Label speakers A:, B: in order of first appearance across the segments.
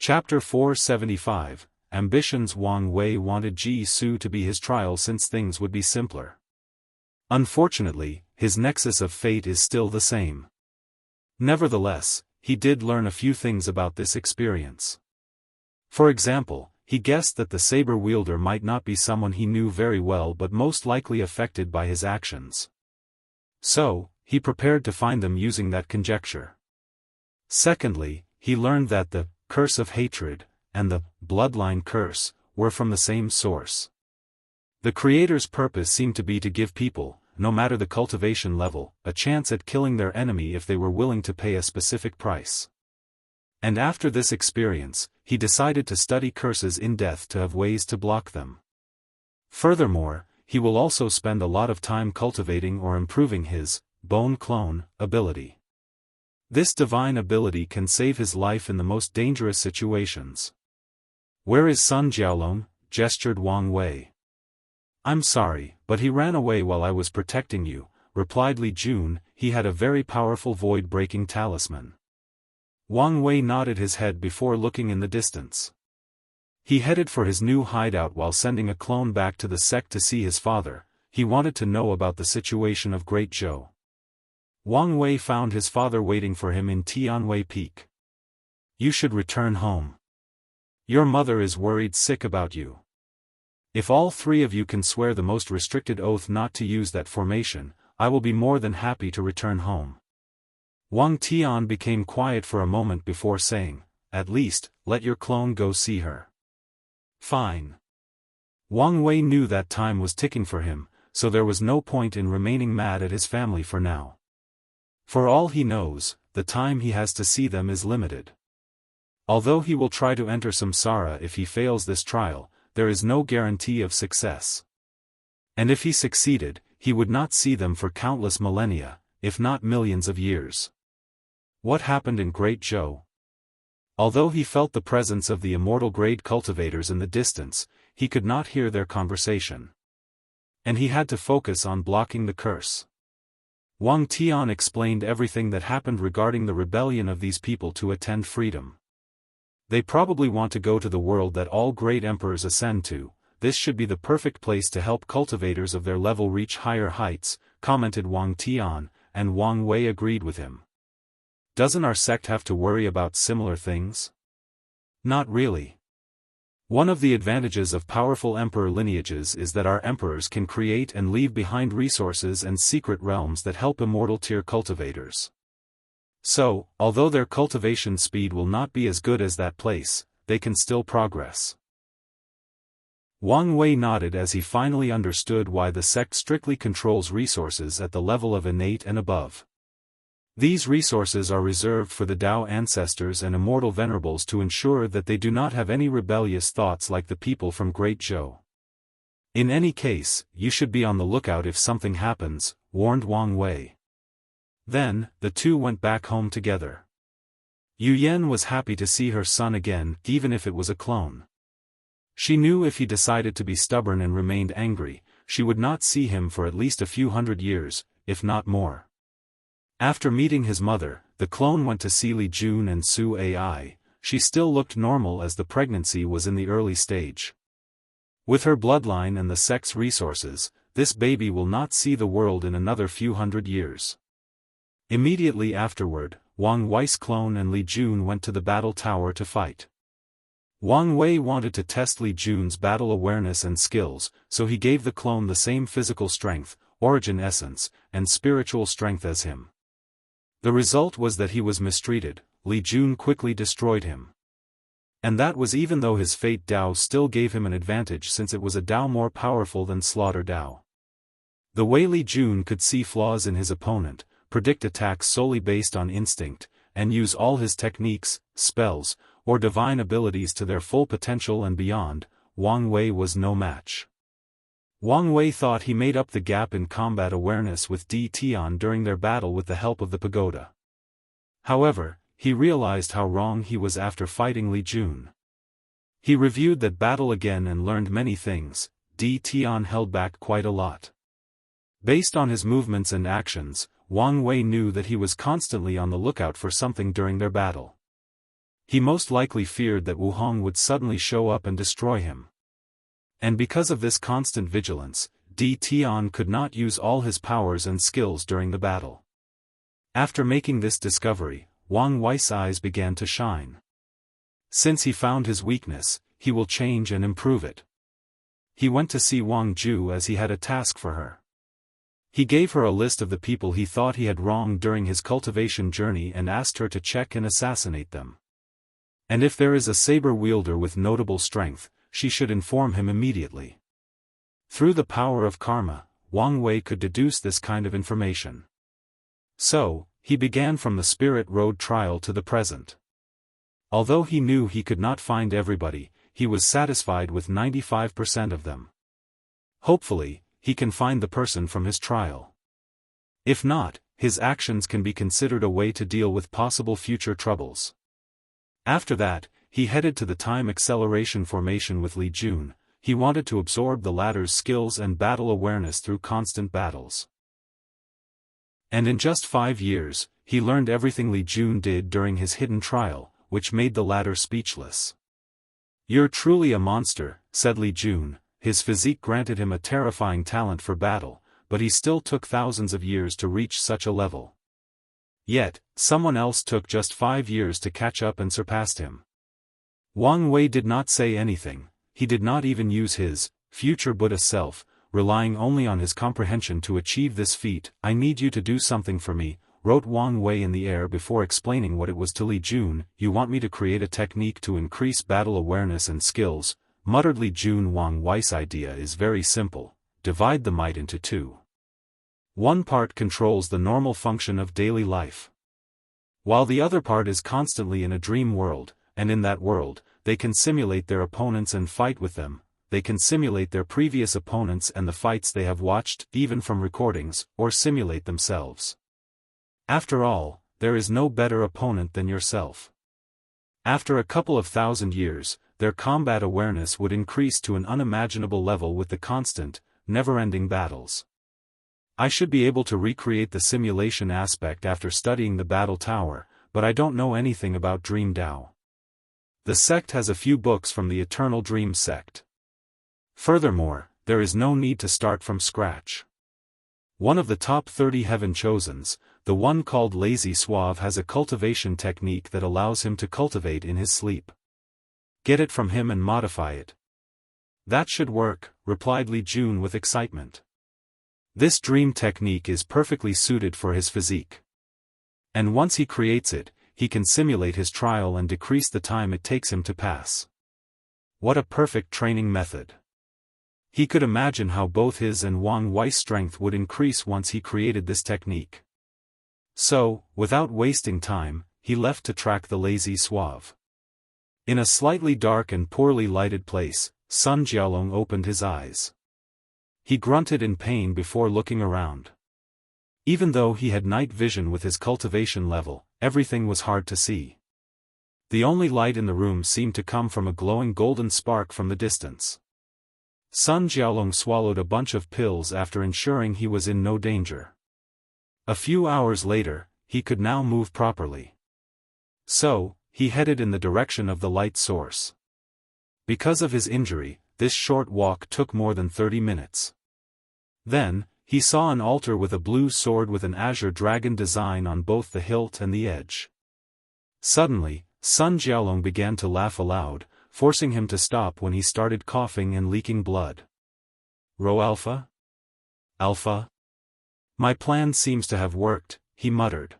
A: Chapter 475, Ambitions. Wang Wei wanted Ji Su to be his trial since things would be simpler. Unfortunately, his nexus of fate is still the same. Nevertheless, he did learn a few things about this experience. For example, he guessed that the saber wielder might not be someone he knew very well but most likely affected by his actions. So, he prepared to find them using that conjecture. Secondly, he learned that the curse of hatred and the bloodline curse were from the same source. The Creator's purpose seemed to be to give people, no matter the cultivation level, a chance at killing their enemy if they were willing to pay a specific price. And after this experience, he decided to study curses in depth to have ways to block them. Furthermore, he will also spend a lot of time cultivating or improving his bone clone ability. This divine ability can save his life in the most dangerous situations. "Where is Sun Jiaolong?" gestured Wang Wei. "I'm sorry, but he ran away while I was protecting you," replied Li Jun. He had a very powerful void-breaking talisman. Wang Wei nodded his head before looking in the distance. He headed for his new hideout while sending a clone back to the sect to see his father. He wanted to know about the situation of Great Zhou. Wang Wei found his father waiting for him in Tianwei Peak. "You should return home. Your mother is worried sick about you. If all three of you can swear the most restricted oath not to use that formation, I will be more than happy to return home." Wang Tian became quiet for a moment before saying, "At least, let your clone go see her." "Fine." Wang Wei knew that time was ticking for him, so there was no point in remaining mad at his family for now. For all he knows, the time he has to see them is limited. Although he will try to enter samsara if he fails this trial, there is no guarantee of success. And if he succeeded, he would not see them for countless millennia, if not millions of years. What happened in Great Zhou? Although he felt the presence of the immortal grade cultivators in the distance, he could not hear their conversation. And he had to focus on blocking the curse. Wang Tian explained everything that happened regarding the rebellion of these people to attend freedom. "They probably want to go to the world that all great emperors ascend to. This should be the perfect place to help cultivators of their level reach higher heights," commented Wang Tian, and Wang Wei agreed with him. "Doesn't our sect have to worry about similar things?" "Not really. One of the advantages of powerful emperor lineages is that our emperors can create and leave behind resources and secret realms that help immortal tier cultivators. So, although their cultivation speed will not be as good as that place, they can still progress." Wang Wei nodded as he finally understood why the sect strictly controls resources at the level of innate and above. These resources are reserved for the Dao ancestors and immortal venerables to ensure that they do not have any rebellious thoughts like the people from Great Zhou. "In any case, you should be on the lookout if something happens," warned Wang Wei. Then, the two went back home together. Yu Yan was happy to see her son again, even if it was a clone. She knew if he decided to be stubborn and remained angry, she would not see him for at least a few hundred years, if not more. After meeting his mother, the clone went to see Li Jun and Su Ai. She still looked normal as the pregnancy was in the early stage. With her bloodline and the sect's resources, this baby will not see the world in another few hundred years. Immediately afterward, Wang Wei's clone and Li Jun went to the battle tower to fight. Wang Wei wanted to test Li Jun's battle awareness and skills, so he gave the clone the same physical strength, origin essence, and spiritual strength as him. The result was that he was mistreated. Li Jun quickly destroyed him. And that was even though his Fate Dao still gave him an advantage since it was a Dao more powerful than Slaughter Dao. The way Li Jun could see flaws in his opponent, predict attacks solely based on instinct, and use all his techniques, spells, or divine abilities to their full potential and beyond, Wang Wei was no match. Wang Wei thought he made up the gap in combat awareness with Di Tian during their battle with the help of the pagoda. However, he realized how wrong he was after fighting Li Jun. He reviewed that battle again and learned many things. Di Tian held back quite a lot. Based on his movements and actions, Wang Wei knew that he was constantly on the lookout for something during their battle. He most likely feared that Wu Hong would suddenly show up and destroy him. And because of this constant vigilance, Di Tian could not use all his powers and skills during the battle. After making this discovery, Wang Wei's eyes began to shine. Since he found his weakness, he will change and improve it. He went to see Wang Ju as he had a task for her. He gave her a list of the people he thought he had wronged during his cultivation journey and asked her to check and assassinate them. And if there is a saber wielder with notable strength, she should inform him immediately. Through the power of karma, Wang Wei could deduce this kind of information. So, he began from the Spirit Road trial to the present. Although he knew he could not find everybody, he was satisfied with 95% of them. Hopefully, he can find the person from his trial. If not, his actions can be considered a way to deal with possible future troubles. After that, he headed to the time acceleration formation with Li Jun. He wanted to absorb the latter's skills and battle awareness through constant battles. And in just 5 years, he learned everything Li Jun did during his hidden trial, which made the latter speechless. "You're truly a monster," said Li Jun. His physique granted him a terrifying talent for battle, but he still took thousands of years to reach such a level. Yet, someone else took just 5 years to catch up and surpassed him. Wang Wei did not say anything. He did not even use his future Buddha self, relying only on his comprehension to achieve this feat. "I need you to do something for me," wrote Wang Wei in the air before explaining what it was to Li Jun. "You want me to create a technique to increase battle awareness and skills," muttered Li Jun. Wang Wei's idea is very simple: divide the might into two. One part controls the normal function of daily life, while the other part is constantly in a dream world, and in that world, they can simulate their opponents and fight with them. They can simulate their previous opponents and the fights they have watched, even from recordings, or simulate themselves. After all, there is no better opponent than yourself. After a couple of thousand years, their combat awareness would increase to an unimaginable level with the constant, never-ending battles. I should be able to recreate the simulation aspect after studying the battle tower, but I don't know anything about Dream Dao. The sect has a few books from the Eternal Dream sect. Furthermore, there is no need to start from scratch. One of the top 30 heaven chosens, the one called Lazy Suave, has a cultivation technique that allows him to cultivate in his sleep. Get it from him and modify it. "That should work," replied Li Jun with excitement. This dream technique is perfectly suited for his physique. And once he creates it, he can simulate his trial and decrease the time it takes him to pass. What a perfect training method. He could imagine how both his and Wang Wei's strength would increase once he created this technique. So, without wasting time, he left to track the Lazy Suave. In a slightly dark and poorly lighted place, Sun Jiaolong opened his eyes. He grunted in pain before looking around. Even though he had night vision with his cultivation level, everything was hard to see. The only light in the room seemed to come from a glowing golden spark from the distance. Sun Jiaolong swallowed a bunch of pills after ensuring he was in no danger. A few hours later, he could now move properly. So, he headed in the direction of the light source. Because of his injury, this short walk took more than 30 minutes. Then, he saw an altar with a blue sword with an azure dragon design on both the hilt and the edge. Suddenly, Sun Jiaolong began to laugh aloud, forcing him to stop when he started coughing and leaking blood. "Rho Alpha? Alpha? My plan seems to have worked," he muttered.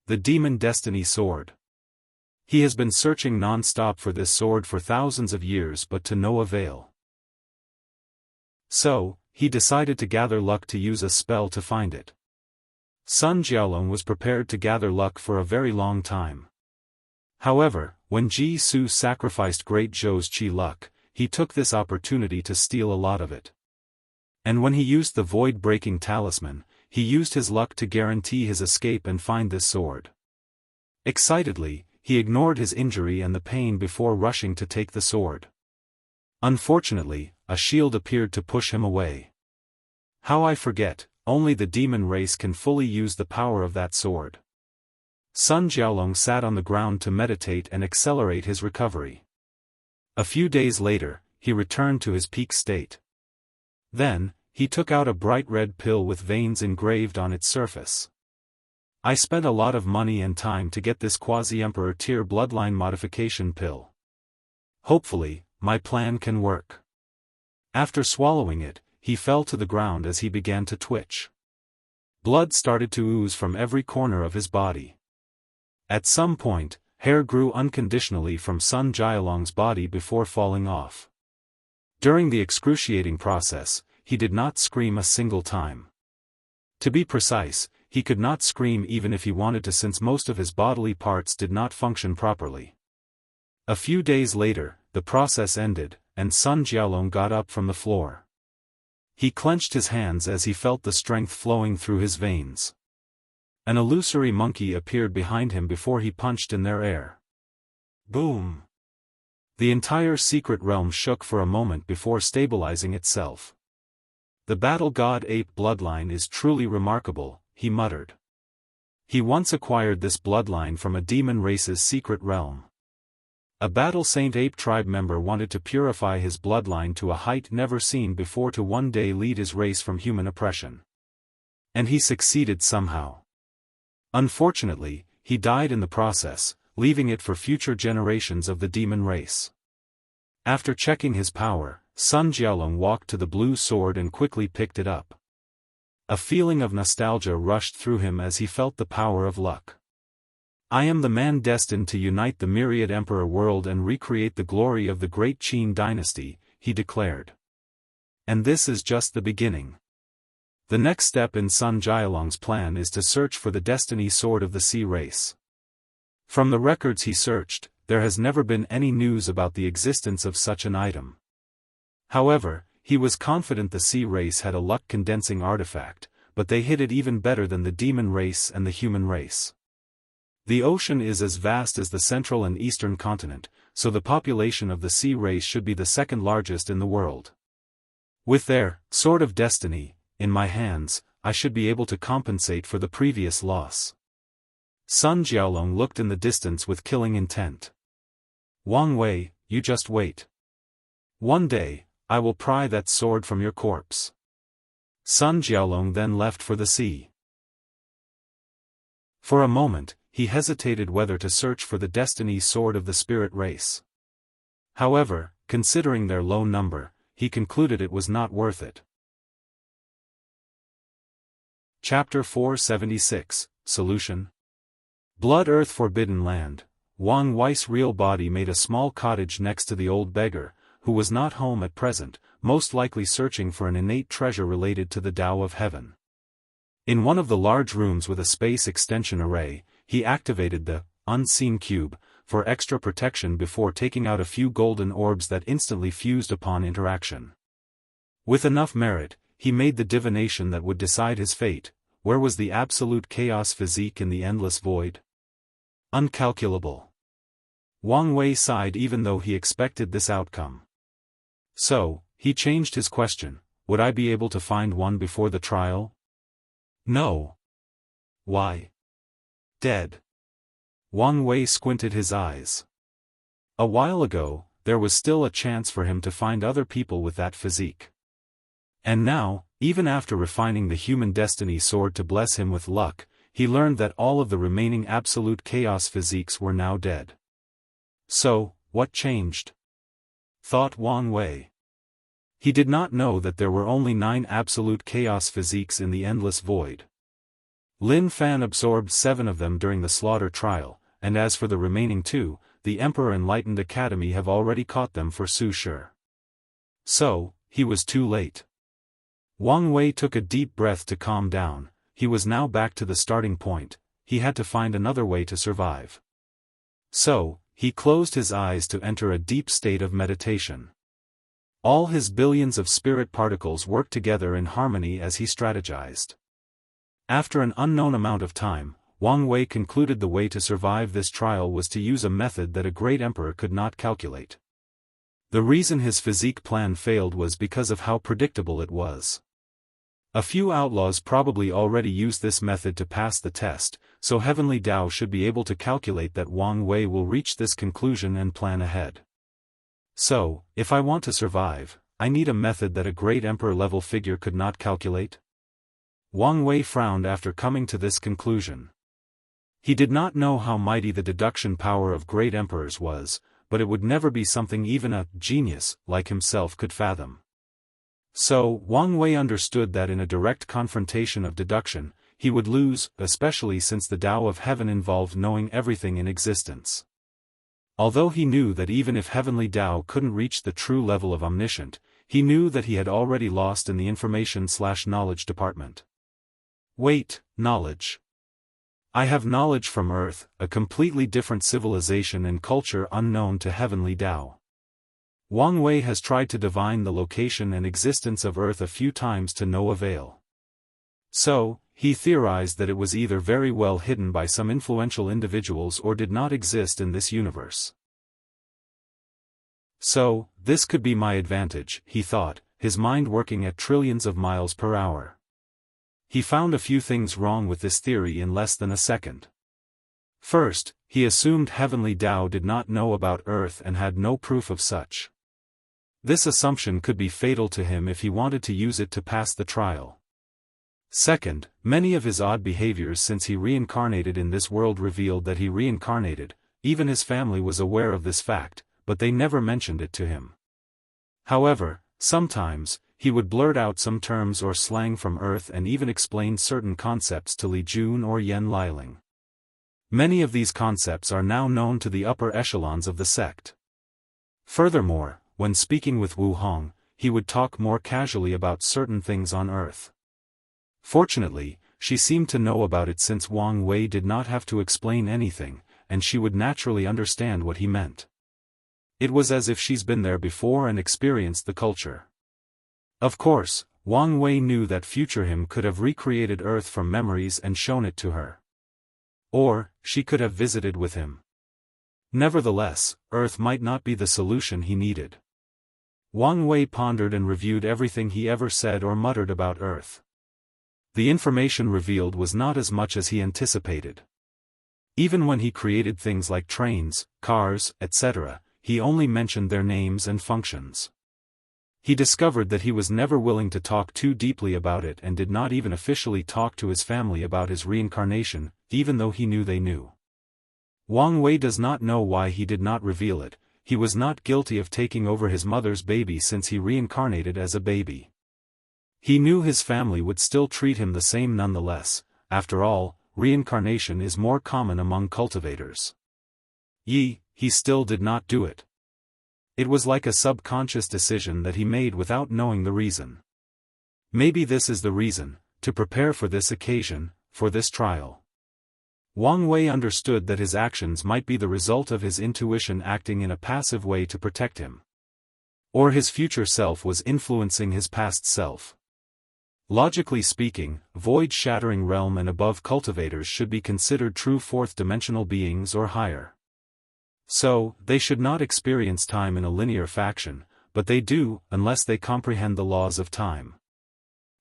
A: The Demon Destiny Sword. He has been searching non-stop for this sword for thousands of years but to no avail. So, he decided to gather luck to use a spell to find it. Sun Jiaolong was prepared to gather luck for a very long time. However, when Ji Su sacrificed Great Zhou's Qi luck, he took this opportunity to steal a lot of it. And when he used the void-breaking talisman, he used his luck to guarantee his escape and find this sword. Excitedly, he ignored his injury and the pain before rushing to take the sword. Unfortunately, a shield appeared to push him away. How I forget, only the demon race can fully use the power of that sword. Sun Jiaolong sat on the ground to meditate and accelerate his recovery. A few days later, he returned to his peak state. Then, he took out a bright red pill with veins engraved on its surface. I spent a lot of money and time to get this quasi-emperor tier bloodline modification pill. Hopefully, my plan can work. After swallowing it, he fell to the ground as he began to twitch. Blood started to ooze from every corner of his body. At some point, hair grew unconditionally from Sun Jiaolong's body before falling off. During the excruciating process, he did not scream a single time. To be precise, he could not scream even if he wanted to, since most of his bodily parts did not function properly. A few days later, the process ended, and Sun Jiaolong got up from the floor. He clenched his hands as he felt the strength flowing through his veins. An illusory monkey appeared behind him before he punched in their air. Boom! The entire secret realm shook for a moment before stabilizing itself. The battle god ape bloodline is truly remarkable, he muttered. He once acquired this bloodline from a demon race's secret realm. A battle saint ape tribe member wanted to purify his bloodline to a height never seen before to one day lead his race from human oppression. And he succeeded somehow. Unfortunately, he died in the process, leaving it for future generations of the demon race. After checking his power, Sun Jiaolong walked to the blue sword and quickly picked it up. A feeling of nostalgia rushed through him as he felt the power of luck. I am the man destined to unite the myriad emperor world and recreate the glory of the great Qin dynasty, he declared. And this is just the beginning. The next step in Sun Jiaolong's plan is to search for the destiny sword of the sea race. From the records he searched, there has never been any news about the existence of such an item. However, he was confident the sea race had a luck-condensing artifact, but they hid it even better than the demon race and the human race. The ocean is as vast as the central and eastern continent, so the population of the sea race should be the second largest in the world. With their sword of destiny in my hands, I should be able to compensate for the previous loss. Sun Jiaolong looked in the distance with killing intent. Wang Wei, you just wait. One day, I will pry that sword from your corpse. Sun Jiaolong then left for the sea. For a moment, he hesitated whether to search for the destiny sword of the spirit race. However, considering their low number, he concluded it was not worth it. Chapter 476, Solution. Blood Earth Forbidden Land. Wang Wei's real body made a small cottage next to the old beggar, who was not home at present, most likely searching for an innate treasure related to the Tao of Heaven. In one of the large rooms with a space extension array, he activated the unseen cube for extra protection before taking out a few golden orbs that instantly fused upon interaction. With enough merit, he made the divination that would decide his fate. Where was the absolute chaos physique in the endless void? Uncalculable. Wang Wei sighed even though he expected this outcome. So, he changed his question, would I be able to find one before the trial? No. Why? Dead. Wang Wei squinted his eyes. A while ago, there was still a chance for him to find other people with that physique. And now, even after refining the human destiny sword to bless him with luck, he learned that all of the remaining absolute chaos physiques were now dead. So, what changed? Thought Wang Wei. He did not know that there were only 9 absolute chaos physiques in the endless void. Lin Fan absorbed 7 of them during the slaughter trial, and as for the remaining 2, the Emperor Enlightened Academy have already caught them for Su Shi. So, he was too late. Wang Wei took a deep breath to calm down. He was now back to the starting point. He had to find another way to survive. So, he closed his eyes to enter a deep state of meditation. All his billions of spirit particles worked together in harmony as he strategized. After an unknown amount of time, Wang Wei concluded the way to survive this trial was to use a method that a great emperor could not calculate. The reason his physique plan failed was because of how predictable it was. A few outlaws probably already used this method to pass the test, so Heavenly Tao should be able to calculate that Wang Wei will reach this conclusion and plan ahead. So, if I want to survive, I need a method that a great emperor-level figure could not calculate? Wang Wei frowned after coming to this conclusion. He did not know how mighty the deduction power of great emperors was, but it would never be something even a genius like himself could fathom. So, Wang Wei understood that in a direct confrontation of deduction, he would lose, especially since the Tao of Heaven involved knowing everything in existence. Although he knew that even if Heavenly Tao couldn't reach the true level of omniscient, he knew that he had already lost in the information/knowledge department. Wait, knowledge. I have knowledge from Earth, a completely different civilization and culture unknown to Heavenly Tao. Wang Wei has tried to divine the location and existence of Earth a few times to no avail. So, he theorized that it was either very well hidden by some influential individuals or did not exist in this universe. So, this could be my advantage, he thought, his mind working at trillions of miles per hour. He found a few things wrong with this theory in less than a second. First, he assumed Heavenly Tao did not know about Earth and had no proof of such. This assumption could be fatal to him if he wanted to use it to pass the trial. Second, many of his odd behaviors since he reincarnated in this world revealed that he reincarnated. Even his family was aware of this fact, but they never mentioned it to him. However, sometimes, he would blurt out some terms or slang from Earth and even explain certain concepts to Li Jun or Yen Liling. Many of these concepts are now known to the upper echelons of the sect. Furthermore, when speaking with Wu Hong, he would talk more casually about certain things on Earth. Fortunately, she seemed to know about it since Wang Wei did not have to explain anything, and she would naturally understand what he meant. It was as if she's been there before and experienced the culture. Of course, Wang Wei knew that future him could have recreated Earth from memories and shown it to her. Or, she could have visited with him. Nevertheless, Earth might not be the solution he needed. Wang Wei pondered and reviewed everything he ever said or muttered about Earth. The information revealed was not as much as he anticipated. Even when he created things like trains, cars, etc., he only mentioned their names and functions. He discovered that he was never willing to talk too deeply about it and did not even officially talk to his family about his reincarnation, even though he knew they knew. Wang Wei does not know why he did not reveal it. He was not guilty of taking over his mother's baby since he reincarnated as a baby. He knew his family would still treat him the same nonetheless. After all, reincarnation is more common among cultivators. He still did not do it. It was like a subconscious decision that he made without knowing the reason. Maybe this is the reason, to prepare for this occasion, for this trial. Wang Wei understood that his actions might be the result of his intuition acting in a passive way to protect him. Or his future self was influencing his past self. Logically speaking, void-shattering realm and above cultivators should be considered true fourth-dimensional beings or higher. So, they should not experience time in a linear fashion, but they do, unless they comprehend the laws of time.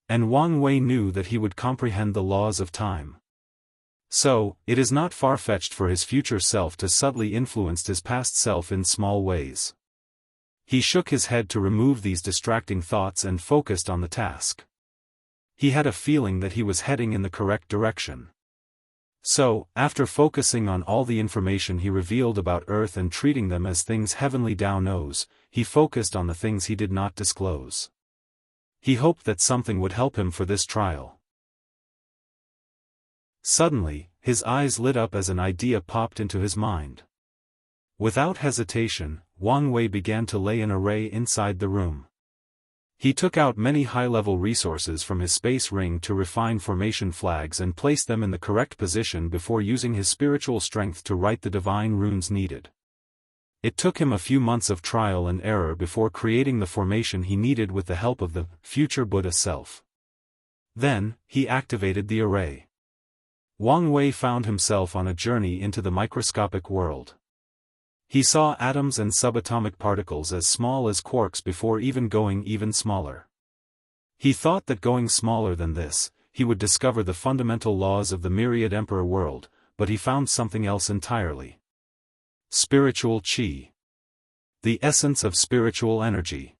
A: And Wang Wei knew that he would comprehend the laws of time. So, it is not far-fetched for his future self to subtly influence his past self in small ways. He shook his head to remove these distracting thoughts and focused on the task. He had a feeling that he was heading in the correct direction. So, after focusing on all the information he revealed about Earth and treating them as things Heavenly Tao knows, he focused on the things he did not disclose. He hoped that something would help him for this trial. Suddenly, his eyes lit up as an idea popped into his mind. Without hesitation, Wang Wei began to lay an array inside the room. He took out many high-level resources from his space ring to refine formation flags and place them in the correct position before using his spiritual strength to write the divine runes needed. It took him a few months of trial and error before creating the formation he needed with the help of the future Buddha self. Then, he activated the array. Wang Wei found himself on a journey into the microscopic world. He saw atoms and subatomic particles as small as quarks before even going even smaller. He thought that going smaller than this, he would discover the fundamental laws of the myriad emperor world, but he found something else entirely. Spiritual qi. The essence of spiritual energy.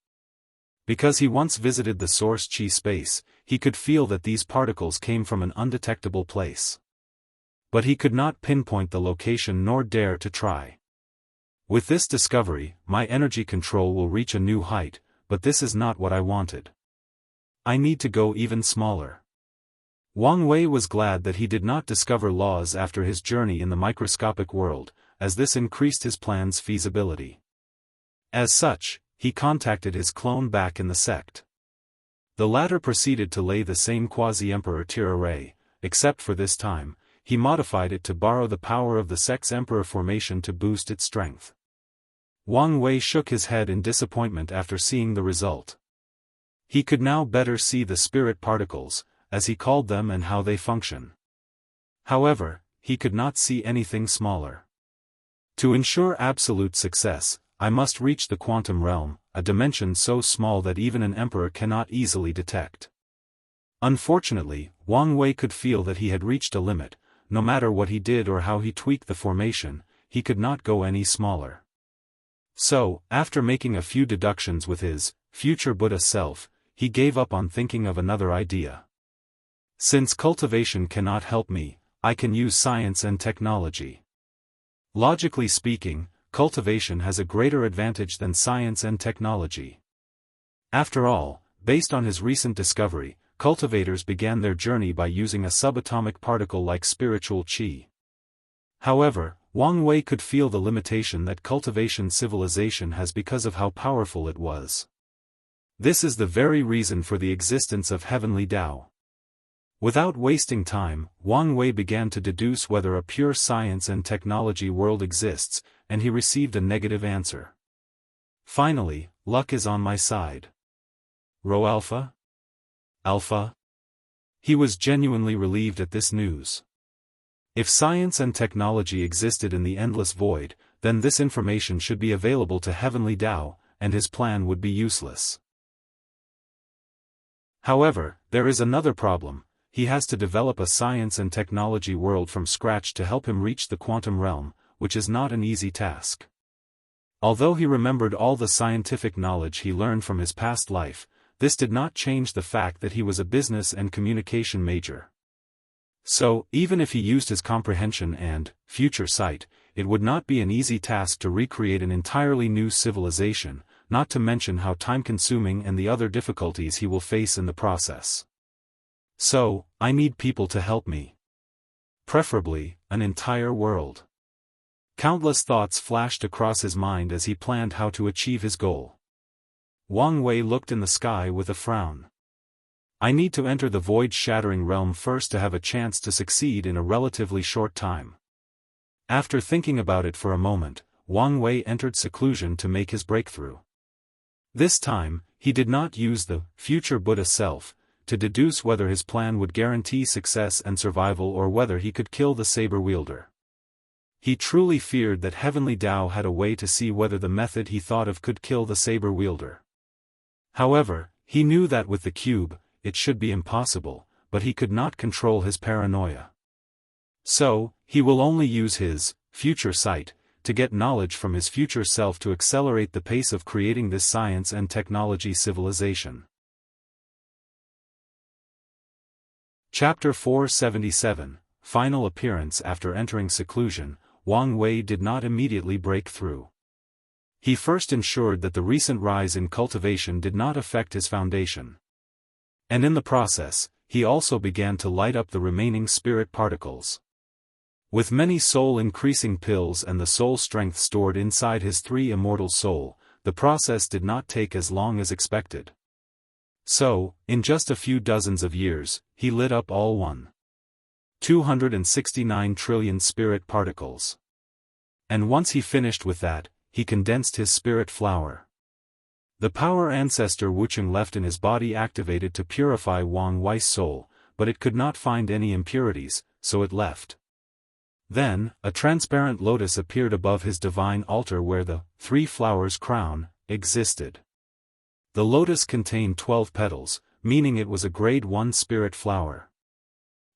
A: Because he once visited the source qi space, he could feel that these particles came from an undetectable place. But he could not pinpoint the location nor dare to try. With this discovery, my energy control will reach a new height, but this is not what I wanted. I need to go even smaller. Wang Wei was glad that he did not discover laws after his journey in the microscopic world, as this increased his plan's feasibility. As such, he contacted his clone back in the sect. The latter proceeded to lay the same quasi-emperor array, except for this time, he modified it to borrow the power of the sect's emperor formation to boost its strength. Wang Wei shook his head in disappointment after seeing the result. He could now better see the spirit particles, as he called them, and how they function. However, he could not see anything smaller. To ensure absolute success, I must reach the quantum realm, a dimension so small that even an emperor cannot easily detect. Unfortunately, Wang Wei could feel that he had reached a limit. No matter what he did or how he tweaked the formation, he could not go any smaller. So, after making a few deductions with his future Buddha self, he gave up on thinking of another idea. Since cultivation cannot help me, I can use science and technology. Logically speaking, cultivation has a greater advantage than science and technology. After all, based on his recent discovery, cultivators began their journey by using a subatomic particle like spiritual qi. However, Wang Wei could feel the limitation that cultivation civilization has because of how powerful it was. This is the very reason for the existence of heavenly Tao. Without wasting time, Wang Wei began to deduce whether a pure science and technology world exists, and he received a negative answer. Finally, luck is on my side. Rho Alpha? Alpha? He was genuinely relieved at this news. If science and technology existed in the endless void, then this information should be available to heavenly Tao, and his plan would be useless. However, there is another problem. He has to develop a science and technology world from scratch to help him reach the quantum realm, which is not an easy task. Although he remembered all the scientific knowledge he learned from his past life, this did not change the fact that he was a business and communication major. So, even if he used his comprehension and future sight, it would not be an easy task to recreate an entirely new civilization, not to mention how time-consuming and the other difficulties he will face in the process. So, I need people to help me. Preferably, an entire world. Countless thoughts flashed across his mind as he planned how to achieve his goal. Wang Wei looked in the sky with a frown. I need to enter the void-shattering realm first to have a chance to succeed in a relatively short time. After thinking about it for a moment, Wang Wei entered seclusion to make his breakthrough. This time, he did not use the future Buddha self to deduce whether his plan would guarantee success and survival or whether he could kill the saber wielder. He truly feared that heavenly Tao had a way to see whether the method he thought of could kill the saber wielder. However, he knew that with the cube, it should be impossible, but he could not control his paranoia. So, he will only use his future sight to get knowledge from his future self to accelerate the pace of creating this science and technology civilization. Chapter 477, Final Appearance. After entering seclusion, Wang Wei did not immediately break through. He first ensured that the recent rise in cultivation did not affect his foundation. And in the process, he also began to light up the remaining spirit particles. With many soul-increasing pills and the soul strength stored inside his 3 immortal soul, the process did not take as long as expected. So, in just a few dozens of years, he lit up all 269 trillion spirit particles. And once he finished with that, he condensed his spirit flower. The power ancestor Wucheng left in his body activated to purify Wang Wei's soul, but it could not find any impurities, so it left. Then, a transparent lotus appeared above his divine altar where the 3 flowers crown existed. The lotus contained 12 petals, meaning it was a grade 1 spirit flower.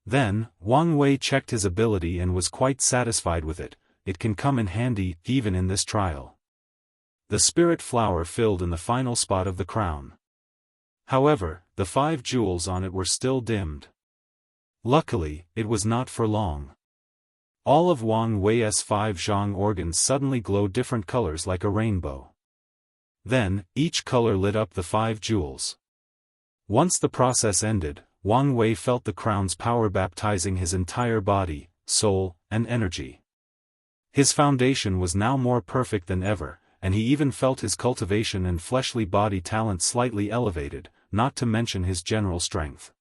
A: Then, Wang Wei checked his ability and was quite satisfied with it. It can come in handy, even in this trial. The spirit flower filled in the final spot of the crown. However, the 5 jewels on it were still dimmed. Luckily, it was not for long. All of Wang Wei's 5 zhang organs suddenly glowed different colors like a rainbow. Then, each color lit up the 5 jewels. Once the process ended, Wang Wei felt the crown's power baptizing his entire body, soul, and energy. His foundation was now more perfect than ever, and he even felt his cultivation and fleshly body talent slightly elevated, not to mention his general strength.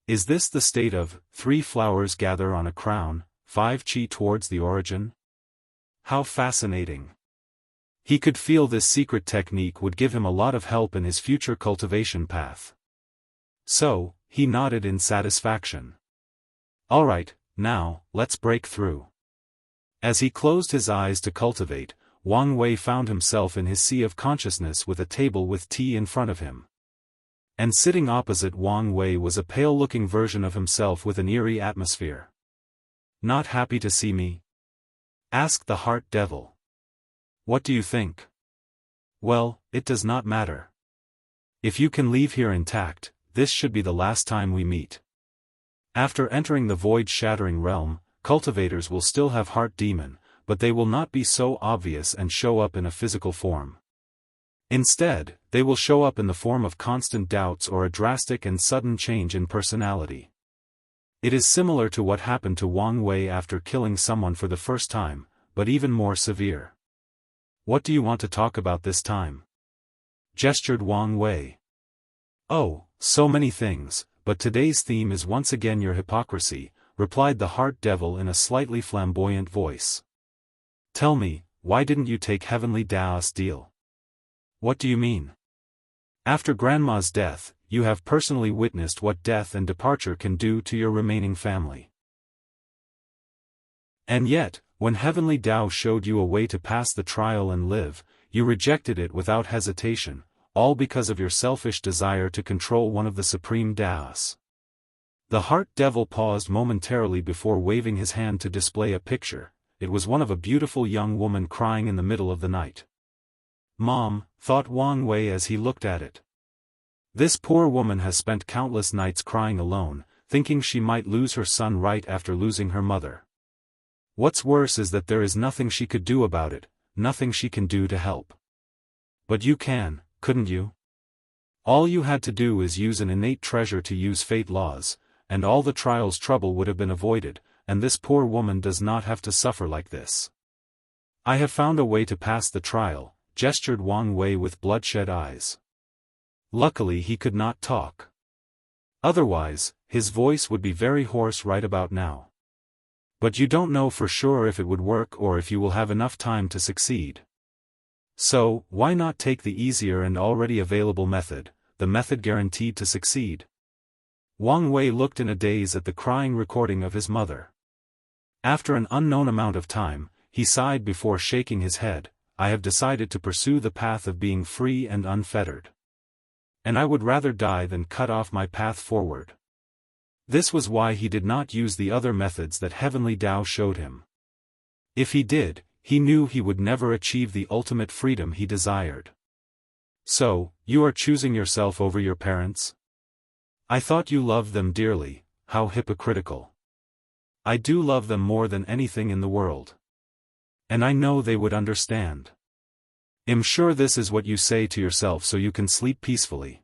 A: Is this the state of 3 flowers gather on a crown, 5 qi towards the origin? How fascinating! He could feel this secret technique would give him a lot of help in his future cultivation path. So, he nodded in satisfaction. Alright, now, let's break through. As he closed his eyes to cultivate, Wang Wei found himself in his sea of consciousness with a table with tea in front of him. And sitting opposite Wang Wei was a pale-looking version of himself with an eerie atmosphere. Not happy to see me? Asked the heart devil. What do you think? Well, it does not matter. If you can leave here intact, this should be the last time we meet. After entering the void-shattering realm, cultivators will still have heart demon, but they will not be so obvious and show up in a physical form. Instead, they will show up in the form of constant doubts or a drastic and sudden change in personality. It is similar to what happened to Wang Wei after killing someone for the first time, but even more severe. What do you want to talk about this time? Gestured Wang Wei. Oh, so many things, but today's theme is once again your hypocrisy, replied the heart devil in a slightly flamboyant voice. Tell me, why didn't you take Heavenly Daoist deal? What do you mean? After Grandma's death, you have personally witnessed what death and departure can do to your remaining family. And yet, when Heavenly Dao showed you a way to pass the trial and live, you rejected it without hesitation, all because of your selfish desire to control one of the supreme Daoists. The heart devil paused momentarily before waving his hand to display a picture. It was one of a beautiful young woman crying in the middle of the night. Mom, thought Wang Wei as he looked at it. This poor woman has spent countless nights crying alone, thinking she might lose her son right after losing her mother. What's worse is that there is nothing she could do about it, nothing she can do to help. But you can, couldn't you? All you had to do is use an innate treasure to use fate laws, and all the trial's trouble would have been avoided, and this poor woman does not have to suffer like this. I have found a way to pass the trial, gestured Wang Wei with bloodshot eyes. Luckily he could not talk. Otherwise, his voice would be very hoarse right about now. But you don't know for sure if it would work or if you will have enough time to succeed. So, why not take the easier and already available method, the method guaranteed to succeed? Wang Wei looked in a daze at the crying recording of his mother. After an unknown amount of time, he sighed before shaking his head. I have decided to pursue the path of being free and unfettered. And I would rather die than cut off my path forward. This was why he did not use the other methods that Heavenly Dao showed him. If he did, he knew he would never achieve the ultimate freedom he desired. So, you are choosing yourself over your parents? I thought you loved them dearly. How hypocritical. I do love them more than anything in the world. And I know they would understand. I'm sure this is what you say to yourself so you can sleep peacefully.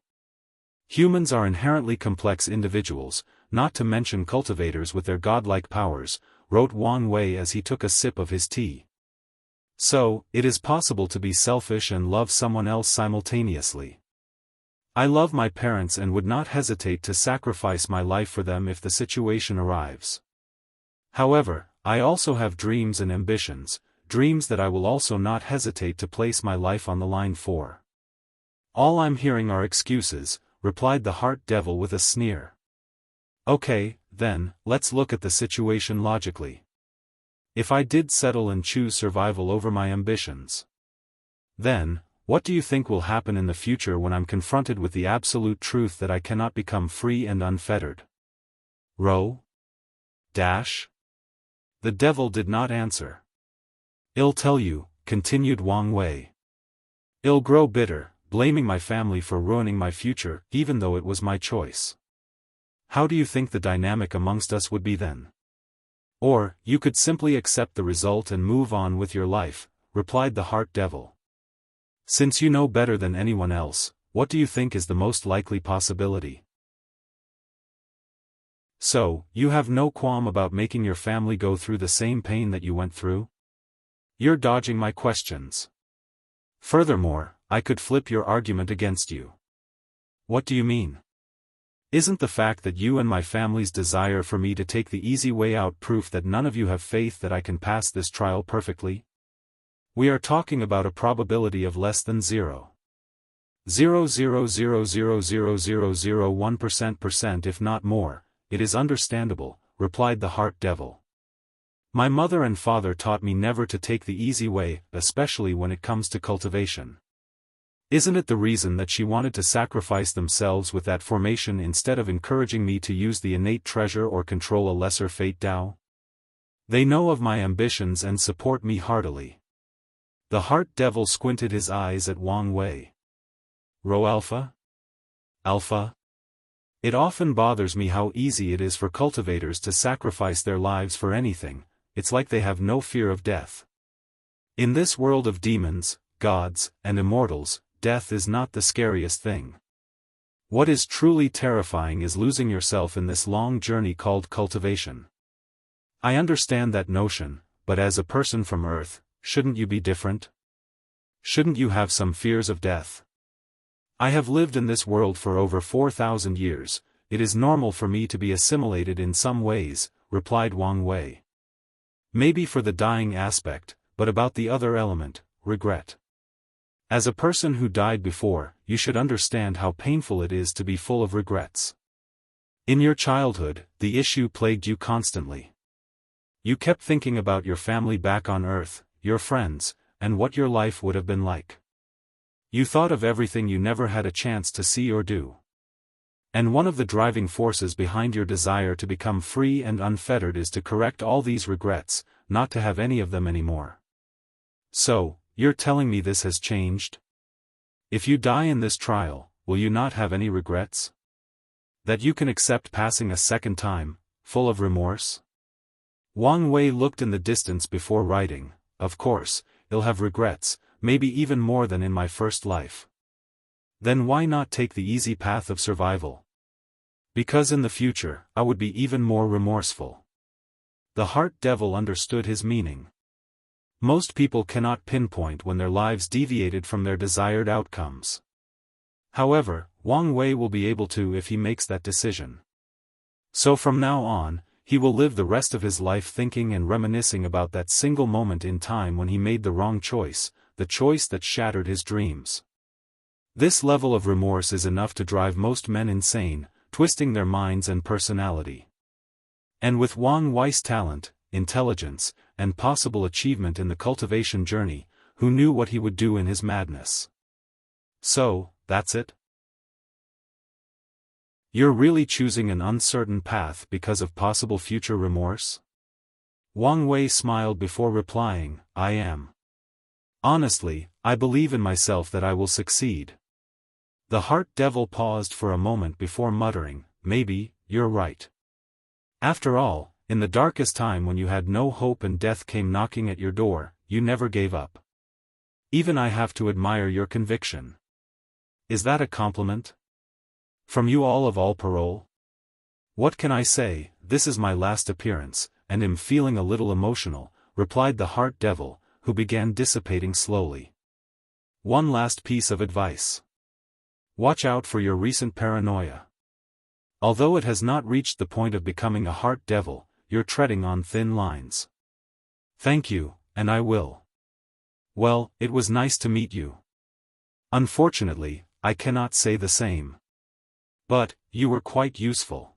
A: Humans are inherently complex individuals, not to mention cultivators with their godlike powers, wrote Wang Wei as he took a sip of his tea. So, it is possible to be selfish and love someone else simultaneously. I love my parents and would not hesitate to sacrifice my life for them if the situation arrives. However, I also have dreams and ambitions, dreams that I will also not hesitate to place my life on the line for. All I'm hearing are excuses, replied the heart devil with a sneer. Okay, then, let's look at the situation logically. If I did settle and choose survival over my ambitions, then, what do you think will happen in the future when I'm confronted with the absolute truth that I cannot become free and unfettered? Ro? Dash? The devil did not answer. I'll tell you, continued Wang Wei. I'll grow bitter, blaming my family for ruining my future, even though it was my choice. How do you think the dynamic amongst us would be then? Or, you could simply accept the result and move on with your life, replied the heart devil. Since you know better than anyone else, what do you think is the most likely possibility? So, you have no qualm about making your family go through the same pain that you went through? You're dodging my questions. Furthermore, I could flip your argument against you. What do you mean? Isn't the fact that you and my family's desire for me to take the easy way out proof that none of you have faith that I can pass this trial perfectly? We are talking about a probability of less than 0.0000001% if not more. It is understandable, replied the heart devil. My mother and father taught me never to take the easy way, especially when it comes to cultivation. Isn't it the reason that she wanted to sacrifice themselves with that formation instead of encouraging me to use the innate treasure or control a lesser fate Dao? They know of my ambitions and support me heartily. The heart devil squinted his eyes at Wang Wei. Rho Alpha? Alpha? It often bothers me how easy it is for cultivators to sacrifice their lives for anything. It's like they have no fear of death. In this world of demons, gods, and immortals, death is not the scariest thing. What is truly terrifying is losing yourself in this long journey called cultivation. I understand that notion, but as a person from Earth, shouldn't you be different? Shouldn't you have some fears of death? I have lived in this world for over 4,000 years, it is normal for me to be assimilated in some ways, replied Wang Wei. Maybe for the dying aspect, but about the other element, regret. As a person who died before, you should understand how painful it is to be full of regrets. In your childhood, the issue plagued you constantly. You kept thinking about your family back on Earth, your friends, and what your life would have been like. You thought of everything you never had a chance to see or do. And one of the driving forces behind your desire to become free and unfettered is to correct all these regrets, not to have any of them anymore. So, you're telling me this has changed? If you die in this trial, will you not have any regrets? That you can accept passing a second time, full of remorse? Wang Wei looked in the distance before writing. Of course, I'll have regrets, maybe even more than in my first life. Then why not take the easy path of survival? Because in the future, I would be even more remorseful. The heart devil understood his meaning. Most people cannot pinpoint when their lives deviated from their desired outcomes. However, Wang Wei will be able to if he makes that decision. So from now on, he will live the rest of his life thinking and reminiscing about that single moment in time when he made the wrong choice, the choice that shattered his dreams. This level of remorse is enough to drive most men insane, twisting their minds and personality. And with Wang Wei's talent, intelligence, and possible achievement in the cultivation journey, who knew what he would do in his madness? So, that's it? You're really choosing an uncertain path because of possible future remorse? Wang Wei smiled before replying, I am. Honestly, I believe in myself that I will succeed. The heart devil paused for a moment before muttering, maybe, you're right. After all, in the darkest time when you had no hope and death came knocking at your door, you never gave up. Even I have to admire your conviction. Is that a compliment? From you all of Unparalleled? What can I say, this is my last appearance, and am feeling a little emotional, replied the heart devil, who began dissipating slowly. One last piece of advice. Watch out for your recent paranoia. Although it has not reached the point of becoming a heart devil, you're treading on thin lines. Thank you, and I will. Well, it was nice to meet you. Unfortunately, I cannot say the same. But, you were quite useful.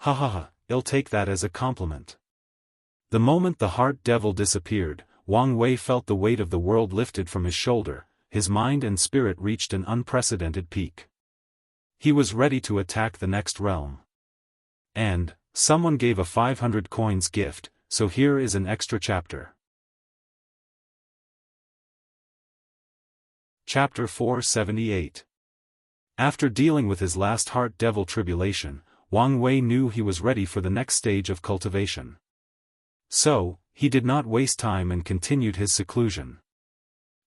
A: Ha ha ha, I'll take that as a compliment. The moment the heart devil disappeared, Wang Wei felt the weight of the world lifted from his shoulder, his mind and spirit reached an unprecedented peak. He was ready to attack the next realm. And, Someone gave a 500 coins gift, so here is an extra chapter. Chapter 478. After dealing with his last heart devil tribulation, Wang Wei knew he was ready for the next stage of cultivation. So, he did not waste time and continued his seclusion.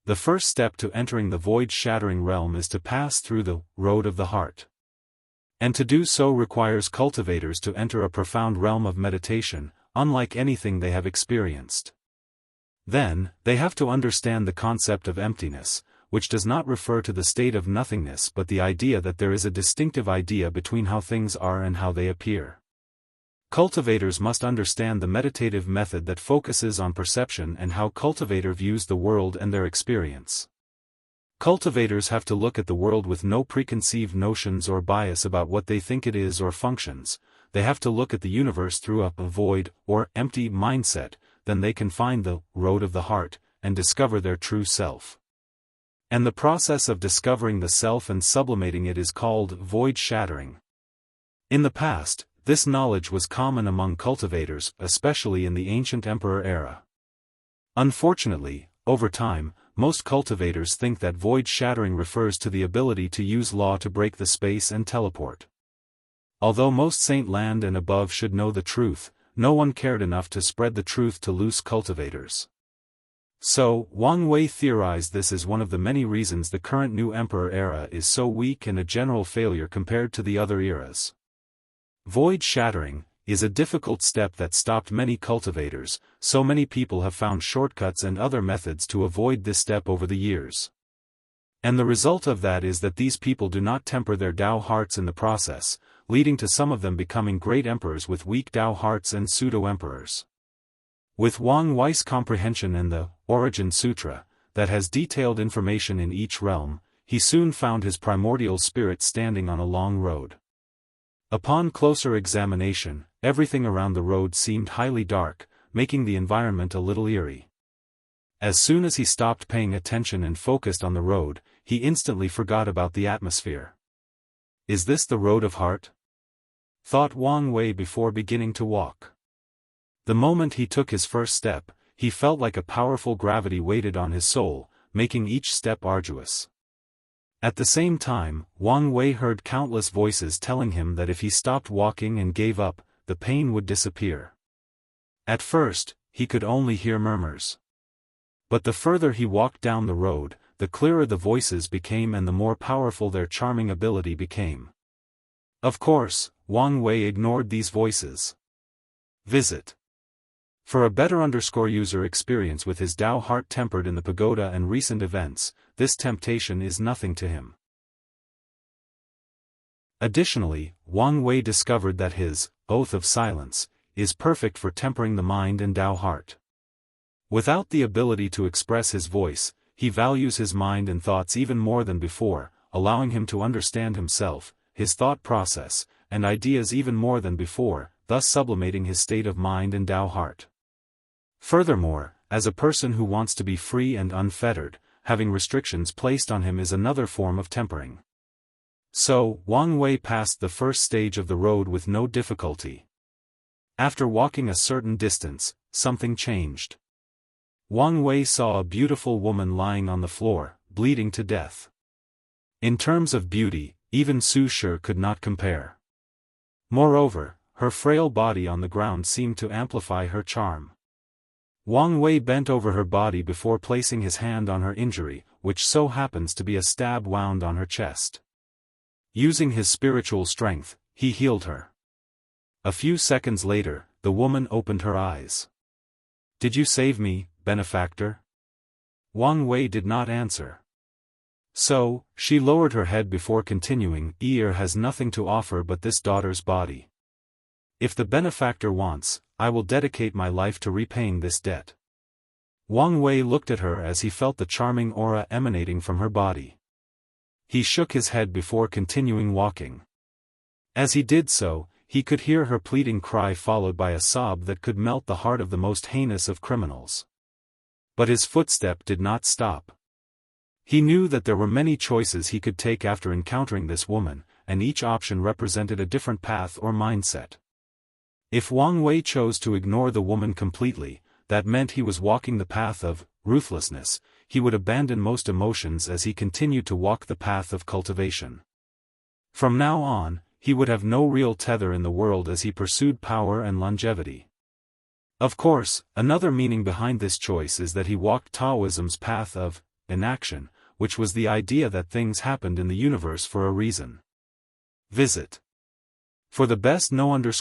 A: The first step to entering the void-shattering realm is to pass through the road of the heart. And to do so requires cultivators to enter a profound realm of meditation, unlike anything they have experienced. Then, they have to understand the concept of emptiness, which does not refer to the state of nothingness but the idea that there is a distinctive idea between how things are and how they appear. Cultivators must understand the meditative method that focuses on perception and how cultivator views the world and their experience. Cultivators have to look at the world with no preconceived notions or bias about what they think it is or functions. They have to look at the universe through a void, or empty mindset, then they can find the road of the heart, and discover their true self. And the process of discovering the self and sublimating it is called void shattering. In the past, this knowledge was common among cultivators, especially in the ancient emperor era. Unfortunately, over time, most cultivators think that void shattering refers to the ability to use law to break the space and teleport. Although most Saint Land and above should know the truth, no one cared enough to spread the truth to loose cultivators. So, Wang Wei theorized this is one of the many reasons the current new emperor era is so weak and a general failure compared to the other eras. Void shattering is a difficult step that stopped many cultivators, so many people have found shortcuts and other methods to avoid this step over the years. And the result of that is that these people do not temper their Dao hearts in the process, leading to some of them becoming great emperors with weak Dao hearts and pseudo-emperors. With Wang Wei's comprehension in the Origin Sutra, that has detailed information in each realm, he soon found his primordial spirit standing on a long road. Upon closer examination, everything around the road seemed highly dark, making the environment a little eerie. As soon as he stopped paying attention and focused on the road, he instantly forgot about the atmosphere. Is this the road of heart? Thought Wang Wei before beginning to walk. The moment he took his first step, he felt like a powerful gravity weighted on his soul, making each step arduous. At the same time, Wang Wei heard countless voices telling him that if he stopped walking and gave up, the pain would disappear. At first, he could only hear murmurs. But the further he walked down the road, the clearer the voices became and the more powerful their charming ability became. Of course, Wang Wei ignored these voices. Visit. For a better user experience with his Dao heart tempered in the pagoda and recent events, this temptation is nothing to him. Additionally, Wang Wei discovered that his oath of silence is perfect for tempering the mind and Dao heart. Without the ability to express his voice, he values his mind and thoughts even more than before, allowing him to understand himself, his thought process, and ideas even more than before, thus sublimating his state of mind and Dao heart. Furthermore, as a person who wants to be free and unfettered, having restrictions placed on him is another form of tempering. So, Wang Wei passed the first stage of the road with no difficulty. After walking a certain distance, something changed. Wang Wei saw a beautiful woman lying on the floor, bleeding to death. In terms of beauty, even Su Shi could not compare. Moreover, her frail body on the ground seemed to amplify her charm. Wang Wei bent over her body before placing his hand on her injury, which so happens to be a stab wound on her chest. Using his spiritual strength, he healed her. A few seconds later, the woman opened her eyes. "Did you save me, benefactor?" Wang Wei did not answer. So, she lowered her head before continuing, "Ear has nothing to offer but this daughter's body. If the benefactor wants, I will dedicate my life to repaying this debt." Wang Wei looked at her as he felt the charming aura emanating from her body. He shook his head before continuing walking. As he did so, he could hear her pleading cry followed by a sob that could melt the heart of the most heinous of criminals. But his footstep did not stop. He knew that there were many choices he could take after encountering this woman, and each option represented a different path or mindset. If Wang Wei chose to ignore the woman completely, that meant he was walking the path of ruthlessness. He would abandon most emotions as he continued to walk the path of cultivation. From now on, he would have no real tether in the world as he pursued power and longevity. Of course, another meaning behind this choice is that he walked Taoism's path of inaction, which was the idea that things happened in the universe for a reason. Visit. For the best no_vel_read_ng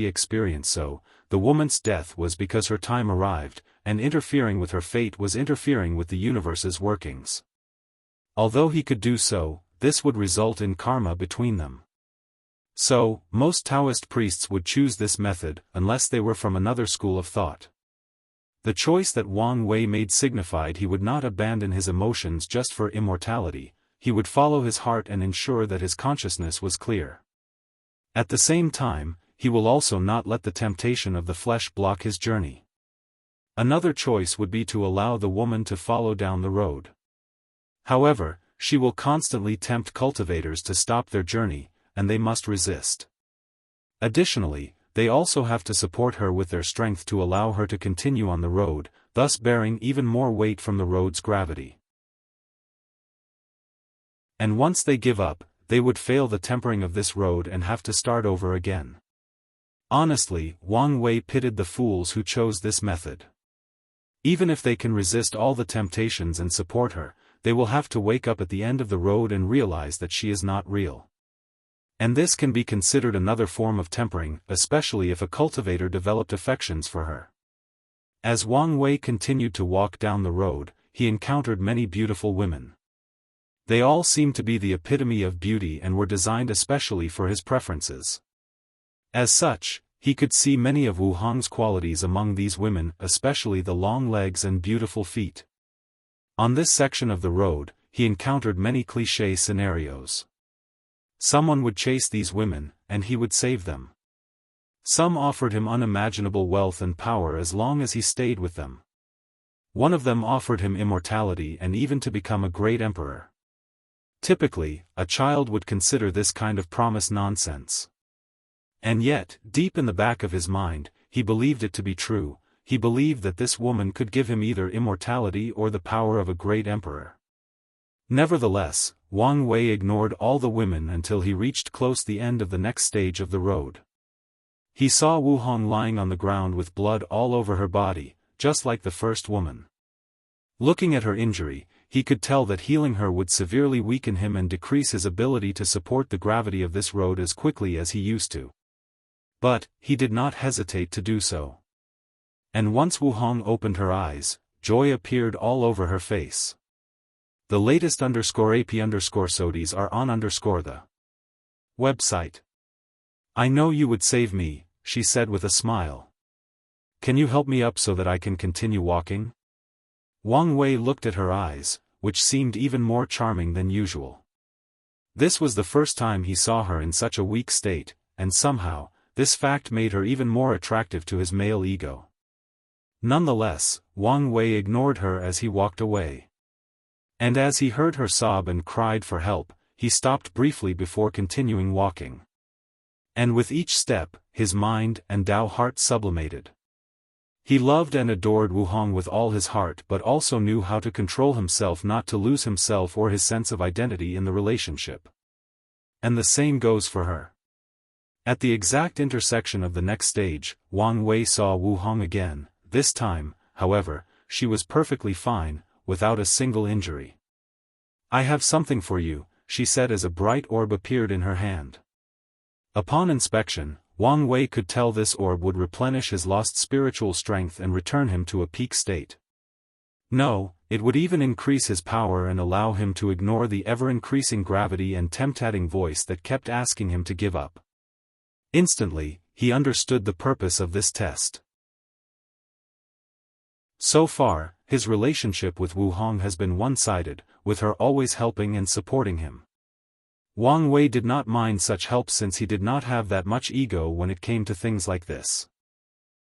A: experience. So, the woman's death was because her time arrived, and interfering with her fate was interfering with the universe's workings. Although he could do so, this would result in karma between them. So, most Taoist priests would choose this method unless they were from another school of thought. The choice that Wang Wei made signified he would not abandon his emotions just for immortality. He would follow his heart and ensure that his consciousness was clear. At the same time, he will also not let the temptation of the flesh block his journey. Another choice would be to allow the woman to follow down the road. However, she will constantly tempt cultivators to stop their journey, and they must resist. Additionally, they also have to support her with their strength to allow her to continue on the road, thus bearing even more weight from the road's gravity. And once they give up, they would fail the tempering of this road and have to start over again. Honestly, Wang Wei pitied the fools who chose this method. Even if they can resist all the temptations and support her, they will have to wake up at the end of the road and realize that she is not real. And this can be considered another form of tempering, especially if a cultivator developed affections for her. As Wang Wei continued to walk down the road, he encountered many beautiful women. They all seemed to be the epitome of beauty and were designed especially for his preferences. As such, he could see many of Wu Hong's qualities among these women, especially the long legs and beautiful feet. On this section of the road, he encountered many cliché scenarios. Someone would chase these women, and he would save them. Some offered him unimaginable wealth and power as long as he stayed with them. One of them offered him immortality and even to become a great emperor. Typically, a child would consider this kind of promise nonsense. And yet, deep in the back of his mind, he believed it to be true. He believed that this woman could give him either immortality or the power of a great emperor. Nevertheless, Wang Wei ignored all the women until he reached close the end of the next stage of the road. He saw Wu Hong lying on the ground with blood all over her body, just like the first woman. Looking at her injury, he could tell that healing her would severely weaken him and decrease his ability to support the gravity of this road as quickly as he used to. But, he did not hesitate to do so. And once Wu Hong opened her eyes, joy appeared all over her face. The latest _AP_SODIES are on _the website. I know you would save me, she said with a smile. Can you help me up so that I can continue walking? Wang Wei looked at her eyes, which seemed even more charming than usual. This was the first time he saw her in such a weak state, and somehow, this fact made her even more attractive to his male ego. Nonetheless, Wang Wei ignored her as he walked away. And as he heard her sob and cried for help, he stopped briefly before continuing walking. And with each step, his mind and Dao heart sublimated. He loved and adored Wu Hong with all his heart but also knew how to control himself not to lose himself or his sense of identity in the relationship. And the same goes for her. At the exact intersection of the next stage, Wang Wei saw Wu Hong again. This time, however, she was perfectly fine, without a single injury. I have something for you, she said as a bright orb appeared in her hand. Upon inspection, Wang Wei could tell this orb would replenish his lost spiritual strength and return him to a peak state. No, it would even increase his power and allow him to ignore the ever-increasing gravity and tempting voice that kept asking him to give up. Instantly, he understood the purpose of this test. So far, his relationship with Wu Hong has been one-sided, with her always helping and supporting him. Wang Wei did not mind such help since he did not have that much ego when it came to things like this.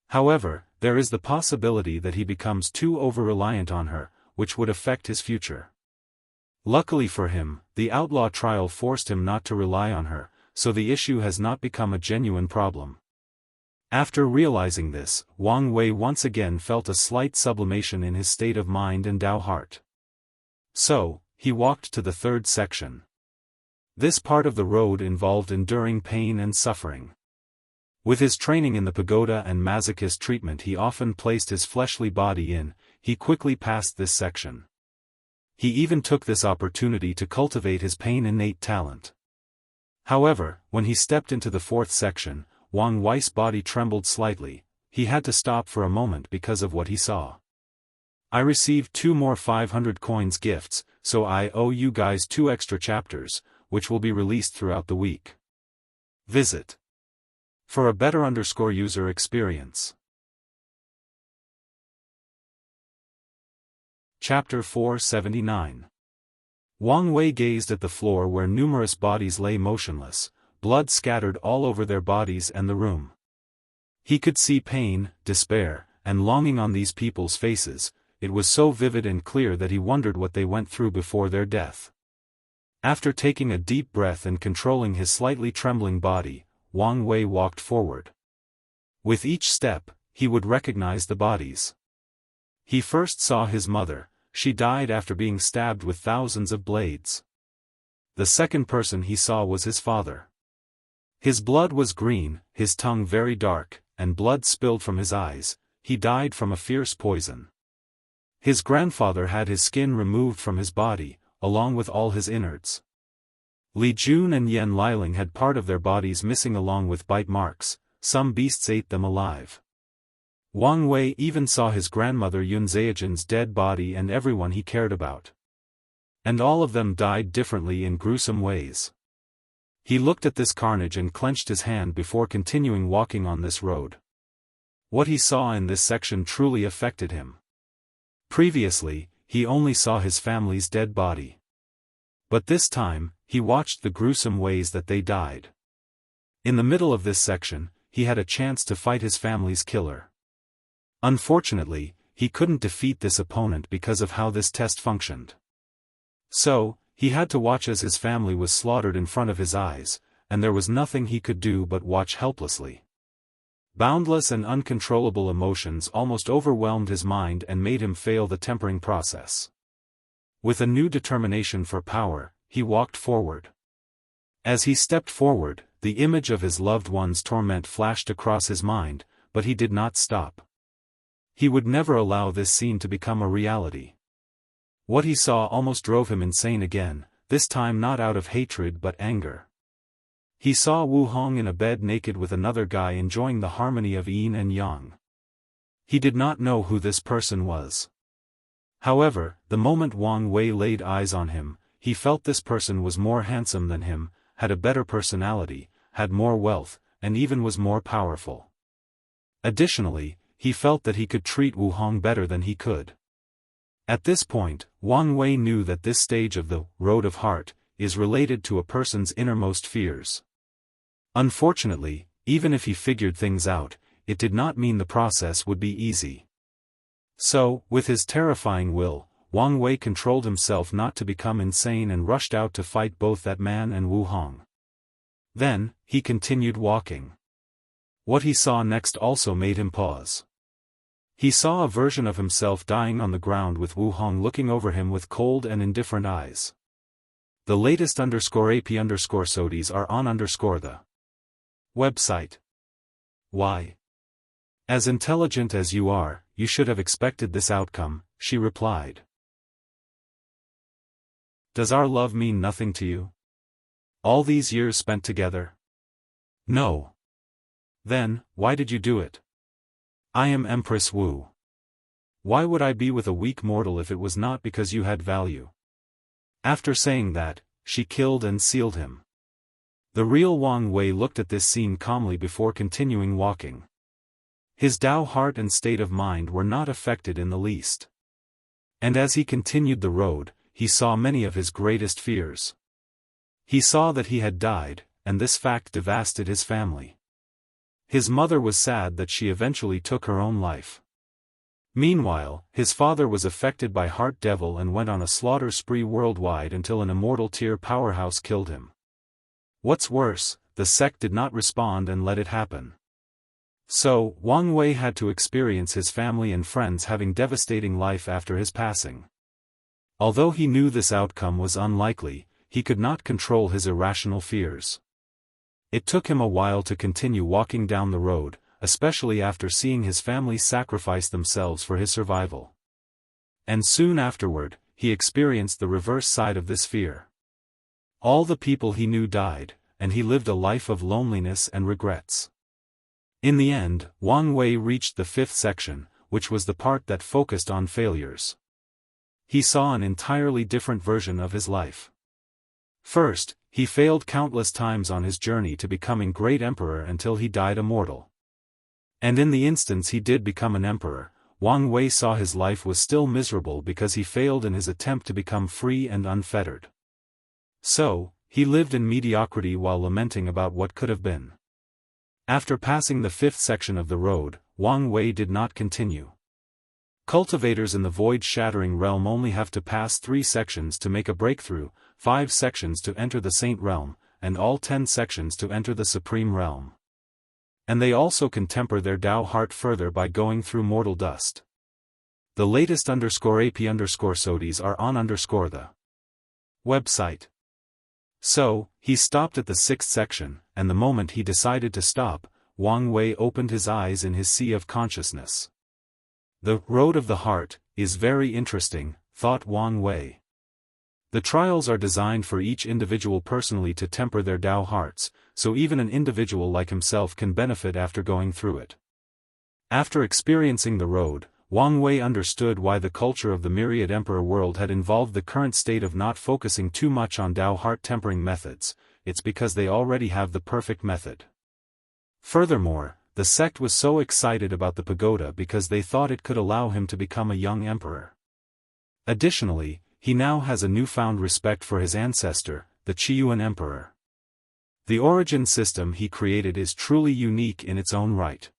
A: However, there is the possibility that he becomes too over-reliant on her, which would affect his future. Luckily for him, the outlaw trial forced him not to rely on her, so the issue has not become a genuine problem. After realizing this, Wang Wei once again felt a slight sublimation in his state of mind and Dao heart. So, he walked to the third section. This part of the road involved enduring pain and suffering. With his training in the pagoda and masochist treatment he often placed his fleshly body in, he quickly passed this section. He even took this opportunity to cultivate his pain-innate talent. However, when he stepped into the fourth section, Wang Wei's body trembled slightly. He had to stop for a moment because of what he saw. I received 2 more 500 coins gifts, so I owe you guys 2 extra chapters, which will be released throughout the week. Visit for a better user experience. Chapter 479. Wang Wei gazed at the floor where numerous bodies lay motionless, blood scattered all over their bodies and the room. He could see pain, despair, and longing on these people's faces. It was so vivid and clear that he wondered what they went through before their death. After taking a deep breath and controlling his slightly trembling body, Wang Wei walked forward. With each step, he would recognize the bodies. He first saw his mother. She died after being stabbed with thousands of blades. The second person he saw was his father. His blood was green, his tongue very dark, and blood spilled from his eyes. He died from a fierce poison. His grandfather had his skin removed from his body, along with all his innards. Li Jun and Yan Liling had part of their bodies missing along with bite marks. Some beasts ate them alive. Wang Wei even saw his grandmother Yun Zaijin's dead body and everyone he cared about. And all of them died differently in gruesome ways. He looked at this carnage and clenched his hand before continuing walking on this road. What he saw in this section truly affected him. Previously, he only saw his family's dead body. But this time, he watched the gruesome ways that they died. In the middle of this section, he had a chance to fight his family's killer. Unfortunately, he couldn't defeat this opponent because of how this test functioned. So, he had to watch as his family was slaughtered in front of his eyes, and there was nothing he could do but watch helplessly. Boundless and uncontrollable emotions almost overwhelmed his mind and made him fail the tempering process. With a new determination for power, he walked forward. As he stepped forward, the image of his loved one's torment flashed across his mind, but he did not stop. He would never allow this scene to become a reality. What he saw almost drove him insane again, this time not out of hatred but anger. He saw Wu Hong in a bed naked with another guy enjoying the harmony of yin and yang. He did not know who this person was. However, the moment Wang Wei laid eyes on him, he felt this person was more handsome than him, had a better personality, had more wealth, and even was more powerful. Additionally, he felt that he could treat Wu Hong better than he could. At this point, Wang Wei knew that this stage of the road of heart is related to a person's innermost fears. Unfortunately, even if he figured things out, it did not mean the process would be easy. So, with his terrifying will, Wang Wei controlled himself not to become insane and rushed out to fight both that man and Wu Hong. Then, he continued walking. What he saw next also made him pause. He saw a version of himself dying on the ground with Wu Hong looking over him with cold and indifferent eyes. The latest _AP_SODIes are on _the website. Why? As intelligent as you are, you should have expected this outcome, she replied. Does our love mean nothing to you? All these years spent together? No. Then, why did you do it? I am Empress Wu. Why would I be with a weak mortal if it was not because you had value? After saying that, she killed and sealed him. The real Wang Wei looked at this scene calmly before continuing walking. His Dao heart and state of mind were not affected in the least. And as he continued the road, he saw many of his greatest fears. He saw that he had died, and this fact devastated his family. His mother was sad that she eventually took her own life. Meanwhile, his father was affected by Heart Devil and went on a slaughter spree worldwide until an immortal tier powerhouse killed him. What's worse, the sect did not respond and let it happen. So, Wang Wei had to experience his family and friends having devastating life after his passing. Although he knew this outcome was unlikely, he could not control his irrational fears. It took him a while to continue walking down the road, especially after seeing his family sacrifice themselves for his survival. And soon afterward, he experienced the reverse side of this fear. All the people he knew died, and he lived a life of loneliness and regrets. In the end, Wang Wei reached the 5th section, which was the part that focused on failures. He saw an entirely different version of his life. First, he failed countless times on his journey to becoming great emperor until he died immortal. And in the instance he did become an emperor, Wang Wei saw his life was still miserable because he failed in his attempt to become free and unfettered. So, he lived in mediocrity while lamenting about what could have been. After passing the 5th section of the road, Wang Wei did not continue. Cultivators in the void-shattering realm only have to pass 3 sections to make a breakthrough, 5 sections to enter the Saint Realm, and all 10 sections to enter the Supreme Realm. And they also can temper their Tao heart further by going through mortal dust. The latest _AP_SODIs are on _the website. So, he stopped at the 6th section, and the moment he decided to stop, Wang Wei opened his eyes in his sea of consciousness. The road of the heart is very interesting, thought Wang Wei. The trials are designed for each individual personally to temper their Tao hearts, so even an individual like himself can benefit after going through it. After experiencing the road, Wang Wei understood why the culture of the myriad emperor world had involved the current state of not focusing too much on Tao heart tempering methods. It's because they already have the perfect method. Furthermore, the sect was so excited about the pagoda because they thought it could allow him to become a young emperor. Additionally, he now has a newfound respect for his ancestor, the Qiyuan emperor. The origin system he created is truly unique in its own right.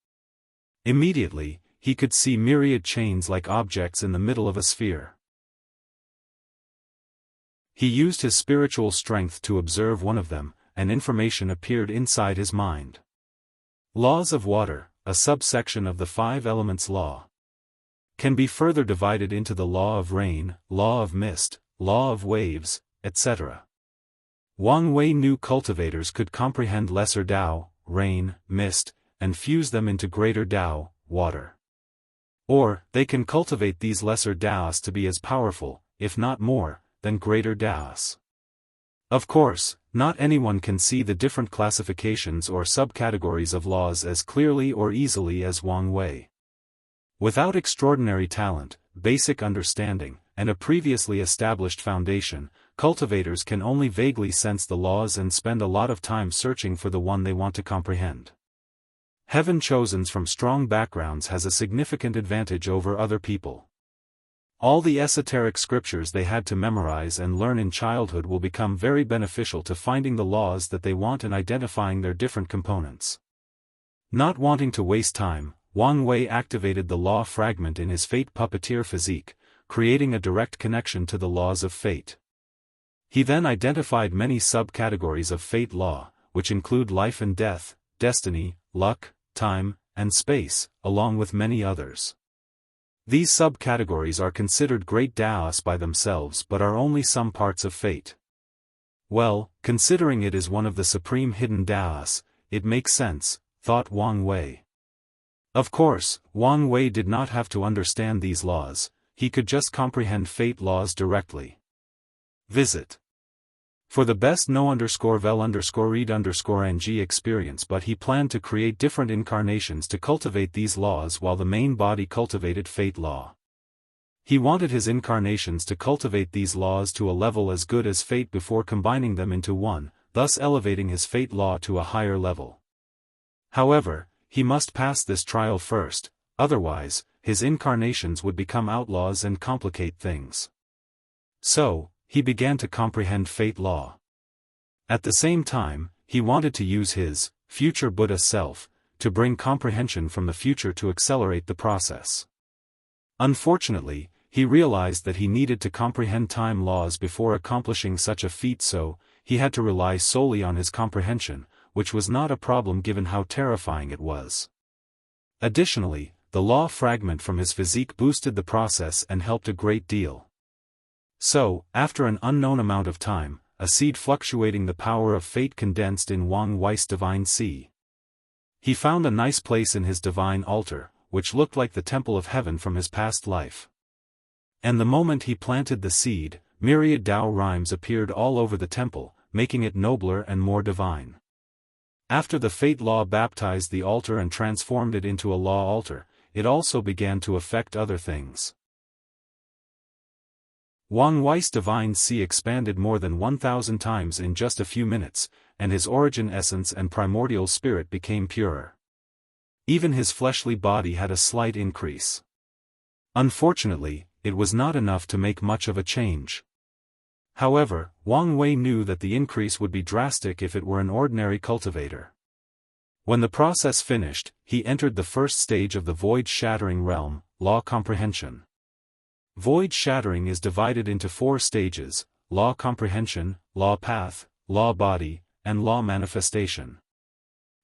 A: Immediately, he could see myriad chains like objects in the middle of a sphere. He used his spiritual strength to observe one of them, and information appeared inside his mind. Laws of water, a subsection of the 5 elements law, can be further divided into the law of rain, law of mist, law of waves, etc. Wang Wei knew cultivators could comprehend lesser Tao, rain, mist, and fuse them into greater Tao, water. Or, they can cultivate these lesser Taos to be as powerful, if not more, than greater Taos. Of course, not anyone can see the different classifications or subcategories of laws as clearly or easily as Wang Wei. Without extraordinary talent, basic understanding, and a previously established foundation, cultivators can only vaguely sense the laws and spend a lot of time searching for the one they want to comprehend. Heaven chosen from strong backgrounds has a significant advantage over other people. All the esoteric scriptures they had to memorize and learn in childhood will become very beneficial to finding the laws that they want and identifying their different components. Not wanting to waste time, Wang Wei activated the law fragment in his fate puppeteer physique, creating a direct connection to the laws of fate. He then identified many subcategories of fate law, which include life and death, destiny, luck, time, and space, along with many others. These subcategories are considered great Taos by themselves but are only some parts of fate. Well, considering it is one of the supreme hidden Taos, it makes sense, thought Wang Wei. Of course, Wang Wei did not have to understand these laws, he could just comprehend fate laws directly. Visit. For the best no_vel_read_ng experience, but he planned to create different incarnations to cultivate these laws while the main body cultivated fate law. He wanted his incarnations to cultivate these laws to a level as good as fate before combining them into one, thus elevating his fate law to a higher level. However, he must pass this trial first, otherwise, his incarnations would become outlaws and complicate things. So, he began to comprehend fate law. At the same time, he wanted to use his future Buddha self to bring comprehension from the future to accelerate the process. Unfortunately, he realized that he needed to comprehend time laws before accomplishing such a feat, so he had to rely solely on his comprehension, which was not a problem given how terrifying it was. Additionally, the law fragment from his physique boosted the process and helped a great deal. So, after an unknown amount of time, a seed fluctuating the power of fate condensed in Wang Wei's divine sea. He found a nice place in his divine altar, which looked like the temple of heaven from his past life. And the moment he planted the seed, myriad Tao rhymes appeared all over the temple, making it nobler and more divine. After the fate law baptized the altar and transformed it into a law altar, it also began to affect other things. Wang Wei's divine sea expanded more than 1,000 times in just a few minutes, and his origin essence and primordial spirit became purer. Even his fleshly body had a slight increase. Unfortunately, it was not enough to make much of a change. However, Wang Wei knew that the increase would be drastic if it were an ordinary cultivator. When the process finished, he entered the first stage of the void-shattering realm, law comprehension. Void shattering is divided into 4 stages: law comprehension, law path, law body, and law manifestation.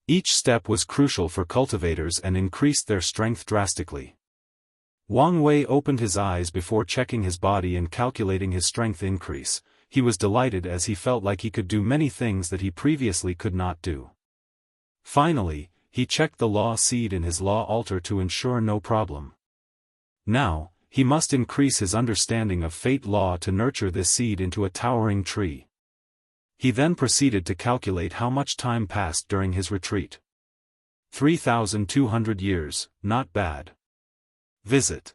A: Each step was crucial for cultivators and increased their strength drastically. Wang Wei opened his eyes before checking his body and calculating his strength increase. He was delighted as he felt like he could do many things that he previously could not do. Finally, he checked the law seed in his law altar to ensure no problem. Now, he must increase his understanding of fate law to nurture this seed into a towering tree. He then proceeded to calculate how much time passed during his retreat. 3,200 years, not bad. Visit.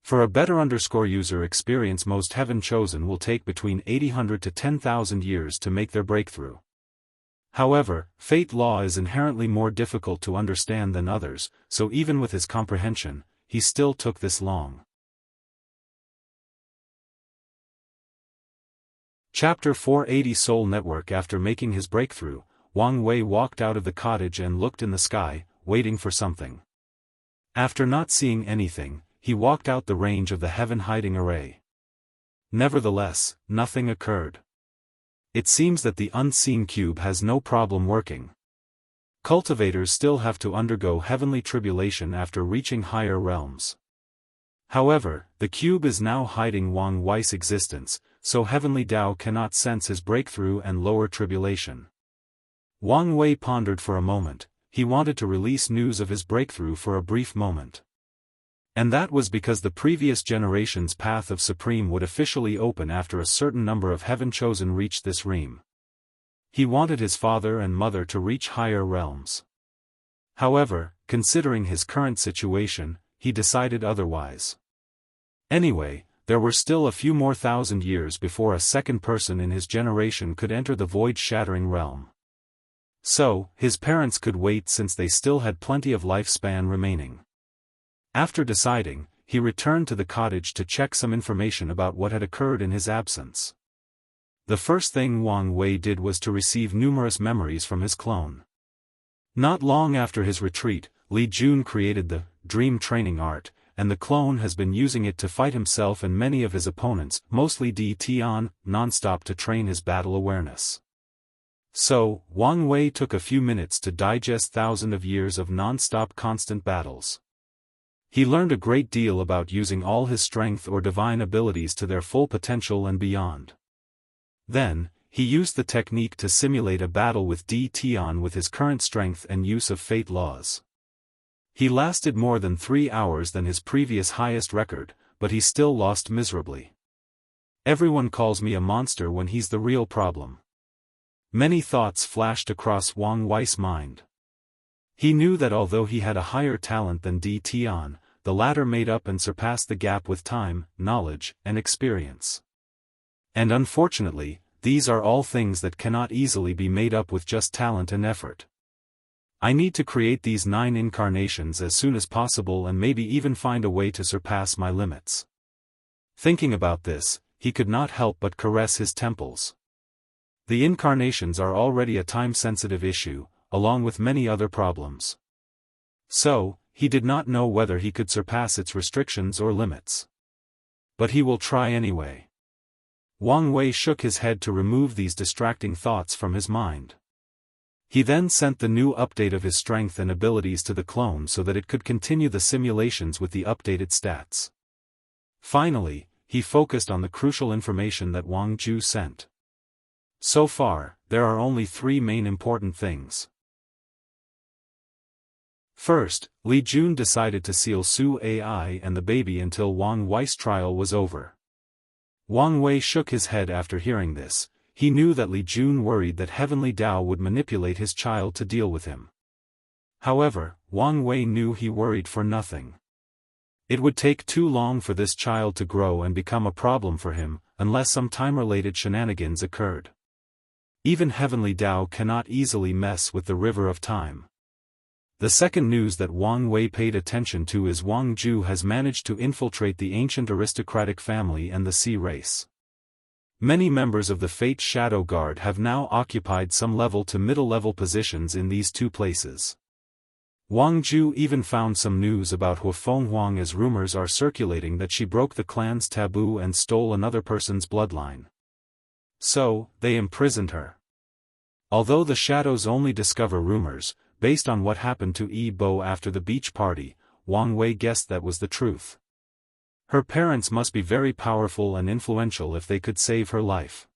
A: For a better user experience, most heaven chosen will take between 800 to 10,000 years to make their breakthrough. However, fate law is inherently more difficult to understand than others, so even with his comprehension, he still took this long. Chapter 480 Soul Network. After making his breakthrough, Wang Wei walked out of the cottage and looked in the sky, waiting for something. After not seeing anything, he walked out the range of the heaven-hiding array. Nevertheless, nothing occurred. It seems that the unseen cube has no problem working. Cultivators still have to undergo heavenly tribulation after reaching higher realms. However, the cube is now hiding Wang Wei's existence, so heavenly Tao cannot sense his breakthrough and lower tribulation. Wang Wei pondered for a moment. He wanted to release news of his breakthrough for a brief moment. And that was because the previous generation's path of supreme would officially open after a certain number of heaven chosen reached this realm. He wanted his father and mother to reach higher realms. However, considering his current situation, he decided otherwise. Anyway, there were still a few more thousand years before a second person in his generation could enter the void-shattering realm. So, his parents could wait since they still had plenty of lifespan remaining. After deciding, he returned to the cottage to check some information about what had occurred in his absence. The first thing Wang Wei did was to receive numerous memories from his clone. Not long after his retreat, Li Jun created the dream training art, and the clone has been using it to fight himself and many of his opponents, mostly Di Tian, non-stop to train his battle awareness. So, Wang Wei took a few minutes to digest thousands of years of non-stop constant battles. He learned a great deal about using all his strength or divine abilities to their full potential and beyond. Then, he used the technique to simulate a battle with Di Tian with his current strength and use of fate laws. He lasted more than 3 hours than his previous highest record, but he still lost miserably. Everyone calls me a monster when he's the real problem. Many thoughts flashed across Wang Wei's mind. He knew that although he had a higher talent than Di Tian, the latter made up and surpassed the gap with time, knowledge, and experience. And unfortunately, these are all things that cannot easily be made up with just talent and effort. I need to create these 9 incarnations as soon as possible and maybe even find a way to surpass my limits. Thinking about this, he could not help but caress his temples. The incarnations are already a time-sensitive issue, along with many other problems. So, he did not know whether he could surpass its restrictions or limits. But he will try anyway. Wang Wei shook his head to remove these distracting thoughts from his mind. He then sent the new update of his strength and abilities to the clone so that it could continue the simulations with the updated stats. Finally, he focused on the crucial information that Wang Ju sent. So far, there are only 3 main important things. First, Li Jun decided to seal Su Ai and the baby until Wang Wei's trial was over. Wang Wei shook his head after hearing this. He knew that Li Jun worried that Heavenly Dao would manipulate his child to deal with him. However, Wang Wei knew he worried for nothing. It would take too long for this child to grow and become a problem for him, unless some time-related shenanigans occurred. Even Heavenly Dao cannot easily mess with the river of time. The second news that Wang Wei paid attention to is Wang Ju has managed to infiltrate the ancient aristocratic family and the sea race. Many members of the Fate Shadow Guard have now occupied some level to middle-level positions in these 2 places. Wang Ju even found some news about Hu Fenghuang, as rumors are circulating that she broke the clan's taboo and stole another person's bloodline. So, they imprisoned her. Although the shadows only discover rumors, based on what happened to Yi Bo after the beach party, Wang Wei guessed that was the truth. Her parents must be very powerful and influential if they could save her life.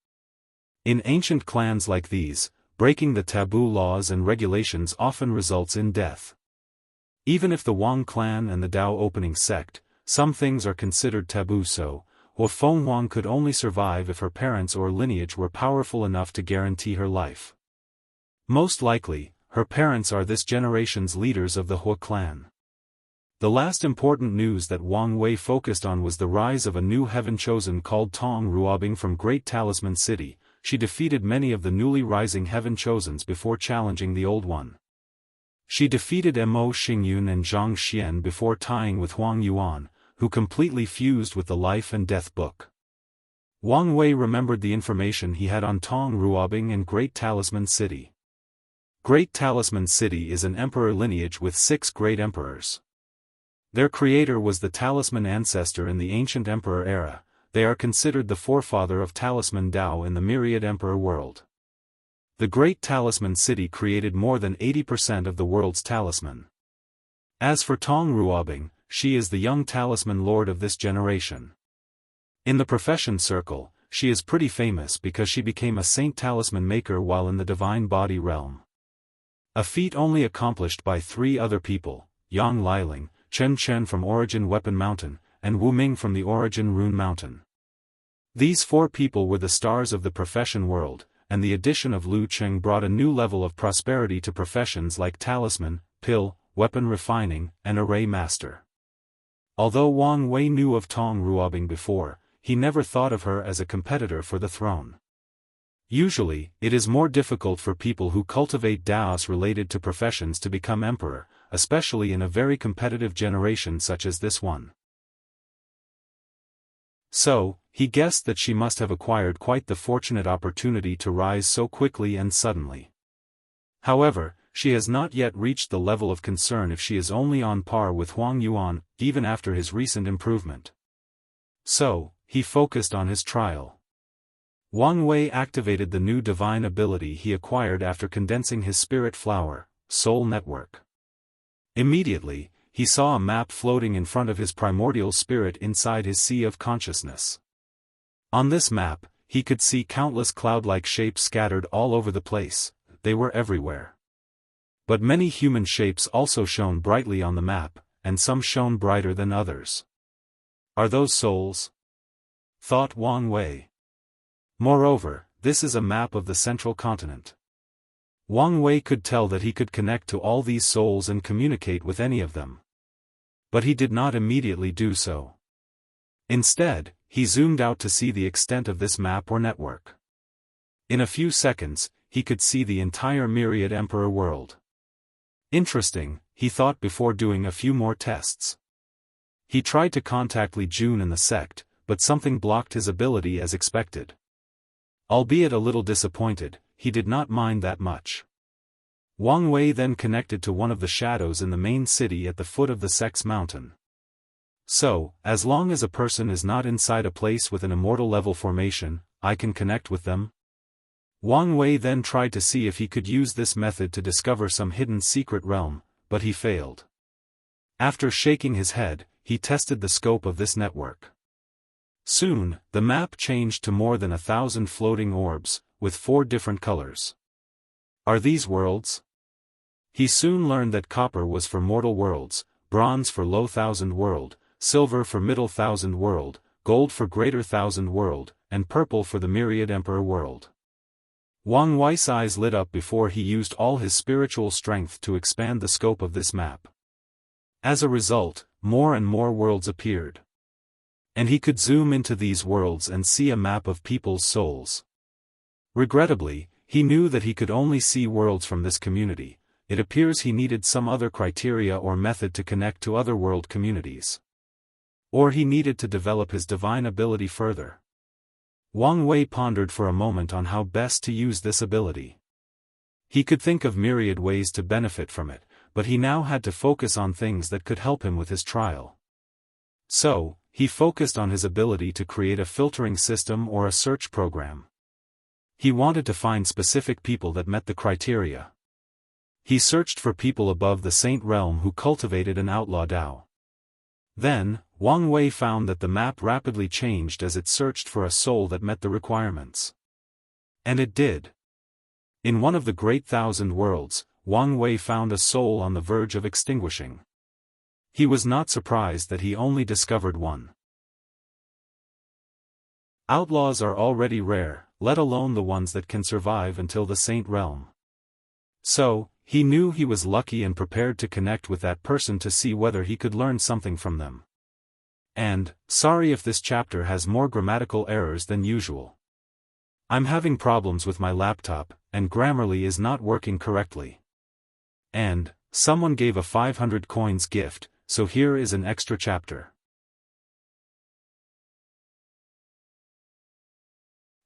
A: In ancient clans like these, breaking the taboo laws and regulations often results in death. Even if the Wang clan and the Dao opening sect, some things are considered taboo, so Hu Fenghuang could only survive if her parents or lineage were powerful enough to guarantee her life. Most likely, her parents are this generation's leaders of the Hu clan. The last important news that Wang Wei focused on was the rise of a new heaven chosen called Tong Ruobing from Great Talisman City. She defeated many of the newly rising heaven chosens before challenging the old one. She defeated Mo Xingyun and Zhang Xian before tying with Huang Yuan, who completely fused with the Life and Death book. Wang Wei remembered the information he had on Tong Ruobing and Great Talisman City. Great Talisman City is an emperor lineage with 6 great emperors. Their creator was the Talisman ancestor in the ancient emperor era. They are considered the forefather of Talisman Dao in the myriad emperor world. The Great Talisman City created more than 80% of the world's talisman. As for Tong Ruobing, she is the young talisman lord of this generation. In the profession circle, she is pretty famous because she became a saint talisman maker while in the divine body realm. A feat only accomplished by 3 other people, Yang Liling, Chen Chen from Origin Weapon Mountain, and Wu Ming from the Origin Rune Mountain. These 4 people were the stars of the profession world, and the addition of Lu Cheng brought a new level of prosperity to professions like talisman, pill, weapon refining, and array master. Although Wang Wei knew of Tong Ruobing before, he never thought of her as a competitor for the throne. Usually, it is more difficult for people who cultivate Daoist related to professions to become emperor, especially in a very competitive generation such as this one. So, he guessed that she must have acquired quite the fortunate opportunity to rise so quickly and suddenly. However, she has not yet reached the level of concern if she is only on par with Huang Yuan, even after his recent improvement. So, he focused on his trial. Wang Wei activated the new divine ability he acquired after condensing his spirit flower, Soul Network. Immediately, he saw a map floating in front of his primordial spirit inside his sea of consciousness. On this map, he could see countless cloud-like shapes scattered all over the place. They were everywhere. But many human shapes also shone brightly on the map, and some shone brighter than others. Are those souls? Thought Wang Wei. Moreover, this is a map of the central continent. Wang Wei could tell that he could connect to all these souls and communicate with any of them. But he did not immediately do so. Instead, he zoomed out to see the extent of this map or network. In a few seconds, he could see the entire myriad emperor world. Interesting, he thought before doing a few more tests. He tried to contact Li Jun and the sect, but something blocked his ability as expected. Albeit a little disappointed, he did not mind that much. Wang Wei then connected to one of the shadows in the main city at the foot of the sect's mountain. So, as long as a person is not inside a place with an immortal level formation, I can connect with them? Wang Wei then tried to see if he could use this method to discover some hidden secret realm, but he failed. After shaking his head, he tested the scope of this network. Soon, the map changed to more than 1,000 floating orbs, with 4 different colors. Are these worlds? He soon learned that copper was for mortal worlds, bronze for low thousand world, silver for middle thousand world, gold for greater thousand world, and purple for the myriad emperor world. Wang Wei's eyes lit up before he used all his spiritual strength to expand the scope of this map. As a result, more and more worlds appeared. And he could zoom into these worlds and see a map of people's souls. Regrettably, he knew that he could only see worlds from this community. It appears he needed some other criteria or method to connect to other world communities. Or he needed to develop his divine ability further. Wang Wei pondered for a moment on how best to use this ability. He could think of myriad ways to benefit from it, but he now had to focus on things that could help him with his trial. So, he focused on his ability to create a filtering system or a search program. He wanted to find specific people that met the criteria. He searched for people above the Saint realm who cultivated an outlaw Dao. Then, Wang Wei found that the map rapidly changed as it searched for a soul that met the requirements. And it did. In one of the great thousand worlds, Wang Wei found a soul on the verge of extinguishing. He was not surprised that he only discovered one. Outlaws are already rare, let alone the ones that can survive until the Saint realm. So, he knew he was lucky and prepared to connect with that person to see whether he could learn something from them. And, sorry if this chapter has more grammatical errors than usual. I'm having problems with my laptop, and Grammarly is not working correctly. And, someone gave a 500 coins gift, so here is an extra chapter.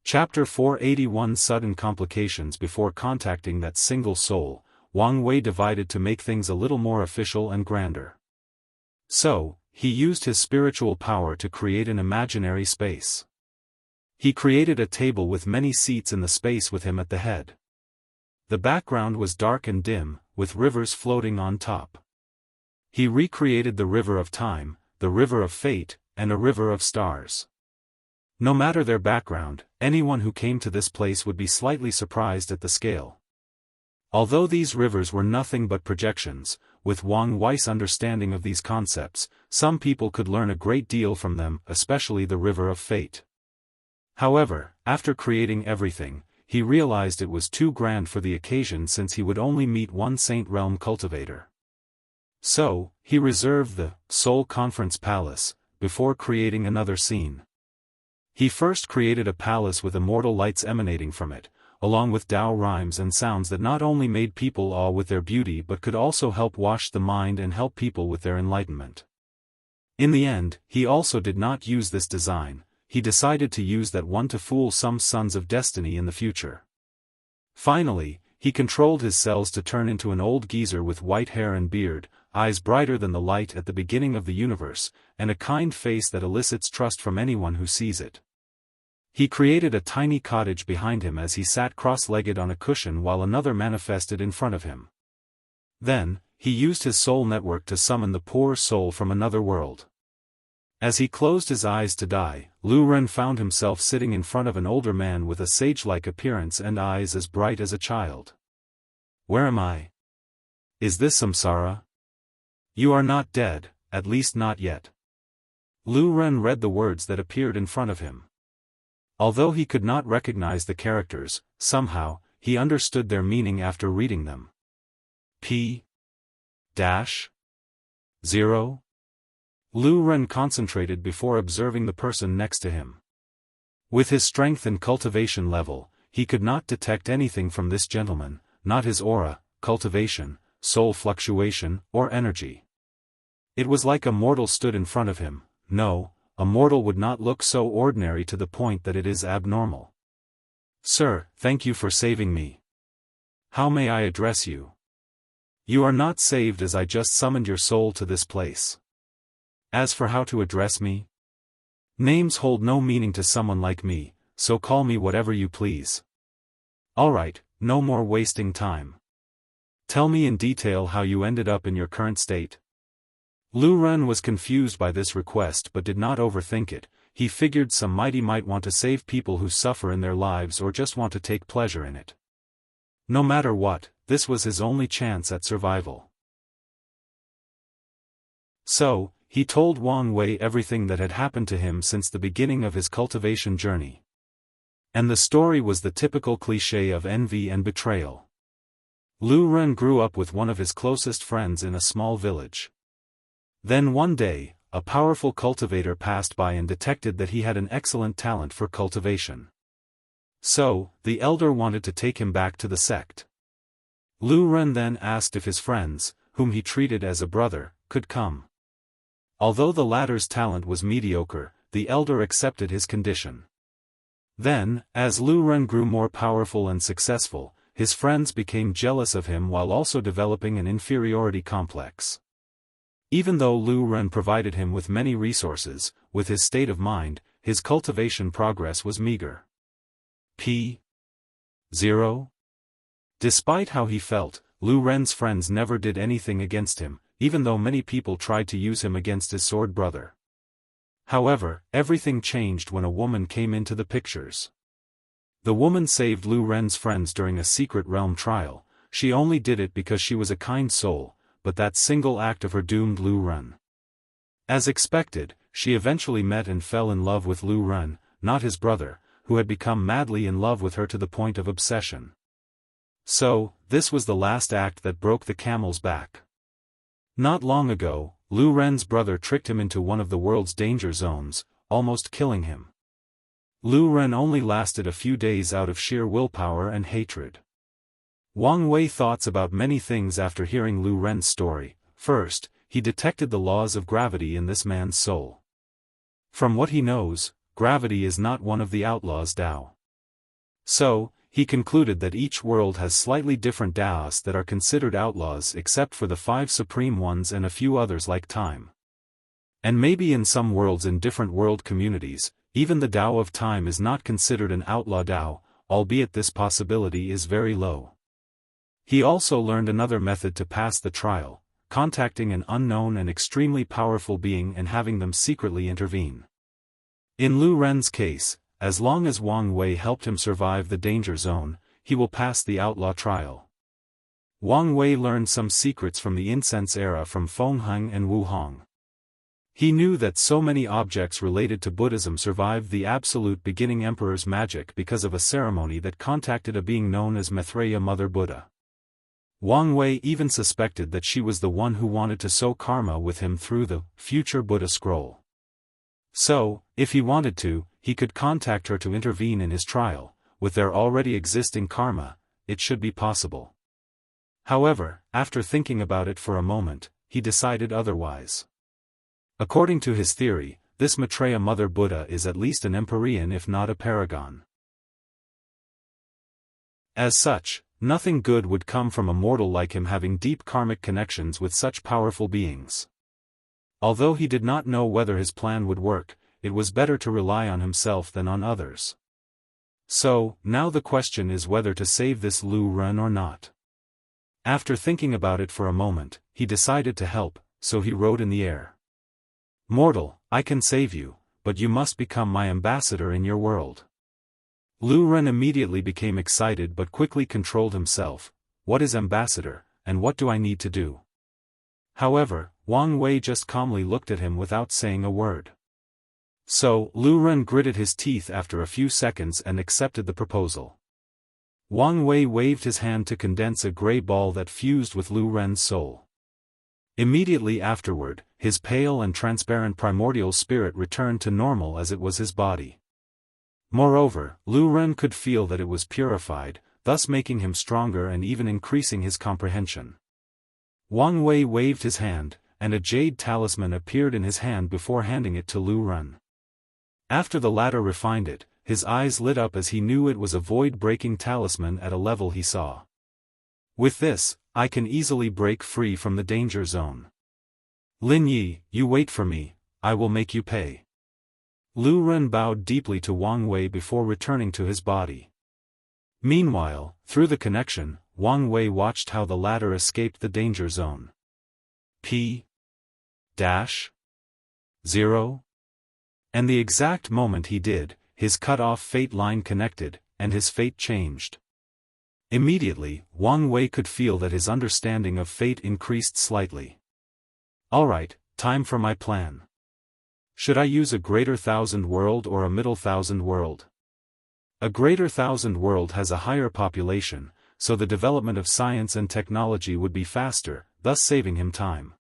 A: Chapter 481 Sudden Complications. Before contacting that single soul, Wang Wei divided to make things a little more official and grander. So, he used his spiritual power to create an imaginary space. He created a table with many seats in the space with him at the head. The background was dark and dim, with rivers floating on top. He recreated the river of time, the river of fate, and a river of stars. No matter their background, anyone who came to this place would be slightly surprised at the scale. Although these rivers were nothing but projections, with Wang Wei's understanding of these concepts, some people could learn a great deal from them, especially the river of fate. However, after creating everything, he realized it was too grand for the occasion since he would only meet one Saint Realm cultivator. So, he reserved the Soul Conference Palace, before creating another scene. He first created a palace with immortal lights emanating from it, along with Dao rhymes and sounds that not only made people awe with their beauty but could also help wash the mind and help people with their enlightenment. In the end, he also did not use this design. He decided to use that one to fool some sons of destiny in the future. Finally, he controlled his cells to turn into an old geezer with white hair and beard, eyes brighter than the light at the beginning of the universe, and a kind face that elicits trust from anyone who sees it. He created a tiny cottage behind him as he sat cross-legged on a cushion while another manifested in front of him. Then, he used his soul network to summon the poor soul from another world. As he closed his eyes to die, Lu Ren found himself sitting in front of an older man with a sage-like appearance and eyes as bright as a child. Where am I? Is this samsara? You are not dead, at least not yet. Lu Ren read the words that appeared in front of him. Although he could not recognize the characters, somehow, he understood their meaning after reading them. P-0? Lu Ren concentrated before observing the person next to him. With his strength and cultivation level, he could not detect anything from this gentleman, not his aura, cultivation, soul fluctuation, or energy. It was like a mortal stood in front of him. No, a mortal would not look so ordinary to the point that it is abnormal. Sir, thank you for saving me. How may I address you? You are not saved as I just summoned your soul to this place. As for how to address me? Names hold no meaning to someone like me, so call me whatever you please. Alright, no more wasting time. Tell me in detail how you ended up in your current state. Lu Ren was confused by this request but did not overthink it. He figured some mighty might want to save people who suffer in their lives or just want to take pleasure in it. No matter what, this was his only chance at survival. So, he told Wang Wei everything that had happened to him since the beginning of his cultivation journey. And the story was the typical cliché of envy and betrayal. Lu Ren grew up with one of his closest friends in a small village. Then one day, a powerful cultivator passed by and detected that he had an excellent talent for cultivation. So, the elder wanted to take him back to the sect. Lu Ren then asked if his friends, whom he treated as a brother, could come. Although the latter's talent was mediocre, the elder accepted his condition. Then, as Lu Ren grew more powerful and successful, his friends became jealous of him while also developing an inferiority complex. Even though Lu Ren provided him with many resources, with his state of mind, his cultivation progress was meager. 0. Despite how he felt, Lu Ren's friends never did anything against him, even though many people tried to use him against his sword brother. However, everything changed when a woman came into the pictures. The woman saved Lu Ren's friends during a secret realm trial. She only did it because she was a kind soul, but that single act of her doomed Lu Ren. As expected, she eventually met and fell in love with Lu Ren, not his brother, who had become madly in love with her to the point of obsession. So, this was the last act that broke the camel's back. Not long ago, Lu Ren's brother tricked him into one of the world's danger zones, almost killing him. Lu Ren only lasted a few days out of sheer willpower and hatred. Wang Wei thoughts about many things after hearing Lu Ren's story. First, he detected the laws of gravity in this man's soul. From what he knows, gravity is not one of the outlaws' Dao. So, he concluded that each world has slightly different Daoists that are considered outlaws except for the 5 supreme ones and a few others like time. And maybe in some worlds in different world communities, even the Dao of time is not considered an outlaw Dao, albeit this possibility is very low. He also learned another method to pass the trial, contacting an unknown and extremely powerful being and having them secretly intervene. In Lu Ren's case, as long as Wang Wei helped him survive the danger zone, he will pass the outlaw trial. Wang Wei learned some secrets from the incense era from Feng Heng and Wu Hong. He knew that so many objects related to Buddhism survived the absolute beginning emperor's magic because of a ceremony that contacted a being known as Maitreya Mother Buddha. Wang Wei even suspected that she was the one who wanted to sow karma with him through the future Buddha scroll. So, if he wanted to, he could contact her to intervene in his trial. With their already existing karma, it should be possible. However, after thinking about it for a moment, he decided otherwise. According to his theory, this Maitreya Mother Buddha is at least an empyrean if not a paragon. As such, nothing good would come from a mortal like him having deep karmic connections with such powerful beings. Although he did not know whether his plan would work, it was better to rely on himself than on others. So, now the question is whether to save this Lu Ren or not. After thinking about it for a moment, he decided to help, so he wrote in the air. "Mortal, I can save you, but you must become my ambassador in your world." Lu Ren immediately became excited but quickly controlled himself. What is ambassador, and what do I need to do? However, Wang Wei just calmly looked at him without saying a word. So, Lu Ren gritted his teeth after a few seconds and accepted the proposal. Wang Wei waved his hand to condense a gray ball that fused with Lu Ren's soul. Immediately afterward, his pale and transparent primordial spirit returned to normal as it was his body. Moreover, Lu Ren could feel that it was purified, thus making him stronger and even increasing his comprehension. Wang Wei waved his hand, and a jade talisman appeared in his hand before handing it to Lu Ren. After the latter refined it, his eyes lit up as he knew it was a void-breaking talisman at a level he saw. With this, I can easily break free from the danger zone. Lin Yi, you wait for me, I will make you pay. Lu Ren bowed deeply to Wang Wei before returning to his body. Meanwhile, through the connection, Wang Wei watched how the latter escaped the danger zone. P-0. And the exact moment he did, his cut-off fate line connected, and his fate changed. Immediately, Wang Wei could feel that his understanding of fate increased slightly. Alright, time for my plan. Should I use a greater thousand world or a middle thousand world? A greater thousand world has a higher population, so the development of science and technology would be faster, thus saving him time.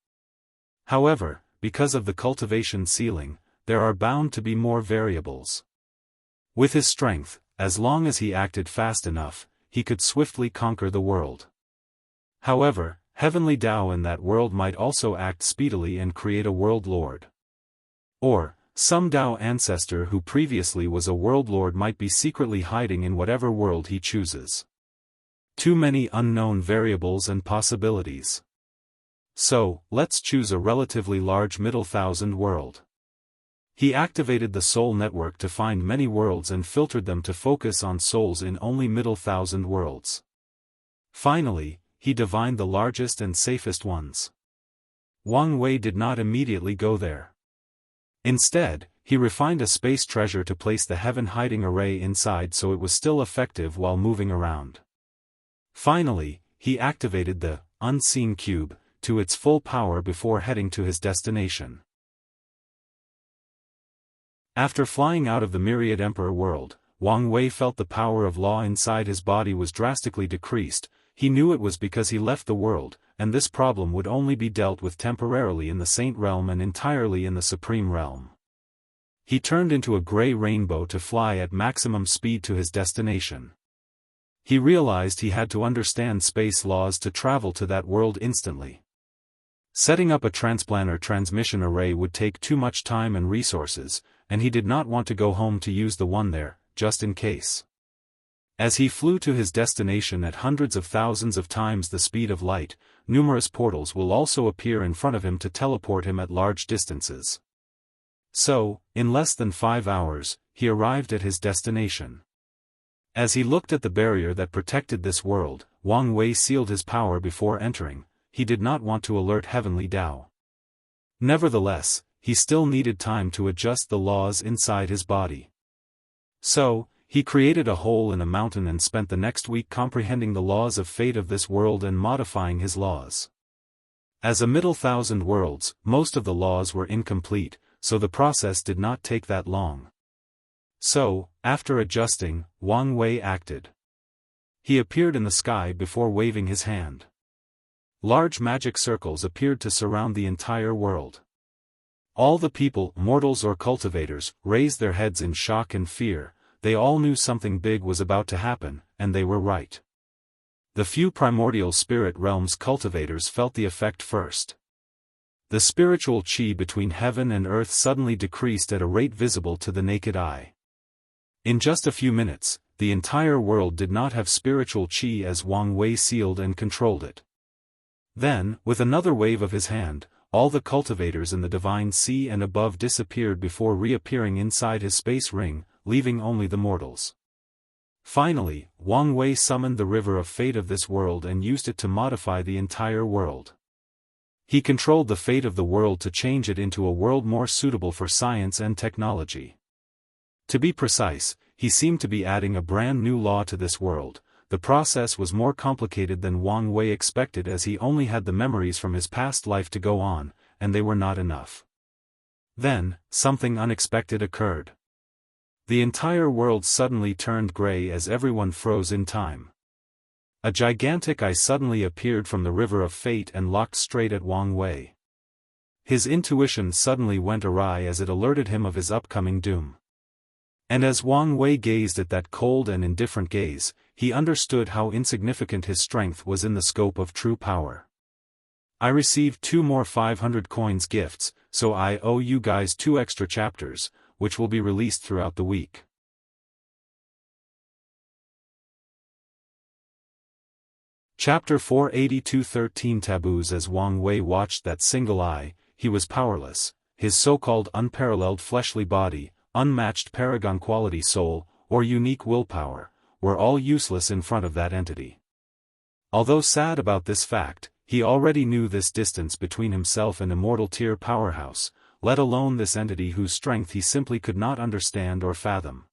A: However, because of the cultivation ceiling, there are bound to be more variables. With his strength, as long as he acted fast enough, he could swiftly conquer the world. However, heavenly Tao in that world might also act speedily and create a world lord. Or, some Tao ancestor who previously was a world lord might be secretly hiding in whatever world he chooses. Too many unknown variables and possibilities. So, let's choose a relatively large middle thousand world. He activated the soul network to find many worlds and filtered them to focus on souls in only middle thousand worlds. Finally, he divined the largest and safest ones. Wang Wei did not immediately go there. Instead, he refined a space treasure to place the heaven hiding array inside so it was still effective while moving around. Finally, he activated the unseen cube to its full power before heading to his destination. After flying out of the Myriad Emperor world, Wang Wei felt the power of law inside his body was drastically decreased. He knew it was because he left the world, and this problem would only be dealt with temporarily in the Saint Realm and entirely in the Supreme Realm. He turned into a gray rainbow to fly at maximum speed to his destination. He realized he had to understand space laws to travel to that world instantly. Setting up a transplanar transmission array would take too much time and resources, and he did not want to go home to use the one there, just in case. As he flew to his destination at hundreds of thousands of times the speed of light, numerous portals will also appear in front of him to teleport him at large distances. So, in less than 5 hours, he arrived at his destination. As he looked at the barrier that protected this world, Wang Wei sealed his power before entering. He did not want to alert heavenly Tao. Nevertheless, he still needed time to adjust the laws inside his body. So, he created a hole in a mountain and spent the next week comprehending the laws of fate of this world and modifying his laws. As a middle thousand worlds, most of the laws were incomplete, so the process did not take that long. So, after adjusting, Wang Wei acted. He appeared in the sky before waving his hand. Large magic circles appeared to surround the entire world. All the people, mortals or cultivators, raised their heads in shock and fear. They all knew something big was about to happen, and they were right. The few primordial spirit realms cultivators felt the effect first. The spiritual chi between heaven and earth suddenly decreased at a rate visible to the naked eye. In just a few minutes, the entire world did not have spiritual chi as Wang Wei sealed and controlled it. Then, with another wave of his hand, all the cultivators in the divine sea and above disappeared before reappearing inside his space ring, leaving only the mortals. Finally, Wang Wei summoned the river of fate of this world and used it to modify the entire world. He controlled the fate of the world to change it into a world more suitable for science and technology. To be precise, he seemed to be adding a brand new law to this world. The process was more complicated than Wang Wei expected as he only had the memories from his past life to go on, and they were not enough. Then, something unexpected occurred. The entire world suddenly turned gray as everyone froze in time. A gigantic eye suddenly appeared from the river of fate and locked straight at Wang Wei. His intuition suddenly went awry as it alerted him of his upcoming doom. And as Wang Wei gazed at that cold and indifferent gaze, he understood how insignificant his strength was in the scope of true power. I received 2 more 500 coins gifts, so I owe you guys 2 extra chapters, which will be released throughout the week. Chapter 482 13 Taboos. As Wang Wei watched that single eye, he was powerless. His so-called unparalleled fleshly body, unmatched paragon quality soul, or unique willpower, were all useless in front of that entity. Although sad about this fact, he already knew this distance between himself and immortal tier powerhouse, let alone this entity whose strength he simply could not understand or fathom.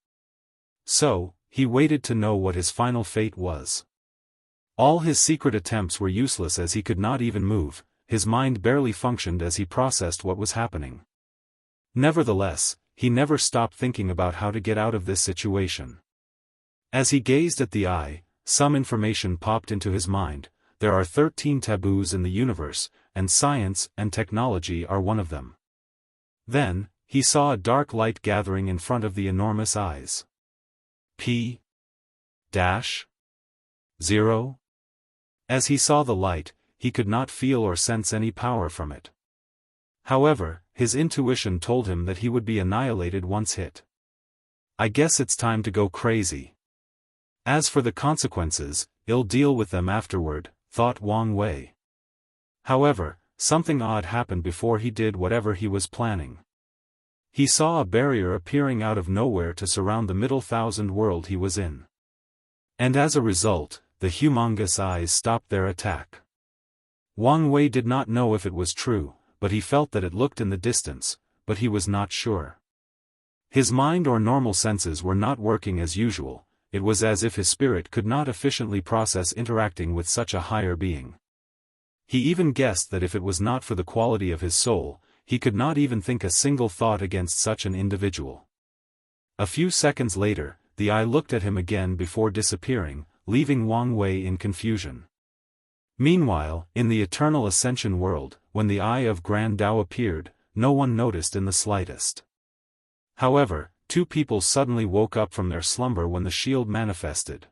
A: So, he waited to know what his final fate was. All his secret attempts were useless as he could not even move, his mind barely functioned as he processed what was happening. Nevertheless, he never stopped thinking about how to get out of this situation. As he gazed at the eye, some information popped into his mind. There are 13 taboos in the universe, and science and technology are one of them. Then, he saw a dark light gathering in front of the enormous eyes. P-0? As he saw the light, he could not feel or sense any power from it. However, his intuition told him that he would be annihilated once hit. I guess it's time to go crazy. As for the consequences, I'll deal with them afterward, thought Wang Wei. However, something odd happened before he did whatever he was planning. He saw a barrier appearing out of nowhere to surround the middle thousand world he was in. And as a result, the humongous eyes stopped their attack. Wang Wei did not know if it was true, but he felt that it looked in the distance, but he was not sure. His mind or normal senses were not working as usual. It was as if his spirit could not efficiently process interacting with such a higher being. He even guessed that if it was not for the quality of his soul, he could not even think a single thought against such an individual. A few seconds later, the eye looked at him again before disappearing, leaving Wang Wei in confusion. Meanwhile, in the eternal ascension world, when the eye of Grand Tao appeared, no one noticed in the slightest. However, two people suddenly woke up from their slumber when the shield manifested.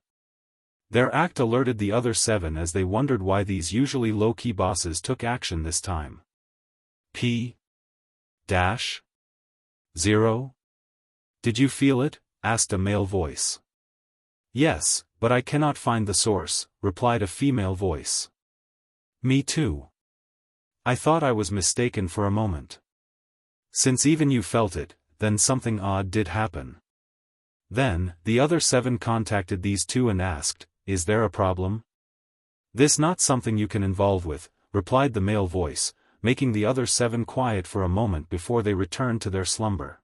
A: Their act alerted the other 7 as they wondered why these usually low-key bosses took action this time. P-0? Did you feel it? Asked a male voice. Yes, but I cannot find the source, replied a female voice. Me too. I thought I was mistaken for a moment. Since even you felt it, then something odd did happen. Then, the other 7 contacted these two and asked, is there a problem? This not something you can involve with, replied the male voice, making the other 7 quiet for a moment before they returned to their slumber.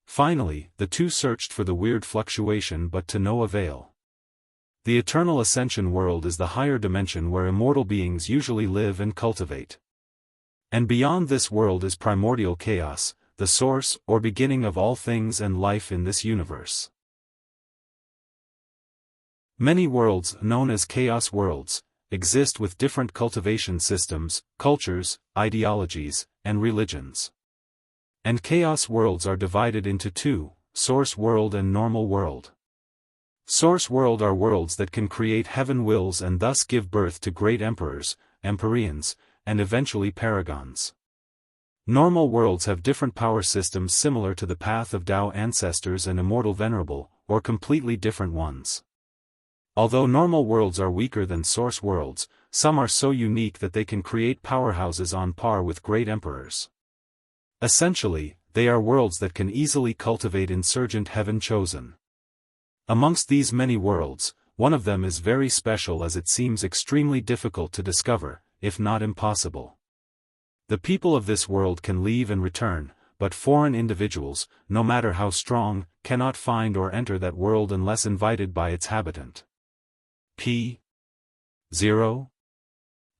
A: Finally, the two searched for the weird fluctuation but to no avail. The eternal ascension world is the higher dimension where immortal beings usually live and cultivate. And beyond this world is primordial chaos, the source or beginning of all things and life in this universe. Many worlds, known as chaos worlds, exist with different cultivation systems, cultures, ideologies, and religions. And chaos worlds are divided into 2, source world and normal world. Source world are worlds that can create heaven wills and thus give birth to great emperors, empyreans, and eventually paragons. Normal worlds have different power systems similar to the path of Tao ancestors and immortal venerable, or completely different ones. Although normal worlds are weaker than source worlds, some are so unique that they can create powerhouses on par with great emperors. Essentially, they are worlds that can easily cultivate insurgent heaven chosen. Amongst these many worlds, one of them is very special as it seems extremely difficult to discover, if not impossible. The people of this world can leave and return, but foreign individuals, no matter how strong, cannot find or enter that world unless invited by its habitant. P-0?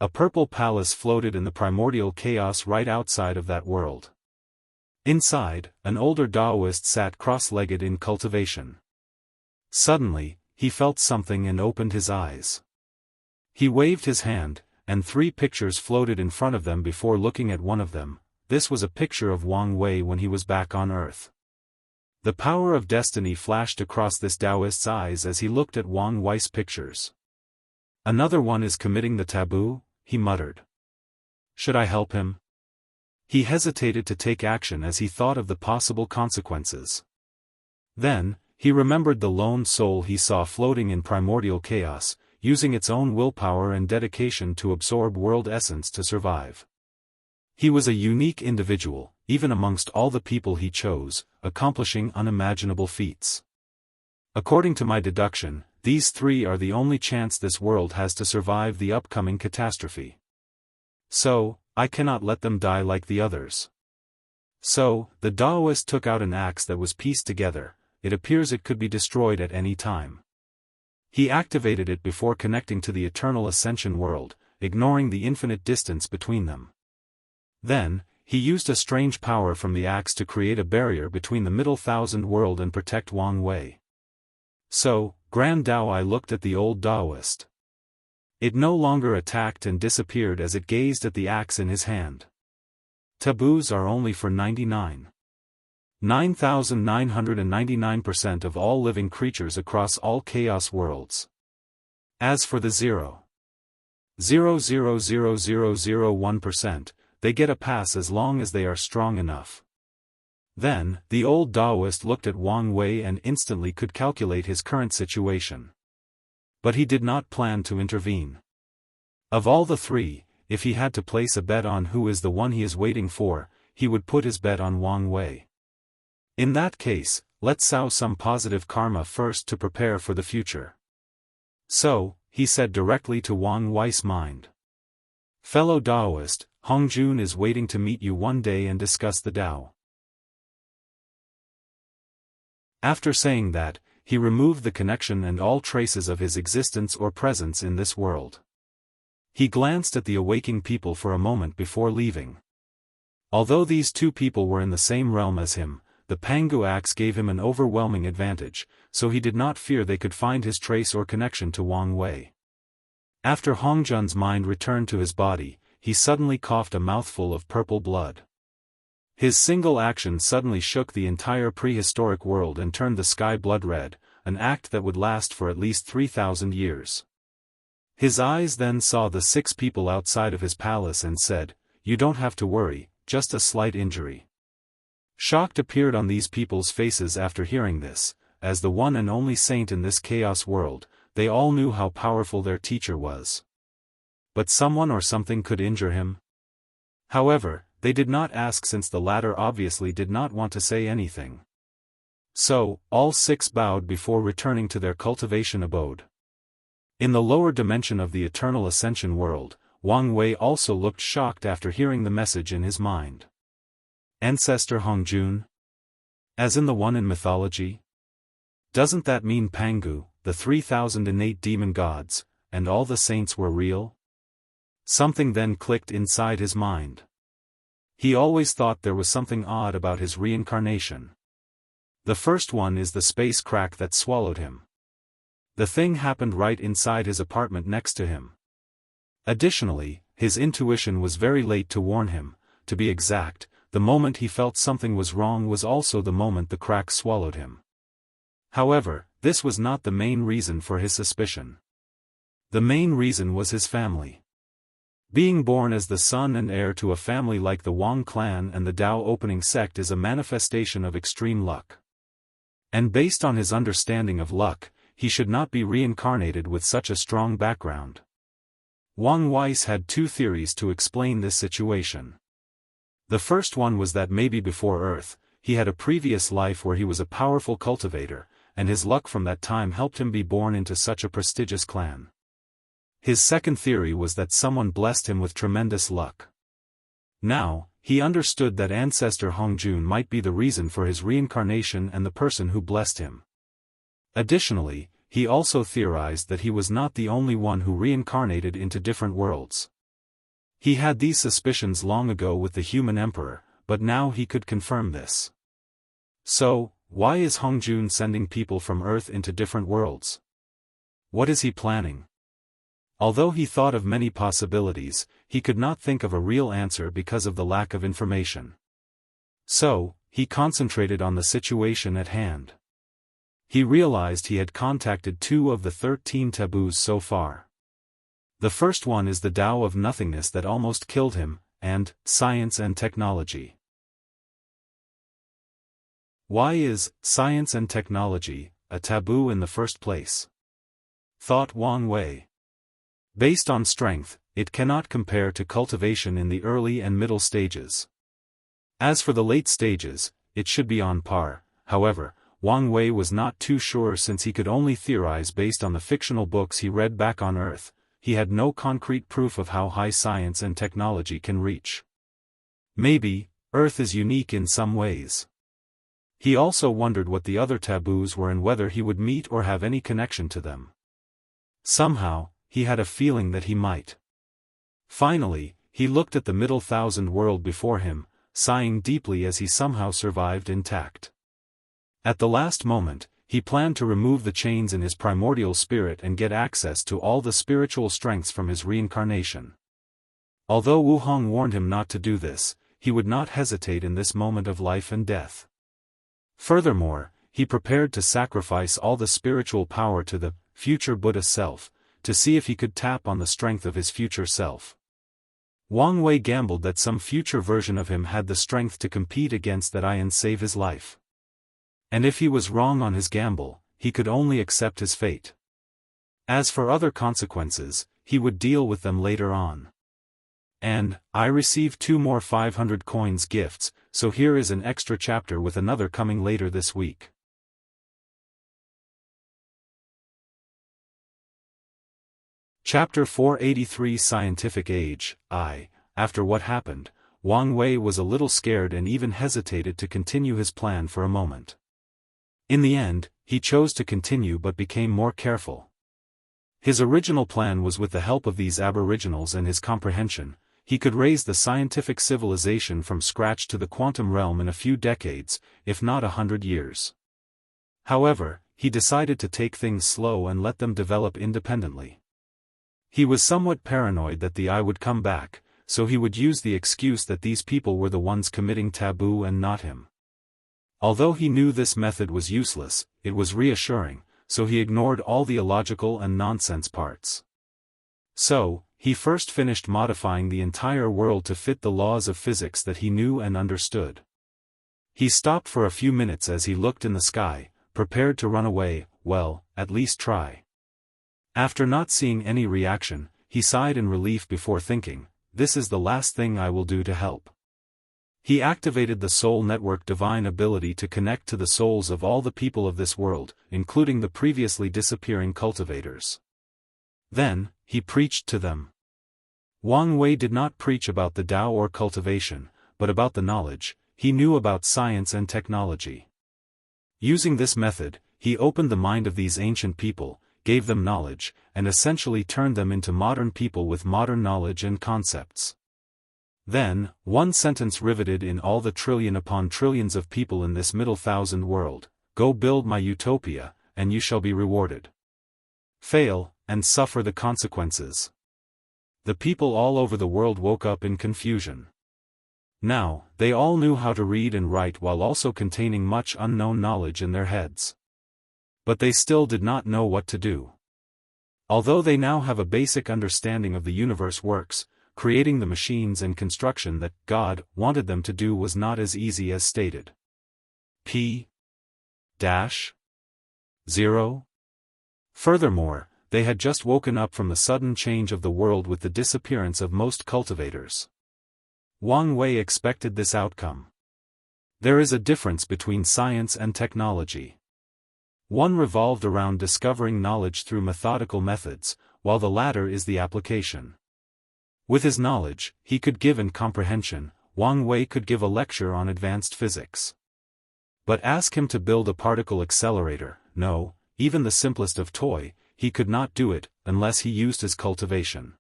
A: A purple palace floated in the primordial chaos right outside of that world. Inside, an older Daoist sat cross-legged in cultivation. Suddenly, he felt something and opened his eyes. He waved his hand, and 3 pictures floated in front of them before looking at one of them. This was a picture of Wang Wei when he was back on Earth. The power of destiny flashed across this Daoist's eyes as he looked at Wang Wei's pictures. Another one is committing the taboo, he muttered. Should I help him? He hesitated to take action as he thought of the possible consequences. Then, he remembered the lone soul he saw floating in primordial chaos, using its own willpower and dedication to absorb world essence to survive. He was a unique individual, even amongst all the people he chose, accomplishing unimaginable feats. According to my deduction, these three are the only chance this world has to survive the upcoming catastrophe. So, I cannot let them die like the others. So, the Daoist took out an axe that was pieced together. It appears it could be destroyed at any time. He activated it before connecting to the eternal ascension world, ignoring the infinite distance between them. Then, he used a strange power from the axe to create a barrier between the middle thousand world and protect Wang Wei. So, Grand Dao I looked at the old Daoist. It no longer attacked and disappeared as it gazed at the axe in his hand. Taboos are only for 9,999% of all living creatures across all chaos worlds. As for the 0.00001%, they get a pass as long as they are strong enough. Then, the old Daoist looked at Wang Wei and instantly could calculate his current situation. But he did not plan to intervene. Of all the three, if he had to place a bet on who is the one he is waiting for, he would put his bet on Wang Wei. In that case, let's sow some positive karma first to prepare for the future. So, he said directly to Wang Wei's mind. Fellow Daoist, Hongjun is waiting to meet you one day and discuss the Dao. After saying that, he removed the connection and all traces of his existence or presence in this world. He glanced at the awaking people for a moment before leaving. Although these two people were in the same realm as him, the Pangu axe gave him an overwhelming advantage, so he did not fear they could find his trace or connection to Wang Wei. After Hongjun's mind returned to his body, he suddenly coughed a mouthful of purple blood. His single action suddenly shook the entire prehistoric world and turned the sky blood red, an act that would last for at least 3,000 years. His eyes then saw the 6 people outside of his palace and said, "You don't have to worry, just a slight injury." Shock appeared on these people's faces after hearing this. As the one and only saint in this chaos world, they all knew how powerful their teacher was. But someone or something could injure him? However, they did not ask since the latter obviously did not want to say anything. So, all 6 bowed before returning to their cultivation abode. In the lower dimension of the eternal ascension world, Wang Wei also looked shocked after hearing the message in his mind. Ancestor Hongjun? As in the one in mythology? Doesn't that mean Pangu, the 3,000 innate demon gods, and all the saints were real? Something then clicked inside his mind. He always thought there was something odd about his reincarnation. The first one is the space crack that swallowed him. The thing happened right inside his apartment next to him. Additionally, his intuition was very late to warn him. To be exact, the moment he felt something was wrong was also the moment the crack swallowed him. However, this was not the main reason for his suspicion. The main reason was his family. Being born as the son and heir to a family like the Wang clan and the Dao opening sect is a manifestation of extreme luck. And based on his understanding of luck, he should not be reincarnated with such a strong background. Wang Weiss had 2 theories to explain this situation. The first one was that maybe before Earth, he had a previous life where he was a powerful cultivator, and his luck from that time helped him be born into such a prestigious clan. His second theory was that someone blessed him with tremendous luck. Now, he understood that ancestor Hongjun might be the reason for his reincarnation and the person who blessed him. Additionally, he also theorized that he was not the only one who reincarnated into different worlds. He had these suspicions long ago with the human emperor, but now he could confirm this. So, why is Hongjun sending people from Earth into different worlds? What is he planning? Although he thought of many possibilities, he could not think of a real answer because of the lack of information. So, he concentrated on the situation at hand. He realized he had contacted 2 of the 13 taboos so far. The first one is the Tao of nothingness that almost killed him, and science and technology. Why is science and technology a taboo in the first place? Thought Wang Wei. Based on strength, it cannot compare to cultivation in the early and middle stages. As for the late stages, it should be on par. However, Wang Wei was not too sure since he could only theorize based on the fictional books he read back on Earth. He had no concrete proof of how high science and technology can reach. Maybe, Earth is unique in some ways. He also wondered what the other taboos were and whether he would meet or have any connection to them. Somehow, he had a feeling that he might. Finally, he looked at the middle thousand world before him, sighing deeply as he somehow survived intact. At the last moment, he planned to remove the chains in his primordial spirit and get access to all the spiritual strengths from his reincarnation. Although Wu Hong warned him not to do this, he would not hesitate in this moment of life and death. Furthermore, he prepared to sacrifice all the spiritual power to the future Buddha self, to see if he could tap on the strength of his future self. Wang Wei gambled that some future version of him had the strength to compete against that and save his life. And if he was wrong on his gamble, he could only accept his fate. As for other consequences, he would deal with them later on. And, I received 2 more 500 coins gifts, so here is an extra chapter with another coming later this week. Chapter 483 Scientific Age. After what happened, Wang Wei was a little scared and even hesitated to continue his plan for a moment. In the end, he chose to continue but became more careful. His original plan was with the help of these aboriginals and his comprehension, he could raise the scientific civilization from scratch to the quantum realm in a few decades, if not 100 years. However, he decided to take things slow and let them develop independently. He was somewhat paranoid that the I would come back, so he would use the excuse that these people were the ones committing taboo and not him. Although he knew this method was useless, it was reassuring, so he ignored all the illogical and nonsense parts. So, he first finished modifying the entire world to fit the laws of physics that he knew and understood. He stopped for a few minutes as he looked in the sky, prepared to run away, well, at least try. After not seeing any reaction, he sighed in relief before thinking, this is the last thing I will do to help. He activated the Soul Network divine ability to connect to the souls of all the people of this world, including the previously disappearing cultivators. Then, he preached to them. Wang Wei did not preach about the Tao or cultivation, but about the knowledge he knew about science and technology. Using this method, he opened the mind of these ancient people, gave them knowledge, and essentially turned them into modern people with modern knowledge and concepts. Then, one sentence riveted in all the trillion upon trillions of people in this middle thousand world, go build my utopia, and you shall be rewarded. Fail, and suffer the consequences. The people all over the world woke up in confusion. Now, they all knew how to read and write while also containing much unknown knowledge in their heads. But they still did not know what to do. Although they now have a basic understanding of the universe works, creating the machines and construction that God wanted them to do was not as easy as stated. P-0. Furthermore, they had just woken up from the sudden change of the world with the disappearance of most cultivators. Wang Wei expected this outcome. There is a difference between science and technology. One revolved around discovering knowledge through methodical methods, while the latter is the application. With his knowledge, he could give and comprehension, Wang Wei could give a lecture on advanced physics. But ask him to build a particle accelerator, no, even the simplest of toy, he could not do it, unless he used his cultivation.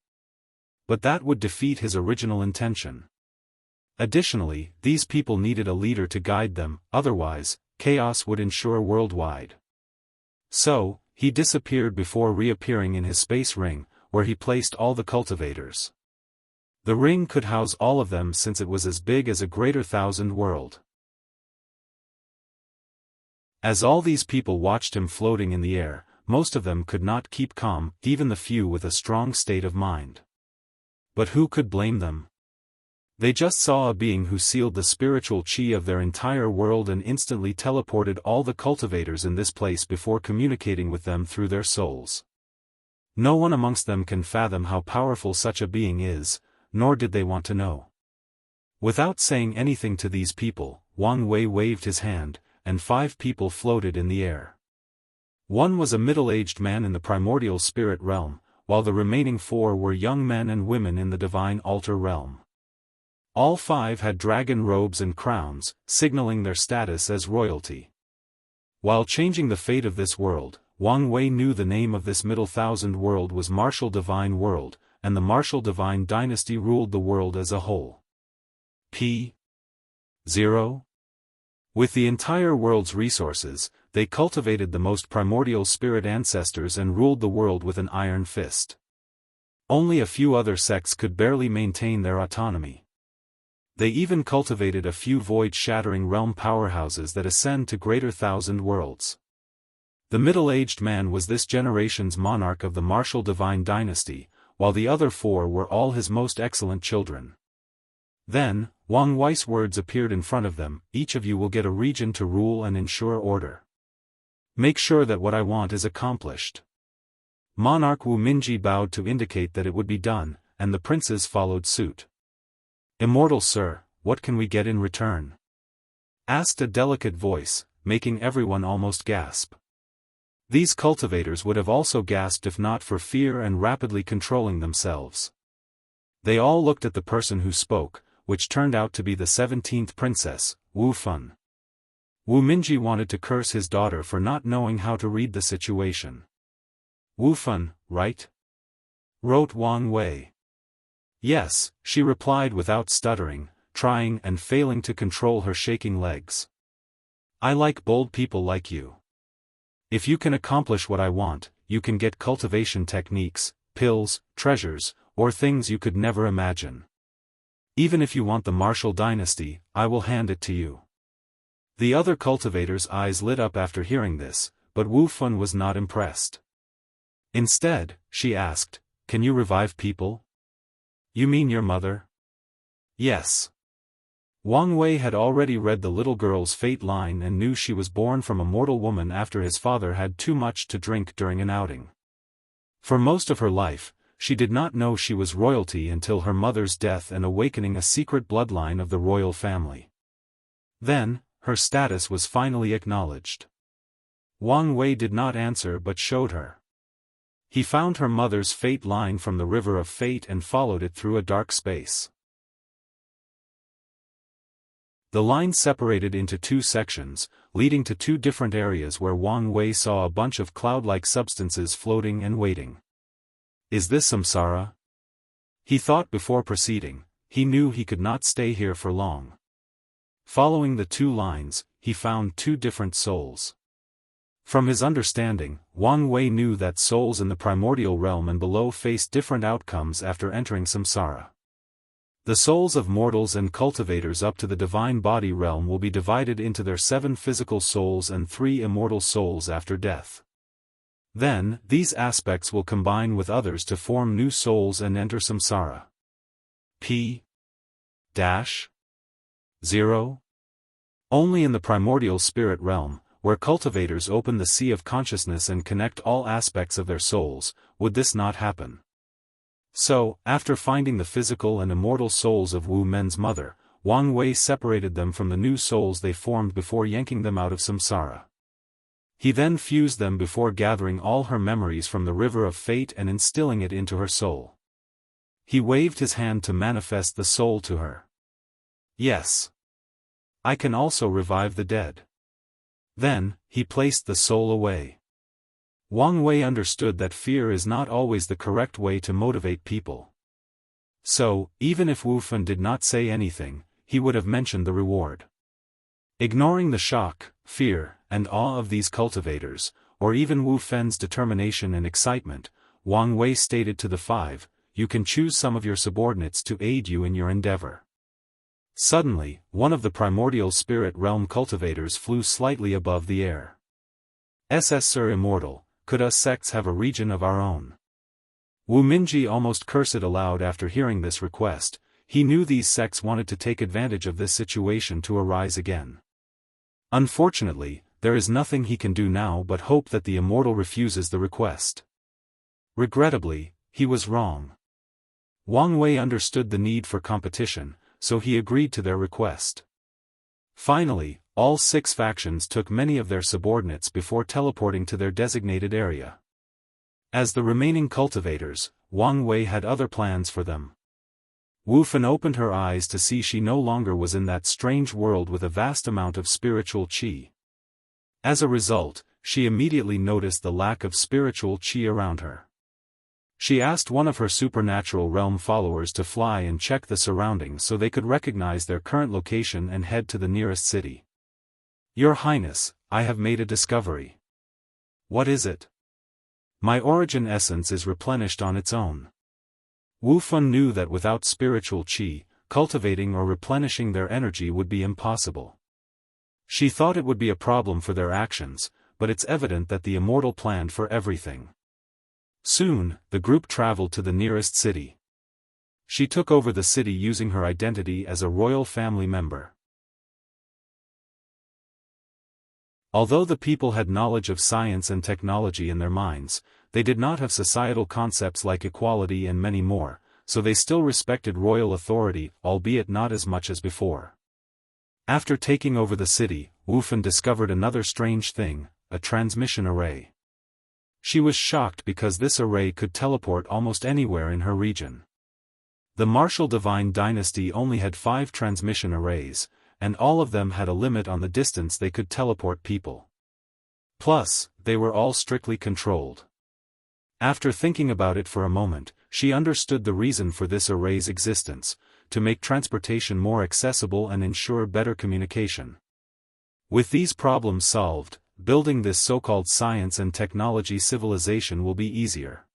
A: But that would defeat his original intention. Additionally, these people needed a leader to guide them, otherwise, chaos would ensure worldwide. So, he disappeared before reappearing in his space ring, where he placed all the cultivators. The ring could house all of them since it was as big as a greater thousand world. As all these people watched him floating in the air, most of them could not keep calm, even the few with a strong state of mind. But who could blame them? They just saw a being who sealed the spiritual chi of their entire world and instantly teleported all the cultivators in this place before communicating with them through their souls. No one amongst them can fathom how powerful such a being is, nor did they want to know. Without saying anything to these people, Wang Wei waved his hand, and 5 people floated in the air. One was a middle-aged man in the primordial spirit realm, while the remaining 4 were young men and women in the divine altar realm. All 5 had dragon robes and crowns, signaling their status as royalty. While changing the fate of this world, Wang Wei knew the name of this middle thousand world was Martial Divine World, and the Martial Divine Dynasty ruled the world as a whole. P.0. With the entire world's resources, they cultivated the most primordial spirit ancestors and ruled the world with an iron fist. Only a few other sects could barely maintain their autonomy. They even cultivated a few void-shattering realm powerhouses that ascend to greater thousand worlds. The middle-aged man was this generation's monarch of the Martial Divine Dynasty, while the other 4 were all his most excellent children. Then, Wang Wei's words appeared in front of them: each of you will get a region to rule and ensure order. Make sure that what I want is accomplished. Monarch Wu Minji bowed to indicate that it would be done, and the princes followed suit. Immortal sir, what can we get in return? Asked a delicate voice, making everyone almost gasp. These cultivators would have also gasped if not for fear and rapidly controlling themselves. They all looked at the person who spoke, which turned out to be the 17th princess, Wu Fun. Wu Minji wanted to curse his daughter for not knowing how to read the situation. Wu Fun, right? Wrote Wang Wei. Yes, she replied without stuttering, trying and failing to control her shaking legs. I like bold people like you. If you can accomplish what I want, you can get cultivation techniques, pills, treasures, or things you could never imagine. Even if you want the Martial Dynasty, I will hand it to you. The other cultivators' eyes lit up after hearing this, but Wu Fun was not impressed. Instead, she asked, can you revive people? You mean your mother? Yes. Wang Wei had already read the little girl's fate line and knew she was born from a mortal woman after his father had too much to drink during an outing. For most of her life, she did not know she was royalty until her mother's death and awakening a secret bloodline of the royal family. Then, her status was finally acknowledged. Wang Wei did not answer but showed her. He found her mother's fate line from the river of fate and followed it through a dark space. The line separated into 2 sections, leading to 2 different areas where Wang Wei saw a bunch of cloud-like substances floating and waiting. Is this samsara? He thought before proceeding. He knew he could not stay here for long. Following the 2 lines, he found 2 different souls. From his understanding, Wang Wei knew that souls in the primordial realm and below face different outcomes after entering samsara. The souls of mortals and cultivators up to the divine body realm will be divided into their 7 physical souls and 3 immortal souls after death. Then, these aspects will combine with others to form new souls and enter samsara. P.0. Only in the primordial spirit realm, where cultivators open the sea of consciousness and connect all aspects of their souls, would this not happen. So, after finding the physical and immortal souls of Wu Men's mother, Wang Wei separated them from the new souls they formed before yanking them out of samsara. He then fused them before gathering all her memories from the river of fate and instilling it into her soul. He waved his hand to manifest the soul to her. Yes. I can also revive the dead. Then, he placed the soul away. Wang Wei understood that fear is not always the correct way to motivate people. So, even if Wu Fun did not say anything, he would have mentioned the reward. Ignoring the shock, fear, and awe of these cultivators, or even Wu Fen's determination and excitement, Wang Wei stated to the 5, you can choose some of your subordinates to aid you in your endeavor. Suddenly, one of the primordial spirit realm cultivators flew slightly above the air. Sir Immortal, could us sects have a region of our own? Wu Minji almost cursed aloud after hearing this request. He knew these sects wanted to take advantage of this situation to arise again. Unfortunately, there is nothing he can do now but hope that the Immortal refuses the request. Regrettably, he was wrong. Wang Wei understood the need for competition, so he agreed to their request. Finally, all 6 factions took many of their subordinates before teleporting to their designated area. As the remaining cultivators, Wang Wei had other plans for them. Wu Fan opened her eyes to see she no longer was in that strange world with a vast amount of spiritual qi. As a result, she immediately noticed the lack of spiritual qi around her. She asked one of her supernatural realm followers to fly and check the surroundings so they could recognize their current location and head to the nearest city. "Your Highness, I have made a discovery." "What is it?" "My origin essence is replenished on its own." Wu Fan knew that without spiritual qi, cultivating or replenishing their energy would be impossible. She thought it would be a problem for their actions, but it's evident that the Immortal planned for everything. Soon, the group traveled to the nearest city. She took over the city using her identity as a royal family member. Although the people had knowledge of science and technology in their minds, they did not have societal concepts like equality and many more, so they still respected royal authority, albeit not as much as before. After taking over the city, Wu Fan discovered another strange thing, a transmission array. She was shocked because this array could teleport almost anywhere in her region. The martial divine dynasty only had 5 transmission arrays, and all of them had a limit on the distance they could teleport people. Plus, they were all strictly controlled. After thinking about it for a moment, she understood the reason for this array's existence, to make transportation more accessible and ensure better communication. With these problems solved, building this so-called science and technology civilization will be easier.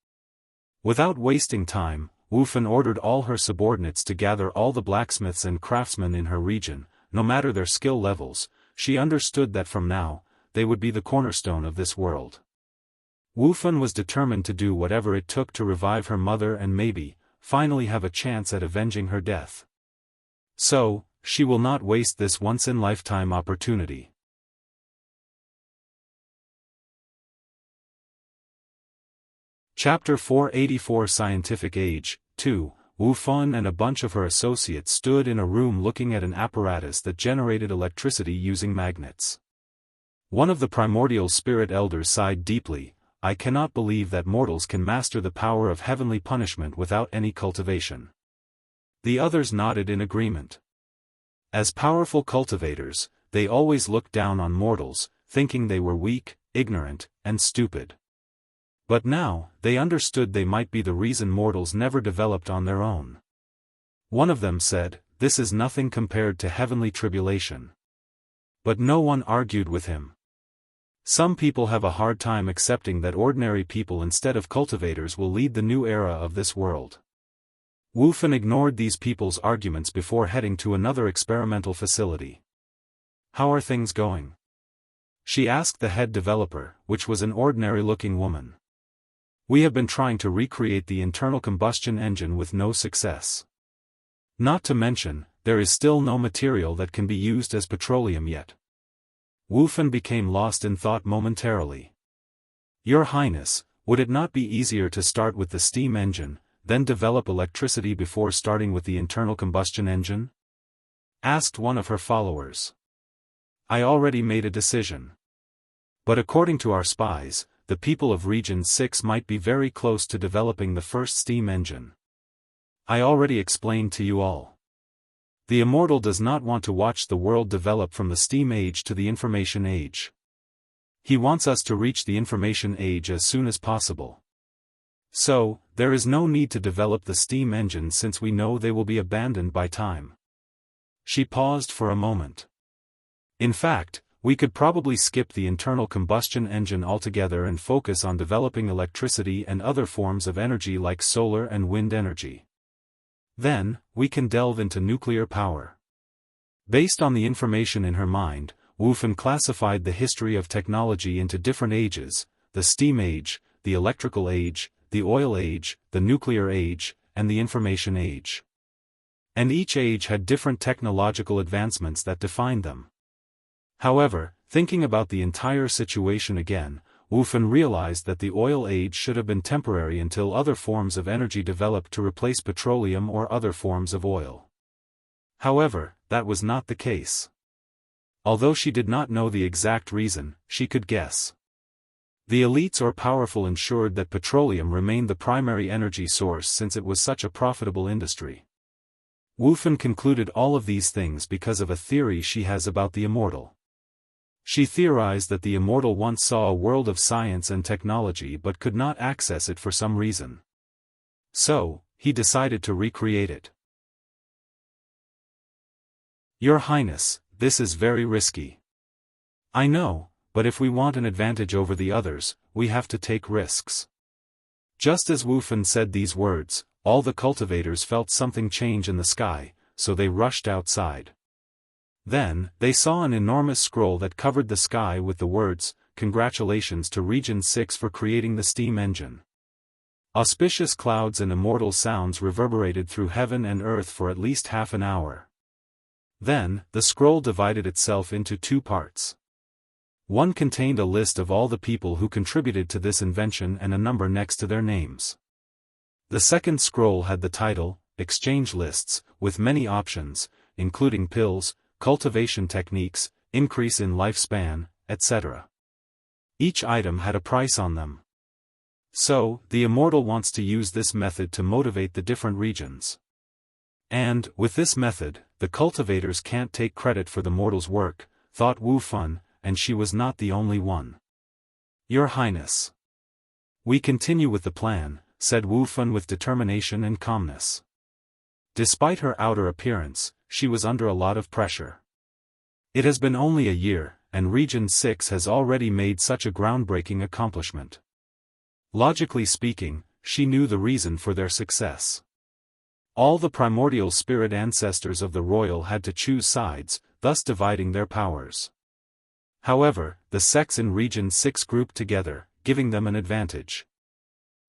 A: Without wasting time, Wu Fan ordered all her subordinates to gather all the blacksmiths and craftsmen in her region. No matter their skill levels, she understood that from now, they would be the cornerstone of this world. Wu Fan was determined to do whatever it took to revive her mother and maybe, finally have a chance at avenging her death. So, she will not waste this once-in-lifetime opportunity. Chapter 484 Scientific Age, 2. Wu Fan and a bunch of her associates stood in a room looking at an apparatus that generated electricity using magnets. One of the primordial spirit elders sighed deeply, "I cannot believe that mortals can master the power of heavenly punishment without any cultivation." The others nodded in agreement. As powerful cultivators, they always looked down on mortals, thinking they were weak, ignorant, and stupid. But now, they understood they might be the reason mortals never developed on their own. One of them said, "This is nothing compared to heavenly tribulation." But no one argued with him. Some people have a hard time accepting that ordinary people instead of cultivators will lead the new era of this world. Wu Fan ignored these people's arguments before heading to another experimental facility. "How are things going?" she asked the head developer, which was an ordinary-looking woman. "We have been trying to recreate the internal combustion engine with no success. Not to mention, there is still no material that can be used as petroleum yet." Wu Fan became lost in thought momentarily. "Your Highness, would it not be easier to start with the steam engine, then develop electricity before starting with the internal combustion engine?" asked one of her followers. "I already made a decision. But according to our spies, the people of Region 6 might be very close to developing the first steam engine. I already explained to you all. The Immortal does not want to watch the world develop from the steam age to the information age. He wants us to reach the information age as soon as possible. So, there is no need to develop the steam engine since we know they will be abandoned by time." She paused for a moment. "In fact, we could probably skip the internal combustion engine altogether and focus on developing electricity and other forms of energy like solar and wind energy. Then, we can delve into nuclear power." Based on the information in her mind, Wu Fan classified the history of technology into different ages: the steam age, the electrical age, the oil age, the nuclear age, and the information age. And each age had different technological advancements that defined them. However, thinking about the entire situation again, Wu Fan realized that the oil age should have been temporary until other forms of energy developed to replace petroleum or other forms of oil. However, that was not the case. Although she did not know the exact reason, she could guess. The elites or powerful ensured that petroleum remained the primary energy source since it was such a profitable industry. Wu Fan concluded all of these things because of a theory she has about the immortal. She theorized that the immortal once saw a world of science and technology but could not access it for some reason. So, he decided to recreate it. Your Highness, this is very risky. I know, but if we want an advantage over the others, we have to take risks. Just as Wu Fan said these words, all the cultivators felt something change in the sky, so they rushed outside. Then, they saw an enormous scroll that covered the sky with the words, "Congratulations to Region 6 for creating the steam engine." Auspicious clouds and immortal sounds reverberated through heaven and earth for at least half an hour. Then, the scroll divided itself into two parts. One contained a list of all the people who contributed to this invention and a number next to their names. The second scroll had the title, Exchange Lists, with many options, including pills, cultivation techniques, increase in lifespan, etc. Each item had a price on them. So, the immortal wants to use this method to motivate the different regions. And, with this method, the cultivators can't take credit for the mortal's work, thought Wu Fan, and she was not the only one. Your Highness. We continue with the plan, said Wu Fan with determination and calmness. Despite her outer appearance, she was under a lot of pressure. It has been only a year, and Region 6 has already made such a groundbreaking accomplishment. Logically speaking, she knew the reason for their success. All the primordial spirit ancestors of the royal had to choose sides, thus dividing their powers. However, the sects in Region 6 grouped together, giving them an advantage.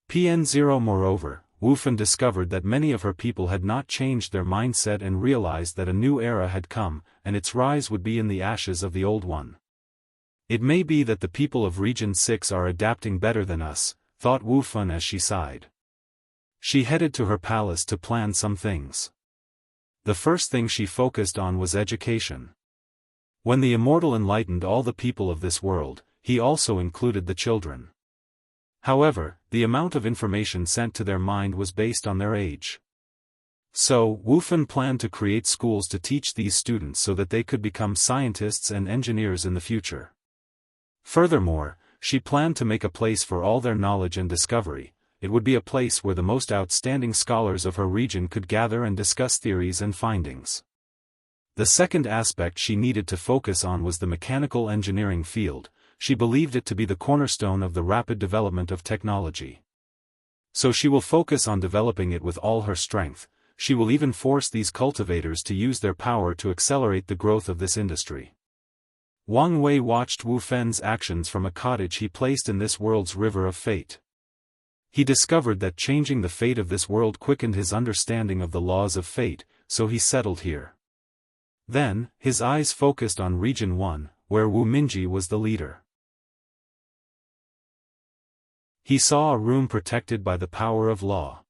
A: PN0 Moreover, Wu Fan discovered that many of her people had not changed their mindset and realized that a new era had come, and its rise would be in the ashes of the old one. It may be that the people of Region 6 are adapting better than us, thought Wu Fan as she sighed. She headed to her palace to plan some things. The first thing she focused on was education. When the immortal enlightened all the people of this world, he also included the children. However, the amount of information sent to their mind was based on their age. So, Wu Fan planned to create schools to teach these students so that they could become scientists and engineers in the future. Furthermore, she planned to make a place for all their knowledge and discovery. It would be a place where the most outstanding scholars of her region could gather and discuss theories and findings. The second aspect she needed to focus on was the mechanical engineering field. She believed it to be the cornerstone of the rapid development of technology. So she will focus on developing it with all her strength. She will even force these cultivators to use their power to accelerate the growth of this industry. Wang Wei watched Wu Fan's actions from a cottage he placed in this world's river of fate. He discovered that changing the fate of this world quickened his understanding of the laws of fate, so he settled here. Then, his eyes focused on Region 1, where Wu Minji was the leader. He saw a room protected by the power of law.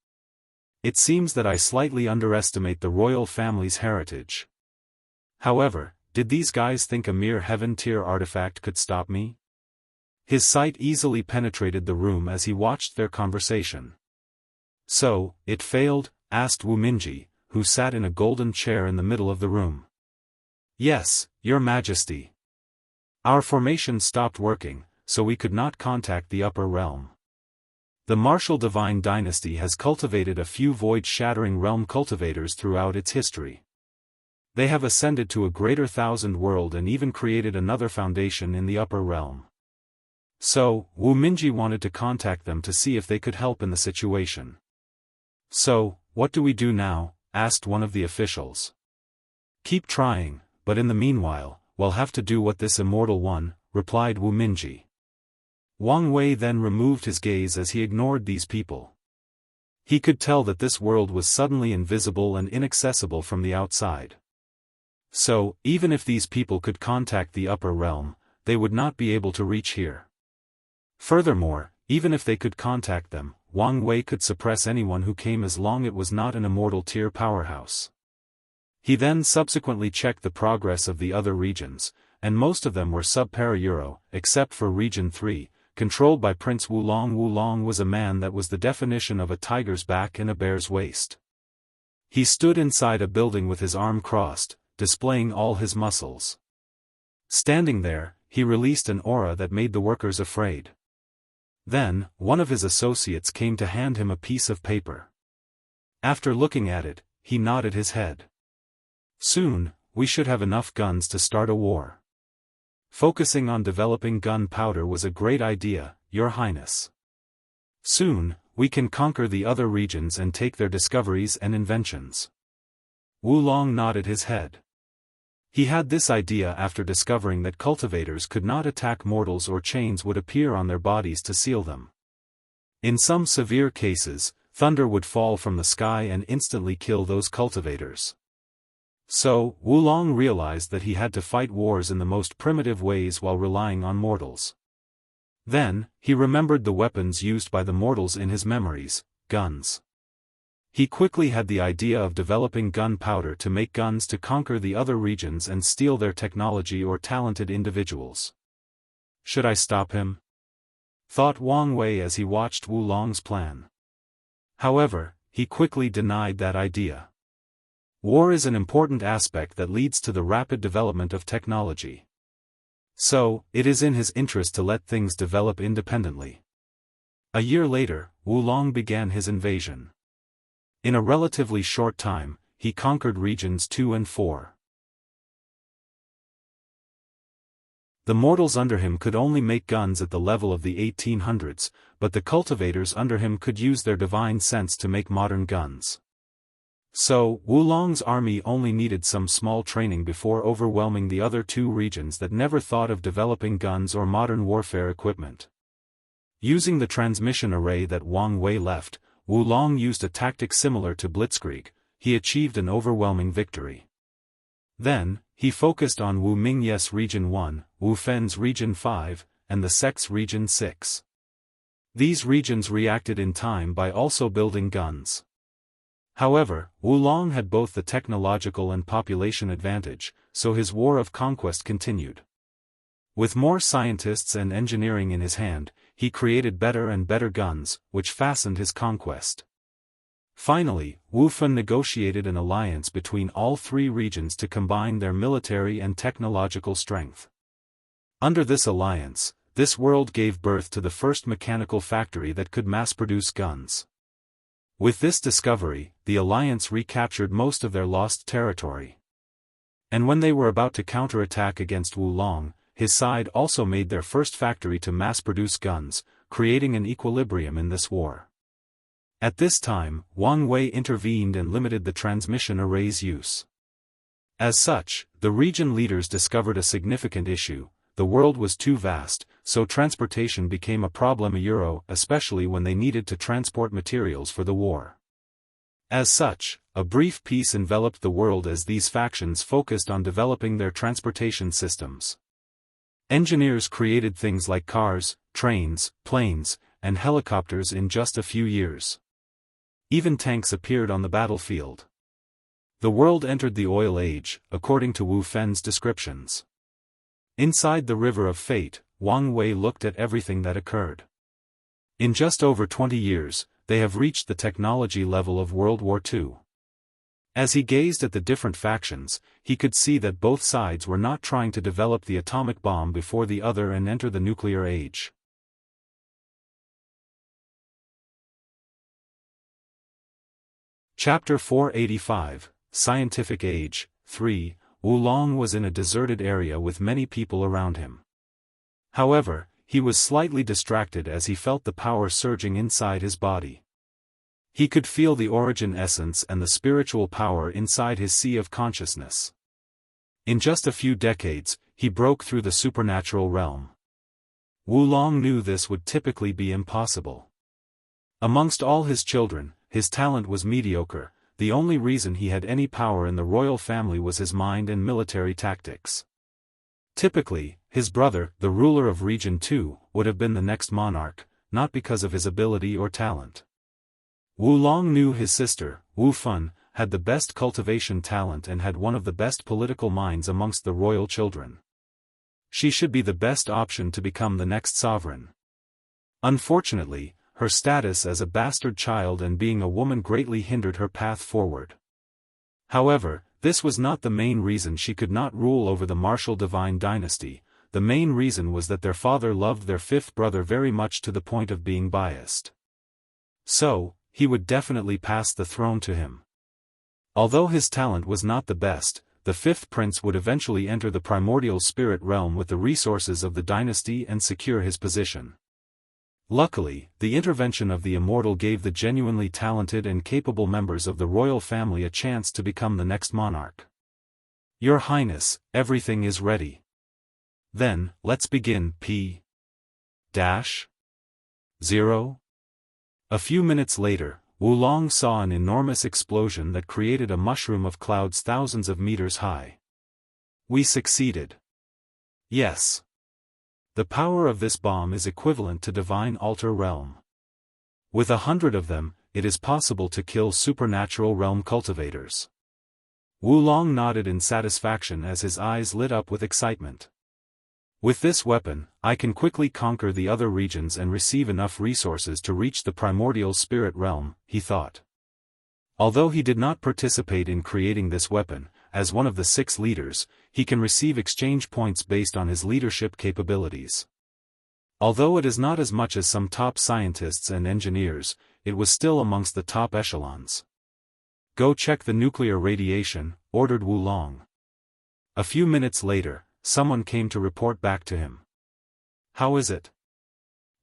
A: It seems that I slightly underestimate the royal family's heritage. However, did these guys think a mere heaven-tier artifact could stop me? His sight easily penetrated the room as he watched their conversation. So, it failed? Asked Wu Minji, who sat in a golden chair in the middle of the room. Yes, Your Majesty. Our formation stopped working, so we could not contact the upper realm. The martial divine dynasty has cultivated a few void-shattering realm cultivators throughout its history. They have ascended to a greater thousand world and even created another foundation in the upper realm. So, Wu Minji wanted to contact them to see if they could help in the situation. So, what do we do now? Asked one of the officials. Keep trying, but in the meanwhile, we'll have to do what this immortal one, replied Wu Minji. Wang Wei then removed his gaze as he ignored these people. He could tell that this world was suddenly invisible and inaccessible from the outside. So, even if these people could contact the upper realm, they would not be able to reach here. Furthermore, even if they could contact them, Wang Wei could suppress anyone who came as long as it was not an immortal tier powerhouse. He then subsequently checked the progress of the other regions, and most of them were sub-para-Euro, except for Region 3, controlled by Prince Wulong. Wulong was a man that was the definition of a tiger's back and a bear's waist. He stood inside a building with his arm crossed, displaying all his muscles. Standing there, he released an aura that made the workers afraid. Then, one of his associates came to hand him a piece of paper. After looking at it, he nodded his head. Soon, we should have enough guns to start a war. Focusing on developing gunpowder was a great idea, Your Highness. Soon, we can conquer the other regions and take their discoveries and inventions. Wulong nodded his head. He had this idea after discovering that cultivators could not attack mortals or chains would appear on their bodies to seal them. In some severe cases, thunder would fall from the sky and instantly kill those cultivators. So, Wulong realized that he had to fight wars in the most primitive ways while relying on mortals. Then, he remembered the weapons used by the mortals in his memories, guns. He quickly had the idea of developing gunpowder to make guns to conquer the other regions and steal their technology or talented individuals. Should I stop him? Thought Wang Wei as he watched Wulong's plan. However, he quickly denied that idea. War is an important aspect that leads to the rapid development of technology. So, it is in his interest to let things develop independently. A year later, Wulong began his invasion. In a relatively short time, he conquered regions 2 and 4. The mortals under him could only make guns at the level of the 1800s, but the cultivators under him could use their divine sense to make modern guns. So, Wulong's army only needed some small training before overwhelming the other 2 regions that never thought of developing guns or modern warfare equipment. Using the transmission array that Wang Wei left, Wulong used a tactic similar to Blitzkrieg. He achieved an overwhelming victory. Then, he focused on Wu Mingyes Region 1, Wu Fen's Region 5, and the sects Region 6. These regions reacted in time by also building guns. However, Wulong had both the technological and population advantage, so his war of conquest continued. With more scientists and engineering in his hand, he created better and better guns, which fastened his conquest. Finally, Wu Fen negotiated an alliance between all 3 regions to combine their military and technological strength. Under this alliance, this world gave birth to the first mechanical factory that could mass-produce guns. With this discovery, the alliance recaptured most of their lost territory. And when they were about to counterattack against Wulong, his side also made their first factory to mass-produce guns, creating an equilibrium in this war. At this time, Wang Wei intervened and limited the transmission array's use. As such, the region leaders discovered a significant issue: the world was too vast, so transportation became a problem, especially when they needed to transport materials for the war. As such, a brief peace enveloped the world as these factions focused on developing their transportation systems. Engineers created things like cars, trains, planes, and helicopters in just a few years. Even tanks appeared on the battlefield. The world entered the oil age, according to Wu Fen's descriptions. Inside the River of Fate, Wang Wei looked at everything that occurred. In just over 20 years, they have reached the technology level of World War II. As he gazed at the different factions, he could see that both sides were not trying to develop the atomic bomb before the other and enter the nuclear age. Chapter 485, Scientific Age, 3. Wulong was in a deserted area with many people around him. However, he was slightly distracted as he felt the power surging inside his body. He could feel the origin essence and the spiritual power inside his sea of consciousness. In just a few decades, he broke through the supernatural realm. Wulong knew this would typically be impossible. Amongst all his children, his talent was mediocre. The only reason he had any power in the royal family was his mind and military tactics. Typically, his brother, the ruler of Region 2, would have been the next monarch, not because of his ability or talent. Wulong knew his sister, Wu Fen, had the best cultivation talent and had one of the best political minds amongst the royal children. She should be the best option to become the next sovereign. Unfortunately, her status as a bastard child and being a woman greatly hindered her path forward. However, this was not the main reason she could not rule over the martial divine dynasty. The main reason was that their father loved their fifth brother very much to the point of being biased. So, he would definitely pass the throne to him. Although his talent was not the best, the fifth prince would eventually enter the primordial spirit realm with the resources of the dynasty and secure his position. Luckily, the intervention of the Immortal gave the genuinely talented and capable members of the royal family a chance to become the next monarch. Your Highness, everything is ready. Then, let's begin. P-0. A few minutes later, Wulong saw an enormous explosion that created a mushroom of clouds thousands of meters high. We succeeded. Yes. The power of this bomb is equivalent to divine altar realm. With 100 of them, it is possible to kill supernatural realm cultivators. Wulong nodded in satisfaction as his eyes lit up with excitement. With this weapon, I can quickly conquer the other regions and receive enough resources to reach the primordial spirit realm, he thought. Although he did not participate in creating this weapon, as one of the 6 leaders, he can receive exchange points based on his leadership capabilities. Although it is not as much as some top scientists and engineers, it was still amongst the top echelons. Go check the nuclear radiation, ordered Wulong. A few minutes later, someone came to report back to him. How is it?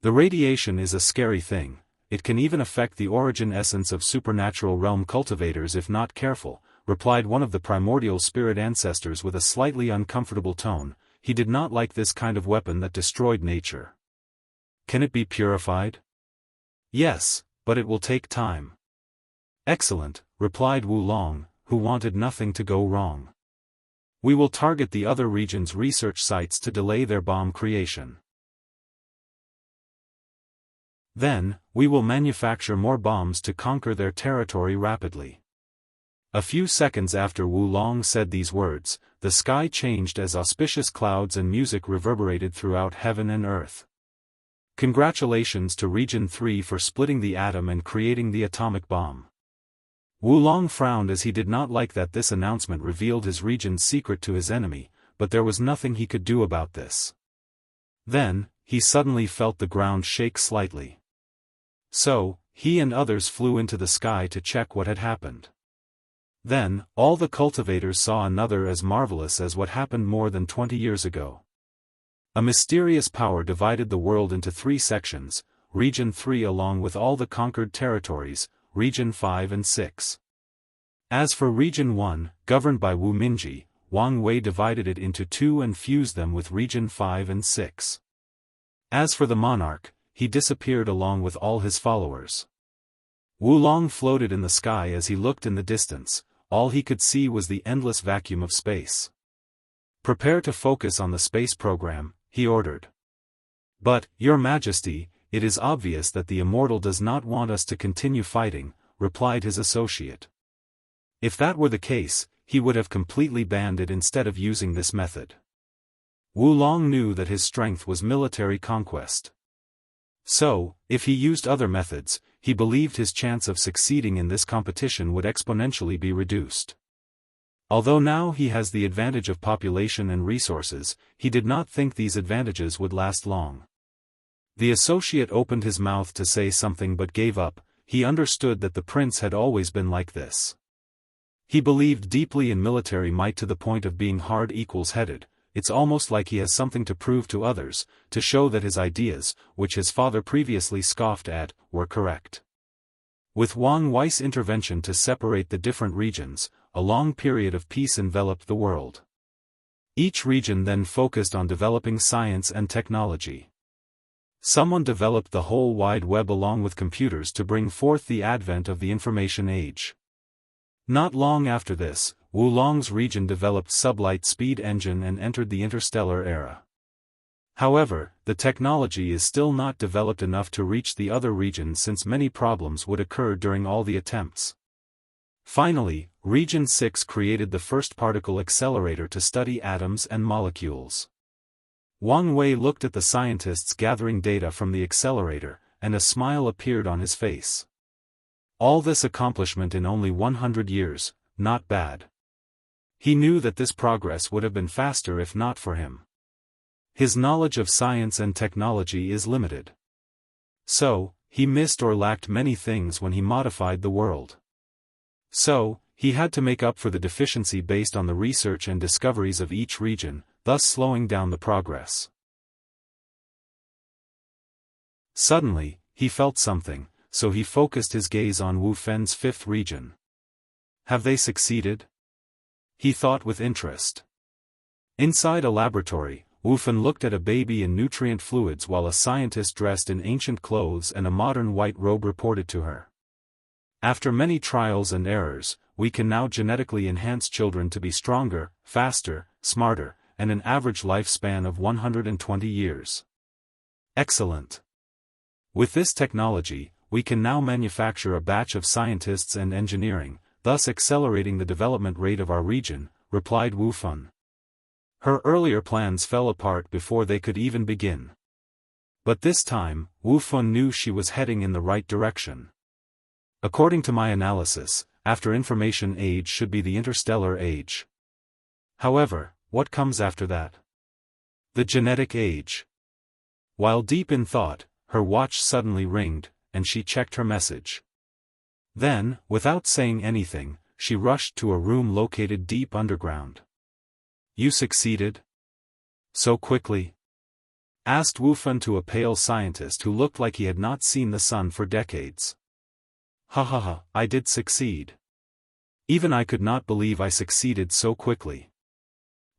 A: The radiation is a scary thing. It can even affect the origin essence of supernatural realm cultivators if not careful, replied one of the primordial spirit ancestors with a slightly uncomfortable tone. He did not like this kind of weapon that destroyed nature. Can it be purified? Yes, but it will take time. Excellent, replied Wulong, who wanted nothing to go wrong. We will target the other regions' research sites to delay their bomb creation. Then, we will manufacture more bombs to conquer their territory rapidly. A few seconds after Wulong said these words, the sky changed as auspicious clouds and music reverberated throughout heaven and earth. Congratulations to Region 3 for splitting the atom and creating the atomic bomb. Wulong frowned as he did not like that this announcement revealed his region's secret to his enemy, but there was nothing he could do about this. Then, he suddenly felt the ground shake slightly. So, he and others flew into the sky to check what had happened. Then, all the cultivators saw another as marvelous as what happened more than 20 years ago. A mysterious power divided the world into 3 sections, Region 3 along with all the conquered territories, Region 5 and 6. As for Region 1, governed by Wu Minji, Wang Wei divided it into 2 and fused them with Region 5 and 6. As for the monarch, he disappeared along with all his followers. Wulong floated in the sky as he looked in the distance. All he could see was the endless vacuum of space. Prepare to focus on the space program, he ordered. But, Your Majesty, it is obvious that the Immortal does not want us to continue fighting, replied his associate. If that were the case, he would have completely banned it instead of using this method. Wulong knew that his strength was military conquest. So, if he used other methods, he believed his chance of succeeding in this competition would exponentially be reduced. Although now he has the advantage of population and resources, he did not think these advantages would last long. The associate opened his mouth to say something but gave up. He understood that the prince had always been like this. He believed deeply in military might to the point of being hard-headed. It's almost like he has something to prove to others, to show that his ideas, which his father previously scoffed at, were correct. With Wang Wei's intervention to separate the different regions, a long period of peace enveloped the world. Each region then focused on developing science and technology. Someone developed the whole wide web along with computers to bring forth the advent of the information age. Not long after this, Wulong's region developed sublight speed engine and entered the interstellar era. However, the technology is still not developed enough to reach the other regions since many problems would occur during all the attempts. Finally, Region 6 created the first particle accelerator to study atoms and molecules. Wang Wei looked at the scientists gathering data from the accelerator, and a smile appeared on his face. All this accomplishment in only 100 years, not bad. He knew that this progress would have been faster if not for him. His knowledge of science and technology is limited. So, he missed or lacked many things when he modified the world. So, he had to make up for the deficiency based on the research and discoveries of each region, thus slowing down the progress. Suddenly, he felt something, so he focused his gaze on Wu Fen's fifth region. Have they succeeded? He thought with interest. Inside a laboratory, Wu Fen looked at a baby in nutrient fluids while a scientist dressed in ancient clothes and a modern white robe reported to her. After many trials and errors, we can now genetically enhance children to be stronger, faster, smarter, and an average lifespan of 120 years. Excellent. With this technology, we can now manufacture a batch of scientists and engineering, thus accelerating the development rate of our region, replied Wu Fen. Her earlier plans fell apart before they could even begin. But this time, Wu Fen knew she was heading in the right direction. According to my analysis, after information age should be the interstellar age. However, what comes after that? The genetic age. While deep in thought, her watch suddenly ringed, and she checked her message. Then, without saying anything, she rushed to a room located deep underground. You succeeded? So quickly? Asked Wu Fen to a pale scientist who looked like he had not seen the sun for decades. Ha, I did succeed. Even I could not believe I succeeded so quickly.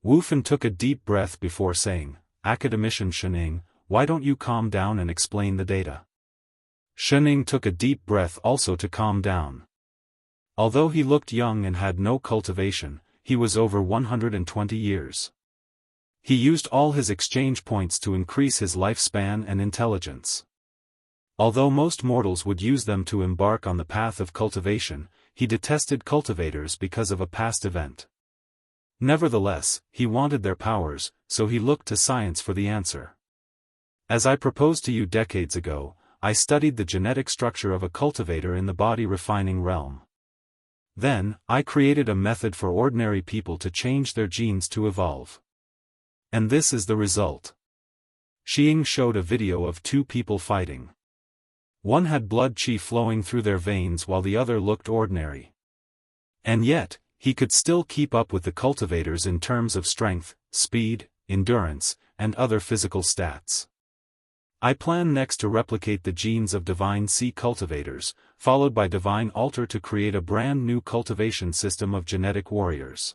A: Wu Fen took a deep breath before saying, Academician Shening, why don't you calm down and explain the data? Shening took a deep breath also to calm down. Although he looked young and had no cultivation, he was over 120 years. He used all his exchange points to increase his lifespan and intelligence. Although most mortals would use them to embark on the path of cultivation, he detested cultivators because of a past event. Nevertheless, he wanted their powers, so he looked to science for the answer. As I proposed to you decades ago, I studied the genetic structure of a cultivator in the body refining realm. Then, I created a method for ordinary people to change their genes to evolve. And this is the result. Xiang showed a video of two people fighting. One had blood qi flowing through their veins while the other looked ordinary. And yet, he could still keep up with the cultivators in terms of strength, speed, endurance, and other physical stats. I plan next to replicate the genes of Divine Sea cultivators, followed by Divine Altar to create a brand new cultivation system of genetic warriors.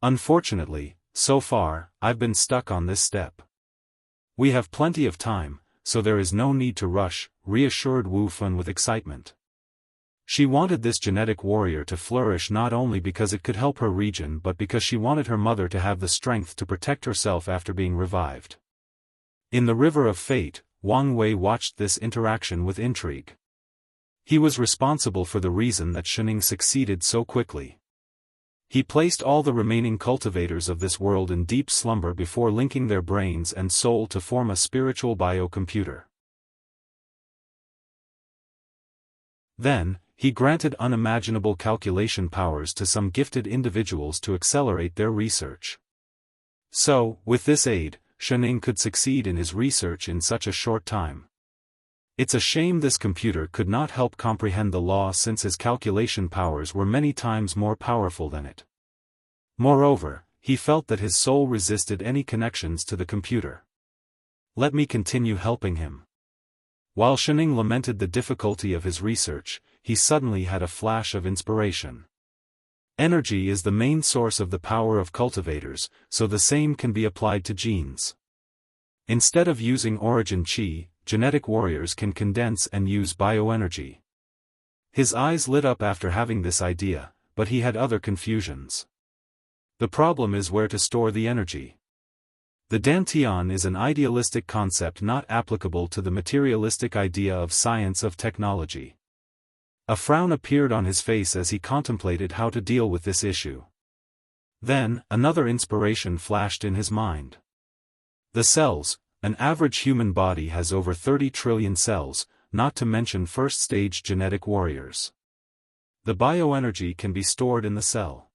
A: Unfortunately, so far, I've been stuck on this step. We have plenty of time, so there is no need to rush, reassured Wu Fen with excitement. She wanted this genetic warrior to flourish not only because it could help her region but because she wanted her mother to have the strength to protect herself after being revived. In the River of Fate, Wang Wei watched this interaction with intrigue. He was responsible for the reason that Shening succeeded so quickly. He placed all the remaining cultivators of this world in deep slumber before linking their brains and soul to form a spiritual biocomputer. Then, he granted unimaginable calculation powers to some gifted individuals to accelerate their research. So, with this aid, Shening could succeed in his research in such a short time. It's a shame this computer could not help comprehend the law since his calculation powers were many times more powerful than it. Moreover, he felt that his soul resisted any connections to the computer. Let me continue helping him. While Shening lamented the difficulty of his research, he suddenly had a flash of inspiration. Energy is the main source of the power of cultivators, so the same can be applied to genes. Instead of using origin qi, genetic warriors can condense and use bioenergy. His eyes lit up after having this idea, but he had other confusions. The problem is where to store the energy. The Dantian is an idealistic concept not applicable to the materialistic idea of science of technology. A frown appeared on his face as he contemplated how to deal with this issue. Then, another inspiration flashed in his mind. The cells. An average human body has over 30 trillion cells, not to mention first-stage genetic warriors. The bioenergy can be stored in the cell.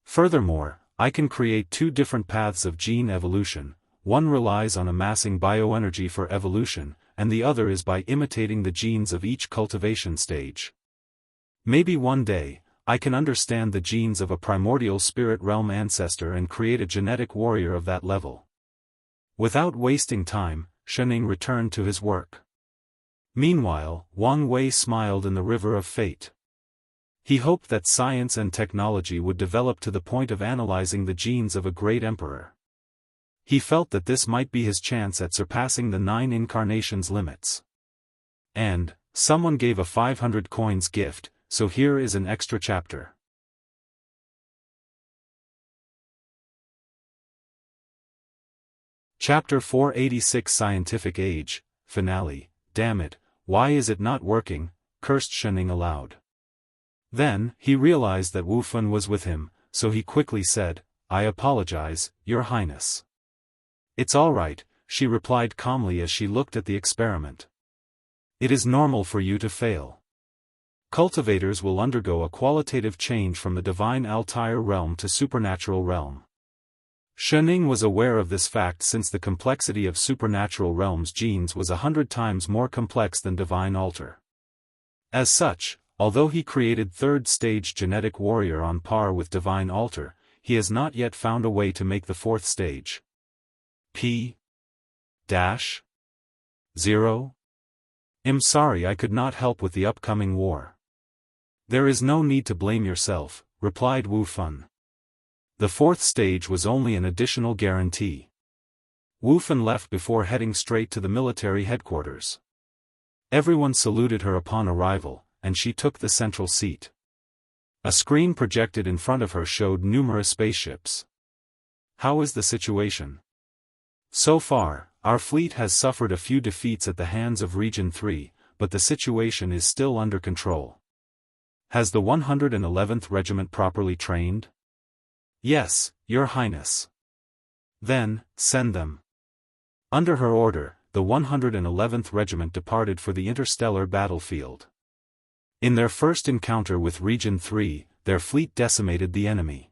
A: Furthermore, I can create two different paths of gene evolution. One relies on amassing bioenergy for evolution, and the other is by imitating the genes of each cultivation stage. Maybe one day, I can understand the genes of a primordial spirit realm ancestor and create a genetic warrior of that level. Without wasting time, Xianxia returned to his work. Meanwhile, Wang Wei smiled in the river of fate. He hoped that science and technology would develop to the point of analyzing the genes of a great emperor. He felt that this might be his chance at surpassing the 9 incarnations limits. And, someone gave a 500 coins gift, so here is an extra chapter. Chapter 486 Scientific Age, Finale. Damn it, why is it not working? Cursed Xianxia aloud. Then, he realized that Wu Fan was with him, so he quickly said, I apologize, Your Highness. It's all right, she replied calmly as she looked at the experiment. It is normal for you to fail. Cultivators will undergo a qualitative change from the divine Altair realm to supernatural realm. Xianxia was aware of this fact since the complexity of supernatural realms genes was 100 times more complex than divine altar. As such, although he created third-stage genetic warrior on par with divine altar, he has not yet found a way to make the fourth stage. P-0? I'm sorry I could not help with the upcoming war. There is no need to blame yourself, replied Wu Fan. The fourth stage was only an additional guarantee. Wu Fan left before heading straight to the military headquarters. Everyone saluted her upon arrival, and she took the central seat. A screen projected in front of her showed numerous spaceships. How is the situation? So far, our fleet has suffered a few defeats at the hands of Region 3, but the situation is still under control. Has the 111th Regiment properly trained? Yes, Your Highness. Then, send them. Under her order, the 111th Regiment departed for the interstellar battlefield. In their first encounter with Region 3, their fleet decimated the enemy.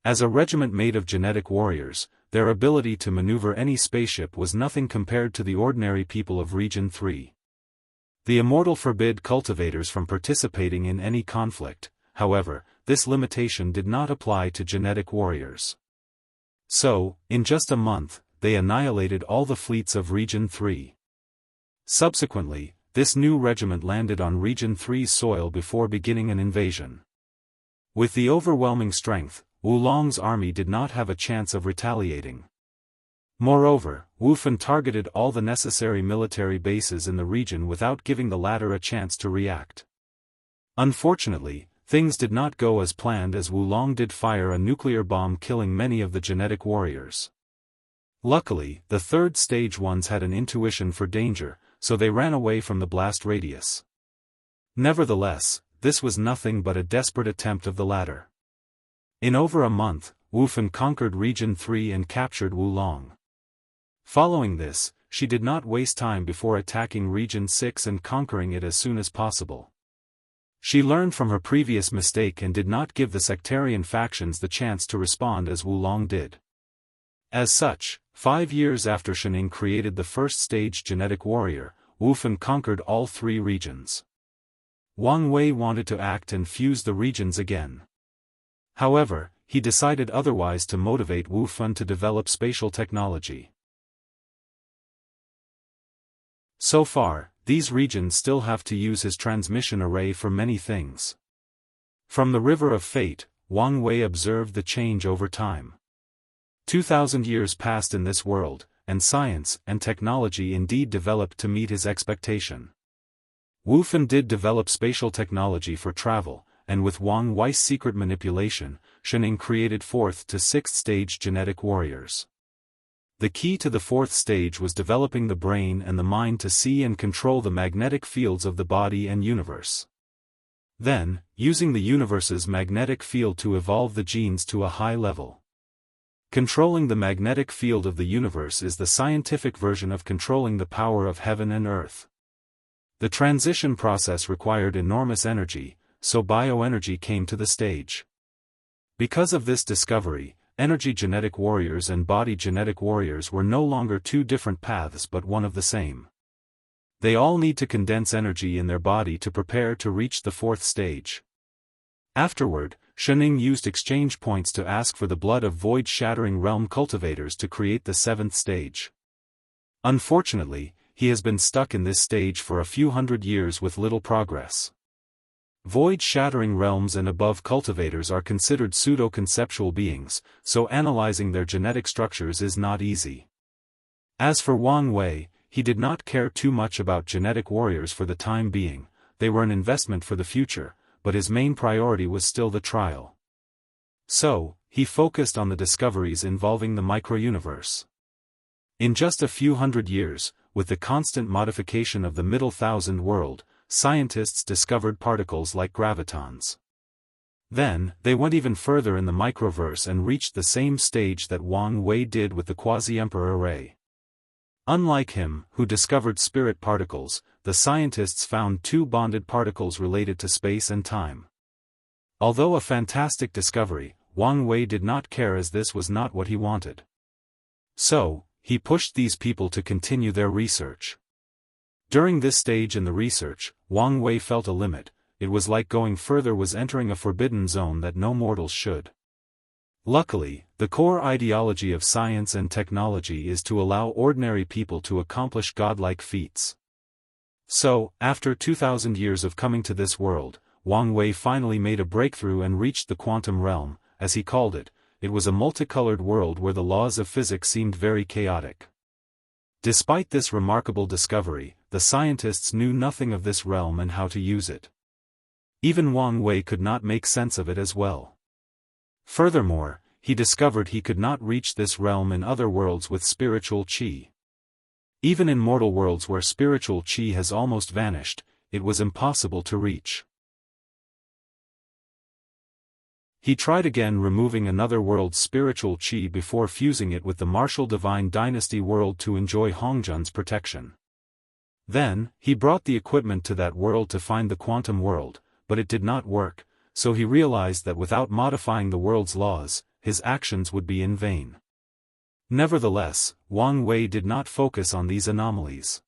A: As a regiment made of genetic warriors, their ability to maneuver any spaceship was nothing compared to the ordinary people of Region 3. The Immortal forbid cultivators from participating in any conflict, however, this limitation did not apply to genetic warriors. So, in just a month, they annihilated all the fleets of Region 3. Subsequently, this new regiment landed on Region 3's soil before beginning an invasion. With the overwhelming strength, Wulong's army did not have a chance of retaliating. Moreover, Wu Fan targeted all the necessary military bases in the region without giving the latter a chance to react. Unfortunately, things did not go as planned as Wulong did fire a nuclear bomb killing many of the genetic warriors. Luckily, the third stage ones had an intuition for danger, so they ran away from the blast radius. Nevertheless, this was nothing but a desperate attempt of the latter. In over a month, Wu Fan conquered Region 3 and captured Wulong. Following this, she did not waste time before attacking Region 6 and conquering it as soon as possible. She learned from her previous mistake and did not give the sectarian factions the chance to respond as Wulong did. As such, 5 years after Xianxia created the first stage genetic warrior, Wu Fan conquered all 3 regions. Wang Wei wanted to act and fuse the regions again. However, he decided otherwise to motivate Wu Fan to develop spatial technology. So far, these regions still have to use his transmission array for many things. From the River of Fate, Wang Wei observed the change over time. 2,000 years passed in this world, and science and technology indeed developed to meet his expectation. Wu Fan did develop spatial technology for travel, and with Wang Wei's secret manipulation, Xianxia created 4th to 6th stage genetic warriors. The key to the 4th stage was developing the brain and the mind to see and control the magnetic fields of the body and universe. Then, using the universe's magnetic field to evolve the genes to a high level. Controlling the magnetic field of the universe is the scientific version of controlling the power of heaven and earth. The transition process required enormous energy, so bioenergy came to the stage. Because of this discovery, energy genetic warriors and body genetic warriors were no longer two different paths but one of the same. They all need to condense energy in their body to prepare to reach the fourth stage. Afterward, Shening used exchange points to ask for the blood of void-shattering realm cultivators to create the seventh stage. Unfortunately, he has been stuck in this stage for a few hundred years with little progress. Void-shattering realms and above cultivators are considered pseudo-conceptual beings, so analyzing their genetic structures is not easy. As for Wang Wei, he did not care too much about genetic warriors for the time being. They were an investment for the future, but his main priority was still the trial. So, he focused on the discoveries involving the micro-universe. In just a few hundred years, with the constant modification of the middle thousand world, scientists discovered particles like gravitons. Then, they went even further in the microverse and reached the same stage that Wang Wei did with the quasi-emperor array. Unlike him, who discovered spirit particles, the scientists found two bonded particles related to space and time. Although a fantastic discovery, Wang Wei did not care as this was not what he wanted. So, he pushed these people to continue their research. During this stage in the research, Wang Wei felt a limit. It was like going further was entering a forbidden zone that no mortals should. Luckily, the core ideology of science and technology is to allow ordinary people to accomplish godlike feats. So, after 2,000 years of coming to this world, Wang Wei finally made a breakthrough and reached the quantum realm, as he called it. It was a multicolored world where the laws of physics seemed very chaotic. Despite this remarkable discovery, the scientists knew nothing of this realm and how to use it. Even Wang Wei could not make sense of it as well. Furthermore, he discovered he could not reach this realm in other worlds with spiritual qi. Even in mortal worlds where spiritual qi has almost vanished, it was impossible to reach. He tried again removing another world's spiritual qi before fusing it with the martial divine dynasty world to enjoy Hongjun's protection. Then, he brought the equipment to that world to find the quantum world, but it did not work, so he realized that without modifying the world's laws, his actions would be in vain. Nevertheless, Wang Wei did not focus on these anomalies.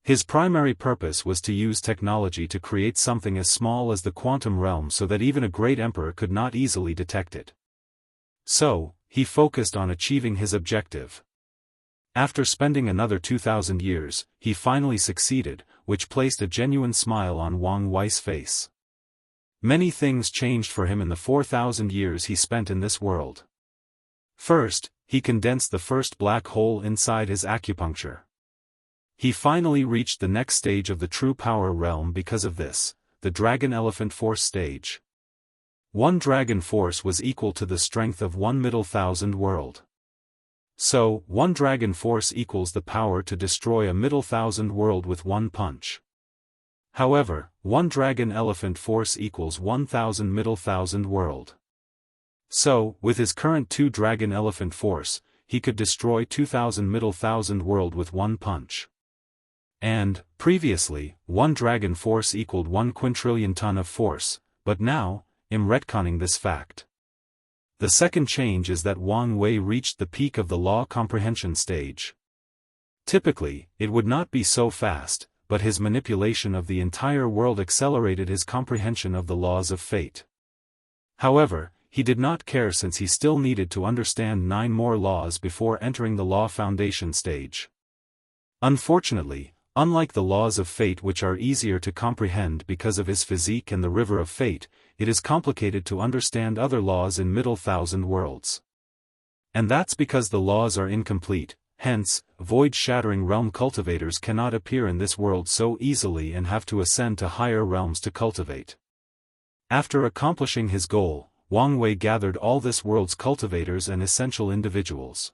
A: His primary purpose was to use technology to create something as small as the quantum realm so that even a great emperor could not easily detect it. So, he focused on achieving his objective. After spending another 2,000 years, he finally succeeded, which placed a genuine smile on Wang Wei's face. Many things changed for him in the 4,000 years he spent in this world. First, he condensed the first black hole inside his acupuncture. He finally reached the next stage of the true power realm because of this, the Dragon Elephant Force stage. One Dragon Force was equal to the strength of one middle thousand world. So, one Dragon Force equals the power to destroy a middle thousand world with one punch. However, one Dragon Elephant Force equals 1,000 middle thousand world. So, with his current 2 Dragon Elephant Force, he could destroy 2,000 middle thousand world with one punch. And, previously, 1 Dragon Force equaled 1 quintillion ton of force, but now, I'm retconning this fact. The second change is that Wang Wei reached the peak of the law comprehension stage. Typically, it would not be so fast, but his manipulation of the entire world accelerated his comprehension of the laws of fate. However, he did not care since he still needed to understand 9 more laws before entering the law foundation stage. Unfortunately, unlike the laws of fate which are easier to comprehend because of his physique and the river of fate, it is complicated to understand other laws in middle thousand worlds. And that's because the laws are incomplete. Hence, void-shattering realm cultivators cannot appear in this world so easily and have to ascend to higher realms to cultivate. After accomplishing his goal, Wang Wei gathered all this world's cultivators and essential individuals.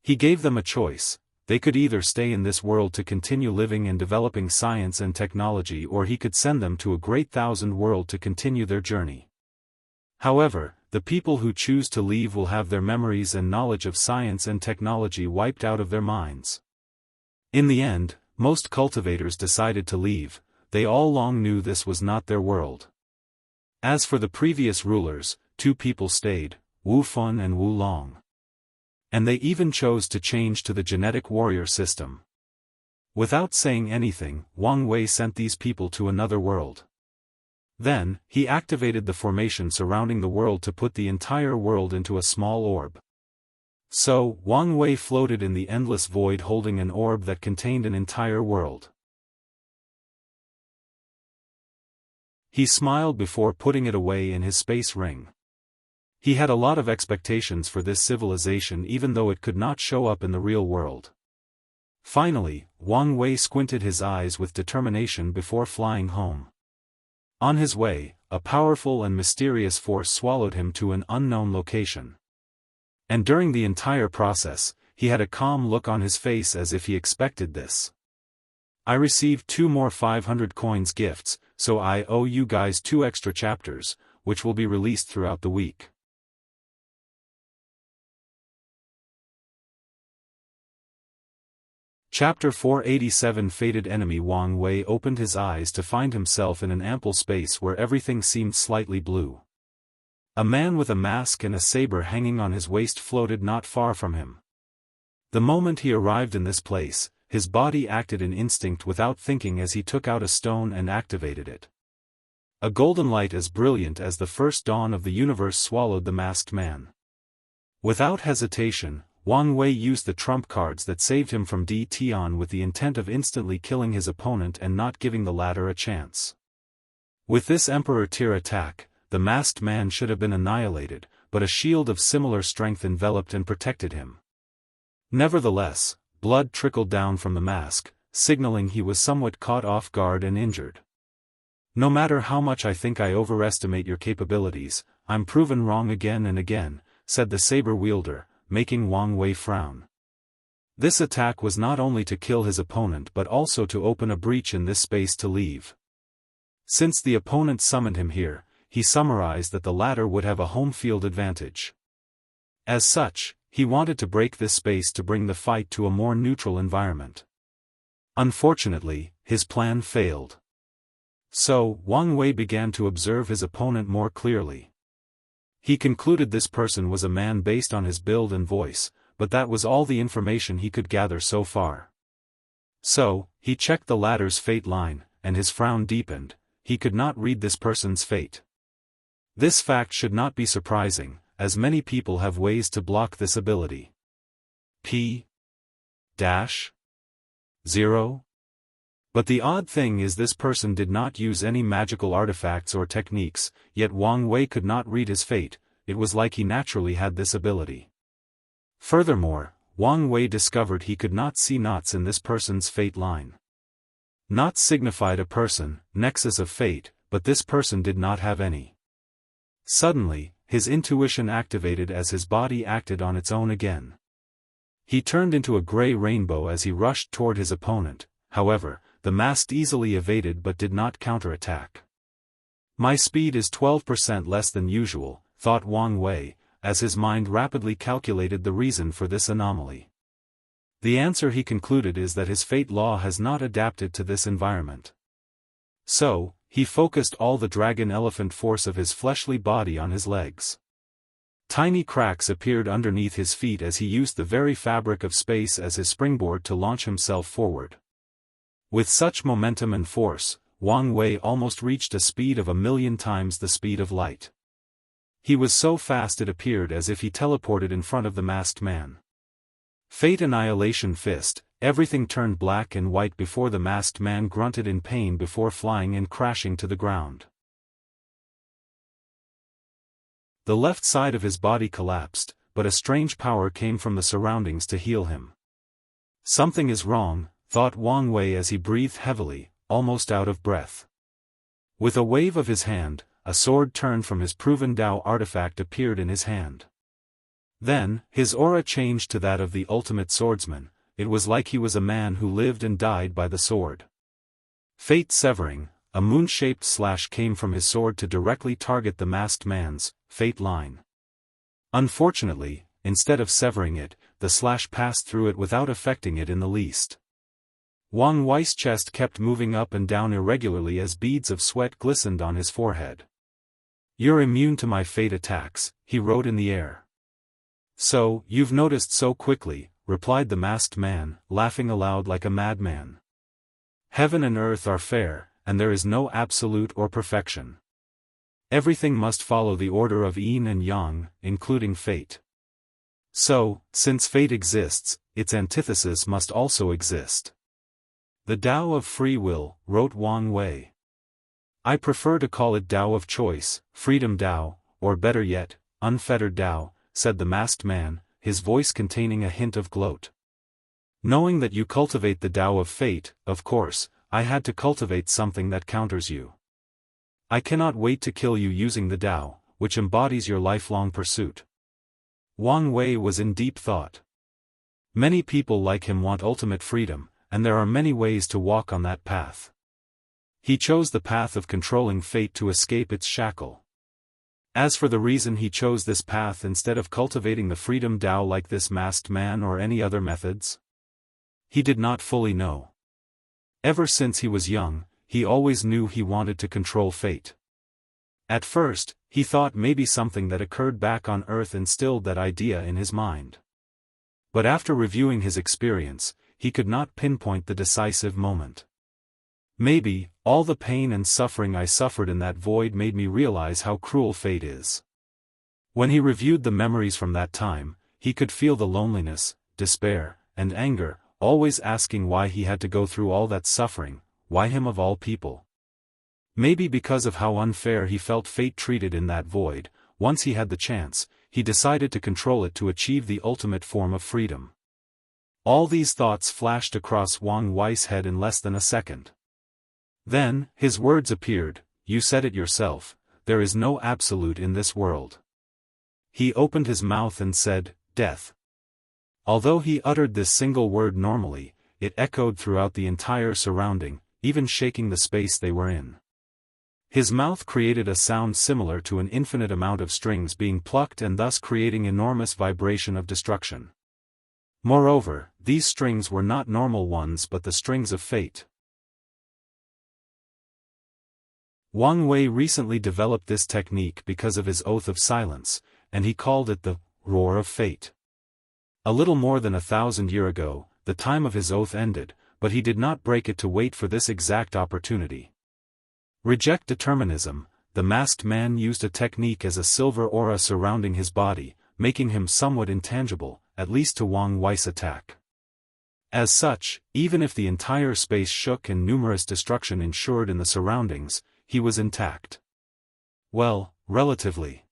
A: He gave them a choice. They could either stay in this world to continue living and developing science and technology, or he could send them to a great thousand world to continue their journey. However, the people who choose to leave will have their memories and knowledge of science and technology wiped out of their minds. In the end, most cultivators decided to leave. They all long knew this was not their world. As for the previous rulers, 2 people stayed, Wu Fun and Wu Long. And they even chose to change to the genetic warrior system. Without saying anything, Wang Wei sent these people to another world. Then, he activated the formation surrounding the world to put the entire world into a small orb. So, Wang Wei floated in the endless void holding an orb that contained an entire world. He smiled before putting it away in his space ring. He had a lot of expectations for this civilization even though it could not show up in the real world. Finally, Wang Wei squinted his eyes with determination before flying home. On his way, a powerful and mysterious force swallowed him to an unknown location. And during the entire process, he had a calm look on his face as if he expected this. I received 2 more 500 coins gifts, so I owe you guys 2 extra chapters, which will be released throughout the week. Chapter 487 Fated Enemy. Wang Wei opened his eyes to find himself in an ample space where everything seemed slightly blue. A man with a mask and a saber hanging on his waist floated not far from him. The moment he arrived in this place, his body acted in instinct without thinking as he took out a stone and activated it. A golden light as brilliant as the first dawn of the universe swallowed the masked man. Without hesitation, Wang Wei used the trump cards that saved him from Tian with the intent of instantly killing his opponent and not giving the latter a chance. With this Emperor Tier attack, the masked man should have been annihilated, but a shield of similar strength enveloped and protected him. Nevertheless, blood trickled down from the mask, signaling he was somewhat caught off guard and injured. No matter how much I think I overestimate your capabilities, I'm proven wrong again and again, said the saber wielder, making Wang Wei frown. This attack was not only to kill his opponent but also to open a breach in this space to leave. Since the opponent summoned him here, he summarized that the latter would have a home field advantage. As such, he wanted to break this space to bring the fight to a more neutral environment. Unfortunately, his plan failed. So, Wang Wei began to observe his opponent more clearly. He concluded this person was a man based on his build and voice, but that was all the information he could gather so far. So, he checked the latter's fate line, and his frown deepened. He could not read this person's fate. This fact should not be surprising, as many people have ways to block this ability. P-0? But the odd thing is this person did not use any magical artifacts or techniques, yet Wang Wei could not read his fate. It was like he naturally had this ability. Furthermore, Wang Wei discovered he could not see knots in this person's fate line. Knots signified a person, nexus of fate, but this person did not have any. Suddenly, his intuition activated as his body acted on its own again. He turned into a gray rainbow as he rushed toward his opponent. However, the masked easily evaded but did not counterattack. My speed is 12% less than usual, thought Wang Wei, as his mind rapidly calculated the reason for this anomaly. The answer he concluded is that his fate law has not adapted to this environment. So, he focused all the dragon elephant force of his fleshly body on his legs. Tiny cracks appeared underneath his feet as he used the very fabric of space as his springboard to launch himself forward. With such momentum and force, Wang Wei almost reached a speed of 1,000,000 times the speed of light. He was so fast it appeared as if he teleported in front of the masked man. Fate Annihilation Fist. Everything turned black and white before the masked man grunted in pain before flying and crashing to the ground. The left side of his body collapsed, but a strange power came from the surroundings to heal him. Something is wrong, thought Wang Wei as he breathed heavily, almost out of breath. With a wave of his hand, a sword turned from his proven Dao artifact appeared in his hand. Then, his aura changed to that of the ultimate swordsman. It was like he was a man who lived and died by the sword. Fate Severing. A moon-shaped slash came from his sword to directly target the masked man's fate line. Unfortunately, instead of severing it, the slash passed through it without affecting it in the least. Wang Wei's chest kept moving up and down irregularly as beads of sweat glistened on his forehead. "You're immune to my fate attacks," he wrote in the air. "So, you've noticed so quickly," replied the masked man, laughing aloud like a madman. "Heaven and earth are fair, and there is no absolute or perfection. Everything must follow the order of yin and yang, including fate. So, since fate exists, its antithesis must also exist. The Tao of free will," wrote Wang Wei. "I prefer to call it Tao of choice, freedom Tao, or better yet, unfettered Tao," said the masked man, his voice containing a hint of gloat. "Knowing that you cultivate the Tao of fate, of course, I had to cultivate something that counters you. I cannot wait to kill you using the Tao, which embodies your lifelong pursuit." Wang Wei was in deep thought. Many people like him want ultimate freedom, and there are many ways to walk on that path. He chose the path of controlling fate to escape its shackle. As for the reason he chose this path instead of cultivating the freedom Tao like this masked man or any other methods, he did not fully know. Ever since he was young, he always knew he wanted to control fate. At first, he thought maybe something that occurred back on Earth instilled that idea in his mind. But after reviewing his experience, he could not pinpoint the decisive moment. "Maybe, all the pain and suffering I suffered in that void made me realize how cruel fate is." When he reviewed the memories from that time, he could feel the loneliness, despair, and anger, always asking why he had to go through all that suffering, why him of all people. Maybe because of how unfair he felt fate treated in that void, once he had the chance, he decided to control it to achieve the ultimate form of freedom. All these thoughts flashed across Wang Wei's head in less than a second. Then, his words appeared, "You said it yourself, there is no absolute in this world." He opened his mouth and said, "Death." Although he uttered this single word normally, it echoed throughout the entire surrounding, even shaking the space they were in. His mouth created a sound similar to an infinite amount of strings being plucked and thus creating enormous vibration of destruction. Moreover, these strings were not normal ones but the strings of fate. Wang Wei recently developed this technique because of his oath of silence, and he called it the roar of fate. A little more than 1,000 years ago, the time of his oath ended, but he did not break it to wait for this exact opportunity. Reject determinism, the masked man used a technique as a silver aura surrounding his body, making him somewhat intangible, at least to Wang Wei's attack. As such, even if the entire space shook and numerous destruction ensured in the surroundings, he was intact. Well, relatively.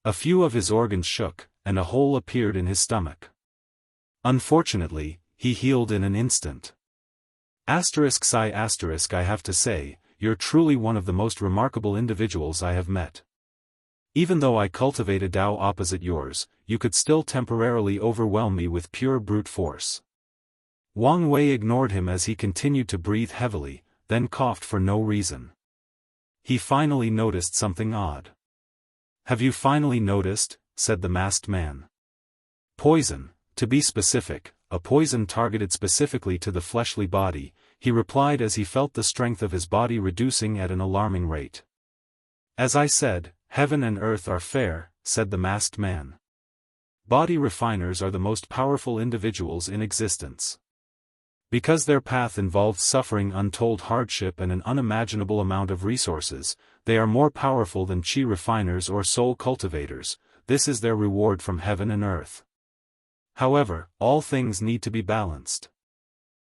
A: A few of his organs shook, and a hole appeared in his stomach. Unfortunately, he healed in an instant. I have to say, you're truly one of the most remarkable individuals I have met. Even though I cultivate a Tao opposite yours, you could still temporarily overwhelm me with pure brute force. Wang Wei ignored him as he continued to breathe heavily, then coughed for no reason. He finally noticed something odd. "Have you finally noticed?" said the masked man. "Poison, to be specific, a poison targeted specifically to the fleshly body," he replied as he felt the strength of his body reducing at an alarming rate. "As I said, heaven and earth are fair," said the masked man. "Body refiners are the most powerful individuals in existence. Because their path involves suffering untold hardship and an unimaginable amount of resources, they are more powerful than chi refiners or soul cultivators. This is their reward from heaven and earth. However, all things need to be balanced.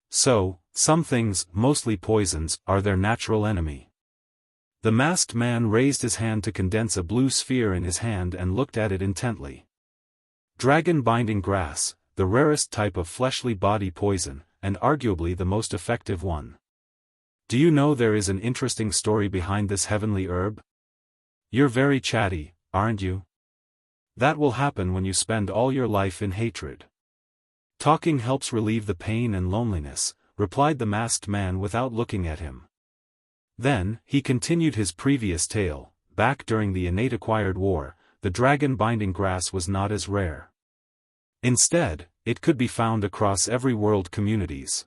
A: So, some things, mostly poisons, are their natural enemy." The masked man raised his hand to condense a blue sphere in his hand and looked at it intently. Dragon-binding grass, the rarest type of fleshly body poison, and arguably the most effective one. Do you know there is an interesting story behind this heavenly herb? You're very chatty, aren't you? That will happen when you spend all your life in hatred. Talking helps relieve the pain and loneliness, replied the masked man without looking at him. Then, he continued his previous tale. back during the innate acquired war, the dragon-binding grass was not as rare. Instead, it could be found across every world communities.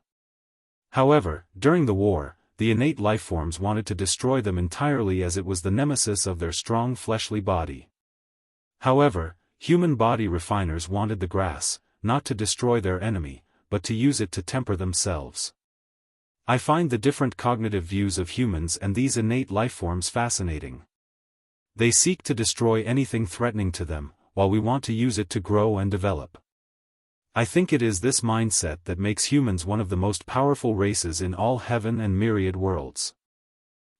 A: However, during the war, the innate lifeforms wanted to destroy them entirely as it was the nemesis of their strong fleshly body. However, human body refiners wanted the grass, not to destroy their enemy, but to use it to temper themselves. I find the different cognitive views of humans and these innate lifeforms fascinating. They seek to destroy anything threatening to them, while we want to use it to grow and develop. I think it is this mindset that makes humans one of the most powerful races in all heaven and myriad worlds.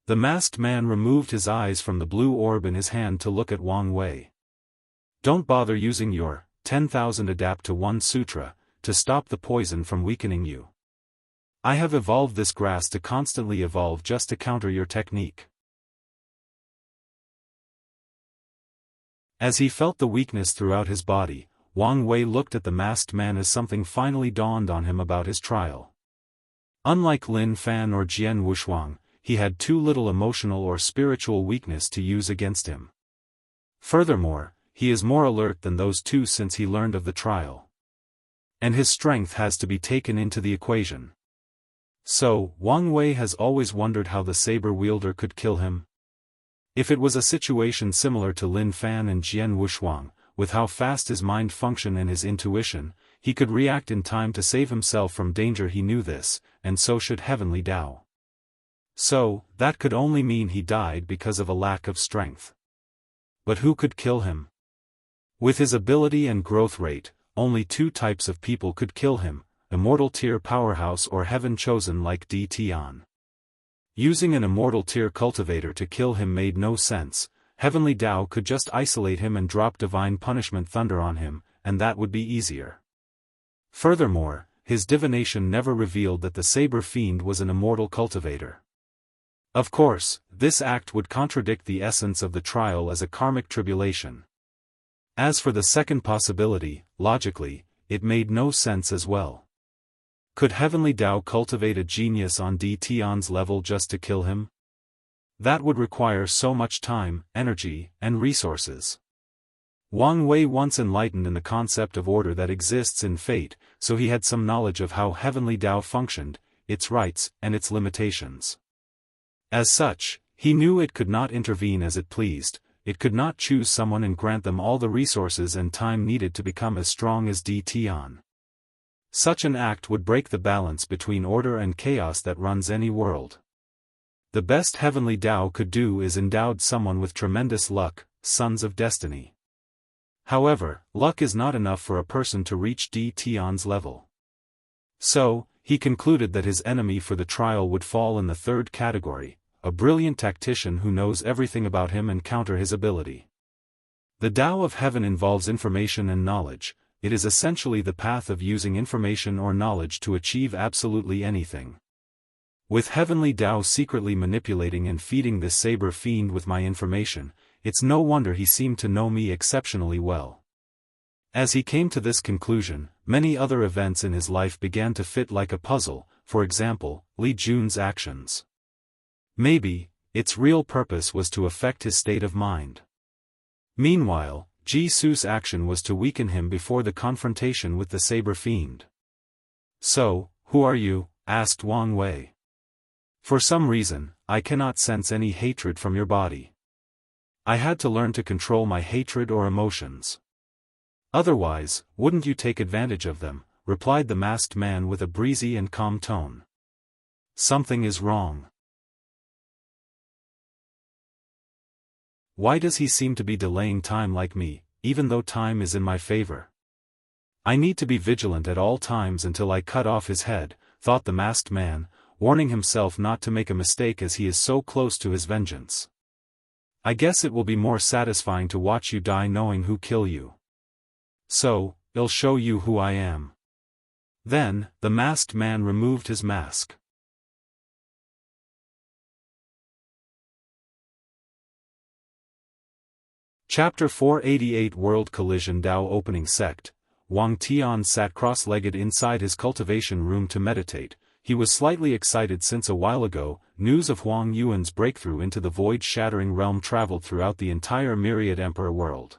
A: The masked man removed his eyes from the blue orb in his hand to look at Wang Wei. Don't bother using your 10,000 adapt to 1 sutra to stop the poison from weakening you. I have evolved this grass to constantly evolve just to counter your technique. As he felt the weakness throughout his body, Wang Wei looked at the masked man as something finally dawned on him about his trial. Unlike Lin Fan or Jian Wushuang, he had too little emotional or spiritual weakness to use against him. Furthermore, he is more alert than those two since he learned of the trial. And his strength has to be taken into the equation. So, Wang Wei has always wondered how the saber wielder could kill him. If it was a situation similar to Lin Fan and Jian Wushuang, with how fast his mind functioned and his intuition, he could react in time to save himself from danger. He knew this, and so should Heavenly Dao. So, that could only mean he died because of a lack of strength. But who could kill him? With his ability and growth rate, only 2 types of people could kill him, Immortal tier powerhouse or Heaven chosen like Di Tian. Using an Immortal tier cultivator to kill him made no sense. Heavenly Dao could just isolate him and drop divine punishment thunder on him, and that would be easier. Furthermore, his divination never revealed that the saber fiend was an immortal cultivator. Of course, this act would contradict the essence of the trial as a karmic tribulation. As for the second possibility, logically, it made no sense as well. Could Heavenly Dao cultivate a genius on Di Tian's level just to kill him? That would require so much time, energy, and resources. Wang Wei once enlightened in the concept of order that exists in fate, so he had some knowledge of how Heavenly Dao functioned, its rights, and its limitations. As such, he knew it could not intervene as it pleased, it could not choose someone and grant them all the resources and time needed to become as strong as Di Tian. Such an act would break the balance between order and chaos that runs any world. The best Heavenly Dao could do is endowed someone with tremendous luck, sons of destiny. However, luck is not enough for a person to reach Di Tian's level. So, he concluded that his enemy for the trial would fall in the 3rd category, a brilliant tactician who knows everything about him and counter his ability. The Tao of Heaven involves information and knowledge. It is essentially the path of using information or knowledge to achieve absolutely anything. With Heavenly Dao secretly manipulating and feeding this saber fiend with my information, it's no wonder he seemed to know me exceptionally well. As he came to this conclusion, many other events in his life began to fit like a puzzle, for example, Li Jun's actions. Maybe, its real purpose was to affect his state of mind. Meanwhile, Ji Su's action was to weaken him before the confrontation with the saber fiend. So, who are you? Asked Wang Wei. For some reason, I cannot sense any hatred from your body. I had to learn to control my hatred or emotions. Otherwise, wouldn't you take advantage of them? Replied the masked man with a breezy and calm tone. Something is wrong. Why does he seem to be delaying time like me, even though time is in my favor? I need to be vigilant at all times until I cut off his head, thought the masked man, warning himself not to make a mistake as he is so close to his vengeance. I guess it will be more satisfying to watch you die knowing who kill you. So, I'll show you who I am. Then, the masked man removed his mask. Chapter 488 World Collision Dao Opening Sect. Wang Tian sat cross-legged inside his cultivation room to meditate. he was slightly excited since a while ago, news of Huang Yuan's breakthrough into the void-shattering realm traveled throughout the entire myriad emperor world.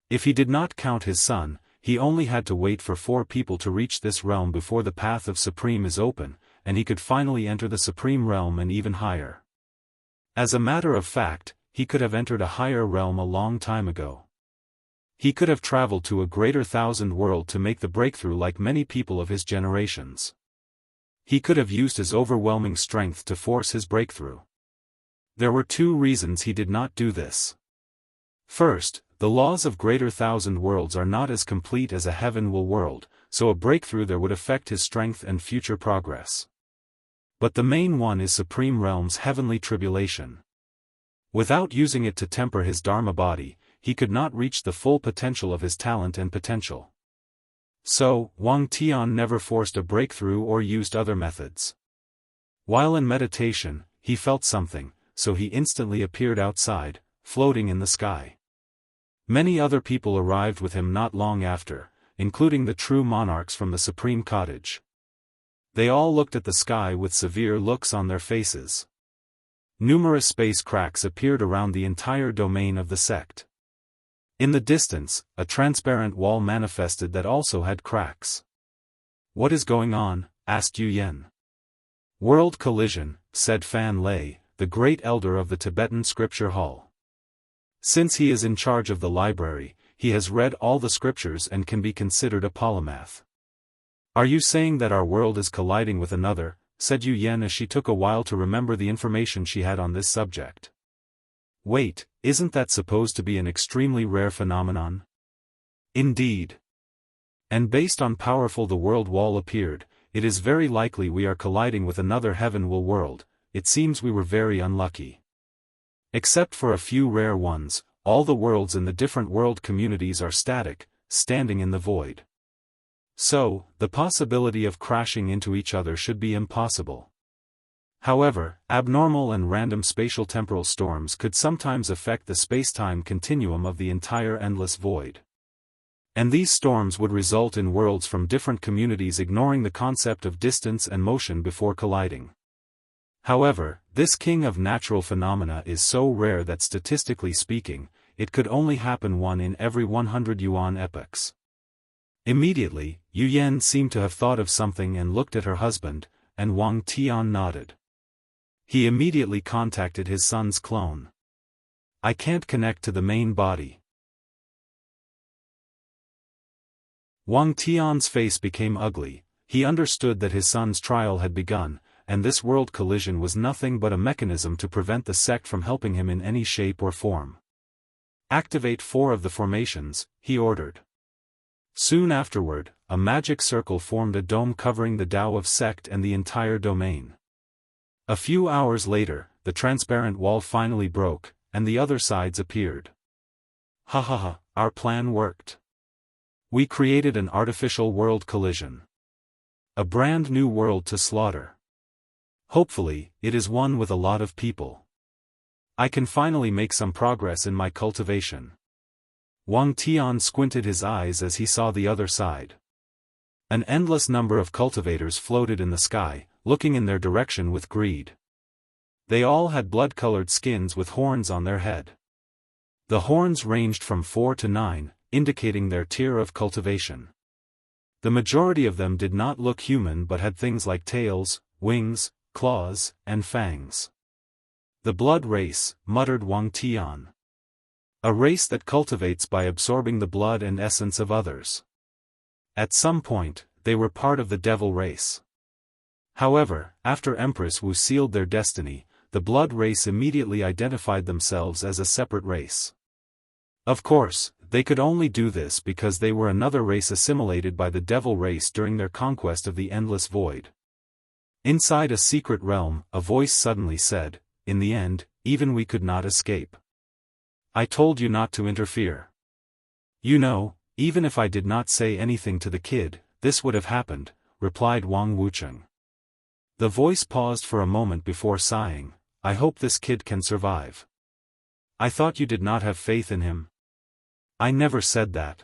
A: If he did not count his son, he only had to wait for 4 people to reach this realm before the path of Supreme is open, and he could finally enter the Supreme Realm and even higher. As a matter of fact, he could have entered a higher realm a long time ago. He could have traveled to a greater thousand world to make the breakthrough like many people of his generations. He could have used his overwhelming strength to force his breakthrough. There were 2 reasons he did not do this. First, the laws of greater thousand worlds are not as complete as a heaven-will world, so a breakthrough there would affect his strength and future progress. But the main one is Supreme Realm's heavenly tribulation. Without using it to temper his Dharma body, he could not reach the full potential of his talent and potential. So, Wang Tian never forced a breakthrough or used other methods. While in meditation, he felt something, so he instantly appeared outside, floating in the sky. Many other people arrived with him not long after, including the true monarchs from the Supreme Cottage. They all looked at the sky with severe looks on their faces. Numerous space cracks appeared around the entire domain of the sect. In the distance, a transparent wall manifested that also had cracks. "What is going on?" asked Yu Yan. "World collision," said Fan Lei, the great elder of the Tibetan scripture hall. Since he is in charge of the library, he has read all the scriptures and can be considered a polymath. "Are you saying that our world is colliding with another?" said Yu Yan as she took a while to remember the information she had on this subject. "Wait, isn't that supposed to be an extremely rare phenomenon?" "Indeed. And based on powerful the world wall appeared, it is very likely we are colliding with another heaven-will world. It seems we were very unlucky. Except for a few rare ones, all the worlds in the different world communities are static, standing in the void. So, the possibility of crashing into each other should be impossible. However, abnormal and random spatial temporal storms could sometimes affect the space-time continuum of the entire endless void. And these storms would result in worlds from different communities ignoring the concept of distance and motion before colliding. However, this king of natural phenomena is so rare that statistically speaking, it could only happen 1 in every 100 yuan epochs." Immediately, Yu Yan seemed to have thought of something and looked at her husband, and Wang Tian nodded. He immediately contacted his son's clone. "I can't connect to the main body." Wang Tian's face became ugly. He understood that his son's trial had begun, and this world collision was nothing but a mechanism to prevent the sect from helping him in any shape or form. "Activate 4 of the formations," he ordered. Soon afterward, a magic circle formed a dome covering the Tao of sect and the entire domain. A few hours later, the transparent wall finally broke, and the other sides appeared. "Ha ha ha, our plan worked. We created an artificial world collision. A brand new world to slaughter. Hopefully, it is one with a lot of people. I can finally make some progress in my cultivation." Wang Tian squinted his eyes as he saw the other side. An endless number of cultivators floated in the sky, looking in their direction with greed. They all had blood-colored skins with horns on their head. The horns ranged from 4 to 9, indicating their tier of cultivation. The majority of them did not look human but had things like tails, wings, claws, and fangs. "The blood race," muttered Wang Tian. "A race that cultivates by absorbing the blood and essence of others. At some point, they were part of the devil race. However, after Empress Wu sealed their destiny, the blood race immediately identified themselves as a separate race. Of course, they could only do this because they were another race assimilated by the devil race during their conquest of the endless void." Inside a secret realm, a voice suddenly said, "In the end, even we could not escape. I told you not to interfere. You know, even if I did not say anything to the kid, this would have happened," replied Wang Wucheng. The voice paused for a moment before sighing, "I hope this kid can survive. I thought you did not have faith in him." "I never said that.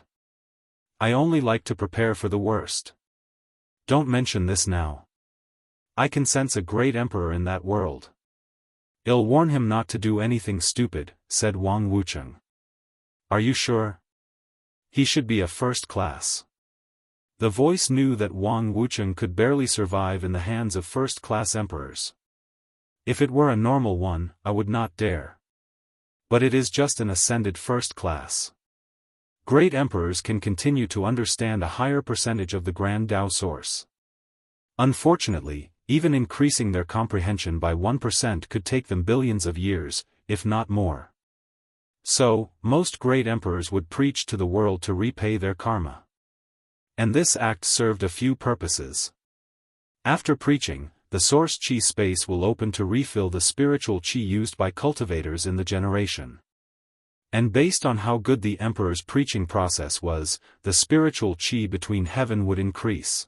A: I only like to prepare for the worst. Don't mention this now." I can sense a great emperor in that world. I'll warn him not to do anything stupid, said Wang Wucheng. Are you sure? He should be a first class. The voice knew that Wang Wucheng could barely survive in the hands of first-class emperors. If it were a normal one, I would not dare. But it is just an ascended first class. Great emperors can continue to understand a higher percentage of the Grand Tao source. Unfortunately, even increasing their comprehension by 1% could take them billions of years, if not more. So, most great emperors would preach to the world to repay their karma. And this act served a few purposes. After preaching, the source qi space will open to refill the spiritual qi used by cultivators in the generation. And based on how good the emperor's preaching process was, the spiritual qi between heaven would increase.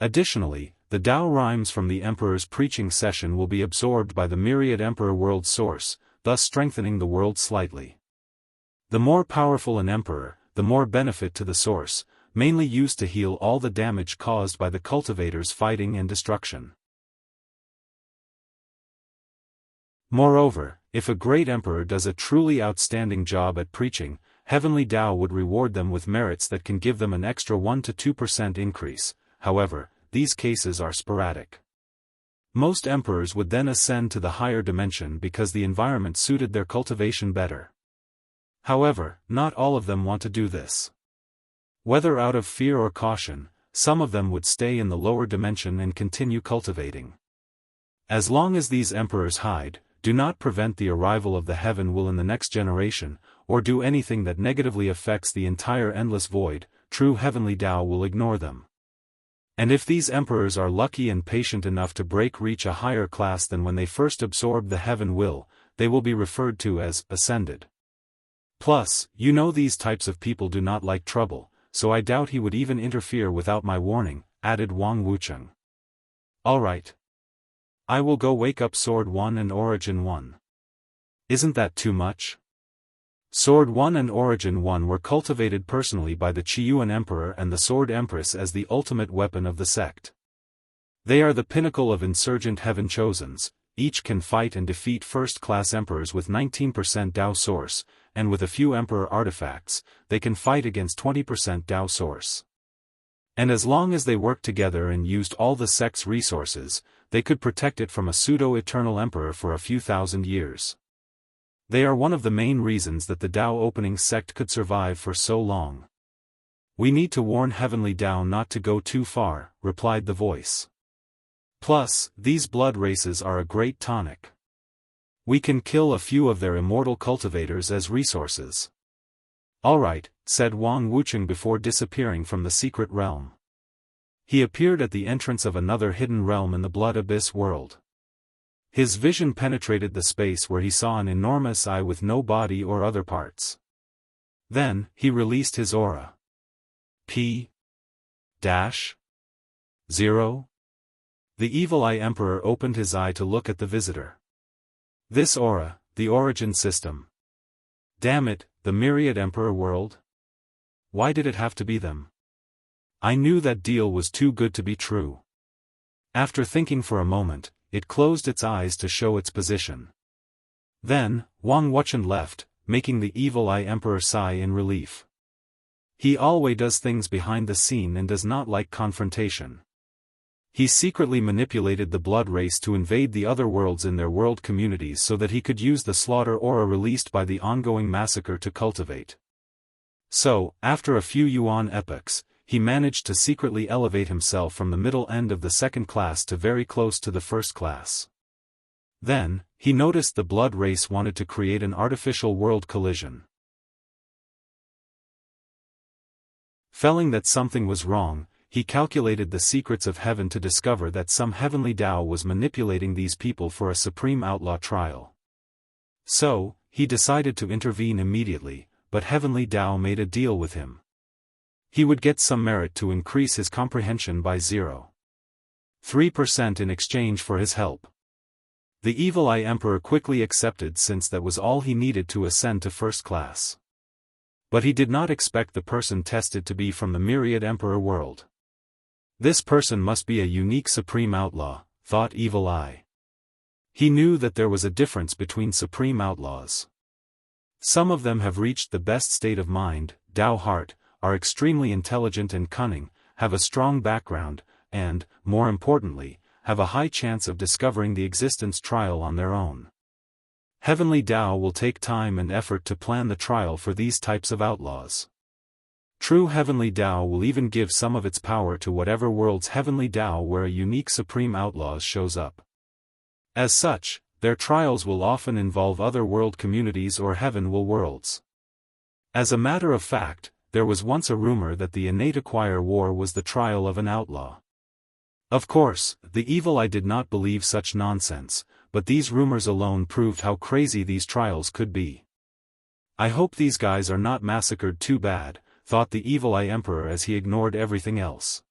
A: Additionally, the Tao rhymes from the emperor's preaching session will be absorbed by the myriad emperor world source, thus strengthening the world slightly. The more powerful an emperor, the more benefit to the source, mainly used to heal all the damage caused by the cultivators' fighting and destruction. Moreover, if a great emperor does a truly outstanding job at preaching, heavenly Tao would reward them with merits that can give them an extra 1 to 2% increase. However, these cases are sporadic. Most emperors would then ascend to the higher dimension because the environment suited their cultivation better. However, not all of them want to do this. Whether out of fear or caution, some of them would stay in the lower dimension and continue cultivating. As long as these emperors hide, do not prevent the arrival of the heaven will in the next generation, or do anything that negatively affects the entire endless void, true heavenly Tao will ignore them. And if these emperors are lucky and patient enough to reach a higher class than when they first absorbed the heaven will, they will be referred to as ascended. Plus, these types of people do not like trouble, so I doubt he would even interfere without my warning, added Wang Wucheng. Alright. I will go wake up Sword 1 and Origin 1. Isn't that too much? Sword 1 and Origin 1 were cultivated personally by the Qiyuan Emperor and the Sword Empress as the ultimate weapon of the sect. They are the pinnacle of insurgent heaven chosens, each can fight and defeat first-class emperors with 19% Tao source, and with a few emperor artifacts, they can fight against 20% Tao source. And as long as they worked together and used all the sect's resources, they could protect it from a pseudo-eternal emperor for a few thousand years. They are one of the main reasons that the Tao opening sect could survive for so long. We need to warn heavenly Tao not to go too far, replied the voice. Plus, these blood races are a great tonic. We can kill a few of their immortal cultivators as resources. Alright, said Wang Wucheng before disappearing from the secret realm. He appeared at the entrance of another hidden realm in the Blood Abyss world. His vision penetrated the space where he saw an enormous eye with no body or other parts. Then, he released his aura. P-0. The Evil Eye Emperor opened his eye to look at the visitor. This aura, the origin system. Damn it, the myriad emperor world? Why did it have to be them? I knew that deal was too good to be true. After thinking for a moment, it closed its eyes to show its position. Then, Wang Wucheng left, making the Evil Eye Emperor sigh in relief. He always does things behind the scene and does not like confrontation. He secretly manipulated the blood race to invade the other worlds in their world communities so that he could use the slaughter aura released by the ongoing massacre to cultivate. So, after a few yuan epochs, he managed to secretly elevate himself from the middle end of the second class to very close to the first class. Then, he noticed the blood race wanted to create an artificial world collision. Feeling that something was wrong, he calculated the secrets of heaven to discover that some heavenly Tao was manipulating these people for a supreme outlaw trial. So, he decided to intervene immediately, but heavenly Tao made a deal with him. He would get some merit to increase his comprehension by 0.3% in exchange for his help. The Evil Eye Emperor quickly accepted since that was all he needed to ascend to first class. But he did not expect the person tested to be from the myriad emperor world. This person must be a unique supreme outlaw, thought Evil Eye. He knew that there was a difference between supreme outlaws. Some of them have reached the best state of mind, Dao heart, are extremely intelligent and cunning, have a strong background, and, more importantly, have a high chance of discovering the existence trial on their own. Heavenly Dao will take time and effort to plan the trial for these types of outlaws. True Heavenly Dao will even give some of its power to whatever world's Heavenly Dao where a unique supreme outlaw shows up. As such, their trials will often involve other world communities or heaven-will worlds. As a matter of fact, there was once a rumor that the innate acquire war was the trial of an outlaw. Of course, the Evil Eye did not believe such nonsense, but these rumors alone proved how crazy these trials could be. I hope these guys are not massacred too bad, thought the Evil Eye Emperor as he ignored everything else.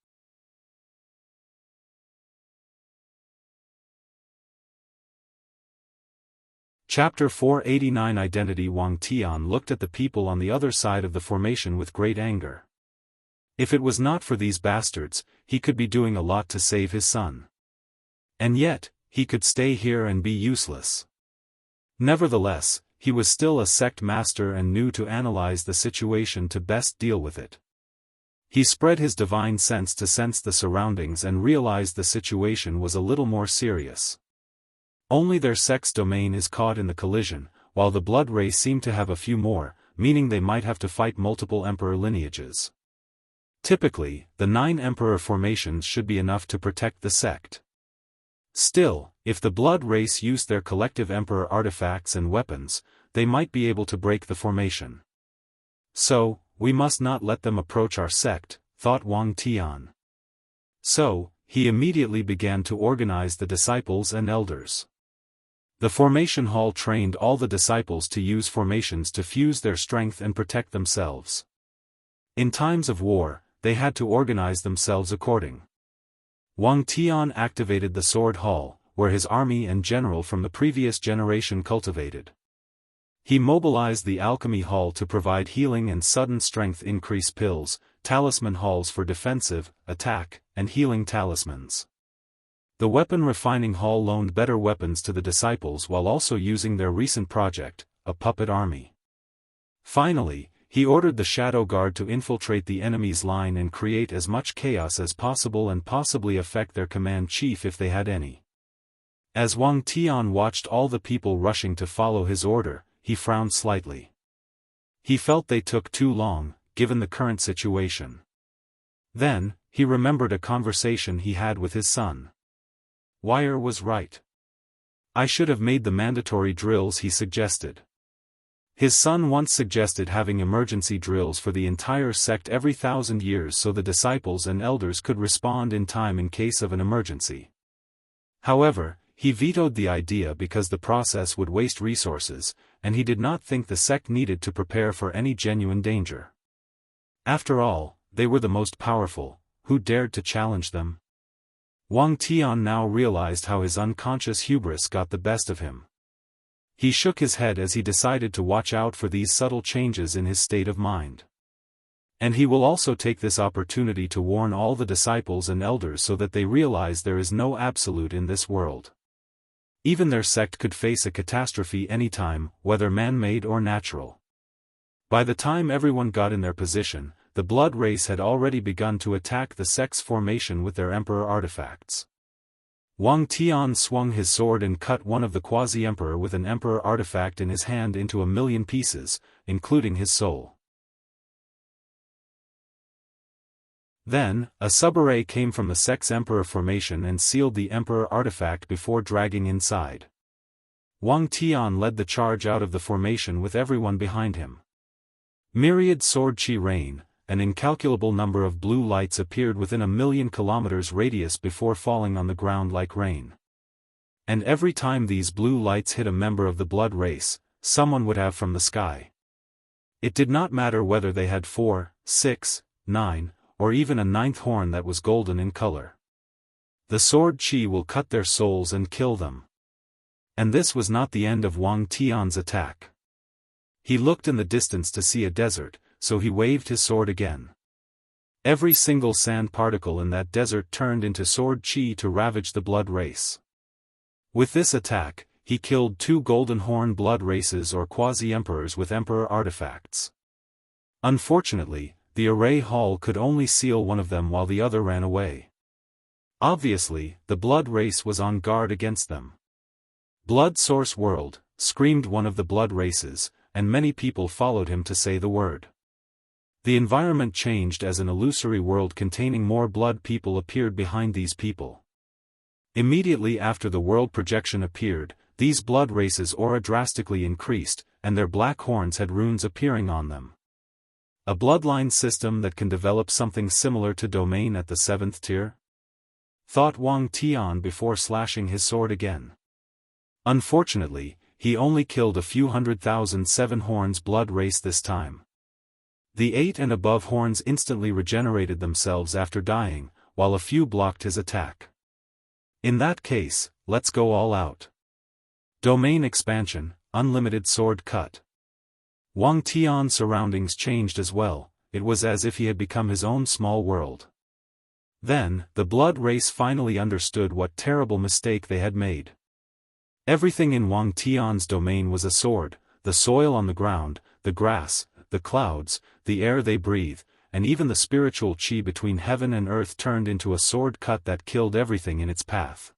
A: Chapter 489 Identity. Wang Tian looked at the people on the other side of the formation with great anger. If it was not for these bastards, he could be doing a lot to save his son. And yet, he could stay here and be useless. Nevertheless, he was still a sect master and knew to analyze the situation to best deal with it. He spread his divine sense to sense the surroundings and realized the situation was a little more serious. Only their sect's domain is caught in the collision, while the blood race seem to have a few more, meaning they might have to fight multiple emperor lineages. Typically, the 9 emperor formations should be enough to protect the sect. Still, if the blood race used their collective emperor artifacts and weapons, they might be able to break the formation. So, we must not let them approach our sect, thought Wang Tian. So, he immediately began to organize the disciples and elders. The formation hall trained all the disciples to use formations to fuse their strength and protect themselves. In times of war, they had to organize themselves according. Wang Tian activated the sword hall, where his army and general from the previous generation cultivated. He mobilized the alchemy hall to provide healing and sudden strength increase pills, talisman halls for defensive, attack, and healing talismans. The weapon refining hall loaned better weapons to the disciples while also using their recent project, a puppet army. Finally, he ordered the Shadow Guard to infiltrate the enemy's line and create as much chaos as possible and possibly affect their command chief if they had any. As Wang Tian watched all the people rushing to follow his order, he frowned slightly. He felt they took too long, given the current situation. Then, he remembered a conversation he had with his son. Wire was right. I should have made the mandatory drills he suggested. His son once suggested having emergency drills for the entire sect every 1,000 years so the disciples and elders could respond in time in case of an emergency. However, he vetoed the idea because the process would waste resources, and he did not think the sect needed to prepare for any genuine danger. After all, they were the most powerful, who dared to challenge them? Wang Tian now realized how his unconscious hubris got the best of him. He shook his head as he decided to watch out for these subtle changes in his state of mind. And he will also take this opportunity to warn all the disciples and elders so that they realize there is no absolute in this world. Even their sect could face a catastrophe anytime, whether man-made or natural. By the time everyone got in their position, the blood race had already begun to attack the sect's formation with their emperor artifacts. Wang Tian swung his sword and cut one of the quasi-emperor with an emperor artifact in his hand into 1,000,000 pieces, including his soul. Then, a subarray came from the sect's emperor formation and sealed the emperor artifact before dragging inside. Wang Tian led the charge out of the formation with everyone behind him. Myriad sword chi rain, an incalculable number of blue lights appeared within 1,000,000 kilometers radius before falling on the ground like rain. And every time these blue lights hit a member of the blood race, someone would have from the sky. It did not matter whether they had 4, 6, 9, or even a 9th horn that was golden in color. The sword chi will cut their souls and kill them. And this was not the end of Wang Tian's attack. He looked in the distance to see a desert, so he waved his sword again. Every single sand particle in that desert turned into sword chi to ravage the blood race. With this attack, he killed 2 golden horn blood races or quasi-emperors with emperor artifacts. Unfortunately, the array hall could only seal one of them while the other ran away. Obviously, the blood race was on guard against them. "Blood source world," screamed one of the blood races, and many people followed him to say the word. The environment changed as an illusory world containing more blood people appeared behind these people. Immediately after the world projection appeared, these blood races' aura drastically increased, and their black horns had runes appearing on them. A bloodline system that can develop something similar to domain at the 7th tier? Thought Wang Tian before slashing his sword again. Unfortunately, he only killed a few 100,000 7 horns blood race this time. The 8 and above horns instantly regenerated themselves after dying, while a few blocked his attack. In that case, let's go all out. Domain expansion, unlimited sword cut. Wang Tian's surroundings changed as well, it was as if he had become his own small world. Then, the blood race finally understood what terrible mistake they had made. Everything in Wang Tian's domain was a sword, the soil on the ground, the grass, the clouds, the air they breathe, and even the spiritual chi between heaven and earth turned into a sword cut that killed everything in its path.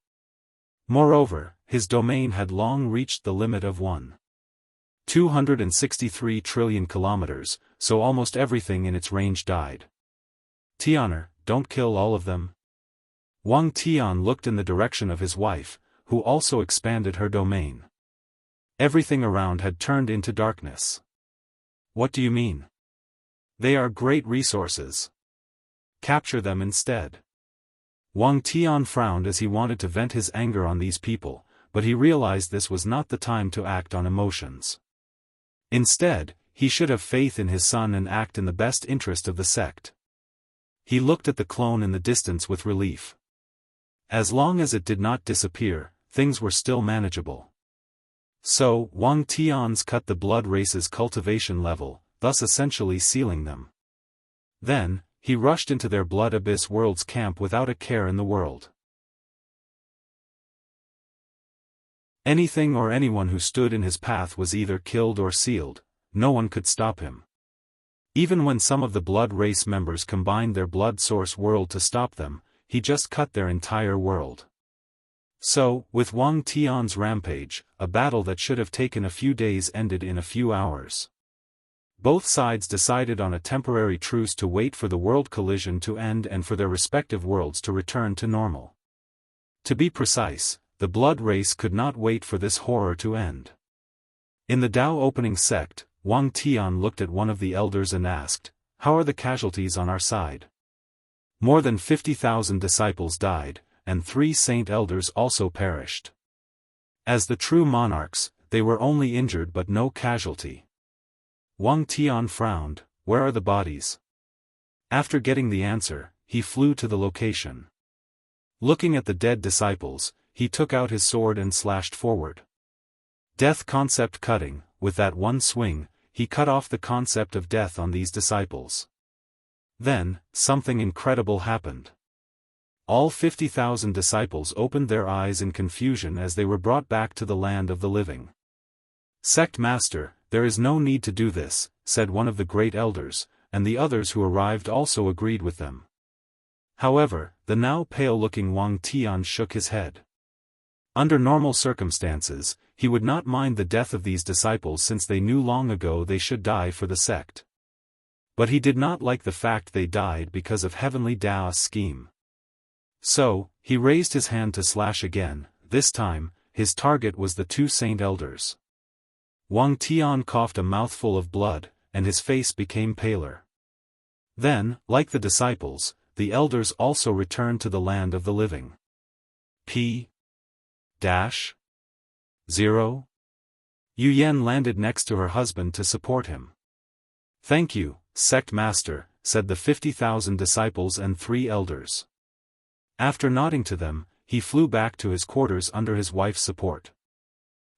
A: Moreover, his domain had long reached the limit of 1.263 trillion kilometers, so almost everything in its range died. "Tianer, don't kill all of them." Wang Tian looked in the direction of his wife, who also expanded her domain. Everything around had turned into darkness. "What do you mean? They are great resources. Capture them instead." Wang Tian frowned as he wanted to vent his anger on these people, but he realized this was not the time to act on emotions. Instead, he should have faith in his son and act in the best interest of the sect. He looked at the clone in the distance with relief. As long as it did not disappear, things were still manageable. So, Wang Tian's cut the blood race's cultivation level, thus essentially sealing them. Then, he rushed into their blood abyss world's camp without a care in the world. Anything or anyone who stood in his path was either killed or sealed, no one could stop him. Even when some of the blood race members combined their blood source world to stop them, he just cut their entire world. So, with Wang Tian's rampage, a battle that should have taken a few days ended in a few hours. Both sides decided on a temporary truce to wait for the world collision to end and for their respective worlds to return to normal. To be precise, the blood race could not wait for this horror to end. In the Dao opening sect, Wang Tian looked at one of the elders and asked, "How are the casualties on our side?" More than 50,000 disciples died, and 3 saint elders also perished. As the true monarchs, they were only injured but no casualty. Wang Tian frowned, "Where are the bodies?" After getting the answer, he flew to the location. Looking at the dead disciples, he took out his sword and slashed forward. Death concept cutting, with that one swing, he cut off the concept of death on these disciples. Then, something incredible happened. All 50,000 disciples opened their eyes in confusion as they were brought back to the land of the living. "Sect Master, there is no need to do this," said one of the great elders, and the others who arrived also agreed with them. However, the now pale-looking Wang Tian shook his head. Under normal circumstances, he would not mind the death of these disciples since they knew long ago they should die for the sect. But he did not like the fact they died because of heavenly Daoist scheme. So, he raised his hand to slash again. This time, his target was the 2 saint elders. Wang Tian coughed a mouthful of blood, and his face became paler. Then, like the disciples, the elders also returned to the land of the living. P-0 Yu Yan landed next to her husband to support him. "Thank you, Sect Master," said the 50,000 disciples and 3 elders. After nodding to them, he flew back to his quarters under his wife's support.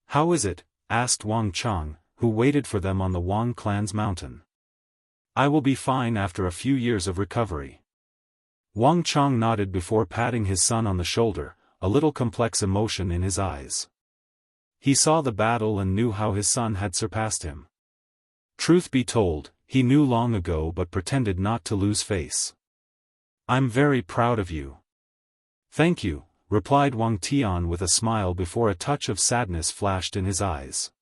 A: "How is it?" asked Wang Chang, who waited for them on the Wang clan's mountain. I will be fine after a few years of recovery. Wang Chong nodded before patting his son on the shoulder, a little complex emotion in his eyes. He saw the battle and knew how his son had surpassed him. Truth be told, he knew long ago but pretended not to lose face. I'm very proud of you. Thank you, replied Wang Tian with a smile before a touch of sadness flashed in his eyes.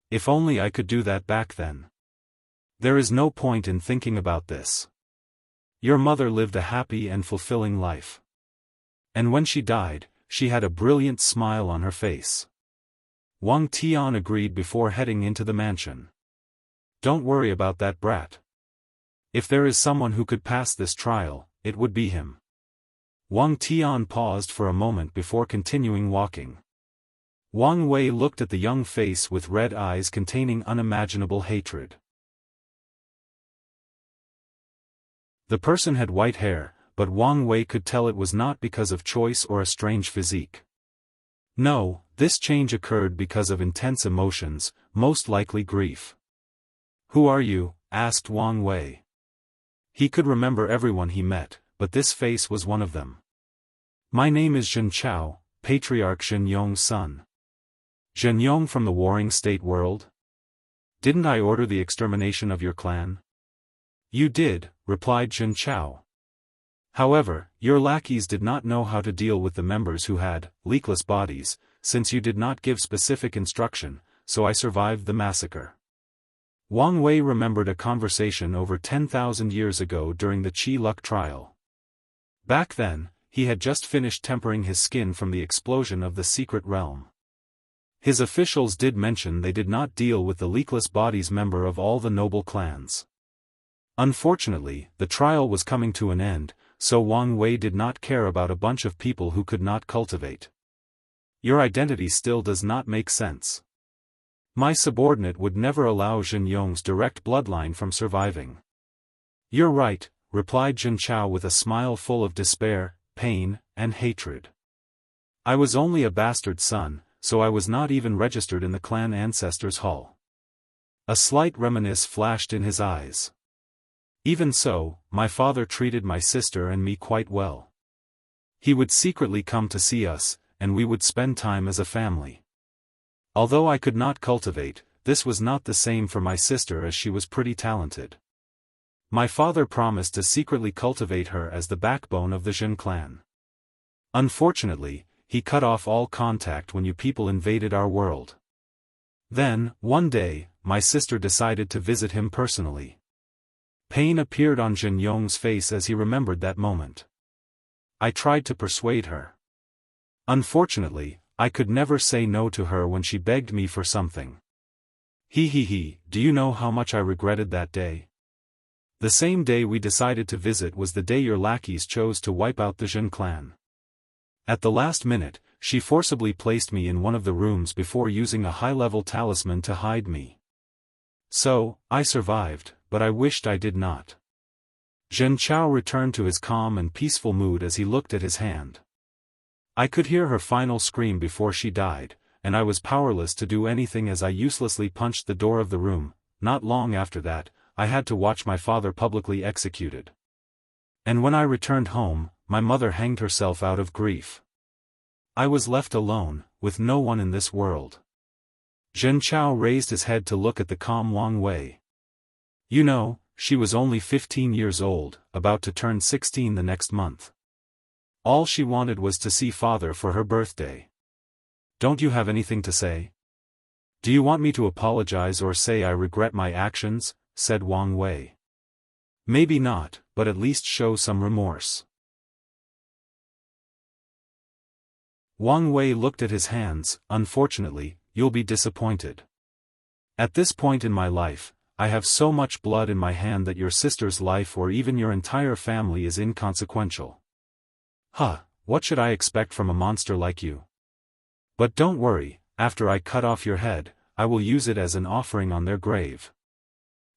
A: If only I could do that back then. There is no point in thinking about this. Your mother lived a happy and fulfilling life. And when she died, she had a brilliant smile on her face. Wang Tian agreed before heading into the mansion. Don't worry about that brat. If there is someone who could pass this trial, it would be him. Wang Tian paused for a moment before continuing walking. Wang Wei looked at the young face with red eyes containing unimaginable hatred. The person had white hair, but Wang Wei could tell it was not because of choice or a strange physique. No, this change occurred because of intense emotions, most likely grief. Who are you? Asked Wang Wei. He could remember everyone he met, but this face was one of them. My name is Zhen Chao, Patriarch Zhen Yong's son. Zhen Yong from the warring state world? Didn't I order the extermination of your clan? You did, replied Zhen Chao. However, your lackeys did not know how to deal with the members who had leakless bodies, since you did not give specific instruction, so I survived the massacre. Wang Wei remembered a conversation over 10,000 years ago during the Qi Luck trial. Back then, he had just finished tempering his skin from the explosion of the secret realm. His officials did mention they did not deal with the leakless bodies member of all the noble clans. Unfortunately, the trial was coming to an end, so Wang Wei did not care about a bunch of people who could not cultivate. Your identity still does not make sense. My subordinate would never allow Zhen Yong's direct bloodline from surviving. You're right, replied Zhen Chao with a smile full of despair, pain, and hatred. I was only a bastard son, so I was not even registered in the clan ancestors' hall. A slight reminiscence flashed in his eyes. Even so, my father treated my sister and me quite well. He would secretly come to see us, and we would spend time as a family. Although I could not cultivate, this was not the same for my sister as she was pretty talented. My father promised to secretly cultivate her as the backbone of the Zhen clan. Unfortunately, he cut off all contact when you people invaded our world. Then, one day, my sister decided to visit him personally. Pain appeared on Zhen Yong's face as he remembered that moment. I tried to persuade her. Unfortunately, I could never say no to her when she begged me for something. Do you know how much I regretted that day? The same day we decided to visit was the day your lackeys chose to wipe out the Zhen clan. At the last minute, she forcibly placed me in one of the rooms before using a high-level talisman to hide me. So, I survived, but I wished I did not. Zhen Chao returned to his calm and peaceful mood as he looked at his hand. I could hear her final scream before she died, and I was powerless to do anything as I uselessly punched the door of the room. Not long after that, I had to watch my father publicly executed. And when I returned home, my mother hanged herself out of grief. I was left alone, with no one in this world. Zhen Chao raised his head to look at the calm Wang Wei. You know, she was only 15 years old, about to turn 16 the next month. All she wanted was to see father for her birthday. Don't you have anything to say? Do you want me to apologize or say I regret my actions? Said Wang Wei. Maybe not, but at least show some remorse. Wang Wei looked at his hands. Unfortunately, you'll be disappointed. At this point in my life, I have so much blood in my hand that your sister's life or even your entire family is inconsequential. What should I expect from a monster like you? But don't worry, after I cut off your head, I will use it as an offering on their grave.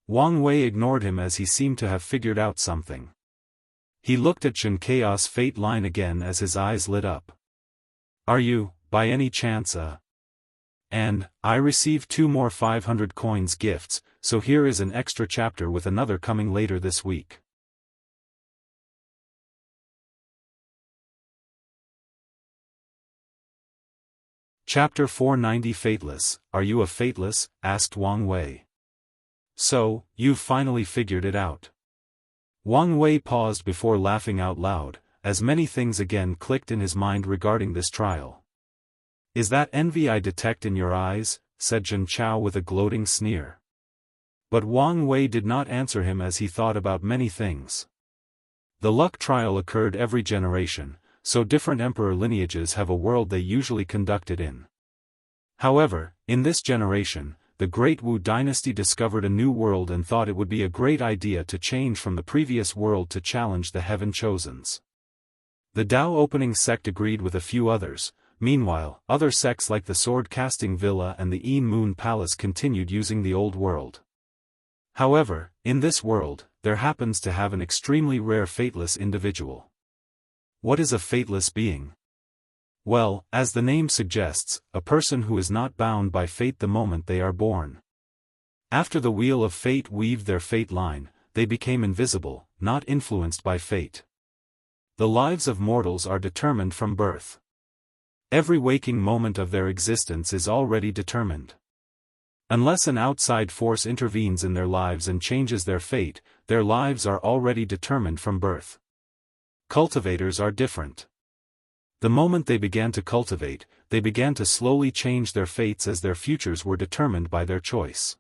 A: Wang Wei ignored him as he seemed to have figured out something. He looked at Zhen Chaos' fate line again as his eyes lit up. Are you, by any chance, And I received 2 more 500 coins gifts, so here is an extra chapter with another coming later this week. Chapter 490 Fateless, Are You a Fateless? Asked Wang Wei. So, you've finally figured it out. Wang Wei paused before laughing out loud, as many things again clicked in his mind regarding this trial. Is that envy I detect in your eyes? Said Zhen Chao with a gloating sneer. But Wang Wei did not answer him as he thought about many things. The luck trial occurred every generation, so different emperor lineages have a world they usually conduct it in. However, in this generation, the Great Wu dynasty discovered a new world and thought it would be a great idea to change from the previous world to challenge the Heaven Chosens. The Dao opening sect agreed with a few others. Meanwhile, other sects like the sword-casting villa and the Een Moon Palace continued using the old world. However, in this world, there happens to have an extremely rare fateless individual. What is a fateless being? Well, as the name suggests, a person who is not bound by fate the moment they are born. After the wheel of fate weaved their fate line, they became invisible, not influenced by fate. The lives of mortals are determined from birth. Every waking moment of their existence is already determined. Unless an outside force intervenes in their lives and changes their fate, their lives are already determined from birth. Cultivators are different. The moment they began to cultivate, they began to slowly change their fates as their futures were determined by their choice.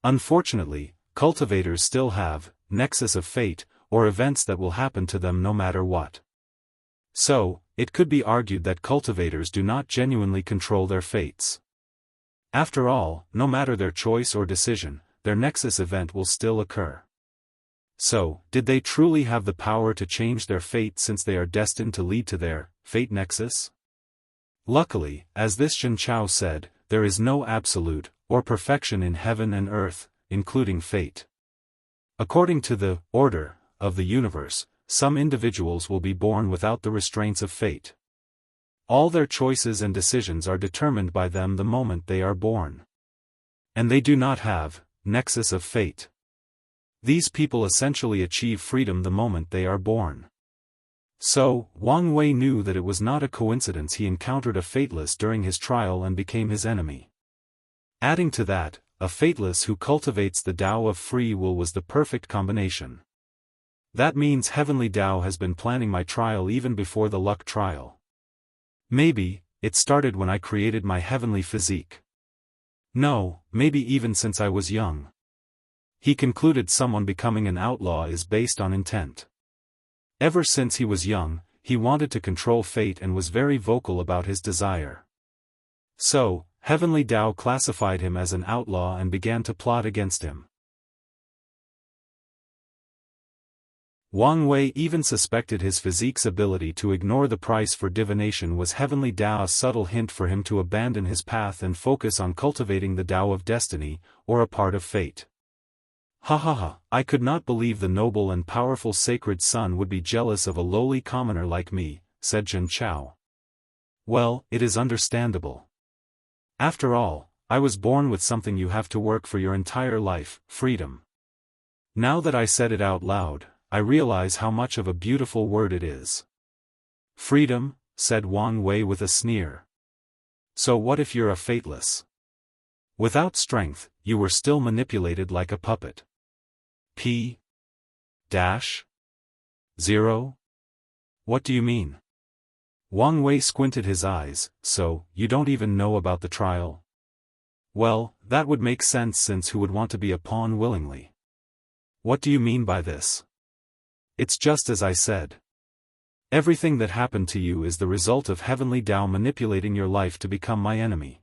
A: Unfortunately, cultivators still have nexus of fate, or events that will happen to them no matter what. So, it could be argued that cultivators do not genuinely control their fates. After all, no matter their choice or decision, their nexus event will still occur. So, did they truly have the power to change their fate since they are destined to lead to their fate nexus? Luckily, as this Zhen Chao said, there is no absolute, or perfection in heaven and earth, including fate. According to the order of the universe, some individuals will be born without the restraints of fate. All their choices and decisions are determined by them the moment they are born. And they do not have nexus of fate. These people essentially achieve freedom the moment they are born. So, Wang Wei knew that it was not a coincidence he encountered a fateless during his trial and became his enemy. Adding to that, a fateless who cultivates the Tao of free will was the perfect combination. That means Heavenly Tao has been planning my trial even before the luck trial. Maybe, it started when I created my heavenly physique. No, maybe even since I was young. He concluded someone becoming an outlaw is based on intent. Ever since he was young, he wanted to control fate and was very vocal about his desire. So, Heavenly Tao classified him as an outlaw and began to plot against him. Wang Wei even suspected his physique's ability to ignore the price for divination was Heavenly Tao's subtle hint for him to abandon his path and focus on cultivating the Tao of destiny, or a part of fate. Ha ha ha, I could not believe the noble and powerful sacred son would be jealous of a lowly commoner like me, said Zhen Chao. Well, it is understandable. After all, I was born with something you have to work for your entire life, freedom. Now that I said it out loud, I realize how much of a beautiful word it is. Freedom, said Wang Wei with a sneer. So what if you're a fateless? Without strength, you were still manipulated like a puppet. P. 0? What do you mean? Wang Wei squinted his eyes. So, you don't even know about the trial? Well, that would make sense since who would want to be a pawn willingly? What do you mean by this? It's just as I said. Everything that happened to you is the result of Heavenly Tao manipulating your life to become my enemy.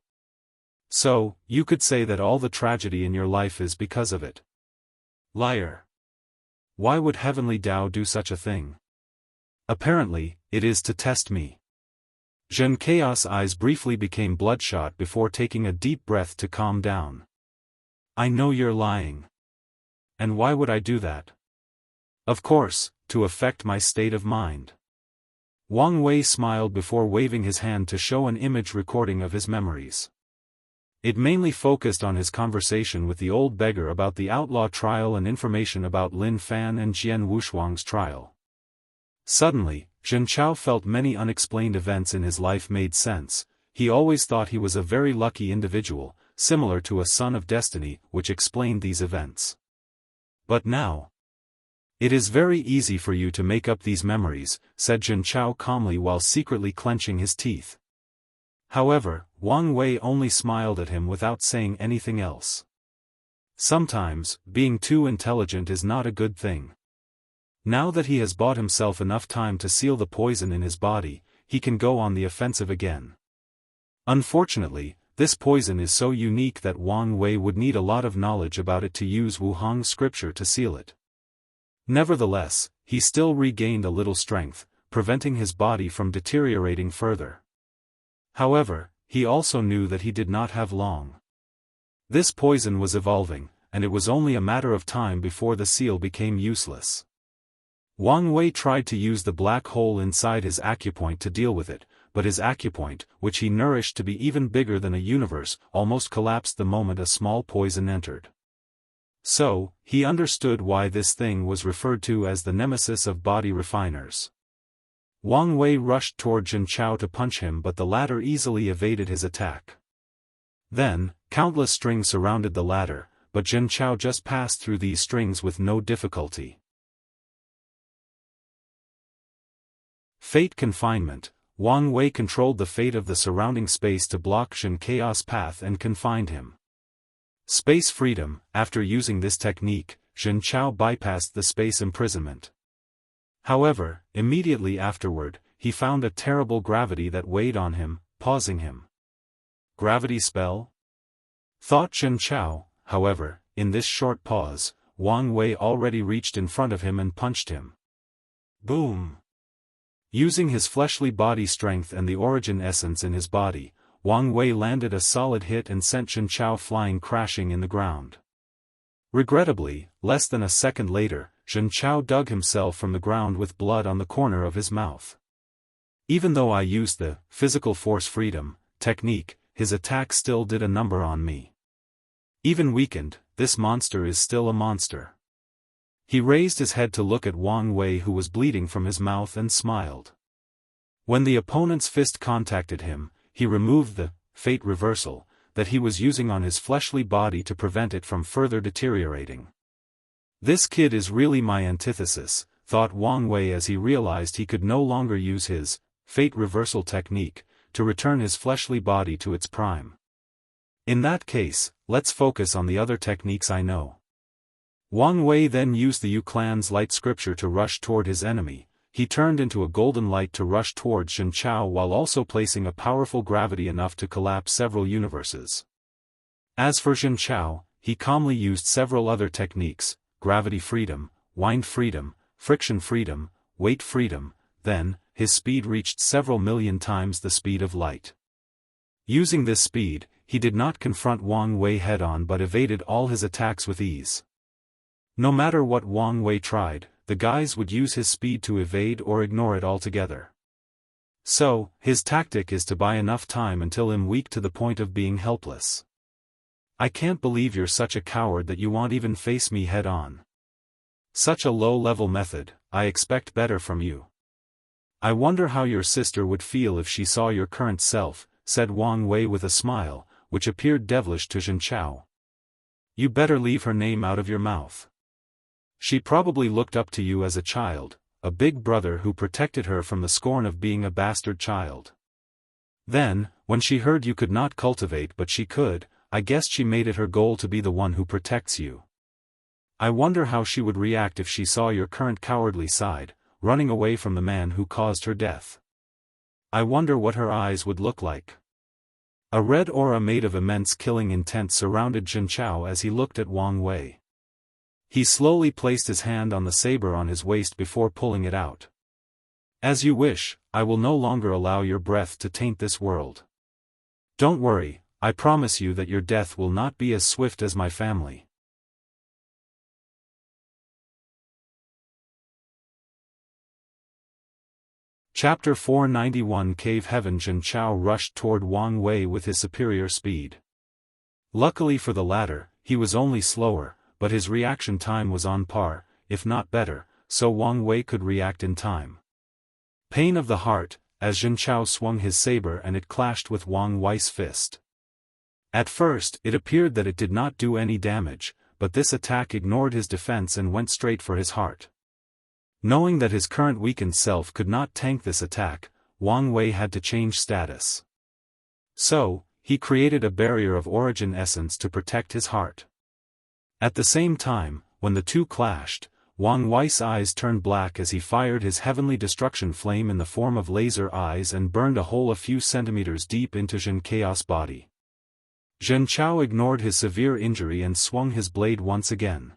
A: So, you could say that all the tragedy in your life is because of it. Liar. Why would Heavenly Tao do such a thing? Apparently, it is to test me. Zhen Chaos' eyes briefly became bloodshot before taking a deep breath to calm down. I know you're lying. And why would I do that? Of course, to affect my state of mind. Wang Wei smiled before waving his hand to show an image recording of his memories. It mainly focused on his conversation with the old beggar about the outlaw trial and information about Lin Fan and Jian Wushuang's trial. Suddenly, Xianxia felt many unexplained events in his life made sense. He always thought he was a very lucky individual, similar to a son of destiny, which explained these events. But now, it is very easy for you to make up these memories, said Xianxia calmly while secretly clenching his teeth. However, Wang Wei only smiled at him without saying anything else. Sometimes, being too intelligent is not a good thing. Now that he has bought himself enough time to seal the poison in his body, he can go on the offensive again. Unfortunately, this poison is so unique that Wang Wei would need a lot of knowledge about it to use Wuhang scripture to seal it. Nevertheless, he still regained a little strength, preventing his body from deteriorating further. However, he also knew that he did not have long. This poison was evolving, and it was only a matter of time before the seal became useless. Wang Wei tried to use the black hole inside his acupoint to deal with it, but his acupoint, which he nourished to be even bigger than a universe, almost collapsed the moment a small poison entered. So, he understood why this thing was referred to as the nemesis of body refiners. Wang Wei rushed toward Xianxia to punch him, but the latter easily evaded his attack. Then, countless strings surrounded the ladder, but Xianxia just passed through these strings with no difficulty. Fate confinement. Wang Wei controlled the fate of the surrounding space to block Xianxia's path and confined him. Space freedom. After using this technique, Xianxia bypassed the space imprisonment. However, immediately afterward, he found a terrible gravity that weighed on him, pausing him. Gravity spell? Thought Xianxia. However, in this short pause, Wang Wei already reached in front of him and punched him. Boom! Using his fleshly body strength and the origin essence in his body, Wang Wei landed a solid hit and sent Xianxia flying crashing in the ground. Regrettably, less than a second later, Xianxia dug himself from the ground with blood on the corner of his mouth. Even though I used the physical force freedom technique, his attack still did a number on me. Even weakened, this monster is still a monster. He raised his head to look at Wang Wei, who was bleeding from his mouth, and smiled. When the opponent's fist contacted him, he removed the fate reversal that he was using on his fleshly body to prevent it from further deteriorating. This kid is really my antithesis, thought Wang Wei as he realized he could no longer use his fate reversal technique to return his fleshly body to its prime. In that case, let's focus on the other techniques I know. Wang Wei then used the Yu clan's light scripture to rush toward his enemy. He turned into a golden light to rush toward Xianxia while also placing a powerful gravity enough to collapse several universes. As for Xianxia, he calmly used several other techniques: gravity freedom, wind freedom, friction freedom, weight freedom. Then, his speed reached several million times the speed of light. Using this speed, he did not confront Wang Wei head-on but evaded all his attacks with ease. No matter what Wang Wei tried, the guys would use his speed to evade or ignore it altogether. So, his tactic is to buy enough time until I'm weak to the point of being helpless. I can't believe you're such a coward that you won't even face me head-on. Such a low-level method. I expect better from you. I wonder how your sister would feel if she saw your current self, said Wang Wei with a smile, which appeared devilish to Xianxia. You better leave her name out of your mouth. She probably looked up to you as a child, a big brother who protected her from the scorn of being a bastard child. Then, when she heard you could not cultivate but she could, I guess she made it her goal to be the one who protects you. I wonder how she would react if she saw your current cowardly side, running away from the man who caused her death. I wonder what her eyes would look like. A red aura made of immense killing intent surrounded Xianxia as he looked at Wang Wei. He slowly placed his hand on the saber on his waist before pulling it out. As you wish, I will no longer allow your breath to taint this world. Don't worry, I promise you that your death will not be as swift as my family. Chapter 491 Cave Heaven. Xianxia rushed toward Wang Wei with his superior speed. Luckily for the latter, he was only slower, but his reaction time was on par, if not better, so Wang Wei could react in time. Pain of the heart, as Zhenchao swung his saber and it clashed with Wang Wei's fist. At first, it appeared that it did not do any damage, but this attack ignored his defense and went straight for his heart. Knowing that his current weakened self could not tank this attack, Wang Wei had to change status. So, he created a barrier of origin essence to protect his heart. At the same time, when the two clashed, Wang Wei's eyes turned black as he fired his heavenly destruction flame in the form of laser eyes and burned a hole a few centimeters deep into Zhenchao's body. Zhenchao ignored his severe injury and swung his blade once again.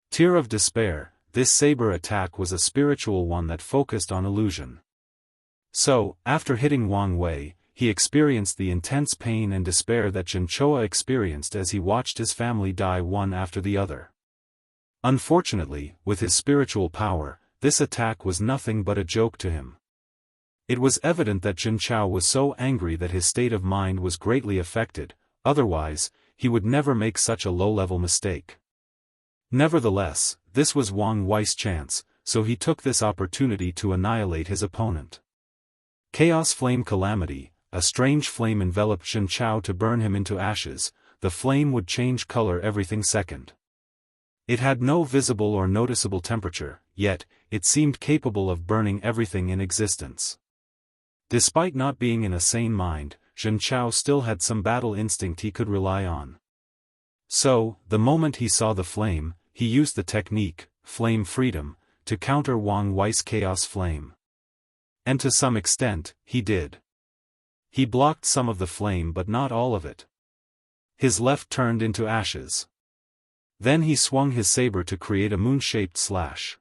A: Tear of despair, this saber attack was a spiritual one that focused on illusion. So, after hitting Wang Wei, he experienced the intense pain and despair that Zhenchao experienced as he watched his family die one after the other. Unfortunately, with his spiritual power, this attack was nothing but a joke to him. It was evident that Zhenchao was so angry that his state of mind was greatly affected, otherwise, he would never make such a low-level mistake. Nevertheless, this was Wang Wei's chance, so he took this opportunity to annihilate his opponent. Chaos Flame Calamity, a strange flame enveloped Zhenchao to burn him into ashes. The flame would change color every second. It had no visible or noticeable temperature, yet, it seemed capable of burning everything in existence. Despite not being in a sane mind, Zhenchao still had some battle instinct he could rely on. So, the moment he saw the flame, he used the technique, Flame Freedom, to counter Wang Wei's Chaos Flame. And to some extent, he did. He blocked some of the flame but not all of it. His left turned into ashes. Then he swung his saber to create a moon-shaped slash.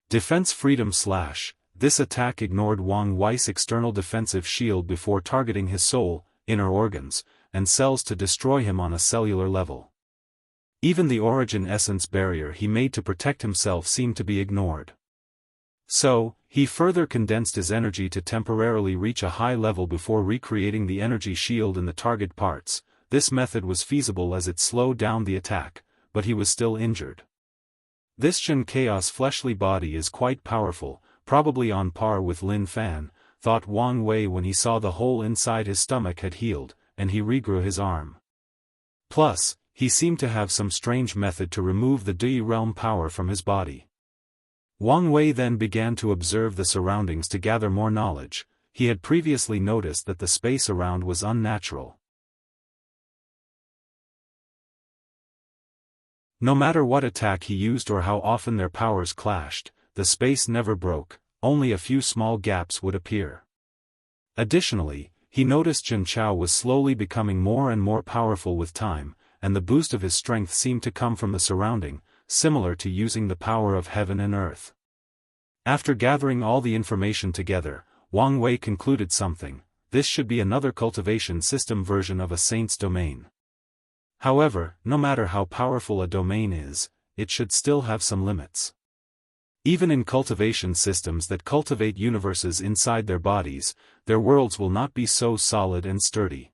A: Defense Freedom Slash. This attack ignored Wang Wei's external defensive shield before targeting his soul, inner organs, and cells to destroy him on a cellular level. Even the origin essence barrier he made to protect himself seemed to be ignored. So, he further condensed his energy to temporarily reach a high level before recreating the energy shield in the target parts. This method was feasible as it slowed down the attack, but he was still injured. This Zhenchao's fleshly body is quite powerful, probably on par with Lin Fan, thought Wang Wei when he saw the hole inside his stomach had healed, and he regrew his arm. Plus, he seemed to have some strange method to remove the Dui realm power from his body. Wang Wei then began to observe the surroundings to gather more knowledge. He had previously noticed that the space around was unnatural. No matter what attack he used or how often their powers clashed, the space never broke, only a few small gaps would appear. Additionally, he noticed Zhenchao was slowly becoming more and more powerful with time, and the boost of his strength seemed to come from the surrounding, similar to using the power of heaven and earth. After gathering all the information together, Wang Wei concluded something: this should be another cultivation system version of a saint's domain. However, no matter how powerful a domain is, it should still have some limits. Even in cultivation systems that cultivate universes inside their bodies, their worlds will not be so solid and sturdy.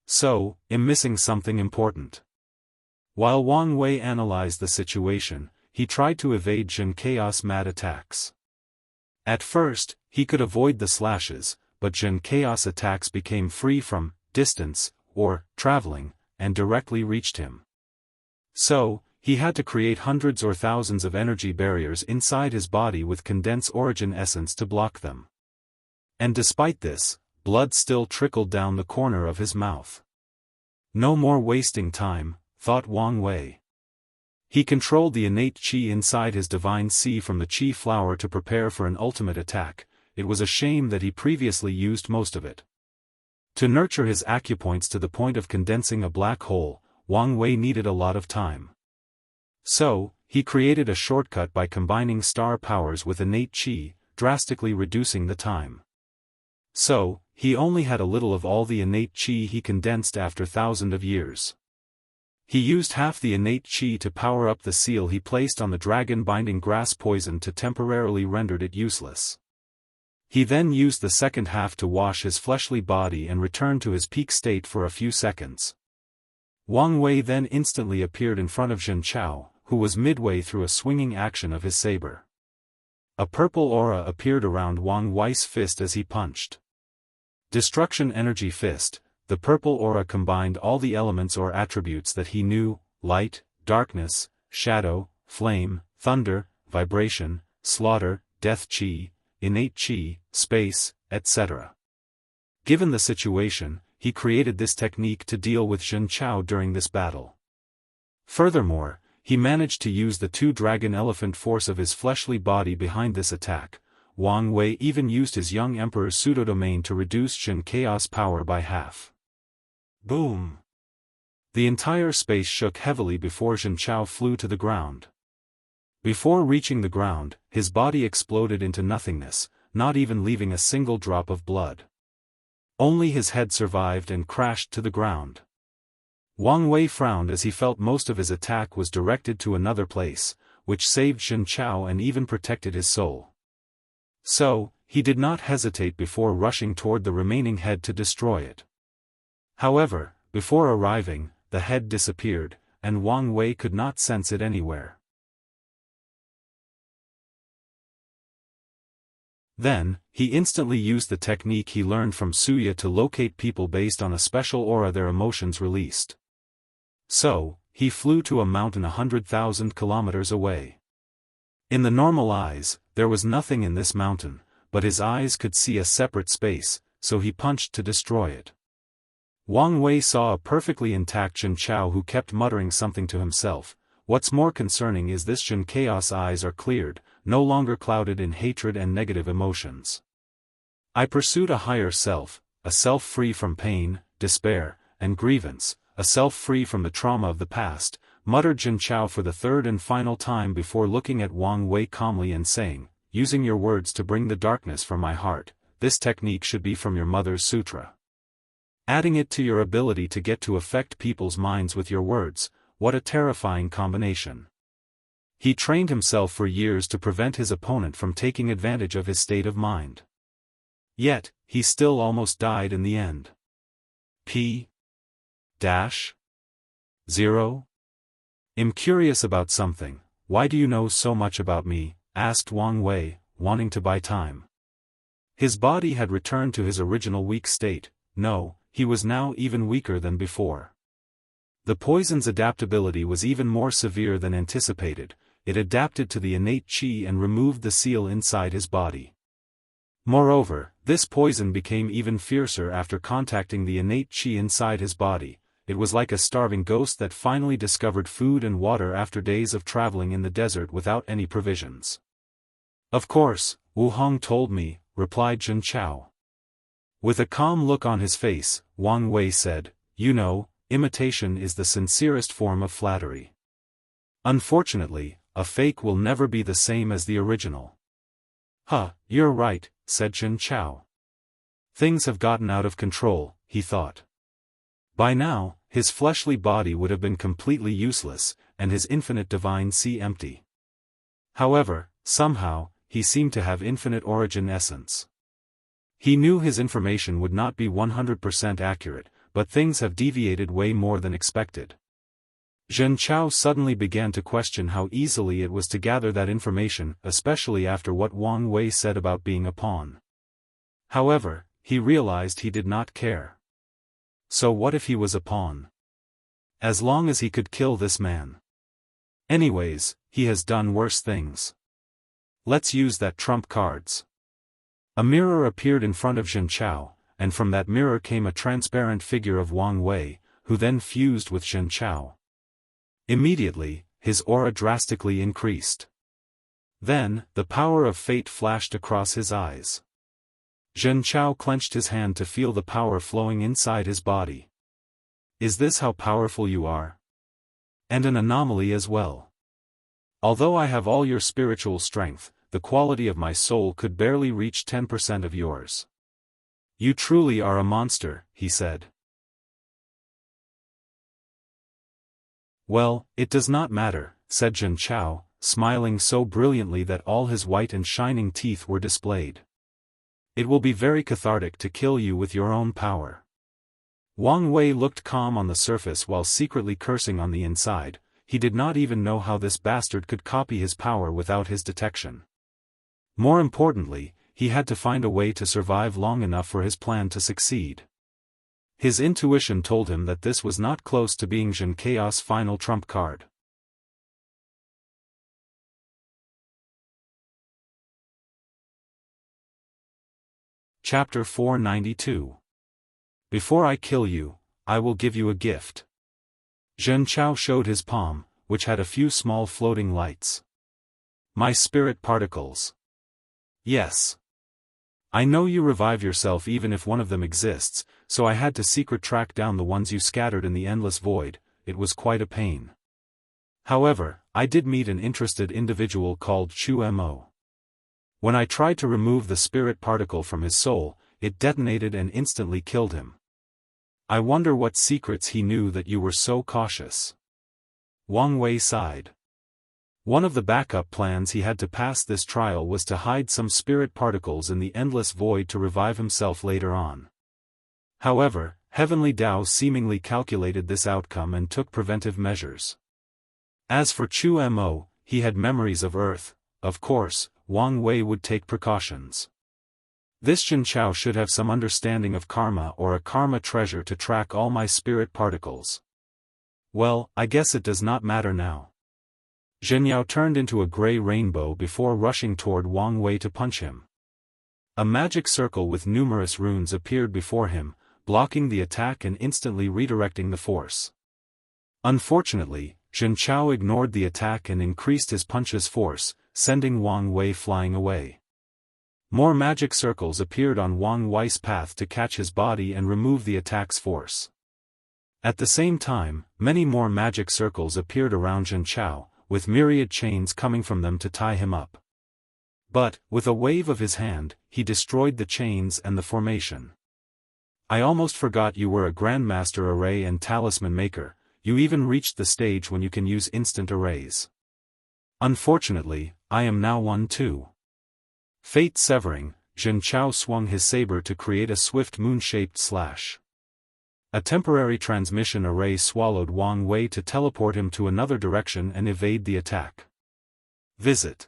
A: So, I'm missing something important. While Wang Wei analyzed the situation, he tried to evade Zhenchao's mad attacks. At first, he could avoid the slashes, but Zhenchao's attacks became free from distance, or traveling, and directly reached him. So, he had to create hundreds or thousands of energy barriers inside his body with condensed origin essence to block them. And despite this, blood still trickled down the corner of his mouth. No more wasting time, thought Wang Wei. He controlled the innate qi inside his divine sea from the qi flower to prepare for an ultimate attack. It was a shame that he previously used most of it. To nurture his acupoints to the point of condensing a black hole, Wang Wei needed a lot of time. So, he created a shortcut by combining star powers with innate qi, drastically reducing the time. So, he only had a little of all the innate qi he condensed after thousands of years. He used half the innate qi to power up the seal he placed on the dragon-binding grass poison to temporarily render it useless. He then used the second half to wash his fleshly body and return to his peak state for a few seconds. Wang Wei then instantly appeared in front of Xianxia, who was midway through a swinging action of his saber. A purple aura appeared around Wang Wei's fist as he punched. Destruction Energy Fist. The purple aura combined all the elements or attributes that he knew: light, darkness, shadow, flame, thunder, vibration, slaughter, death chi, innate chi, space, etc. Given the situation, he created this technique to deal with Xianxia during this battle. Furthermore, he managed to use the two dragon elephant force of his fleshly body behind this attack. Wang Wei even used his young emperor's pseudodomain to reduce Xianxia's power by half. Boom! The entire space shook heavily before Xianxia flew to the ground. Before reaching the ground, his body exploded into nothingness, not even leaving a single drop of blood. Only his head survived and crashed to the ground. Wang Wei frowned as he felt most of his attack was directed to another place, which saved Xianxia and even protected his soul. So, he did not hesitate before rushing toward the remaining head to destroy it. However, before arriving, the head disappeared, and Wang Wei could not sense it anywhere. Then, he instantly used the technique he learned from Suya to locate people based on a special aura their emotions released. So, he flew to a mountain 100,000 kilometers away. In the normal eyes, there was nothing in this mountain, but his eyes could see a separate space, so he punched to destroy it. Wang Wei saw a perfectly intact Xianxia who kept muttering something to himself. What's more concerning is this Xianxia's eyes are cleared, no longer clouded in hatred and negative emotions. I pursued a higher self, a self free from pain, despair, and grievance, a self free from the trauma of the past, muttered Xianxia for the third and final time before looking at Wang Wei calmly and saying, using your words to bring the darkness from my heart, this technique should be from your mother's sutra. Adding it to your ability to get to affect people's minds with your words, what a terrifying combination. He trained himself for years to prevent his opponent from taking advantage of his state of mind. Yet, he still almost died in the end. P-0? I'm curious about something. Why do you know so much about me? Asked Wang Wei, wanting to buy time. His body had returned to his original weak state. No, he was now even weaker than before. The poison's adaptability was even more severe than anticipated. It adapted to the innate chi and removed the seal inside his body. Moreover, this poison became even fiercer after contacting the innate chi inside his body. It was like a starving ghost that finally discovered food and water after days of traveling in the desert without any provisions. Of course, Wu Hong told me, replied Xianxia. With a calm look on his face, Wang Wei said, you know, imitation is the sincerest form of flattery. Unfortunately, a fake will never be the same as the original. Huh, you're right, said Xianxia. Things have gotten out of control, he thought. By now, his fleshly body would have been completely useless, and his infinite divine sea empty. However, somehow, he seemed to have infinite origin essence. He knew his information would not be 100% accurate, but things have deviated way more than expected. Xianxia suddenly began to question how easily it was to gather that information, especially after what Wang Wei said about being a pawn. However, he realized he did not care. So what if he was a pawn? As long as he could kill this man. Anyways, he has done worse things. Let's use that trump cards. A mirror appeared in front of Xianxia, and from that mirror came a transparent figure of Wang Wei, who then fused with Xianxia. Immediately, his aura drastically increased. Then, the power of fate flashed across his eyes. Xianxia clenched his hand to feel the power flowing inside his body. Is this how powerful you are? And an anomaly as well. Although I have all your spiritual strength, the quality of my soul could barely reach 10% of yours. You truly are a monster, he said. Well, it does not matter, said Xianxia, smiling so brilliantly that all his white and shining teeth were displayed. It will be very cathartic to kill you with your own power. Wang Wei looked calm on the surface while secretly cursing on the inside. He did not even know how this bastard could copy his power without his detection. More importantly, he had to find a way to survive long enough for his plan to succeed. His intuition told him that this was not close to being Xianxia's final trump card. Chapter 492. Before I kill you, I will give you a gift. Xianxiao showed his palm, which had a few small floating lights. My spirit particles. Yes. I know you revive yourself even if one of them exists, so I had to secret track down the ones you scattered in the endless void. It was quite a pain. However, I did meet an interested individual called Chu Mo. When I tried to remove the spirit particle from his soul, it detonated and instantly killed him. I wonder what secrets he knew that you were so cautious. Wang Wei sighed. One of the backup plans he had to pass this trial was to hide some spirit particles in the endless void to revive himself later on. However, Heavenly Dao seemingly calculated this outcome and took preventive measures. As for Chu Mo, he had memories of Earth. Of course, Wang Wei would take precautions. This Xianxiao should have some understanding of karma or a karma treasure to track all my spirit particles. Well, I guess it does not matter now. Zhenyao turned into a gray rainbow before rushing toward Wang Wei to punch him. A magic circle with numerous runes appeared before him, blocking the attack and instantly redirecting the force. Unfortunately, Zhenchao ignored the attack and increased his punch's force, sending Wang Wei flying away. More magic circles appeared on Wang Wei's path to catch his body and remove the attack's force. At the same time, many more magic circles appeared around Zhenchao, with myriad chains coming from them to tie him up. But, with a wave of his hand, he destroyed the chains and the formation. I almost forgot you were a Grandmaster Array and Talisman Maker. You even reached the stage when you can use instant arrays. Unfortunately, I am now one too. Fate severing, Zhenchao swung his saber to create a swift moon-shaped slash. A temporary transmission array swallowed Wang Wei to teleport him to another direction and evade the attack. Visit.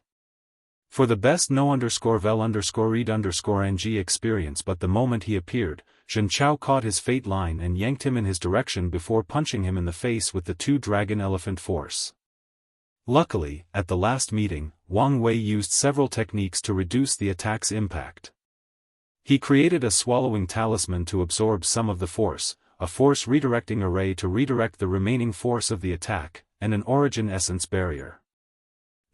A: For the best no_vel_read_ng experience, but the moment he appeared, Zhenchao caught his fate line and yanked him in his direction before punching him in the face with the two-dragon elephant force. Luckily, at the last meeting, Wang Wei used several techniques to reduce the attack's impact. He created a swallowing talisman to absorb some of the force, a force redirecting array to redirect the remaining force of the attack, and an origin essence barrier.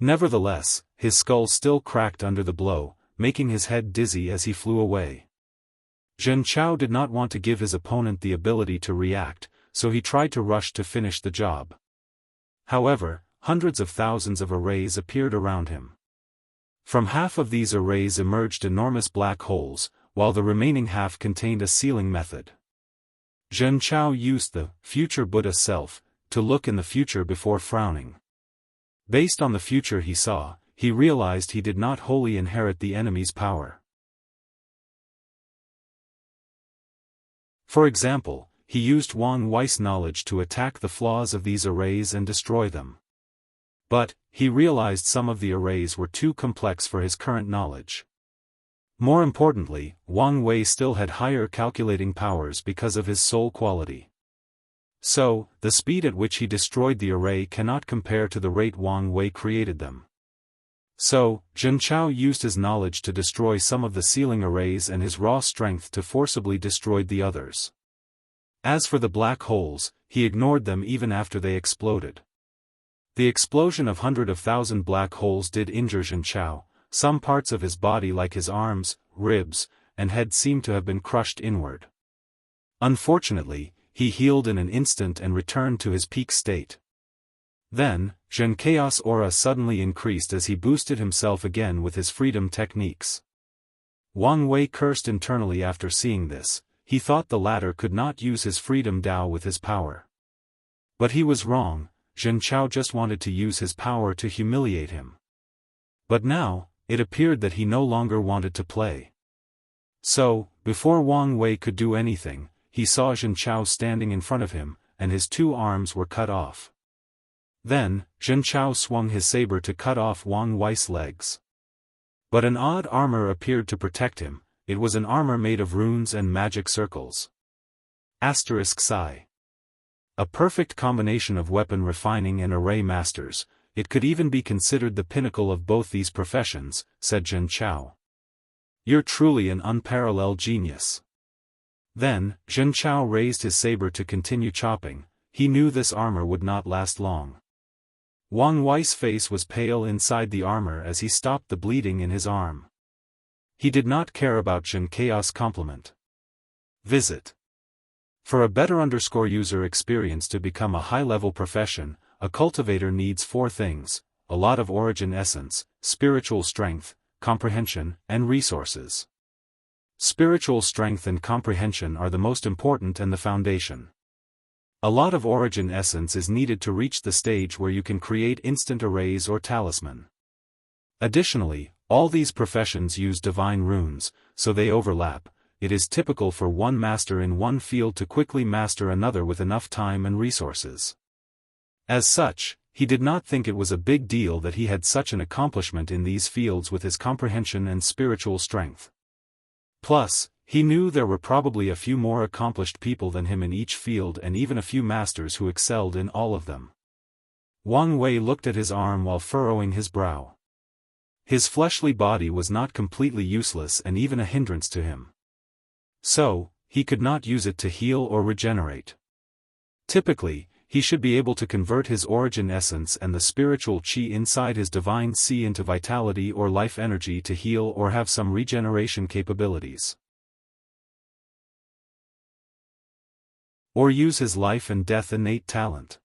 A: Nevertheless, his skull still cracked under the blow, making his head dizzy as he flew away. Zhenchao did not want to give his opponent the ability to react, so he tried to rush to finish the job. However, hundreds of thousands of arrays appeared around him. From half of these arrays emerged enormous black holes, while the remaining half contained a sealing method. Zhenchao used the future Buddha self to look in the future before frowning. Based on the future he saw, he realized he did not wholly inherit the enemy's power. For example, he used Wang Wei's knowledge to attack the flaws of these arrays and destroy them. But, he realized some of the arrays were too complex for his current knowledge. More importantly, Wang Wei still had higher calculating powers because of his soul quality. So, the speed at which he destroyed the array cannot compare to the rate Wang Wei created them. So, Zhenchao used his knowledge to destroy some of the sealing arrays and his raw strength to forcibly destroy the others. As for the black holes, he ignored them even after they exploded. The explosion of hundreds of thousand black holes did injure Zhenchao. Some parts of his body like his arms, ribs, and head seemed to have been crushed inward. Unfortunately, he healed in an instant and returned to his peak state. Then, Zhenchao's aura suddenly increased as he boosted himself again with his freedom techniques. Wang Wei cursed internally after seeing this. He thought the latter could not use his freedom Dao with his power. But he was wrong. Zhenchao just wanted to use his power to humiliate him. But now, it appeared that he no longer wanted to play. So, before Wang Wei could do anything, he saw Zhen Chao standing in front of him, and his 2 arms were cut off. Then, Zhen Chao swung his saber to cut off Wang Wei's legs. But an odd armor appeared to protect him. It was an armor made of runes and magic circles. Psi. A perfect combination of weapon refining and array masters. It could even be considered the pinnacle of both these professions, said Zhen Chao. You're truly an unparalleled genius. Then, Zhen Chao raised his saber to continue chopping. He knew this armor would not last long. Wang Wei's face was pale inside the armor as he stopped the bleeding in his arm. He did not care about Zhen Chaos' compliment. Visit. For a better user experience to become a high-level profession, a cultivator needs 4 things: a lot of origin essence, spiritual strength, comprehension, and resources. Spiritual strength and comprehension are the most important and the foundation. A lot of origin essence is needed to reach the stage where you can create instant arrays or talisman. Additionally, all these professions use divine runes, so they overlap. It is typical for one master in one field to quickly master another with enough time and resources. As such, he did not think it was a big deal that he had such an accomplishment in these fields with his comprehension and spiritual strength. Plus, he knew there were probably a few more accomplished people than him in each field and even a few masters who excelled in all of them. Wang Wei looked at his arm while furrowing his brow. His fleshly body was not completely useless and even a hindrance to him. So, he could not use it to heal or regenerate. Typically, he should be able to convert his origin essence and the spiritual qi inside his divine C into vitality or life energy to heal or have some regeneration capabilities. Or use his life and death innate talent.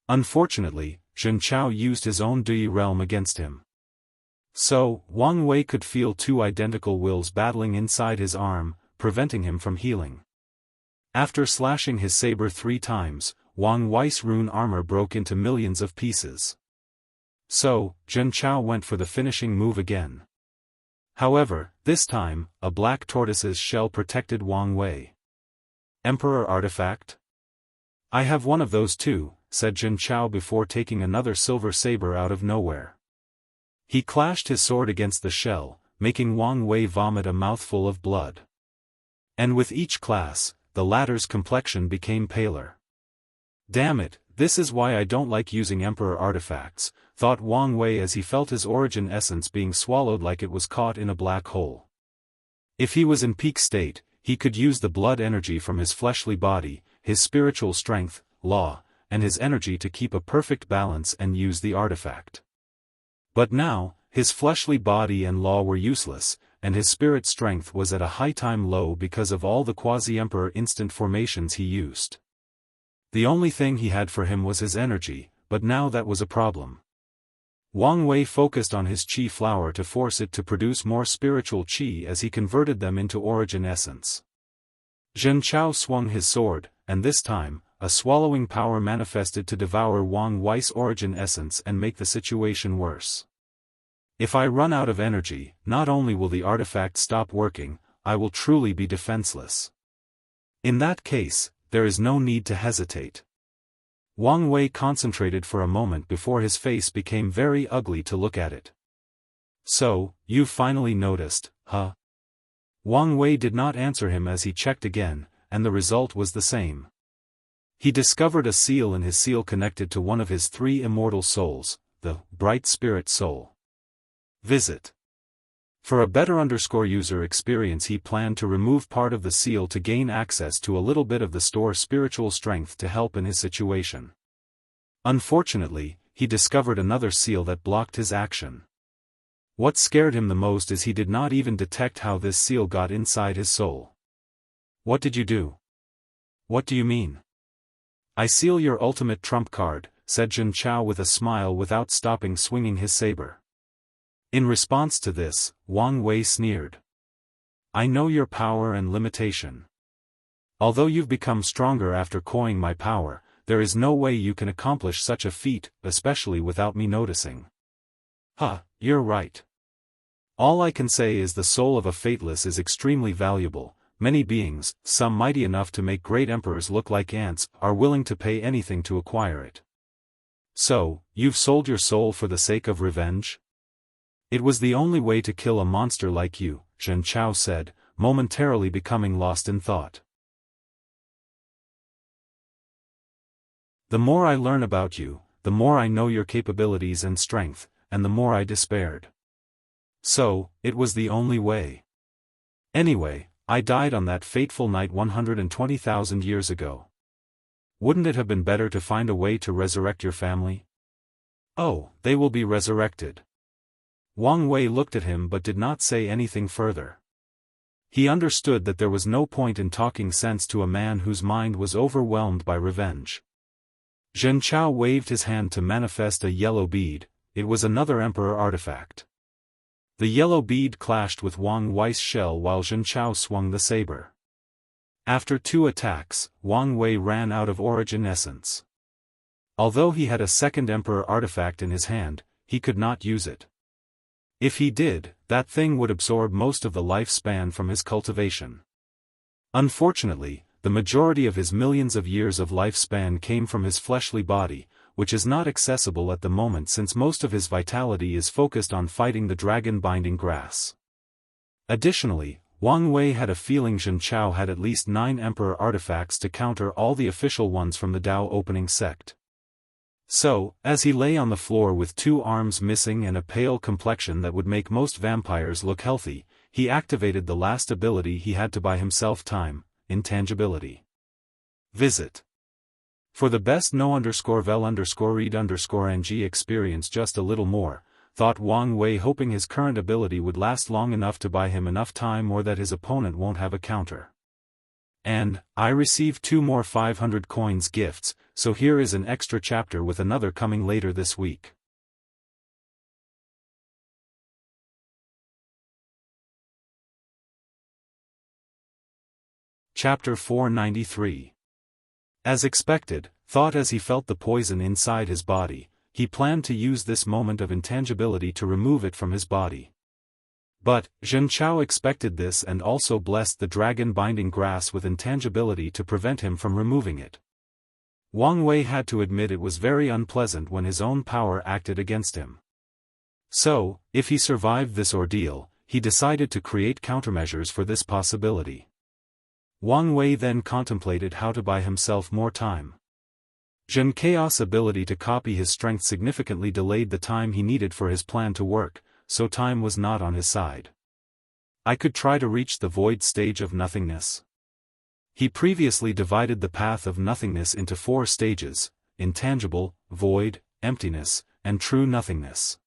A: Unfortunately, Zhen Chao used his own Dui realm against him. So, Wang Wei could feel 2 identical wills battling inside his arm, preventing him from healing. After slashing his saber 3 times, Wang Wei's rune armor broke into millions of pieces. So, Zhen Chao went for the finishing move again. However, this time, a black tortoise's shell protected Wang Wei. Emperor artifact? I have one of those too, said Zhen Chao before taking another silver saber out of nowhere. He clashed his sword against the shell, making Wang Wei vomit a mouthful of blood. And with each class, the latter's complexion became paler. Damn it, this is why I don't like using Emperor artifacts, thought Wang Wei as he felt his origin essence being swallowed like it was caught in a black hole. If he was in peak state, he could use the blood energy from his fleshly body, his spiritual strength, law, and his energy to keep a perfect balance and use the artifact. But now, his fleshly body and law were useless, and his spirit strength was at a high-time low because of all the quasi-emperor instant formations he used. The only thing he had for him was his energy, but now that was a problem. Wang Wei focused on his qi flower to force it to produce more spiritual qi as he converted them into origin essence. Zhen Chao swung his sword, and this time, a swallowing power manifested to devour Wang Wei's origin essence and make the situation worse. If I run out of energy, not only will the artifact stop working, I will truly be defenseless. In that case, there is no need to hesitate. Wang Wei concentrated for a moment before his face became very ugly to look at it. So, you've finally noticed, huh? Wang Wei did not answer him as he checked again, and the result was the same. He discovered a seal in his seal connected to one of his 3 immortal souls, the bright spirit soul. Visit. For a better user experience, he planned to remove part of the seal to gain access to a little bit of the store spiritual strength to help in his situation. Unfortunately, he discovered another seal that blocked his action. What scared him the most is he did not even detect how this seal got inside his soul. What did you do? What do you mean? I seal your ultimate trump card, said Zhen Chao with a smile without stopping swinging his saber. In response to this, Wang Wei sneered. I know your power and limitation. Although you've become stronger after coining my power, there is no way you can accomplish such a feat, especially without me noticing. Huh, you're right. All I can say is the soul of a fateless is extremely valuable, many beings, some mighty enough to make great emperors look like ants, are willing to pay anything to acquire it. So, you've sold your soul for the sake of revenge? It was the only way to kill a monster like you, Xianxia said, momentarily becoming lost in thought. The more I learn about you, the more I know your capabilities and strength, and the more I despaired. So, it was the only way. Anyway, I died on that fateful night 120,000 years ago. Wouldn't it have been better to find a way to resurrect your family? Oh, they will be resurrected. Wang Wei looked at him but did not say anything further. He understood that there was no point in talking sense to a man whose mind was overwhelmed by revenge. Xianxia waved his hand to manifest a yellow bead. It was another emperor artifact. The yellow bead clashed with Wang Wei's shell while Xianxia swung the saber. After 2 attacks, Wang Wei ran out of origin essence. Although he had a second emperor artifact in his hand, he could not use it. If he did, that thing would absorb most of the lifespan from his cultivation. Unfortunately, the majority of his millions of years of lifespan came from his fleshly body, which is not accessible at the moment since most of his vitality is focused on fighting the dragon-binding grass. Additionally, Wang Wei had a feeling Xianxia had at least 9 emperor artifacts to counter all the official ones from the Dao opening sect. So, as he lay on the floor with 2 arms missing and a pale complexion that would make most vampires look healthy, he activated the last ability he had to buy himself time: intangibility. Visit. For the best no_vel_read_ng experience just a little more, thought Wang Wei, hoping his current ability would last long enough to buy him enough time or that his opponent won't have a counter. And, I received 2 more 500 coins gifts, so here is an extra chapter with another coming later this week. Chapter 493. As expected, thought as he felt the poison inside his body, he planned to use this moment of intangibility to remove it from his body. But, Xianxia expected this and also blessed the dragon-binding grass with intangibility to prevent him from removing it. Wang Wei had to admit it was very unpleasant when his own power acted against him. So, if he survived this ordeal, he decided to create countermeasures for this possibility. Wang Wei then contemplated how to buy himself more time. Xianxia's ability to copy his strength significantly delayed the time he needed for his plan to work, so time was not on his side. I could try to reach the void stage of nothingness. He previously divided the path of nothingness into 4 stages: intangible, void, emptiness, and true nothingness.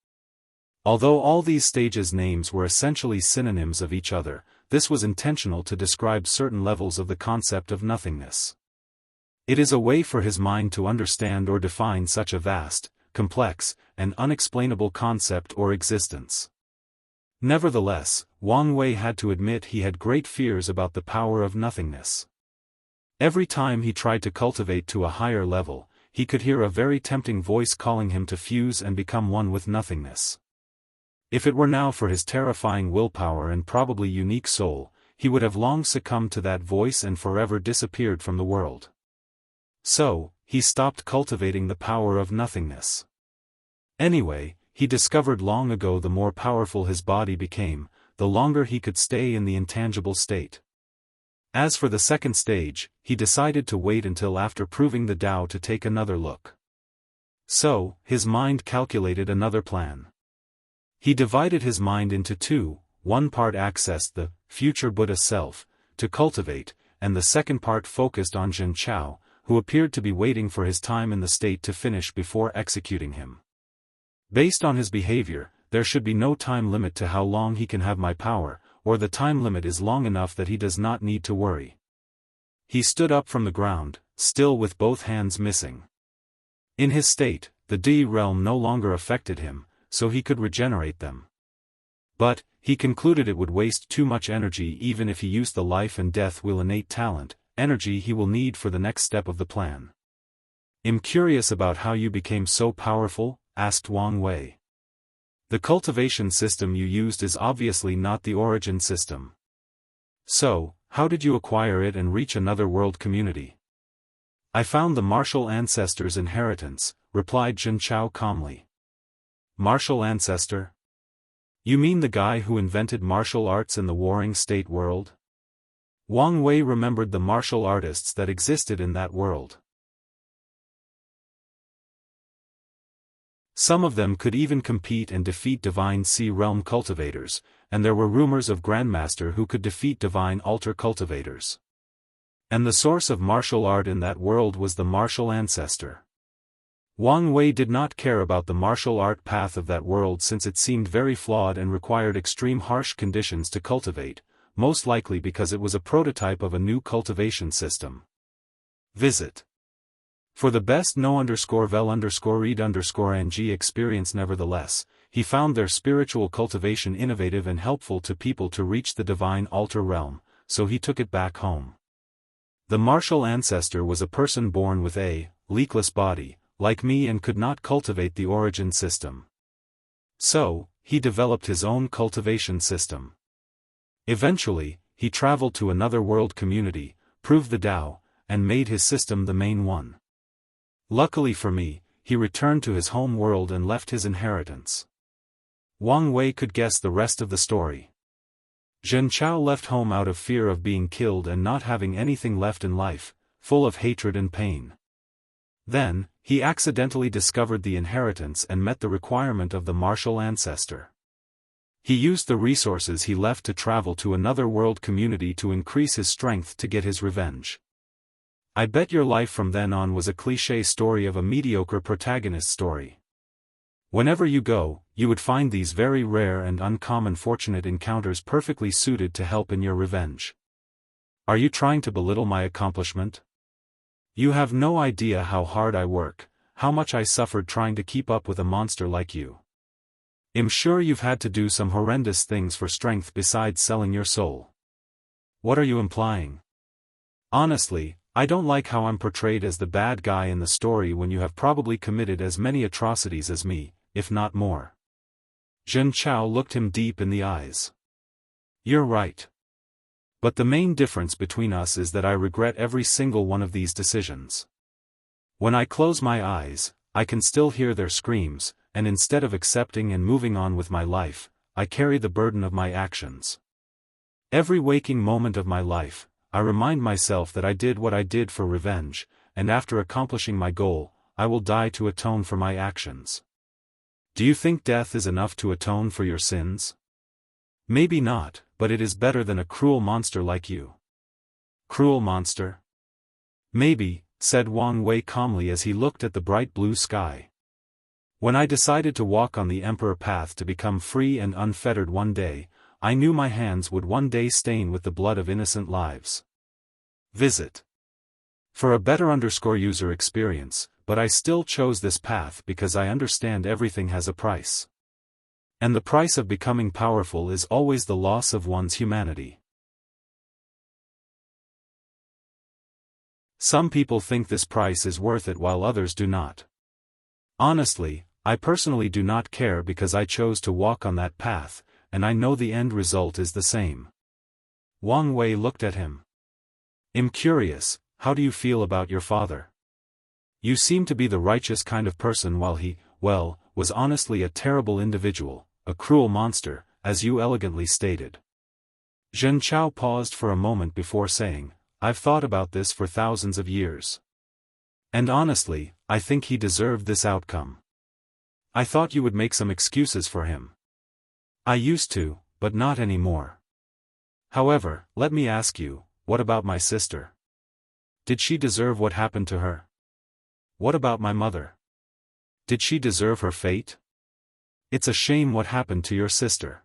A: Although all these stages' names were essentially synonyms of each other, this was intentional to describe certain levels of the concept of nothingness. It is a way for his mind to understand or define such a vast, complex, and unexplainable concept or existence. Nevertheless, Wang Wei had to admit he had great fears about the power of nothingness. Every time he tried to cultivate to a higher level, he could hear a very tempting voice calling him to fuse and become one with nothingness. If it were now for his terrifying willpower and probably unique soul, he would have long succumbed to that voice and forever disappeared from the world. So, he stopped cultivating the power of nothingness. Anyway, he discovered long ago the more powerful his body became, the longer he could stay in the intangible state. As for the second stage, he decided to wait until after proving the Tao to take another look. So, his mind calculated another plan. He divided his mind into 2, one part accessed the future Buddha self, to cultivate, and the second part focused on Xianxia, who appeared to be waiting for his time in the state to finish before executing him. Based on his behavior, there should be no time limit to how long he can have my power, or the time limit is long enough that he does not need to worry. He stood up from the ground, still with both hands missing. In his state, the Di realm no longer affected him, so he could regenerate them. But, he concluded it would waste too much energy even if he used the life and death will innate talent, energy he will need for the next step of the plan. "I'm curious about how you became so powerful," asked Wang Wei. "The cultivation system you used is obviously not the origin system. So, How did you acquire it and reach another world community? I found the martial ancestor's inheritance, replied Xianxia calmly. Martial ancestor? You mean the guy who invented martial arts in the warring state world? Wang Wei remembered the martial artists that existed in that world. Some of them could even compete and defeat divine sea realm cultivators, and there were rumors of grandmaster who could defeat divine altar cultivators. And the source of martial art in that world was the martial ancestor. Wang Wei did not care about the martial art path of that world since it seemed very flawed and required extreme harsh conditions to cultivate, most likely because it was a prototype of a new cultivation system. Visit. For the best no_vel_read_ng experience. Nevertheless, he found their spiritual cultivation innovative and helpful to people to reach the divine altar realm, so he took it back home. The martial ancestor was a person born with a leakless body, like me, and could not cultivate the origin system. So, he developed his own cultivation system. Eventually, he traveled to another world community, proved the Tao, and made his system the main one. Luckily for me, he returned to his home world and left his inheritance. Wang Wei could guess the rest of the story. Xianxia left home out of fear of being killed and not having anything left in life, full of hatred and pain. Then, he accidentally discovered the inheritance and met the requirement of the martial ancestor. He used the resources he left to travel to another world community to increase his strength to get his revenge. I bet your life from then on was a cliché story of a mediocre protagonist story. Whenever you go, you would find these very rare and uncommon fortunate encounters perfectly suited to help in your revenge. Are you trying to belittle my accomplishment? You have no idea how hard I work, how much I suffered trying to keep up with a monster like you. I'm sure you've had to do some horrendous things for strength besides selling your soul. What are you implying? Honestly, I don't like how I'm portrayed as the bad guy in the story when you have probably committed as many atrocities as me, if not more. Xianxia looked him deep in the eyes. You're right. But the main difference between us is that I regret every single one of these decisions. When I close my eyes, I can still hear their screams, and instead of accepting and moving on with my life, I carry the burden of my actions. Every waking moment of my life, I remind myself that I did what I did for revenge, and after accomplishing my goal, I will die to atone for my actions. Do you think death is enough to atone for your sins? Maybe not, but it is better than a cruel monster like you. Cruel monster? Maybe, said Wang Wei calmly as he looked at the bright blue sky. When I decided to walk on the emperor path to become free and unfettered one day, I knew my hands would one day stain with the blood of innocent lives. Visit. For a better user experience, but I still chose this path because I understand everything has a price. And the price of becoming powerful is always the loss of one's humanity. Some people think this price is worth it while others do not. Honestly, I personally do not care because I chose to walk on that path, and I know the end result is the same. Wang Wei looked at him. I'm curious, how do you feel about your father? You seem to be the righteous kind of person while he, well, was honestly a terrible individual, a cruel monster, as you elegantly stated. Xianxia paused for a moment before saying, I've thought about this for thousands of years. And honestly, I think he deserved this outcome. I thought you would make some excuses for him. I used to, but not anymore. However, let me ask you, what about my sister? Did she deserve what happened to her? What about my mother? Did she deserve her fate? It's a shame what happened to your sister.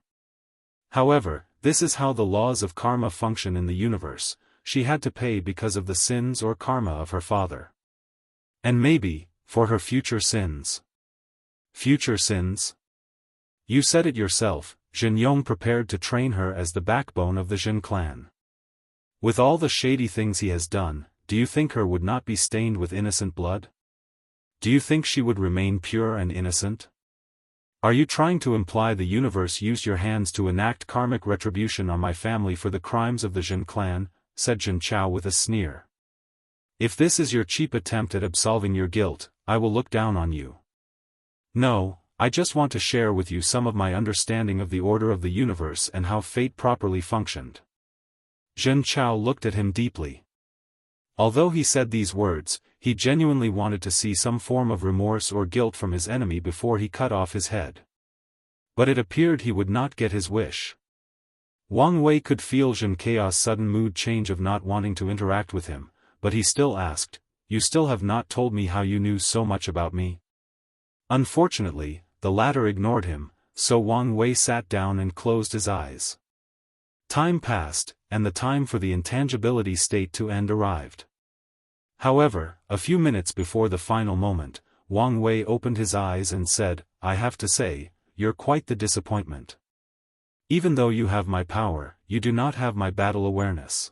A: However, this is how the laws of karma function in the universe. She had to pay because of the sins or karma of her father. And maybe, for her future sins. Future sins? You said it yourself, Zhen Yong prepared to train her as the backbone of the Zhen clan. With all the shady things he has done, do you think her would not be stained with innocent blood? Do you think she would remain pure and innocent? Are you trying to imply the universe used your hands to enact karmic retribution on my family for the crimes of the Zhen clan, said Zhen Chao with a sneer. If this is your cheap attempt at absolving your guilt, I will look down on you. No, I just want to share with you some of my understanding of the order of the universe and how fate properly functioned. Zhen Chao looked at him deeply. Although he said these words, he genuinely wanted to see some form of remorse or guilt from his enemy before he cut off his head. But it appeared he would not get his wish. Wang Wei could feel Zhen Chao's sudden mood change of not wanting to interact with him, but he still asked, "You still have not told me how you knew so much about me?" Unfortunately, the latter ignored him, so Wang Wei sat down and closed his eyes. Time passed, and the time for the intangibility state to end arrived. However, a few minutes before the final moment, Wang Wei opened his eyes and said, "I have to say, you're quite the disappointment. Even though you have my power, you do not have my battle awareness."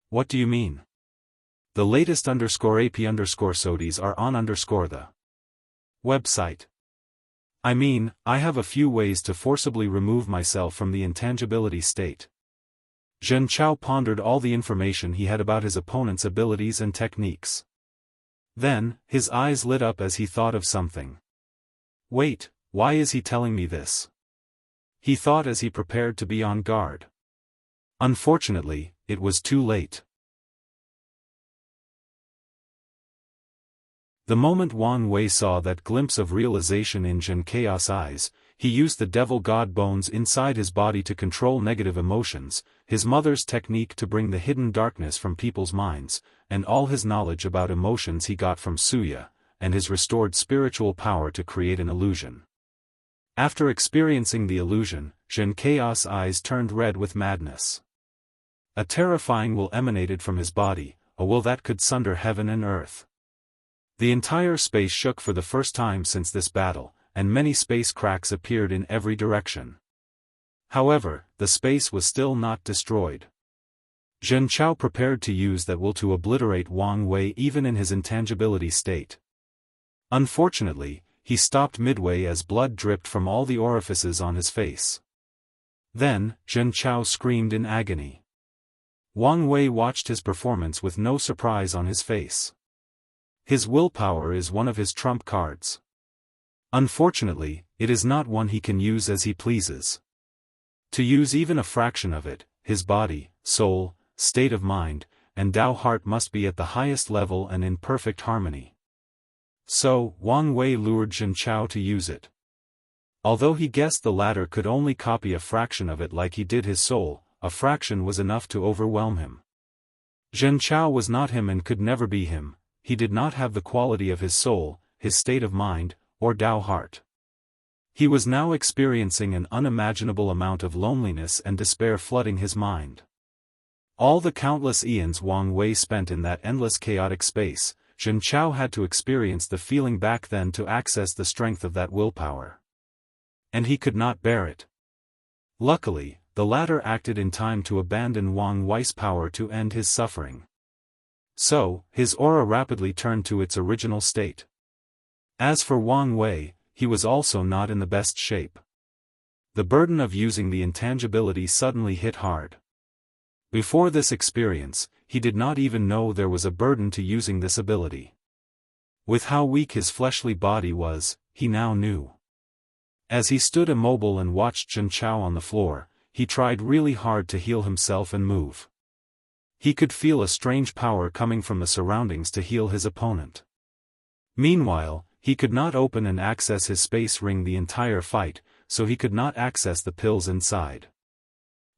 A: "What do you mean?" The latest _AP_SODIs are on the website. I mean, I have a few ways to forcibly remove myself from the intangibility state. Zhen Chao pondered all the information he had about his opponent's abilities and techniques. Then, his eyes lit up as he thought of something. Wait, why is he telling me this? He thought as he prepared to be on guard. Unfortunately, it was too late. The moment Wang Wei saw that glimpse of realization in Zhen Chaos' eyes, he used the devil god bones inside his body to control negative emotions, his mother's technique to bring the hidden darkness from people's minds, and all his knowledge about emotions he got from Suya, and his restored spiritual power to create an illusion. After experiencing the illusion, Zhen Chaos' eyes turned red with madness. A terrifying will emanated from his body, a will that could sunder heaven and earth. The entire space shook for the first time since this battle, and many space cracks appeared in every direction. However, the space was still not destroyed. Zhen Chao prepared to use that will to obliterate Wang Wei even in his intangibility state. Unfortunately, he stopped midway as blood dripped from all the orifices on his face. Then, Zhen Chao screamed in agony. Wang Wei watched his performance with no surprise on his face. His willpower is one of his trump cards. Unfortunately, it is not one he can use as he pleases. To use even a fraction of it, his body, soul, state of mind, and Tao heart must be at the highest level and in perfect harmony. So, Wang Wei lured Zhen Chao to use it. Although he guessed the latter could only copy a fraction of it like he did his soul, a fraction was enough to overwhelm him. Zhen Chao was not him and could never be him. He did not have the quality of his soul, his state of mind, or Tao heart. He was now experiencing an unimaginable amount of loneliness and despair flooding his mind. All the countless eons Wang Wei spent in that endless chaotic space, Zhen Chao had to experience the feeling back then to access the strength of that willpower. And he could not bear it. Luckily, the latter acted in time to abandon Wang Wei's power to end his suffering. So, his aura rapidly turned to its original state. As for Wang Wei, he was also not in the best shape. The burden of using the intangibility suddenly hit hard. Before this experience, he did not even know there was a burden to using this ability. With how weak his fleshly body was, he now knew. As he stood immobile and watched Zhen Chao on the floor, he tried really hard to heal himself and move. He could feel a strange power coming from the surroundings to heal his opponent. Meanwhile, he could not open and access his space ring the entire fight, so he could not access the pills inside.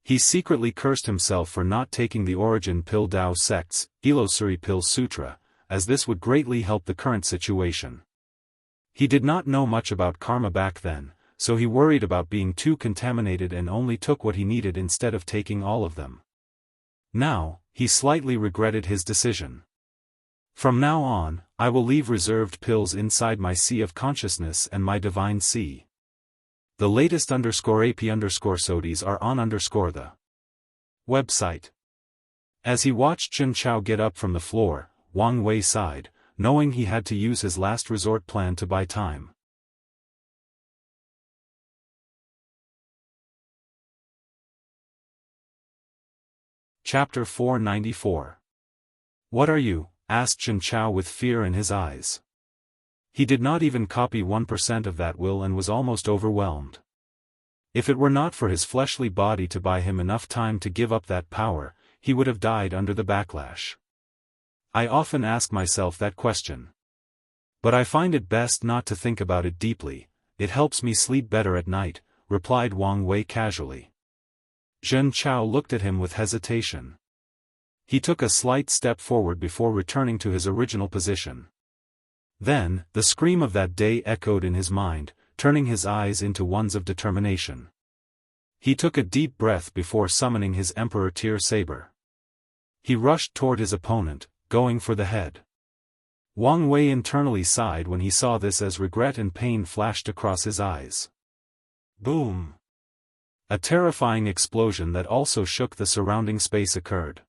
A: He secretly cursed himself for not taking the origin pill Dao sects, Illusory Pill Sutra, as this would greatly help the current situation. He did not know much about karma back then, so he worried about being too contaminated and only took what he needed instead of taking all of them. Now, he slightly regretted his decision. From now on, I will leave reserved pills inside my sea of consciousness and my divine sea. The latest _AP_SODIs are on the website. As he watched Zhen Chao get up from the floor, Wang Wei sighed, knowing he had to use his last resort plan to buy time. Chapter 494. What are you? Asked Xianxia with fear in his eyes. He did not even copy 1% of that will and was almost overwhelmed. If it were not for his fleshly body to buy him enough time to give up that power, he would have died under the backlash. I often ask myself that question. But I find it best not to think about it deeply, it helps me sleep better at night, replied Wang Wei casually. Xianxia looked at him with hesitation. He took a slight step forward before returning to his original position. Then, the scream of that day echoed in his mind, turning his eyes into ones of determination. He took a deep breath before summoning his Emperor Tier saber. He rushed toward his opponent, going for the head. Wang Wei internally sighed when he saw this as regret and pain flashed across his eyes. Boom! A terrifying explosion that also shook the surrounding space occurred.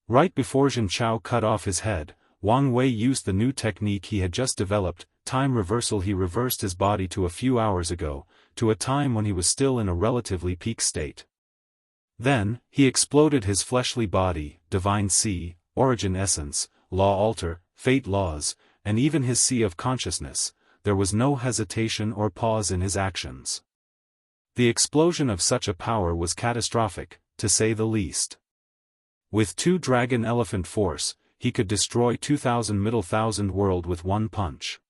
A: Right before Xianxia cut off his head, Wang Wei used the new technique he had just developed, time reversal. He reversed his body to a few hours ago, to a time when he was still in a relatively peak state. Then, he exploded his fleshly body, divine sea, origin essence, law altar, fate laws, and even his sea of consciousness. There was no hesitation or pause in his actions. The explosion of such a power was catastrophic, to say the least. With 2 dragon elephant force, he could destroy 2,000 middle thousand world with one punch.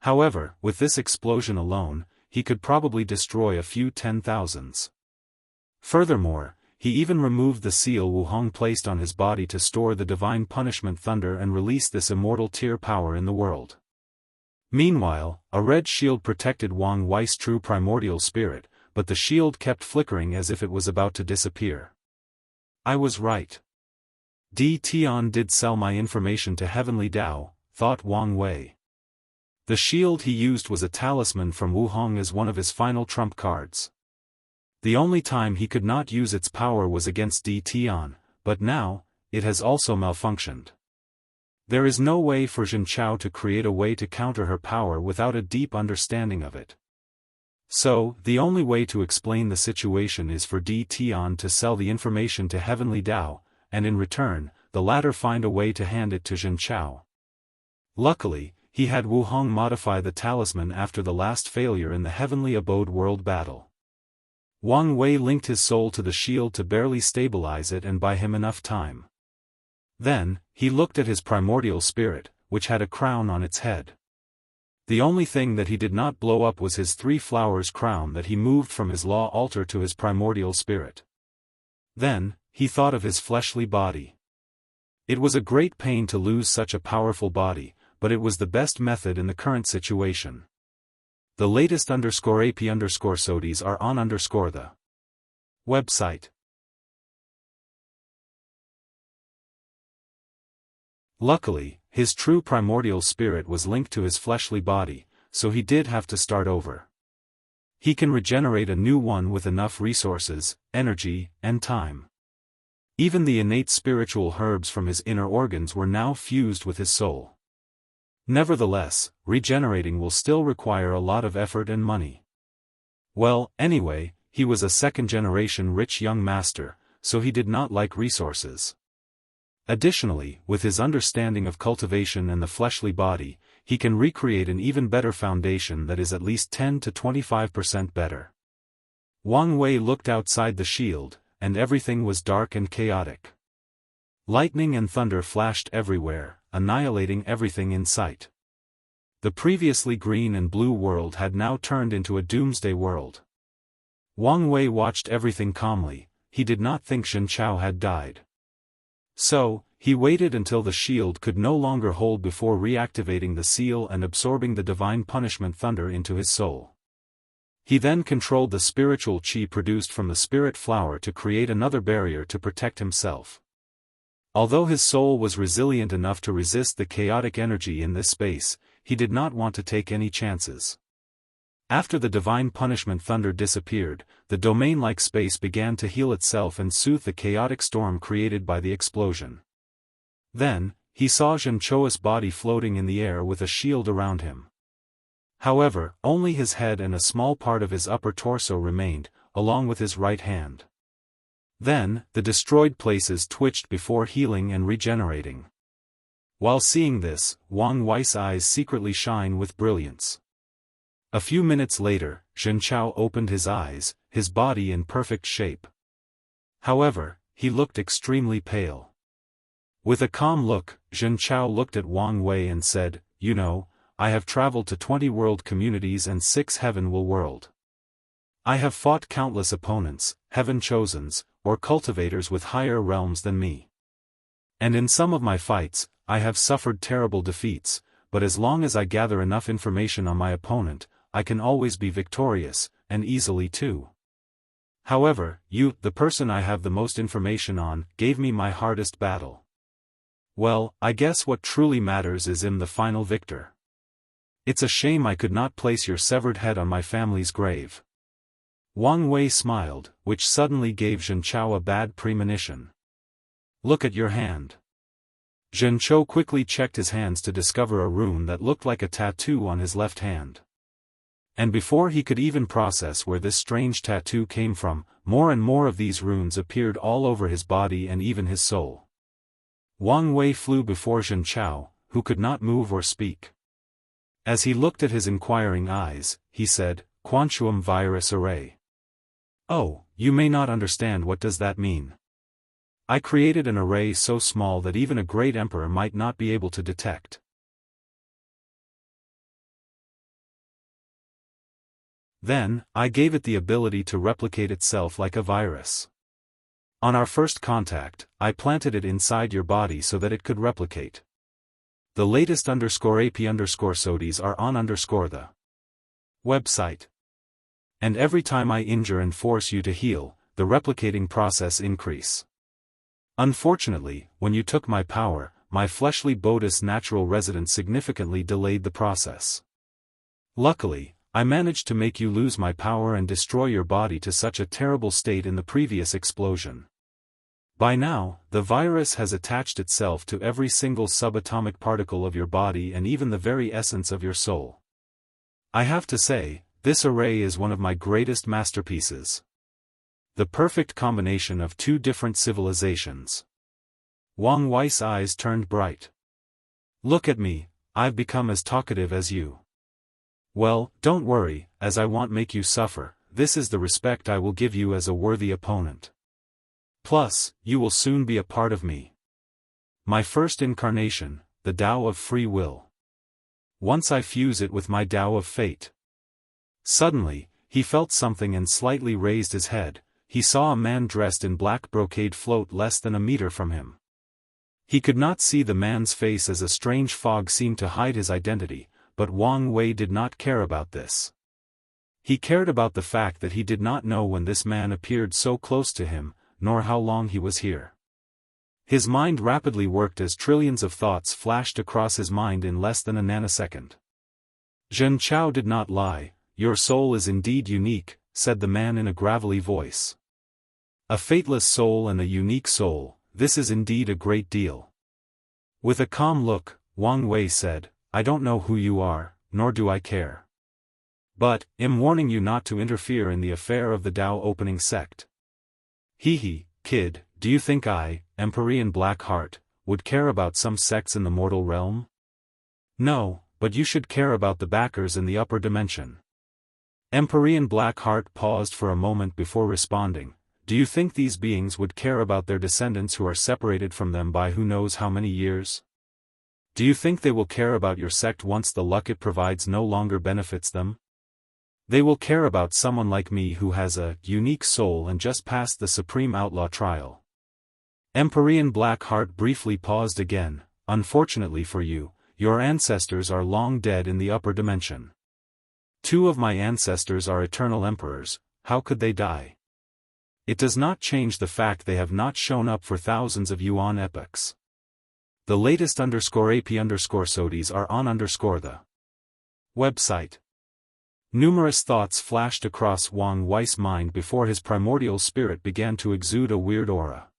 A: However, with this explosion alone, he could probably destroy a few 10,000s. Furthermore, he even removed the seal Wuhong placed on his body to store the divine punishment thunder and release this immortal tier power in the world. Meanwhile, a red shield protected Wang Wei's true primordial spirit, but the shield kept flickering as if it was about to disappear. I was right. Di Tian did sell my information to Heavenly Dao, thought Wang Wei. The shield he used was a talisman from Wuhong as one of his final trump cards. The only time he could not use its power was against Di Tian, but now, it has also malfunctioned. There is no way for Xianxia to create a way to counter her power without a deep understanding of it. So, the only way to explain the situation is for Di Tian to sell the information to Heavenly Dao, and in return, the latter find a way to hand it to Xianxia. Luckily, he had Wuhong modify the talisman after the last failure in the Heavenly Abode world battle. Wang Wei linked his soul to the shield to barely stabilize it and buy him enough time. Then, he looked at his primordial spirit, which had a crown on its head. The only thing that he did not blow up was his 3 flowers crown that he moved from his law altar to his primordial spirit. Then, he thought of his fleshly body. It was a great pain to lose such a powerful body, but it was the best method in the current situation. The latest _AP_SODIES are on the website. Luckily, his true primordial spirit was linked to his fleshly body, so he did have to start over. He can regenerate a new one with enough resources, energy, and time. Even the innate spiritual herbs from his inner organs were now fused with his soul. Nevertheless, regenerating will still require a lot of effort and money. Well, anyway, he was a second-generation rich young master, so he did not like resources. Additionally, with his understanding of cultivation and the fleshly body, he can recreate an even better foundation that is at least 10 to 25% better. Wang Wei looked outside the shield, and everything was dark and chaotic. Lightning and thunder flashed everywhere, annihilating everything in sight. The previously green and blue world had now turned into a doomsday world. Wang Wei watched everything calmly, he did not think Xianxia had died. So, he waited until the shield could no longer hold before reactivating the seal and absorbing the divine punishment thunder into his soul. He then controlled the spiritual qi produced from the spirit flower to create another barrier to protect himself. Although his soul was resilient enough to resist the chaotic energy in this space, he did not want to take any chances. After the divine punishment thunder disappeared, the domain-like space began to heal itself and soothe the chaotic storm created by the explosion. Then, he saw Xianxia's body floating in the air with a shield around him. However, only his head and a small part of his upper torso remained, along with his right hand. Then, the destroyed places twitched before healing and regenerating. While seeing this, Wang Wei's eyes secretly shine with brilliance. A few minutes later, Xianxia opened his eyes, his body in perfect shape. However, he looked extremely pale. With a calm look, Xianxia looked at Wang Wei and said, "You know, I have traveled to 20 world communities and 6 heaven-will world. I have fought countless opponents, heaven-chosens, or cultivators with higher realms than me. And in some of my fights, I have suffered terrible defeats, but as long as I gather enough information on my opponent, I can always be victorious, and easily too. However, you, the person I have the most information on, gave me my hardest battle. Well, I guess what truly matters is the final victor. It's a shame I could not place your severed head on my family's grave." Wang Wei smiled, which suddenly gave Xianxia a bad premonition. "Look at your hand." Xianxia quickly checked his hands to discover a rune that looked like a tattoo on his left hand. And before he could even process where this strange tattoo came from, more and more of these runes appeared all over his body and even his soul. Wang Wei flew before Xianxia, who could not move or speak. As he looked at his inquiring eyes, he said, "Quantum virus array. Oh, you may not understand what does that mean. I created an array so small that even a great emperor might not be able to detect. Then, I gave it the ability to replicate itself like a virus. On our first contact, I planted it inside your body so that it could replicate. The latest _AP_SODIs are on the website. And every time I injure and force you to heal, the replicating process increase. Unfortunately, when you took my power, my fleshly Bodhi's natural residence significantly delayed the process. Luckily, I managed to make you lose my power and destroy your body to such a terrible state in the previous explosion. By now, the virus has attached itself to every single subatomic particle of your body and even the very essence of your soul. I have to say, this array is one of my greatest masterpieces. The perfect combination of 2 different civilizations." Wang Wei's eyes turned bright. "Look at me, I've become as talkative as you. Well, don't worry, as I won't make you suffer, this is the respect I will give you as a worthy opponent. Plus, you will soon be a part of me. My first incarnation, the Tao of free will. Once I fuse it with my Tao of fate." Suddenly, he felt something and slightly raised his head. He saw a man dressed in black brocade float less than a meter from him. He could not see the man's face as a strange fog seemed to hide his identity, but Wang Wei did not care about this. He cared about the fact that he did not know when this man appeared so close to him, nor how long he was here. His mind rapidly worked as trillions of thoughts flashed across his mind in less than a nanosecond. Xianxia did not lie. "Your soul is indeed unique," said the man in a gravelly voice. "A fateless soul and a unique soul, this is indeed a great deal." With a calm look, Wang Wei said, "I don't know who you are, nor do I care. But, I'm warning you not to interfere in the affair of the Tao opening sect. Hee, kid, do you think I, Emperor Blackheart, would care about some sects in the mortal realm? No, but you should care about the backers in the upper dimension." Emperor Blackheart paused for a moment before responding. "Do you think these beings would care about their descendants who are separated from them by who knows how many years? Do you think they will care about your sect once the luck it provides no longer benefits them? They will care about someone like me who has a unique soul and just passed the Supreme Outlaw trial." Emperor Blackheart briefly paused again. "Unfortunately for you, your ancestors are long dead in the upper dimension. 2 of my ancestors are eternal emperors, how could they die? It does not change the fact they have not shown up for thousands of yuan epochs. The latest _AP_SODIs are on the website." Numerous thoughts flashed across Wang Wei's mind before his primordial spirit began to exude a weird aura.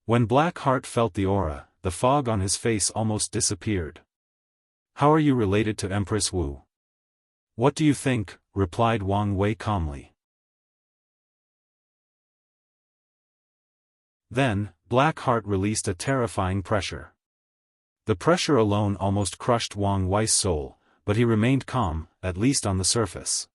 A: When Blackheart felt the aura, the fog on his face almost disappeared. "How are you related to Empress Wu?" "What do you think?" replied Wang Wei calmly. Then, Blackheart released a terrifying pressure. The pressure alone almost crushed Wang Wei's soul, but he remained calm, at least on the surface.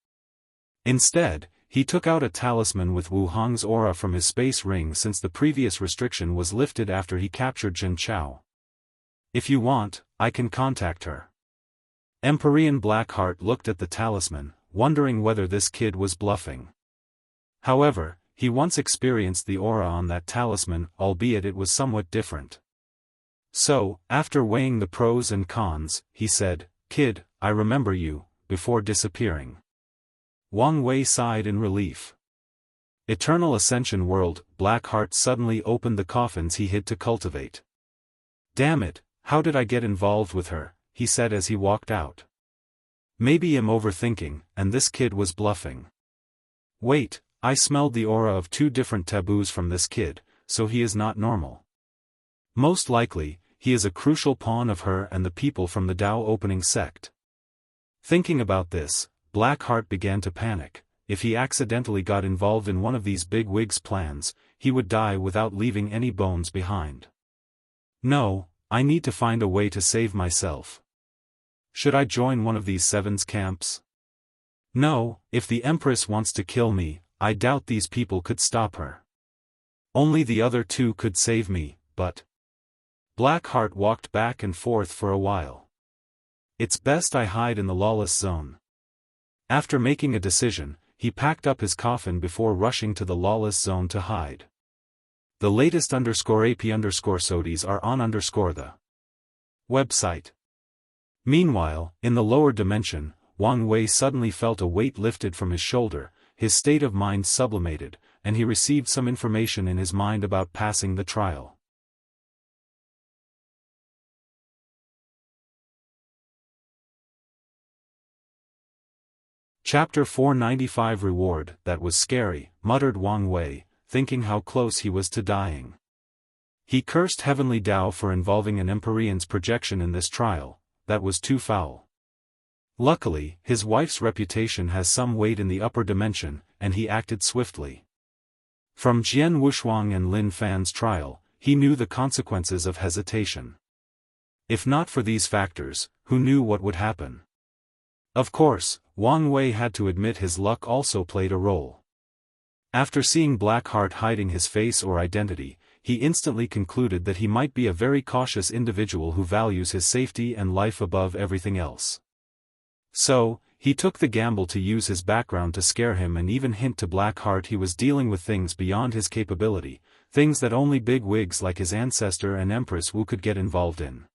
A: Instead, he took out a talisman with Wu Hong's aura from his space ring since the previous restriction was lifted after he captured Jin Chao. If you want, I can contact her. Empyrean Blackheart looked at the talisman, wondering whether this kid was bluffing. However, he once experienced the aura on that talisman, albeit it was somewhat different. So, after weighing the pros and cons, he said, "Kid, I remember you," before disappearing. Wang Wei sighed in relief. Eternal Ascension World, Blackheart suddenly opened the coffins he hid to cultivate. "Damn it, how did I get involved with her?" he said as he walked out. "Maybe I'm overthinking, and this kid was bluffing. Wait, I smelled the aura of 2 different taboos from this kid, so he is not normal. Most likely, he is a crucial pawn of her and the people from the Dao opening sect." Thinking about this, Blackheart began to panic. If he accidentally got involved in one of these big wigs' plans, he would die without leaving any bones behind. "No, I need to find a way to save myself. Should I join one of these Seven's camps? No, if the Empress wants to kill me, I doubt these people could stop her. Only the other 2 could save me, but..." Blackheart walked back and forth for a while. "It's best I hide in the lawless zone." After making a decision, he packed up his coffin before rushing to the lawless zone to hide. The latest _AP_SODIs are on _the website. Meanwhile, in the lower dimension, Wang Wei suddenly felt a weight lifted from his shoulder, his state of mind sublimated, and he received some information in his mind about passing the trial. Chapter 495 Reward, "That was scary," muttered Wang Wei, thinking how close he was to dying. He cursed Heavenly Dao for involving an Empyrean's projection in this trial. That was too foul. Luckily, his wife's reputation has some weight in the upper dimension, and he acted swiftly. From Jian Wushuang and Lin Fan's trial, he knew the consequences of hesitation. If not for these factors, who knew what would happen? Of course, Wang Wei had to admit his luck also played a role. After seeing Blackheart hiding his face or identity, he instantly concluded that he might be a very cautious individual who values his safety and life above everything else. So, he took the gamble to use his background to scare him and even hint to Blackheart he was dealing with things beyond his capability, things that only big wigs like his ancestor and Empress Wu could get involved in.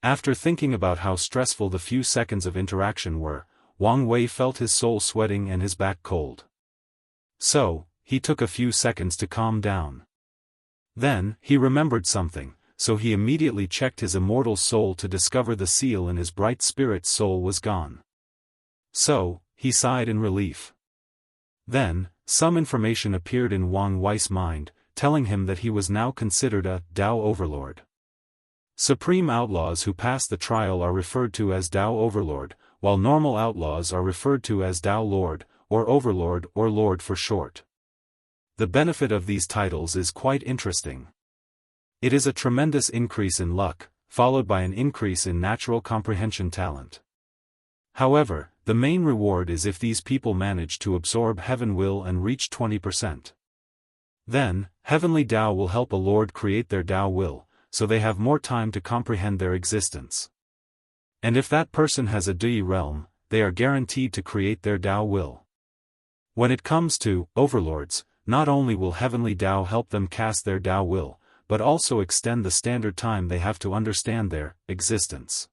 A: After thinking about how stressful the few seconds of interaction were, Wang Wei felt his soul sweating and his back cold. So, he took a few seconds to calm down. Then, he remembered something, so he immediately checked his immortal soul to discover the seal in his bright spirit's soul was gone. So, he sighed in relief. Then, some information appeared in Wang Wei's mind, telling him that he was now considered a Dao Overlord. Supreme outlaws who pass the trial are referred to as Dao Overlord, while normal outlaws are referred to as Dao Lord, or Overlord or Lord for short. The benefit of these titles is quite interesting. It is a tremendous increase in luck, followed by an increase in natural comprehension talent. However, the main reward is if these people manage to absorb Heaven Will and reach 20%. Then, Heavenly Dao will help a Lord create their Dao Will, so they have more time to comprehend their existence. And if that person has a Dui realm, they are guaranteed to create their Dao Will. When it comes to Overlords, not only will Heavenly Dao help them cast their Dao Will, but also extend the standard time they have to understand their existence.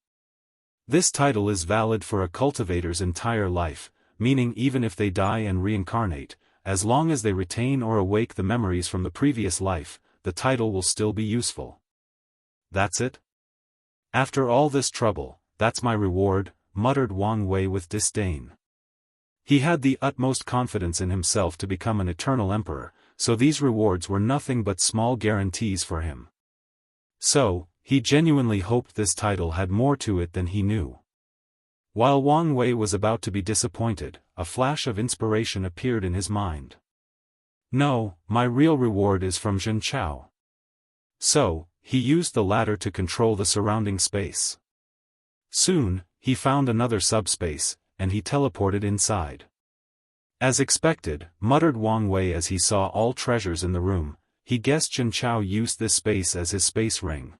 A: This title is valid for a cultivator's entire life, meaning even if they die and reincarnate, as long as they retain or awake the memories from the previous life, the title will still be useful. That's it? After all this trouble, that's my reward, muttered Wang Wei with disdain. He had the utmost confidence in himself to become an eternal emperor, so these rewards were nothing but small guarantees for him. So, he genuinely hoped this title had more to it than he knew. While Wang Wei was about to be disappointed, a flash of inspiration appeared in his mind. No, my real reward is from Xianxia. So, he used the latter to control the surrounding space. Soon, he found another subspace, and he teleported inside. As expected, muttered Wang Wei as he saw all treasures in the room, he guessed Xianxia used this space as his space ring.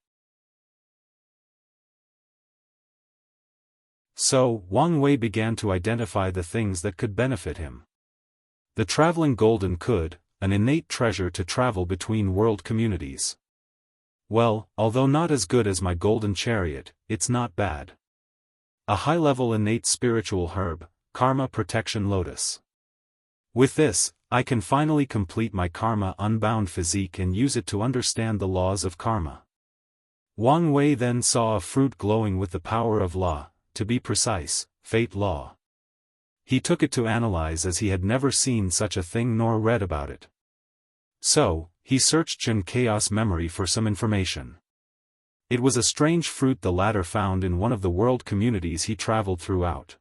A: So, Wang Wei began to identify the things that could benefit him. The traveling golden could, an innate treasure to travel between world communities. Well, although not as good as my golden chariot, it's not bad. A high-level innate spiritual herb, Karma Protection Lotus. With this, I can finally complete my karma unbound physique and use it to understand the laws of karma. Wang Wei then saw a fruit glowing with the power of law, to be precise, fate law. He took it to analyze as he had never seen such a thing nor read about it. So, he searched Xianxia's memory for some information. It was a strange fruit the latter found in one of the world communities he traveled throughout.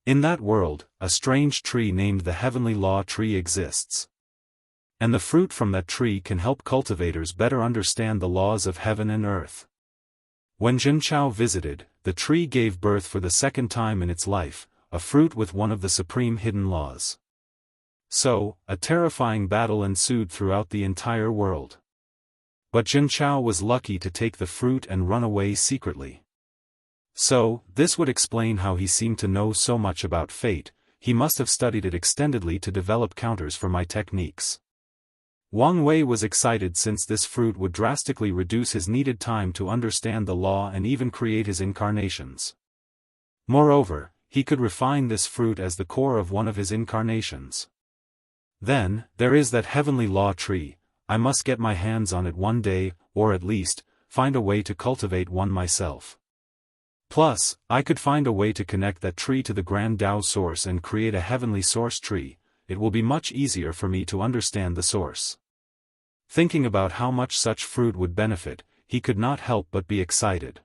A: In that world, a strange tree named the Heavenly Law Tree exists. And the fruit from that tree can help cultivators better understand the laws of heaven and earth. When Xianxia visited, the tree gave birth for the second time in its life, a fruit with one of the supreme hidden laws. So, a terrifying battle ensued throughout the entire world. But Xianxia was lucky to take the fruit and run away secretly. So, this would explain how he seemed to know so much about fate. He must have studied it extendedly to develop counters for my techniques. Wang Wei was excited since this fruit would drastically reduce his needed time to understand the law and even create his incarnations. Moreover, he could refine this fruit as the core of one of his incarnations. Then, there is that heavenly law tree. I must get my hands on it one day, or at least, find a way to cultivate one myself. Plus, I could find a way to connect that tree to the Grand Tao source and create a heavenly source tree. It will be much easier for me to understand the source. Thinking about how much such fruit would benefit, he could not help but be excited.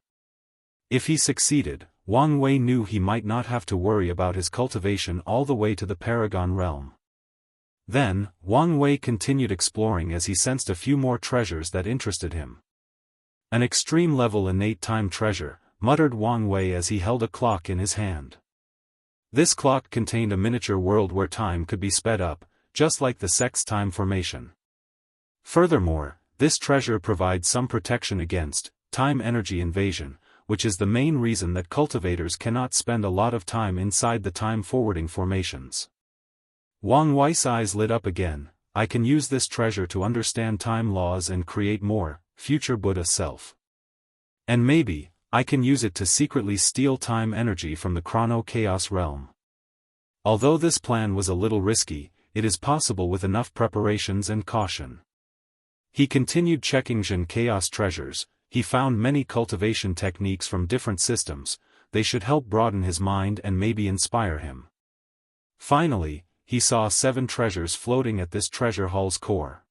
A: If he succeeded, Wang Wei knew he might not have to worry about his cultivation all the way to the Paragon realm. Then, Wang Wei continued exploring as he sensed a few more treasures that interested him. An extreme-level innate time treasure, muttered Wang Wei as he held a clock in his hand. This clock contained a miniature world where time could be sped up, just like the sect's time formation. Furthermore, this treasure provides some protection against time energy invasion, which is the main reason that cultivators cannot spend a lot of time inside the time-forwarding formations. Wang Wei's eyes lit up again. I can use this treasure to understand time laws and create more, future Buddha self. And maybe, I can use it to secretly steal time energy from the chrono-chaos realm. Although this plan was a little risky, it is possible with enough preparations and caution. He continued checking Xianxia's treasures. He found many cultivation techniques from different systems. They should help broaden his mind and maybe inspire him. Finally, he saw 7 treasures floating at this treasure hall's core.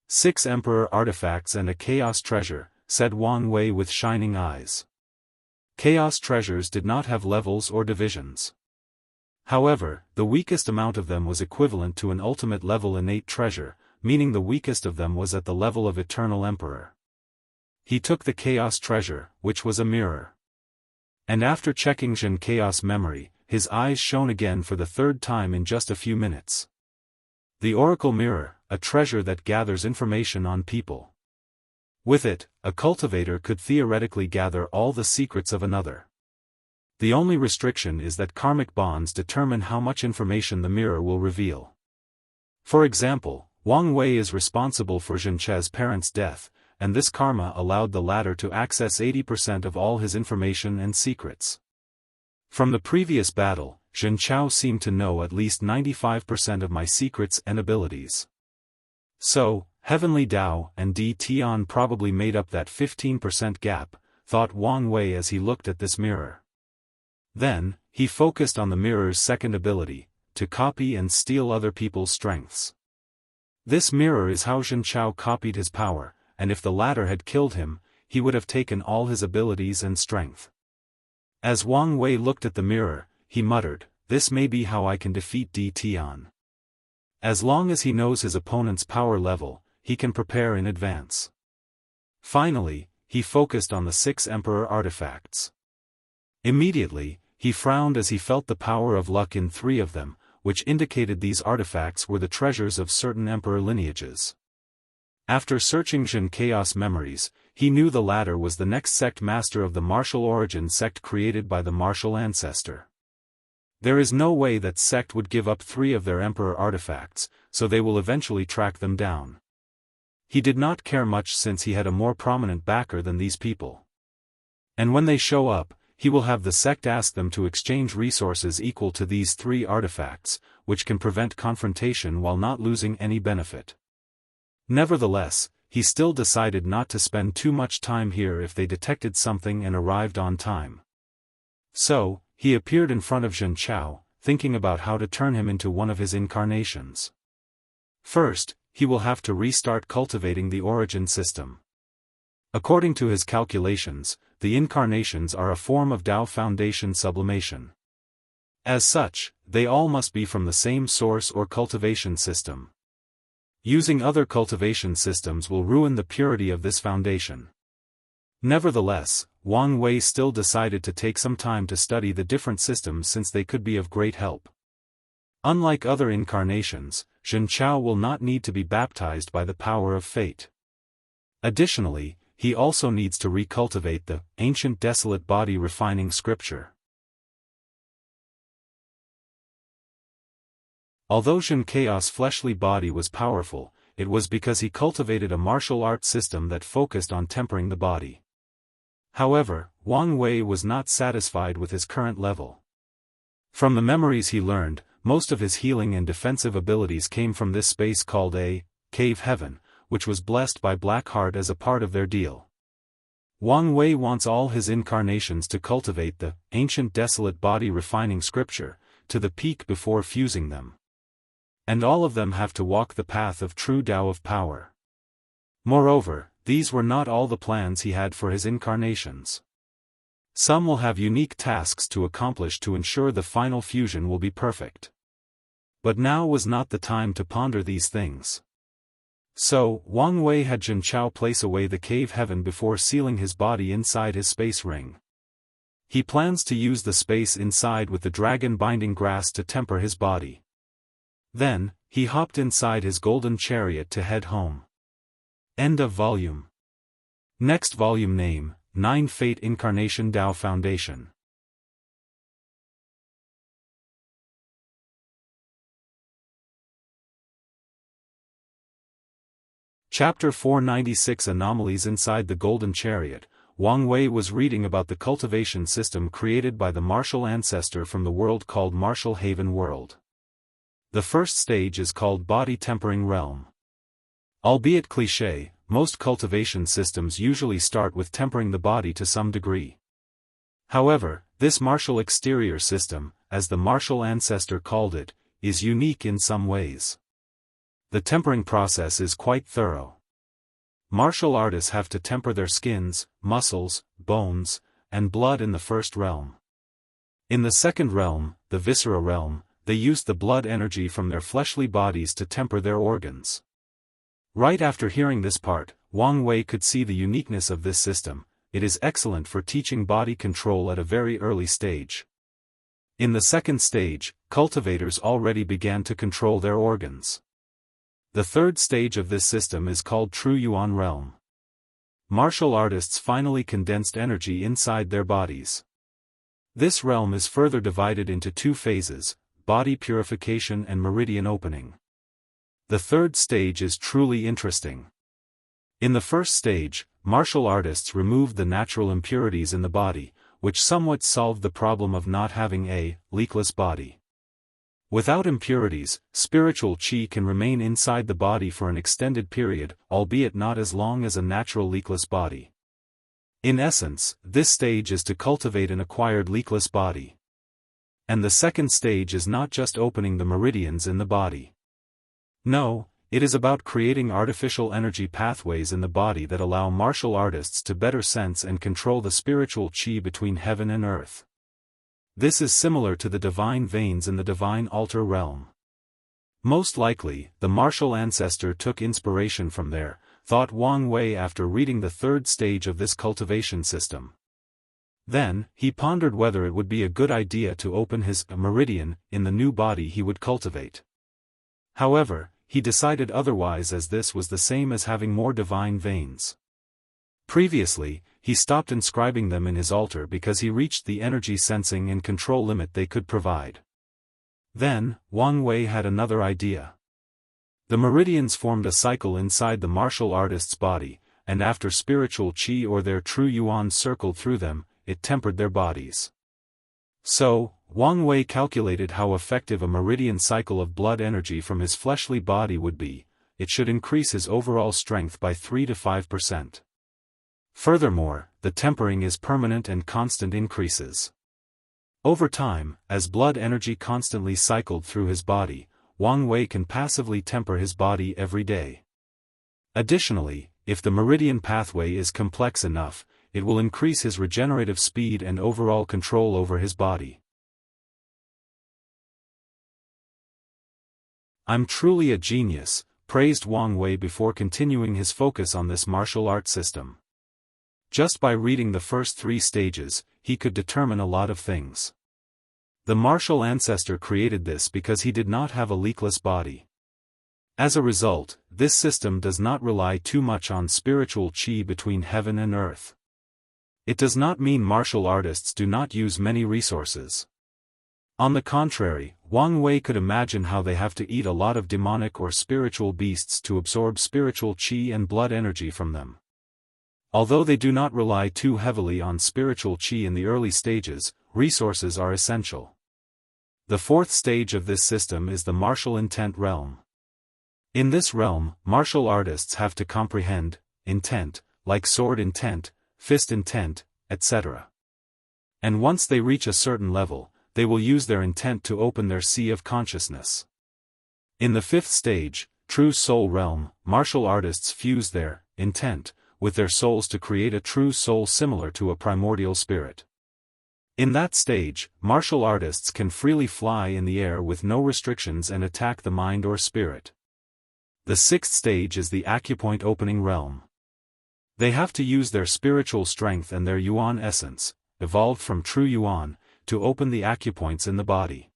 A: "6 Emperor artifacts and a Chaos treasure," said Wang Wei with shining eyes. Chaos treasures did not have levels or divisions. However, the weakest amount of them was equivalent to an ultimate level innate treasure, meaning the weakest of them was at the level of Eternal Emperor. He took the Chaos treasure, which was a mirror. And after checking Xianxia's memory, his eyes shone again for the 3rd time in just a few minutes. The Oracle Mirror, a treasure that gathers information on people. With it, a cultivator could theoretically gather all the secrets of another. The only restriction is that karmic bonds determine how much information the mirror will reveal. For example, Wang Wei is responsible for Xianxia's parents' death, and this karma allowed the latter to access 80% of all his information and secrets. From the previous battle, Xianxia seemed to know at least 95% of my secrets and abilities. So, Heavenly Tao and Di Tian probably made up that 15% gap, thought Wang Wei as he looked at this mirror. Then, he focused on the mirror's second ability, to copy and steal other people's strengths. This mirror is how Xianxia copied his power, and if the latter had killed him, he would have taken all his abilities and strength. As Wang Wei looked at the mirror, he muttered, this may be how I can defeat D Tian. As long as he knows his opponent's power level, he can prepare in advance. Finally, he focused on the 6 Emperor artifacts. Immediately, he frowned as he felt the power of luck in 3 of them, which indicated these artifacts were the treasures of certain emperor lineages. After searching Xianxia's memories, he knew the latter was the next sect master of the martial origin sect created by the martial ancestor. There is no way that sect would give up 3 of their emperor artifacts, so they will eventually track them down. He did not care much since he had a more prominent backer than these people. And when they show up, he will have the sect ask them to exchange resources equal to these 3 artifacts, which can prevent confrontation while not losing any benefit. Nevertheless, he still decided not to spend too much time here if they detected something and arrived on time. So, he appeared in front of Xianxiao, thinking about how to turn him into one of his incarnations. First, he will have to restart cultivating the origin system. According to his calculations, the incarnations are a form of Dao Foundation sublimation. As such, they all must be from the same source or cultivation system. Using other cultivation systems will ruin the purity of this foundation. Nevertheless, Wang Wei still decided to take some time to study the different systems since they could be of great help. Unlike other incarnations, Xianxiao will not need to be baptized by the power of fate. Additionally, he also needs to recultivate the ancient desolate body refining scripture. Although Xianxia's fleshly body was powerful, it was because he cultivated a martial arts system that focused on tempering the body. However, Wang Wei was not satisfied with his current level. From the memories he learned, most of his healing and defensive abilities came from this space called a cave heaven, which was blessed by Blackheart as a part of their deal. Wang Wei wants all his incarnations to cultivate the ancient desolate body refining scripture to the peak before fusing them. And all of them have to walk the path of true Tao of power. Moreover, these were not all the plans he had for his incarnations. Some will have unique tasks to accomplish to ensure the final fusion will be perfect. But now was not the time to ponder these things. So, Wang Wei had Xianxiao place away the cave heaven before sealing his body inside his space ring. He plans to use the space inside with the dragon binding grass to temper his body. Then, he hopped inside his golden chariot to head home. End of volume. Next volume name, 9 Fate Incarnation Tao Foundation. Chapter 496 Anomalies Inside the Golden Chariot. Wang Wei was reading about the cultivation system created by the martial ancestor from the world called Martial Haven World. The first stage is called Body Tempering Realm. Albeit cliché, most cultivation systems usually start with tempering the body to some degree. However, this martial exterior system, as the martial ancestor called it, is unique in some ways. The tempering process is quite thorough. Martial artists have to temper their skins, muscles, bones, and blood in the first realm. In the second realm, the viscera realm, they use the blood energy from their fleshly bodies to temper their organs. Right after hearing this part, Wang Wei could see the uniqueness of this system. It is excellent for teaching body control at a very early stage. In the second stage, cultivators already began to control their organs. The third stage of this system is called True Yuan Realm. Martial artists finally condensed energy inside their bodies. This realm is further divided into 2 phases, body purification and meridian opening. The third stage is truly interesting. In the first stage, martial artists removed the natural impurities in the body, which somewhat solved the problem of not having a leakless body. Without impurities, spiritual qi can remain inside the body for an extended period, albeit not as long as a natural leakless body. In essence, this stage is to cultivate an acquired leakless body. And the second stage is not just opening the meridians in the body. No, it is about creating artificial energy pathways in the body that allow martial artists to better sense and control the spiritual qi between heaven and earth. This is similar to the divine veins in the divine altar realm. Most likely, the martial ancestor took inspiration from there, thought Wang Wei after reading the third stage of this cultivation system. Then, he pondered whether it would be a good idea to open his meridian in the new body he would cultivate. However, he decided otherwise, as this was the same as having more divine veins. Previously, he stopped inscribing them in his altar because he reached the energy sensing and control limit they could provide. Then, Wang Wei had another idea. The meridians formed a cycle inside the martial artist's body, and after spiritual qi or their true yuan circled through them, it tempered their bodies. So, Wang Wei calculated how effective a meridian cycle of blood energy from his fleshly body would be. It should increase his overall strength by 3 to 5%. Furthermore, the tempering is permanent and constant increases. Over time, as blood energy constantly cycled through his body, Wang Wei can passively temper his body every day. Additionally, if the meridian pathway is complex enough, it will increase his regenerative speed and overall control over his body. "I'm truly a genius," praised Wang Wei before continuing his focus on this martial art system. Just by reading the first 3 stages, he could determine a lot of things. The martial ancestor created this because he did not have a leakless body. As a result, this system does not rely too much on spiritual qi between heaven and earth. It does not mean martial artists do not use many resources. On the contrary, Wang Wei could imagine how they have to eat a lot of demonic or spiritual beasts to absorb spiritual qi and blood energy from them. Although they do not rely too heavily on spiritual qi in the early stages, resources are essential. The 4th stage of this system is the martial intent realm. In this realm, martial artists have to comprehend intent, like sword intent, fist intent, etc. And once they reach a certain level, they will use their intent to open their sea of consciousness. In the 5th stage, true soul realm, martial artists fuse their intent with their souls to create a true soul similar to a primordial spirit. In that stage, martial artists can freely fly in the air with no restrictions and attack the mind or spirit. The 6th stage is the acupoint opening realm. They have to use their spiritual strength and their yuan essence, evolved from true yuan, to open the acupoints in the body.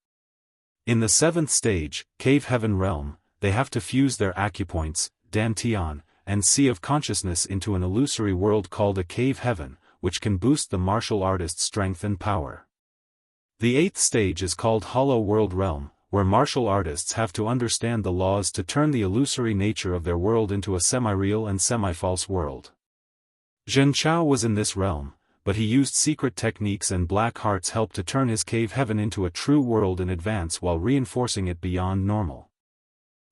A: In the 7th stage, cave heaven realm, they have to fuse their acupoints, dantian, and sea of consciousness into an illusory world called a cave heaven, which can boost the martial artist's strength and power. The 8th stage is called hollow world realm, where martial artists have to understand the laws to turn the illusory nature of their world into a semi-real and semi-false world. Zhen Chao was in this realm, but he used secret techniques and Black Heart's help to turn his cave heaven into a true world in advance while reinforcing it beyond normal.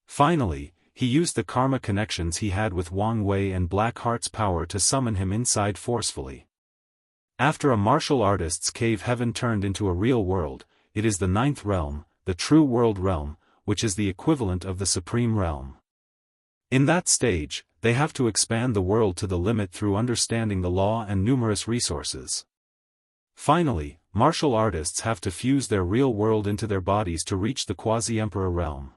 A: Finally, he used the karma connections he had with Wang Wei and Black Heart's power to summon him inside forcefully. After a martial artist's cave heaven turned into a real world, it is the 9th realm, the true world realm, which is the equivalent of the supreme realm. In that stage, they have to expand the world to the limit through understanding the law and numerous resources. Finally, martial artists have to fuse their real world into their bodies to reach the quasi-emperor realm.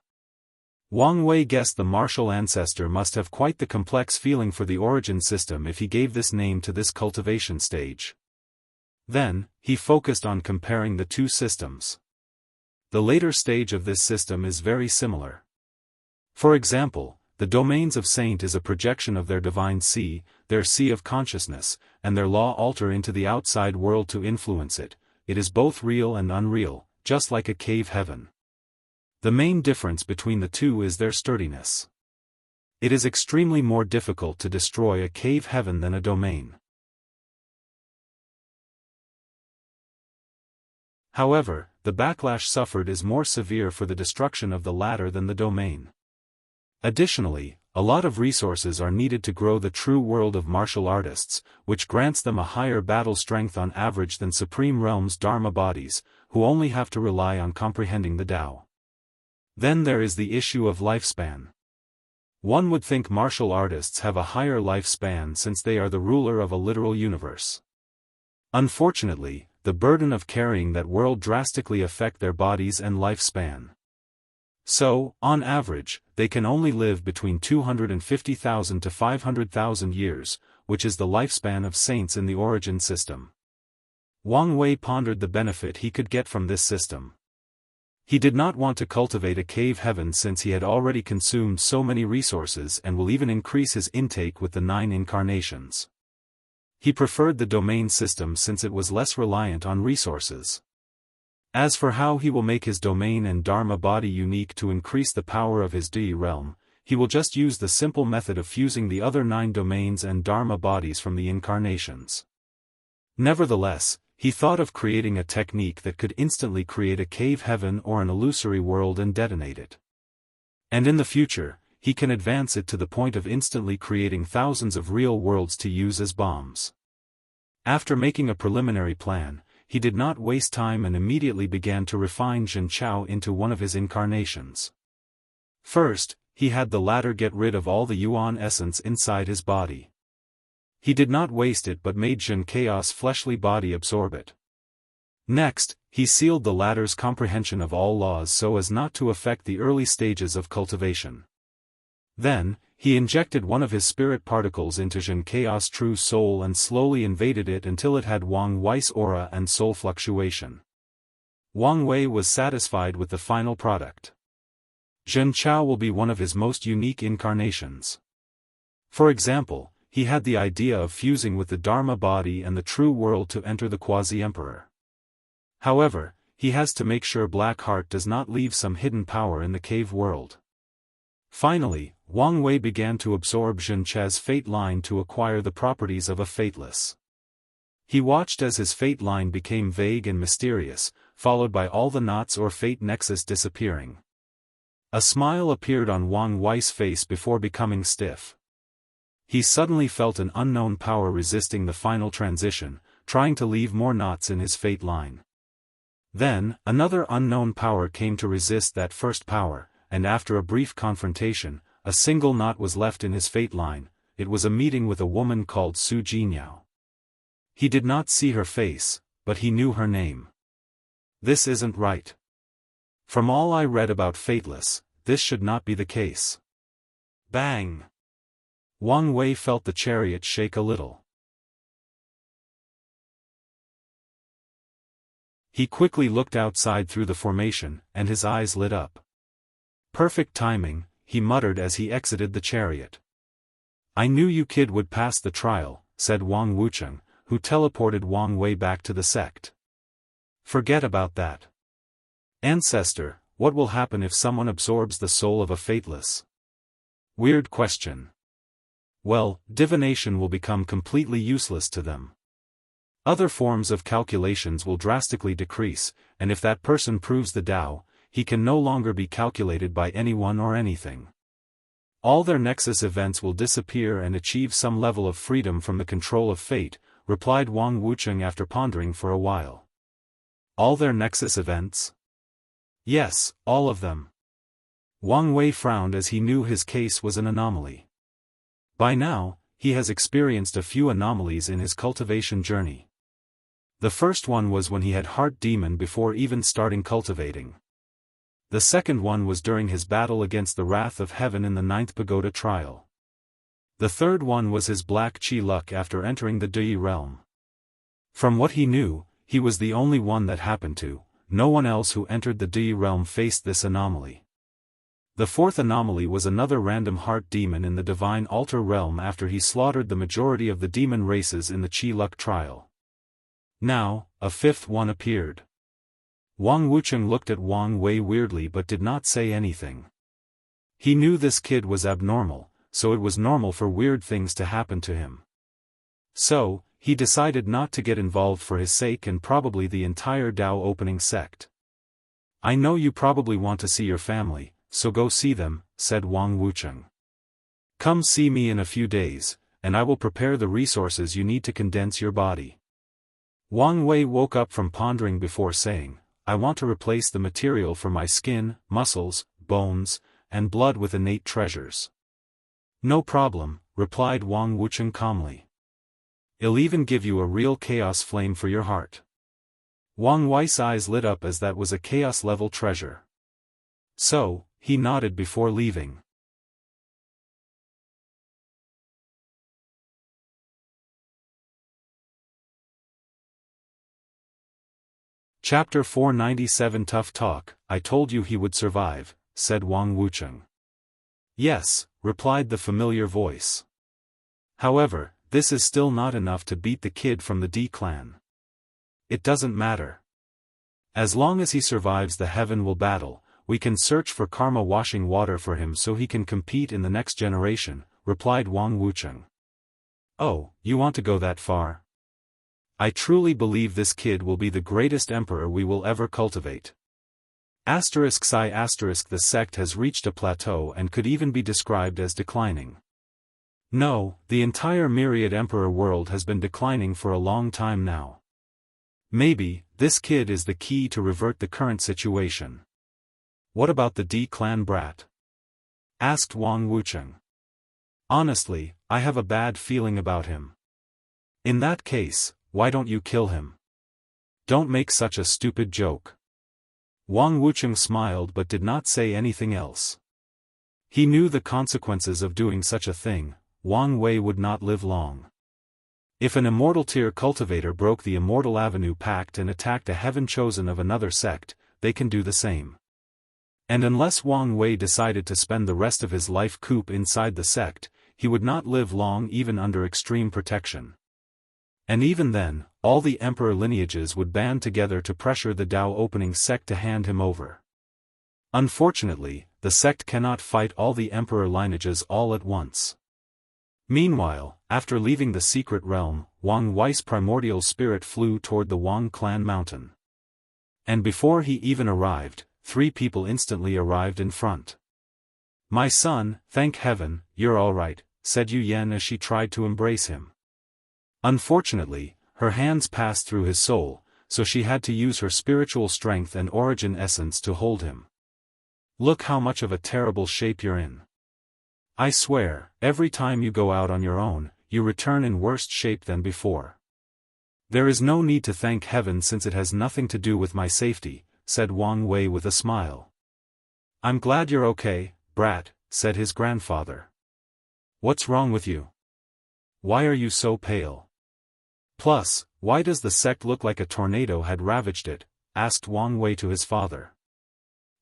A: Wang Wei guessed the martial ancestor must have quite the complex feeling for the origin system if he gave this name to this cultivation stage. Then, he focused on comparing the 2 systems. The later stage of this system is very similar. For example, the domains of saint is a projection of their divine sea, their sea of consciousness, and their law alter into the outside world to influence it. It is both real and unreal, just like a cave heaven. The main difference between the 2 is their sturdiness. It is extremely more difficult to destroy a cave heaven than a domain. However, the backlash suffered is more severe for the destruction of the latter than the domain. Additionally, a lot of resources are needed to grow the true world of martial artists, which grants them a higher battle strength on average than Supreme Realm's Dharma bodies, who only have to rely on comprehending the Tao. Then there is the issue of lifespan. One would think martial artists have a higher lifespan since they are the ruler of a literal universe. Unfortunately, the burden of carrying that world drastically affect their bodies and lifespan. So, on average, they can only live between 250,000 to 500,000 years, which is the lifespan of saints in the origin system. Wang Wei pondered the benefit he could get from this system. He did not want to cultivate a cave heaven since he had already consumed so many resources and will even increase his intake with the 9 incarnations. He preferred the domain system since it was less reliant on resources. As for how he will make his domain and Dharma body unique to increase the power of his Di realm, he will just use the simple method of fusing the other 9 domains and Dharma bodies from the incarnations. Nevertheless, he thought of creating a technique that could instantly create a cave heaven or an illusory world and detonate it. And in the future, he can advance it to the point of instantly creating thousands of real worlds to use as bombs. After making a preliminary plan, he did not waste time and immediately began to refine Xianxia into one of his incarnations. First, he had the latter get rid of all the Yuan essence inside his body. He did not waste it but made Xianxia's fleshly body absorb it. Next, he sealed the latter's comprehension of all laws so as not to affect the early stages of cultivation. Then, he injected one of his spirit particles into Xianxia's true soul and slowly invaded it until it had Wang Wei's aura and soul fluctuation. Wang Wei was satisfied with the final product. Xianxia will be one of his most unique incarnations. For example, he had the idea of fusing with the Dharma body and the true world to enter the quasi-emperor. However, he has to make sure Black Heart does not leave some hidden power in the cave world. Finally, Wang Wei began to absorb Xianxia's fate line to acquire the properties of a fateless. He watched as his fate line became vague and mysterious, followed by all the knots or fate nexus disappearing. A smile appeared on Wang Wei's face before becoming stiff. He suddenly felt an unknown power resisting the final transition, trying to leave more knots in his fate line. Then, another unknown power came to resist that first power, and after a brief confrontation, a single knot was left in his fate line. It was a meeting with a woman called Su Jinyao. He did not see her face, but he knew her name. This isn't right. From all I read about Fateless, this should not be the case. Bang! Wang Wei felt the chariot shake a little. He quickly looked outside through the formation, and his eyes lit up. Perfect timing, he muttered as he exited the chariot. I knew you kid would pass the trial, said Wang Wucheng, who teleported Wang Wei back to the sect. Forget about that. Ancestor, what will happen if someone absorbs the soul of a fateless? Weird question. Well, divination will become completely useless to them. Other forms of calculations will drastically decrease, and if that person proves the Tao, he can no longer be calculated by anyone or anything. All their nexus events will disappear and achieve some level of freedom from the control of fate, replied Wang Wucheng after pondering for a while. All their nexus events? Yes, all of them. Wang Wei frowned as he knew his case was an anomaly. By now, he has experienced a few anomalies in his cultivation journey. The first one was when he had Heart Demon before even starting cultivating. The second one was during his battle against the Wrath of Heaven in the 9th Pagoda trial. The third one was his Black Chi luck after entering the Dui realm. From what he knew, he was the only one that happened to. No one else who entered the Dui realm faced this anomaly. The fourth anomaly was another random heart demon in the Divine Altar realm after he slaughtered the majority of the demon races in the Chi luck trial. Now, a fifth one appeared. Wang Wucheng looked at Wang Wei weirdly but did not say anything. He knew this kid was abnormal, so it was normal for weird things to happen to him. So, he decided not to get involved for his sake and probably the entire Dao opening sect. I know you probably want to see your family, so go see them, said Wang Wucheng. Come see me in a few days, and I will prepare the resources you need to condense your body. Wang Wei woke up from pondering before saying, I want to replace the material for my skin, muscles, bones, and blood with innate treasures. No problem, replied Wang Wucheng calmly. I'll even give you a real chaos flame for your heart. Wang Wei's eyes lit up as that was a chaos-level treasure. So, he nodded before leaving. Chapter 497 Tough Talk. I told you he would survive, said Wang Wucheng. Yes, replied the familiar voice. However, this is still not enough to beat the kid from the D clan. It doesn't matter. As long as he survives the Heaven Will battle, we can search for karma washing water for him so he can compete in the next generation, replied Wang Wucheng. Oh, you want to go that far? I truly believe this kid will be the greatest emperor we will ever cultivate. The sect has reached a plateau and could even be described as declining. No, the entire myriad emperor world has been declining for a long time now. Maybe, this kid is the key to revert the current situation. What about the D clan brat? Asked Wang Wucheng. Honestly, I have a bad feeling about him. In that case, why don't you kill him? Don't make such a stupid joke. Wang Wucheng smiled but did not say anything else. He knew the consequences of doing such a thing. Wang Wei would not live long. If an immortal tier cultivator broke the Immortal Avenue Pact and attacked a heaven chosen of another sect, they can do the same. And unless Wang Wei decided to spend the rest of his life cooped inside the sect, he would not live long even under extreme protection. And even then, all the emperor lineages would band together to pressure the Dao opening sect to hand him over. Unfortunately, the sect cannot fight all the emperor lineages all at once. Meanwhile, after leaving the secret realm, Wang Wei's primordial spirit flew toward the Wang clan mountain. And before he even arrived, 3 people instantly arrived in front. My son, thank heaven, you're all right, said Yu Yan as she tried to embrace him. Unfortunately, her hands passed through his soul, so she had to use her spiritual strength and origin essence to hold him. Look how much of a terrible shape you're in. I swear, every time you go out on your own, you return in worse shape than before. There is no need to thank heaven since it has nothing to do with my safety, said Wang Wei with a smile. I'm glad you're okay, brat, said his grandfather. What's wrong with you? Why are you so pale? Plus, why does the sect look like a tornado had ravaged it? Asked Wang Wei to his father.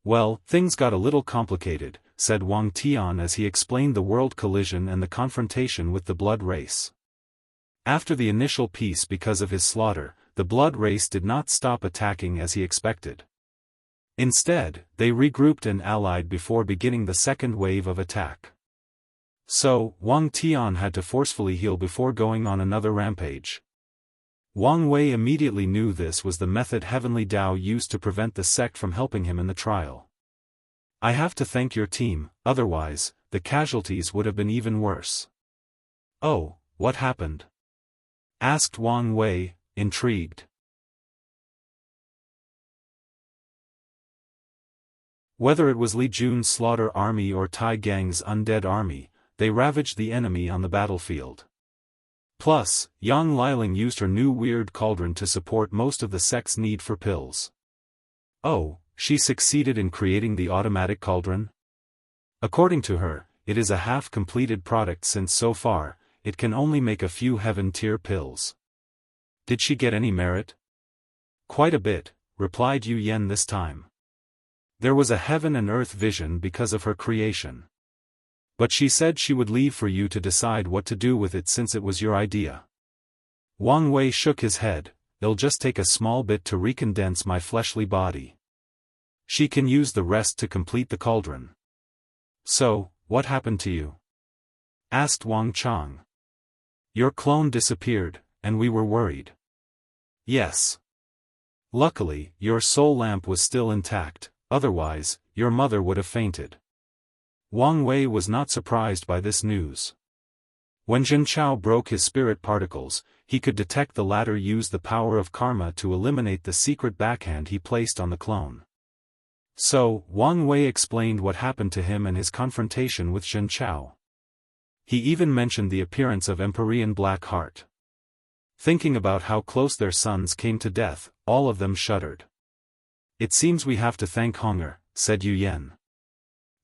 A: Well, things got a little complicated, said Wang Tian as he explained the world collision and the confrontation with the blood race. After the initial peace because of his slaughter, the blood race did not stop attacking as he expected. Instead, they regrouped and allied before beginning the second wave of attack. So, Wang Tian had to forcefully heal before going on another rampage. Wang Wei immediately knew this was the method Heavenly Dao used to prevent the sect from helping him in the trial. I have to thank your team, otherwise, the casualties would have been even worse. Oh, what happened? Asked Wang Wei, intrigued. Whether it was Li Jun's slaughter army or Tai Gang's undead army, they ravaged the enemy on the battlefield. Plus, Yang Liling used her new weird cauldron to support most of the sect's need for pills. Oh, she succeeded in creating the automatic cauldron? According to her, it is a half-completed product since so far, it can only make a few heaven-tier pills. Did she get any merit? Quite a bit, replied Yu Yan this time. There was a heaven and earth vision because of her creation. But she said she would leave for you to decide what to do with it since it was your idea. Wang Wei shook his head, it'll just take a small bit to recondense my fleshly body. She can use the rest to complete the cauldron. So, what happened to you? Asked Wang Chang. Your clone disappeared, and we were worried. Yes. Luckily, your soul lamp was still intact, otherwise, your mother would have fainted. Wang Wei was not surprised by this news. When Zhen Chao broke his spirit particles, he could detect the latter use the power of karma to eliminate the secret backhand he placed on the clone. So, Wang Wei explained what happened to him and his confrontation with Zhen Chao. He even mentioned the appearance of Empyrean Black Heart. Thinking about how close their sons came to death, all of them shuddered. "It seems we have to thank Hunger," said Yu Yan.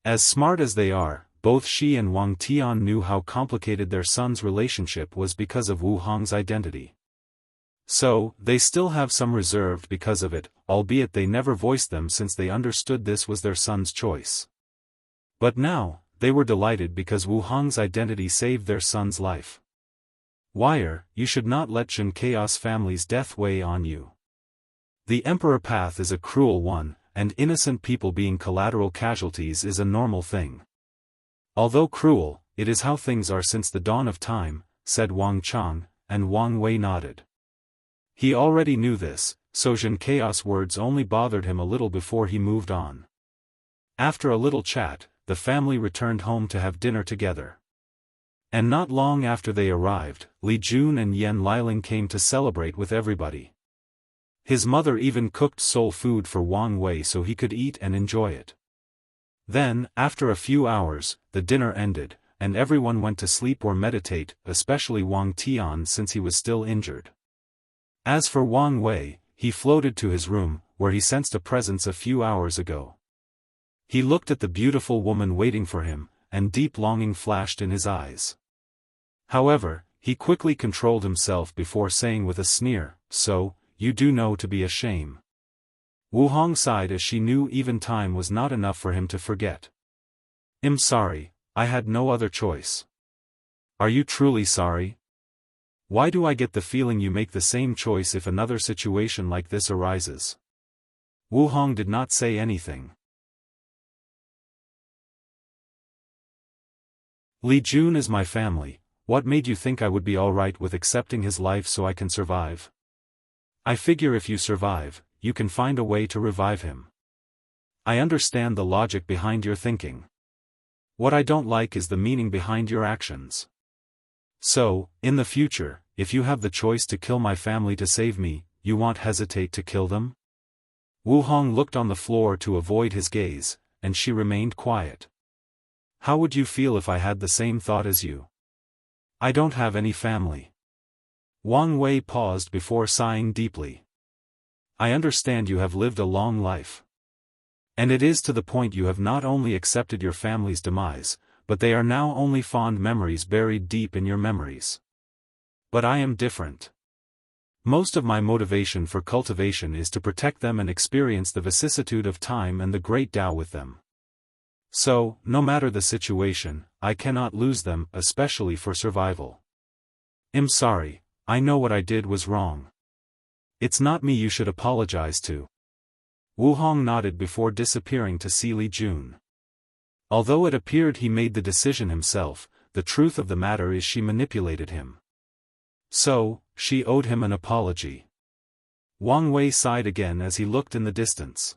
A: As smart as they are, both she and Wang Tian knew how complicated their son's relationship was because of Wu Hong's identity. So, they still have some reserve because of it, albeit they never voiced them since they understood this was their son's choice. But now, they were delighted because Wu Hong's identity saved their son's life. "Wire, you should not let Jin Chaos family's death weigh on you. The Emperor path is a cruel one, and innocent people being collateral casualties is a normal thing. Although cruel, it is how things are since the dawn of time," said Wang Chang, and Wang Wei nodded. He already knew this, so Jin Chaos' words only bothered him a little before he moved on. After a little chat, the family returned home to have dinner together. And not long after they arrived, Li Jun and Yan Liling came to celebrate with everybody. His mother even cooked soul food for Wang Wei so he could eat and enjoy it. Then, after a few hours, the dinner ended, and everyone went to sleep or meditate, especially Wang Tian since he was still injured. As for Wang Wei, he floated to his room, where he sensed a presence a few hours ago. He looked at the beautiful woman waiting for him, and deep longing flashed in his eyes. However, he quickly controlled himself before saying with a sneer, "So, you do know to be a shame." Wu Hong sighed as she knew even time was not enough for him to forget. "I'm sorry, I had no other choice." "Are you truly sorry? Why do I get the feeling you make the same choice if another situation like this arises?" Wu Hong did not say anything. "Li Jun is my family. What made you think I would be alright with accepting his life so I can survive? I figure if you survive, you can find a way to revive him. I understand the logic behind your thinking. What I don't like is the meaning behind your actions. So, in the future, if you have the choice to kill my family to save me, you won't hesitate to kill them?" Wu Hong looked on the floor to avoid his gaze, and she remained quiet. "How would you feel if I had the same thought as you?" "I don't have any family." Wang Wei paused before sighing deeply. "I understand you have lived a long life. And it is to the point you have not only accepted your family's demise, but they are now only fond memories buried deep in your memories. But I am different. Most of my motivation for cultivation is to protect them and experience the vicissitude of time and the great Tao with them. So, no matter the situation, I cannot lose them, especially for survival. I'm sorry, I know what I did was wrong. It's not me you should apologize to." Wu Hong nodded before disappearing to see Li Jun. Although it appeared he made the decision himself, the truth of the matter is she manipulated him. So, she owed him an apology. Wang Wei sighed again as he looked in the distance.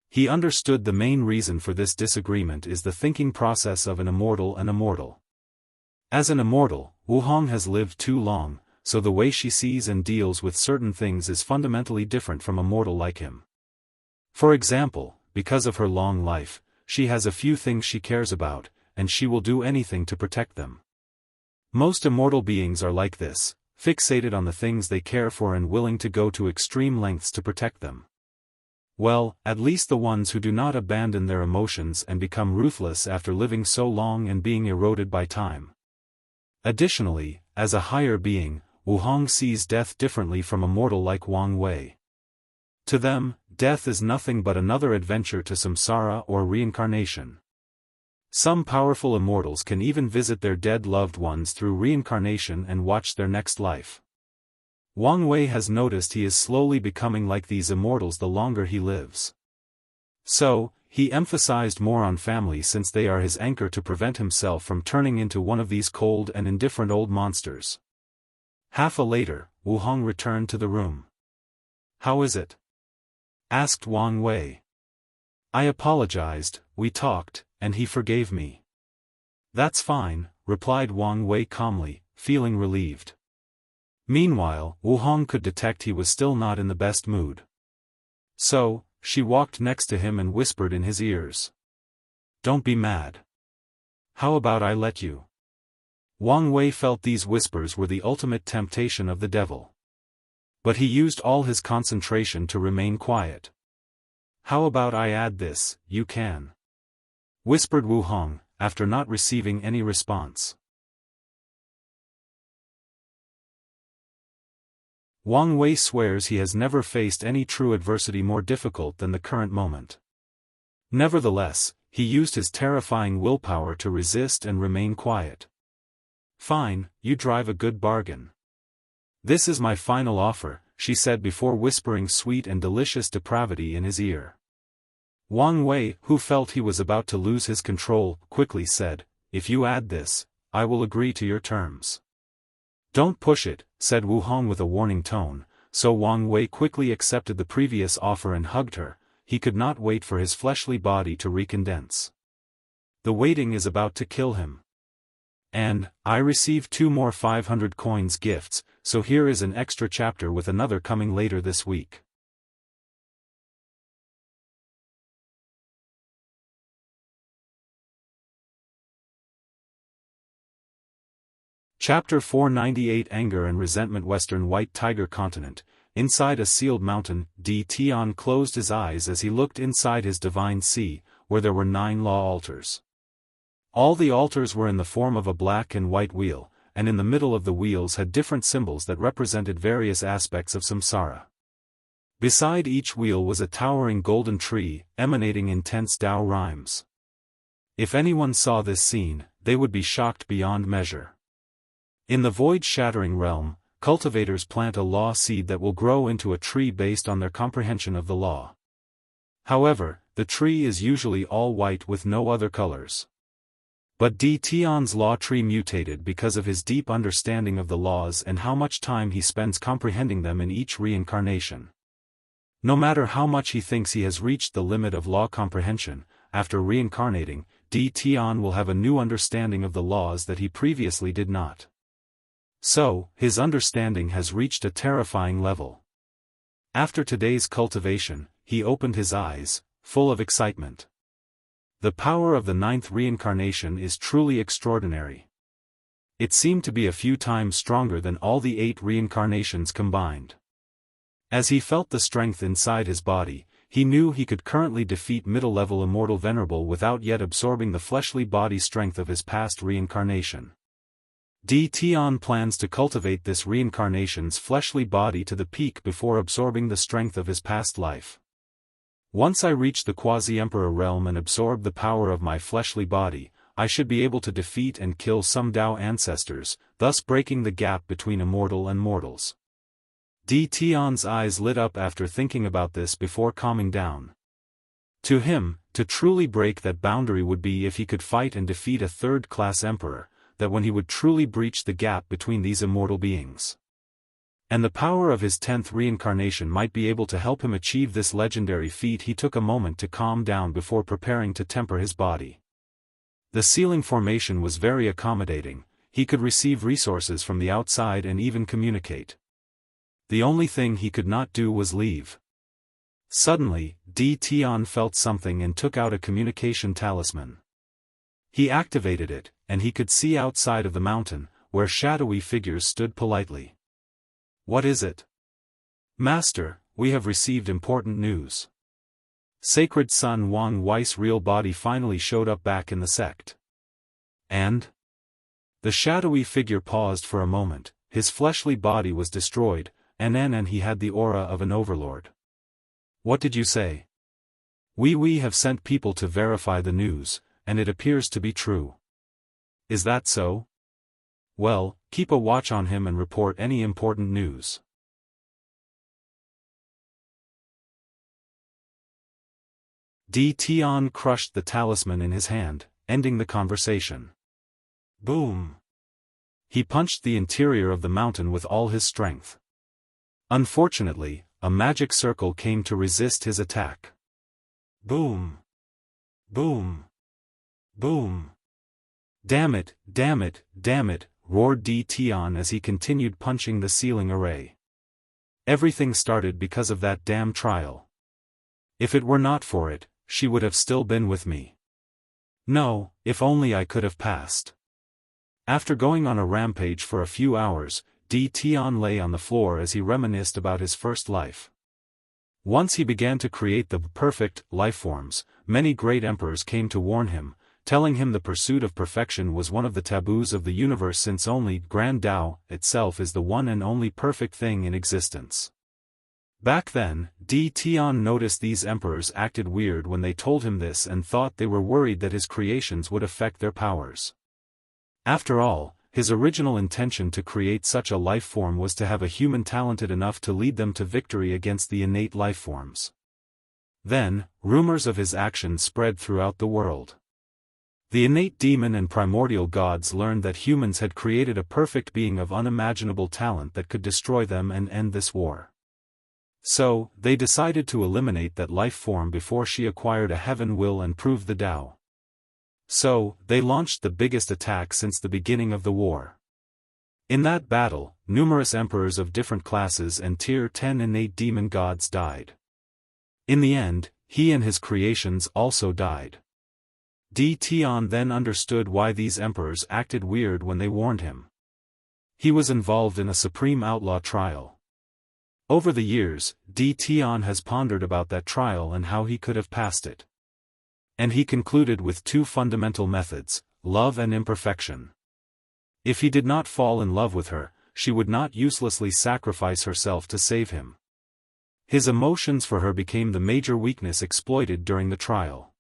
A: He understood the main reason for this disagreement is the thinking process of an immortal and immortal. As an immortal, Wu Hong has lived too long, so the way she sees and deals with certain things is fundamentally different from a mortal like him. For example, because of her long life, she has a few things she cares about, and she will do anything to protect them. Most immortal beings are like this, fixated on the things they care for and willing to go to extreme lengths to protect them. Well, at least the ones who do not abandon their emotions and become ruthless after living so long and being eroded by time. Additionally, as a higher being, Wu Hong sees death differently from a mortal like Wang Wei. To them, death is nothing but another adventure to samsara or reincarnation. Some powerful immortals can even visit their dead loved ones through reincarnation and watch their next life. Wang Wei has noticed he is slowly becoming like these immortals the longer he lives. So, he emphasized more on family since they are his anchor to prevent himself from turning into one of these cold and indifferent old monsters. Half a later, Wu Hong returned to the room. "How is it?" asked Wang Wei. "I apologized, we talked, and he forgave me." "That's fine," replied Wang Wei calmly, feeling relieved. Meanwhile, Wu Hong could detect he was still not in the best mood. So, she walked next to him and whispered in his ears. "Don't be mad. How about I let you?" Wang Wei felt these whispers were the ultimate temptation of the devil. But he used all his concentration to remain quiet. "How about I add this, you can?" whispered Wu Hong, after not receiving any response. Wang Wei swears he has never faced any true adversity more difficult than the current moment. Nevertheless, he used his terrifying willpower to resist and remain quiet. "Fine, you drive a good bargain. This is my final offer," she said before whispering sweet and delicious depravity in his ear. Wang Wei, who felt he was about to lose his control, quickly said, "If you add this, I will agree to your terms." "Don't push it," said Wu Hong with a warning tone, so Wang Wei quickly accepted the previous offer and hugged her. He could not wait for his fleshly body to recondense. The waiting is about to kill him. And, I received 2 more 500 coins gifts, so here is an extra chapter with another coming later this week. Chapter 498 Anger and Resentment Western White Tiger Continent. Inside a sealed mountain, Di Tian closed his eyes as he looked inside his divine sea, where there were 9 law altars. All the altars were in the form of a black and white wheel, and in the middle of the wheels had different symbols that represented various aspects of samsara. Beside each wheel was a towering golden tree, emanating intense Tao rhymes. If anyone saw this scene, they would be shocked beyond measure. In the void-shattering realm, cultivators plant a law seed that will grow into a tree based on their comprehension of the law. However, the tree is usually all white with no other colors. But Di Tian's law tree mutated because of his deep understanding of the laws and how much time he spends comprehending them in each reincarnation. No matter how much he thinks he has reached the limit of law comprehension, after reincarnating, Di Tian will have a new understanding of the laws that he previously did not. So, his understanding has reached a terrifying level. After today's cultivation, he opened his eyes, full of excitement. The power of the 9th reincarnation is truly extraordinary. It seemed to be a few times stronger than all the 8 reincarnations combined. As he felt the strength inside his body, he knew he could currently defeat middle-level Immortal Venerable without yet absorbing the fleshly body strength of his past reincarnation. Di Tian plans to cultivate this reincarnation's fleshly body to the peak before absorbing the strength of his past life. Once I reach the quasi-emperor realm and absorb the power of my fleshly body, I should be able to defeat and kill some Tao ancestors, thus breaking the gap between immortal and mortals. Di Tian's eyes lit up after thinking about this before calming down. To him, to truly break that boundary would be if he could fight and defeat a third-class emperor, that when he would truly breach the gap between these immortal beings. And the power of his 10th reincarnation might be able to help him achieve this legendary feat. He took a moment to calm down before preparing to temper his body. The ceiling formation was very accommodating, he could receive resources from the outside and even communicate. The only thing he could not do was leave. Suddenly, Di Tian felt something and took out a communication talisman. He activated it, and he could see outside of the mountain, where shadowy figures stood politely. "What is it?" "Master, we have received important news. Sacred Son Wang Wei's real body finally showed up back in the sect." "And?" The shadowy figure paused for a moment. His fleshly body was destroyed, and he had the aura of an overlord. "What did you say?" We have sent people to verify the news, and it appears to be true." "Is that so?" "Well, keep a watch on him and report any important news." Di Tian crushed the talisman in his hand, ending the conversation. Boom! He punched the interior of the mountain with all his strength. Unfortunately, a magic circle came to resist his attack. Boom! Boom! Boom! "Damn it, damn it, damn it," roared Di Tian as he continued punching the ceiling array. "Everything started because of that damn trial. If it were not for it, she would have still been with me. No, if only I could have passed." After going on a rampage for a few hours, Di Tian lay on the floor as he reminisced about his first life. Once he began to create the perfect lifeforms, many great emperors came to warn him, telling him the pursuit of perfection was one of the taboos of the universe since only Grand Tao itself is the one and only perfect thing in existence. Back then, Di Tian noticed these emperors acted weird when they told him this and thought they were worried that his creations would affect their powers. After all, his original intention to create such a life form was to have a human talented enough to lead them to victory against the innate life forms. Then, rumors of his actions spread throughout the world. The innate demon and primordial gods learned that humans had created a perfect being of unimaginable talent that could destroy them and end this war. So, they decided to eliminate that life form before she acquired a heaven will and prove the Tao. So, they launched the biggest attack since the beginning of the war. In that battle, numerous emperors of different classes and tier 10 innate demon gods died. In the end, he and his creations also died. Di Tian then understood why these emperors acted weird when they warned him. He was involved in a supreme outlaw trial. Over the years, Di Tian has pondered about that trial and how he could have passed it. And he concluded with two fundamental methods, love and imperfection. If he did not fall in love with her, she would not uselessly sacrifice herself to save him. His emotions for her became the major weakness exploited during the trial.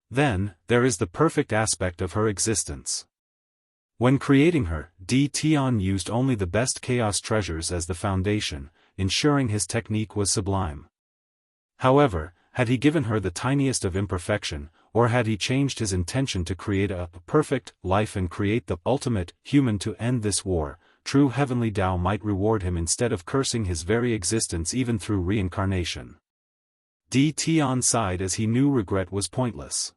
A: Then, there is the perfect aspect of her existence. When creating her, Di Tian used only the best chaos treasures as the foundation, ensuring his technique was sublime. However, had he given her the tiniest of imperfection, or had he changed his intention to create a perfect life and create the ultimate human to end this war, true heavenly Tao might reward him instead of cursing his very existence even through reincarnation. Di Tian sighed as he knew regret was pointless.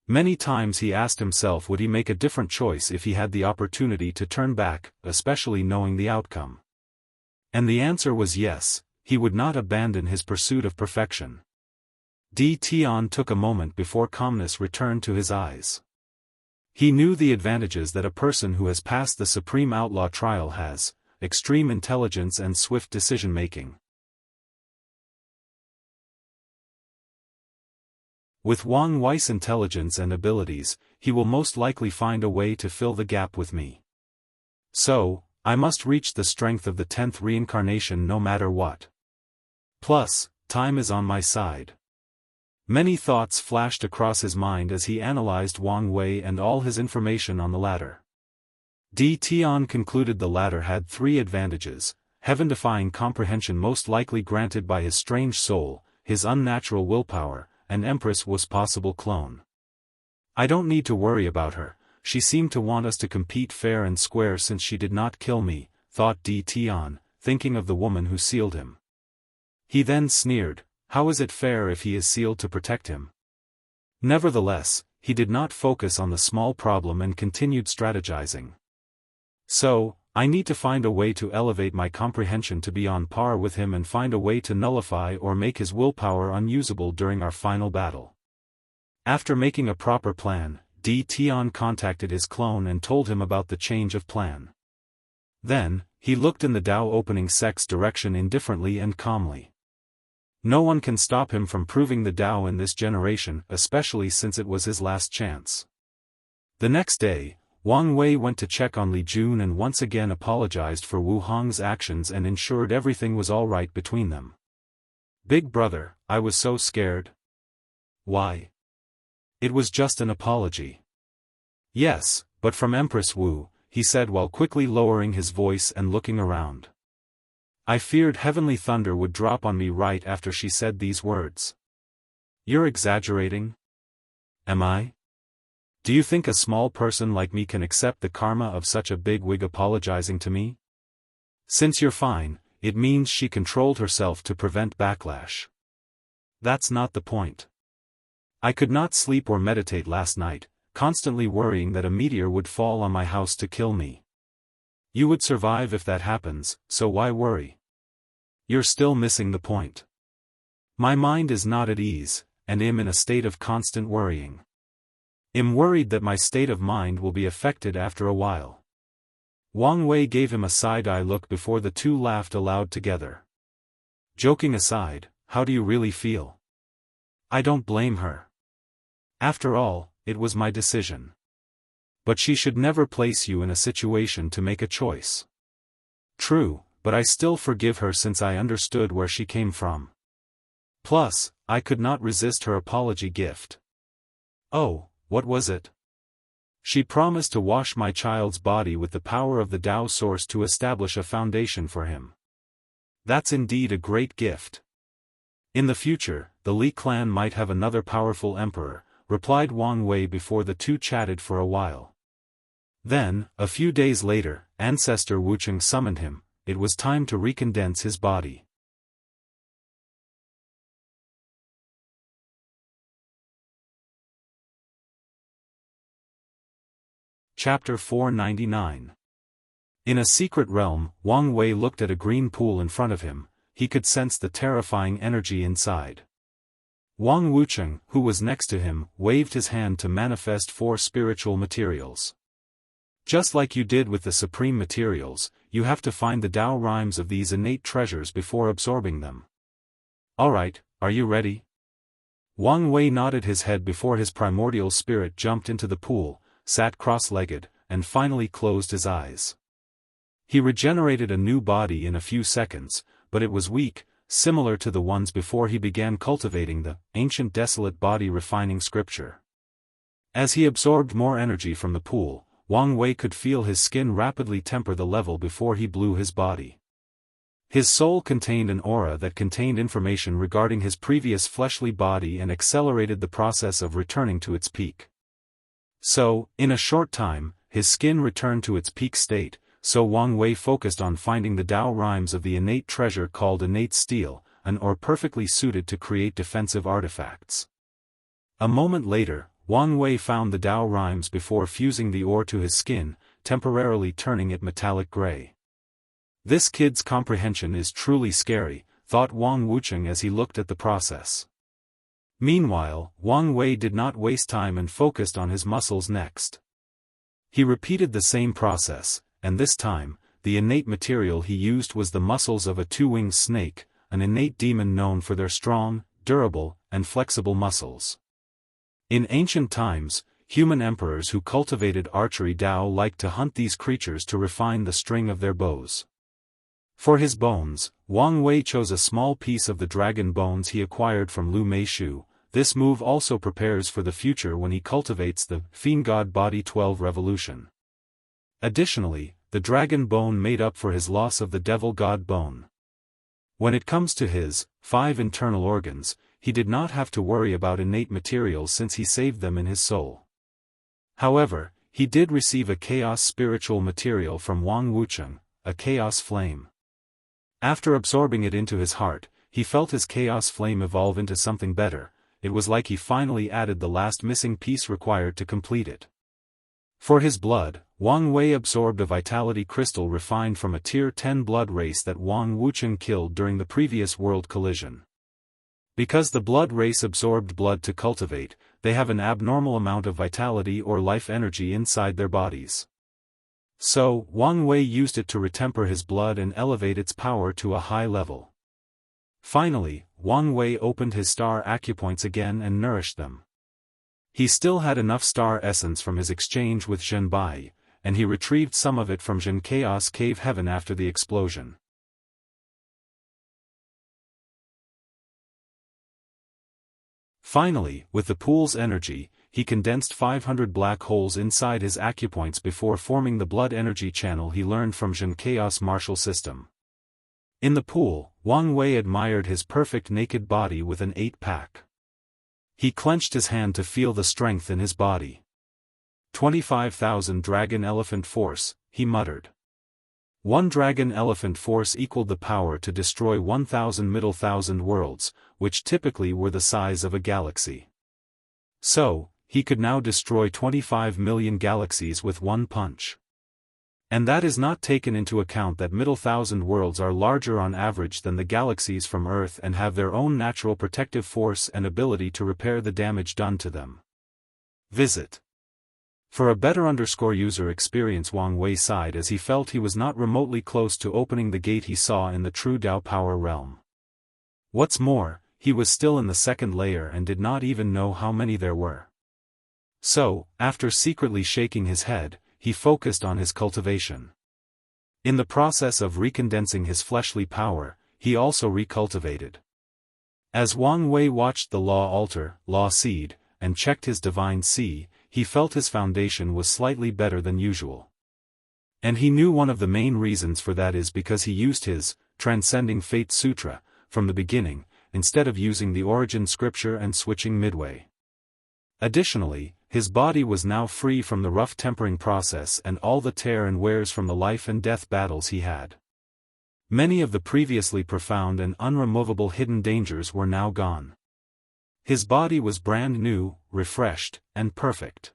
A: Many times he asked himself would he make a different choice if he had the opportunity to turn back, especially knowing the outcome. And the answer was yes, he would not abandon his pursuit of perfection. Di Tian took a moment before calmness returned to his eyes. He knew the advantages that a person who has passed the supreme outlaw trial has: extreme intelligence and swift decision-making. With Wang Wei's intelligence and abilities, he will most likely find a way to fill the gap with me. So, I must reach the strength of the 10th reincarnation no matter what. Plus, time is on my side. Many thoughts flashed across his mind as he analyzed Wang Wei and all his information on the latter. Di Tian concluded the latter had three advantages: heaven-defying comprehension most likely granted by his strange soul, his unnatural willpower, and Empress was possible clone. I don't need to worry about her, she seemed to want us to compete fair and square since she did not kill me, thought Di Tian, thinking of the woman who sealed him. He then sneered, how is it fair if he is sealed to protect him? Nevertheless, he did not focus on the small problem and continued strategizing. So, I need to find a way to elevate my comprehension to be on par with him and find a way to nullify or make his willpower unusable during our final battle. After making a proper plan, Di Tian contacted his clone and told him about the change of plan. Then, he looked in the Tao opening sect's direction indifferently and calmly. No one can stop him from proving the Tao in this generation, especially since it was his last chance. The next day, Wang Wei went to check on Li Jun and once again apologized for Wu Hong's actions and ensured everything was all right between them. Big brother, I was so scared. Why? It was just an apology. Yes, but from Empress Wu, he said while quickly lowering his voice and looking around. I feared heavenly thunder would drop on me right after she said these words. You're exaggerating? Am I? Do you think a small person like me can accept the karma of such a big wig apologizing to me? Since you're fine, it means she controlled herself to prevent backlash. That's not the point. I could not sleep or meditate last night, constantly worrying that a meteor would fall on my house to kill me. You would survive if that happens, so why worry? You're still missing the point. My mind is not at ease, and am in a state of constant worrying. I'm worried that my state of mind will be affected after a while. Wang Wei gave him a side-eye look before the two laughed aloud together. Joking aside, how do you really feel? I don't blame her. After all, it was my decision. But she should never place you in a situation to make a choice. True, but I still forgive her since I understood where she came from. Plus, I could not resist her apology gift. Oh, what was it? She promised to wash my child's body with the power of the Tao source to establish a foundation for him. That's indeed a great gift. In the future, the Li clan might have another powerful emperor, replied Wang Wei before the two chatted for a while. Then, a few days later, Ancestor Wucheng summoned him. It was time to recondense his body. Chapter 499. In a secret realm, Wang Wei looked at a green pool in front of him. He could sense the terrifying energy inside. Wang Wucheng, who was next to him, waved his hand to manifest 4 spiritual materials. Just like you did with the supreme materials, you have to find the Tao rhymes of these innate treasures before absorbing them. Alright, are you ready? Wang Wei nodded his head before his primordial spirit jumped into the pool, sat cross-legged, and finally closed his eyes. He regenerated a new body in a few seconds, but it was weak, similar to the ones before he began cultivating the ancient desolate body refining scripture. As he absorbed more energy from the pool, Wang Wei could feel his skin rapidly temper the level before he blew his body. His soul contained an aura that contained information regarding his previous fleshly body and accelerated the process of returning to its peak. So, in a short time, his skin returned to its peak state, so Wang Wei focused on finding the Tao rhymes of the innate treasure called innate steel, an ore perfectly suited to create defensive artifacts. A moment later, Wang Wei found the Tao rhymes before fusing the ore to his skin, temporarily turning it metallic gray. This kid's comprehension is truly scary, thought Wang Wucheng as he looked at the process. Meanwhile, Wang Wei did not waste time and focused on his muscles next. He repeated the same process, and this time, the innate material he used was the muscles of a 2-winged snake, an innate demon known for their strong, durable, and flexible muscles. In ancient times, human emperors who cultivated archery Tao liked to hunt these creatures to refine the string of their bows. For his bones, Wang Wei chose a small piece of the dragon bones he acquired from Lu Meishu. This move also prepares for the future when he cultivates the Fiend God Body 12 Revolution. Additionally, the dragon bone made up for his loss of the devil god bone. When it comes to his 5 internal organs, he did not have to worry about innate materials since he saved them in his soul. However, he did receive a chaos spiritual material from Wang Wucheng, a chaos flame. After absorbing it into his heart, he felt his chaos flame evolve into something better. It was like he finally added the last missing piece required to complete it. For his blood, Wang Wei absorbed a vitality crystal refined from a tier 10 blood race that Wang Wucheng killed during the previous world collision. Because the blood race absorbed blood to cultivate, they have an abnormal amount of vitality or life energy inside their bodies. So, Wang Wei used it to retemper his blood and elevate its power to a high level. Finally, Wang Wei opened his star acupoints again and nourished them. He still had enough star essence from his exchange with Zhen Bai, and he retrieved some of it from Zhen Chaos Cave Heaven after the explosion. Finally, with the pool's energy, he condensed 500 black holes inside his acupoints before forming the blood energy channel he learned from Zhen Chaos Martial System. In the pool, Wang Wei admired his perfect naked body with an 8-pack. He clenched his hand to feel the strength in his body. 25,000 dragon elephant force, he muttered. 1 dragon elephant force equaled the power to destroy 1,000 middle thousand worlds, which typically were the size of a galaxy. So, he could now destroy 25 million galaxies with one punch. And that is not taken into account that middle thousand worlds are larger on average than the galaxies from Earth and have their own natural protective force and ability to repair the damage done to them. Visit For a better user experience, Wang Wei sighed as he felt he was not remotely close to opening the gate he saw in the true Dao power realm. What's more, he was still in the second layer and did not even know how many there were. So, after secretly shaking his head, he focused on his cultivation. In the process of recondensing his fleshly power, he also recultivated. As Wang Wei watched the law altar, law seed, and checked his divine sea, he felt his foundation was slightly better than usual. And he knew one of the main reasons for that is because he used his Transcending Fate Sutra from the beginning, instead of using the origin scripture and switching midway. Additionally, his body was now free from the rough tempering process and all the tear and wears from the life and death battles he had. Many of the previously profound and unremovable hidden dangers were now gone. His body was brand new, refreshed, and perfect.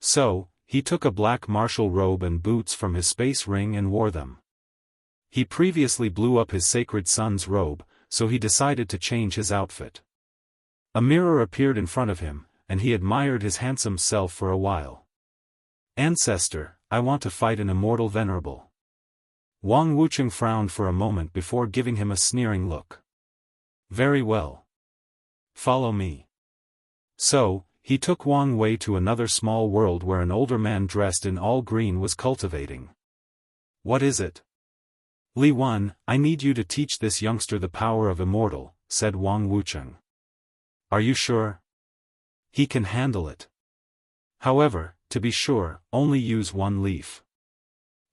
A: So, he took a black martial robe and boots from his space ring and wore them. He previously blew up his sacred son's robe, so he decided to change his outfit. A mirror appeared in front of him, and he admired his handsome self for a while. "Ancestor, I want to fight an immortal venerable." Wang Wucheng frowned for a moment before giving him a sneering look. "Very well. Follow me." So, he took Wang Wei to another small world where an older man dressed in all green was cultivating. "What is it?" "Li Wen, I need you to teach this youngster the power of Immortal," said Wang Wucheng. "Are you sure? He can handle it. However, to be sure, only use one leaf."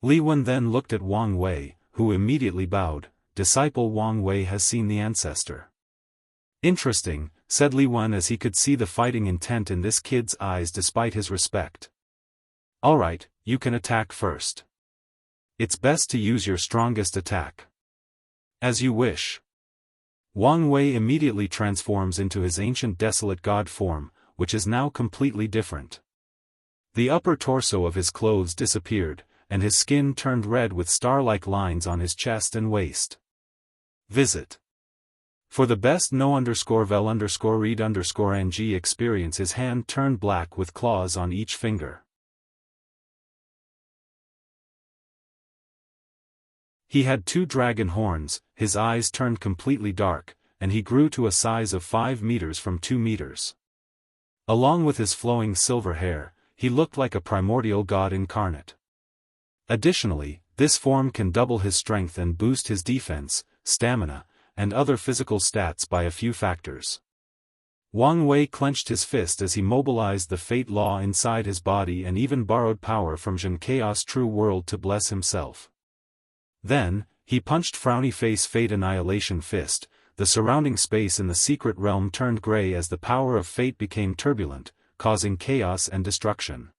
A: Li Wen then looked at Wang Wei, who immediately bowed. "Disciple Wang Wei has seen the ancestor." "Interesting," said Li Wen as he could see the fighting intent in this kid's eyes despite his respect. "Alright, you can attack first. It's best to use your strongest attack." "As you wish." Wang Wei immediately transforms into his ancient desolate god form, which is now completely different. The upper torso of his clothes disappeared, and his skin turned red with star-like lines on his chest and waist. Visit. For the best no_vel_read_ng experience, his hand turned black with claws on each finger. He had 2 dragon horns, his eyes turned completely dark, and he grew to a size of 5 meters from 2 meters. Along with his flowing silver hair, he looked like a primordial god incarnate. Additionally, this form can double his strength and boost his defense, stamina, and other physical stats by a few factors. Wang Wei clenched his fist as he mobilized the fate law inside his body and even borrowed power from Jianghu's true world to bless himself. Then, he punched frowny face Fate Annihilation Fist. The surrounding space in the secret realm turned gray as the power of fate became turbulent, causing chaos and destruction.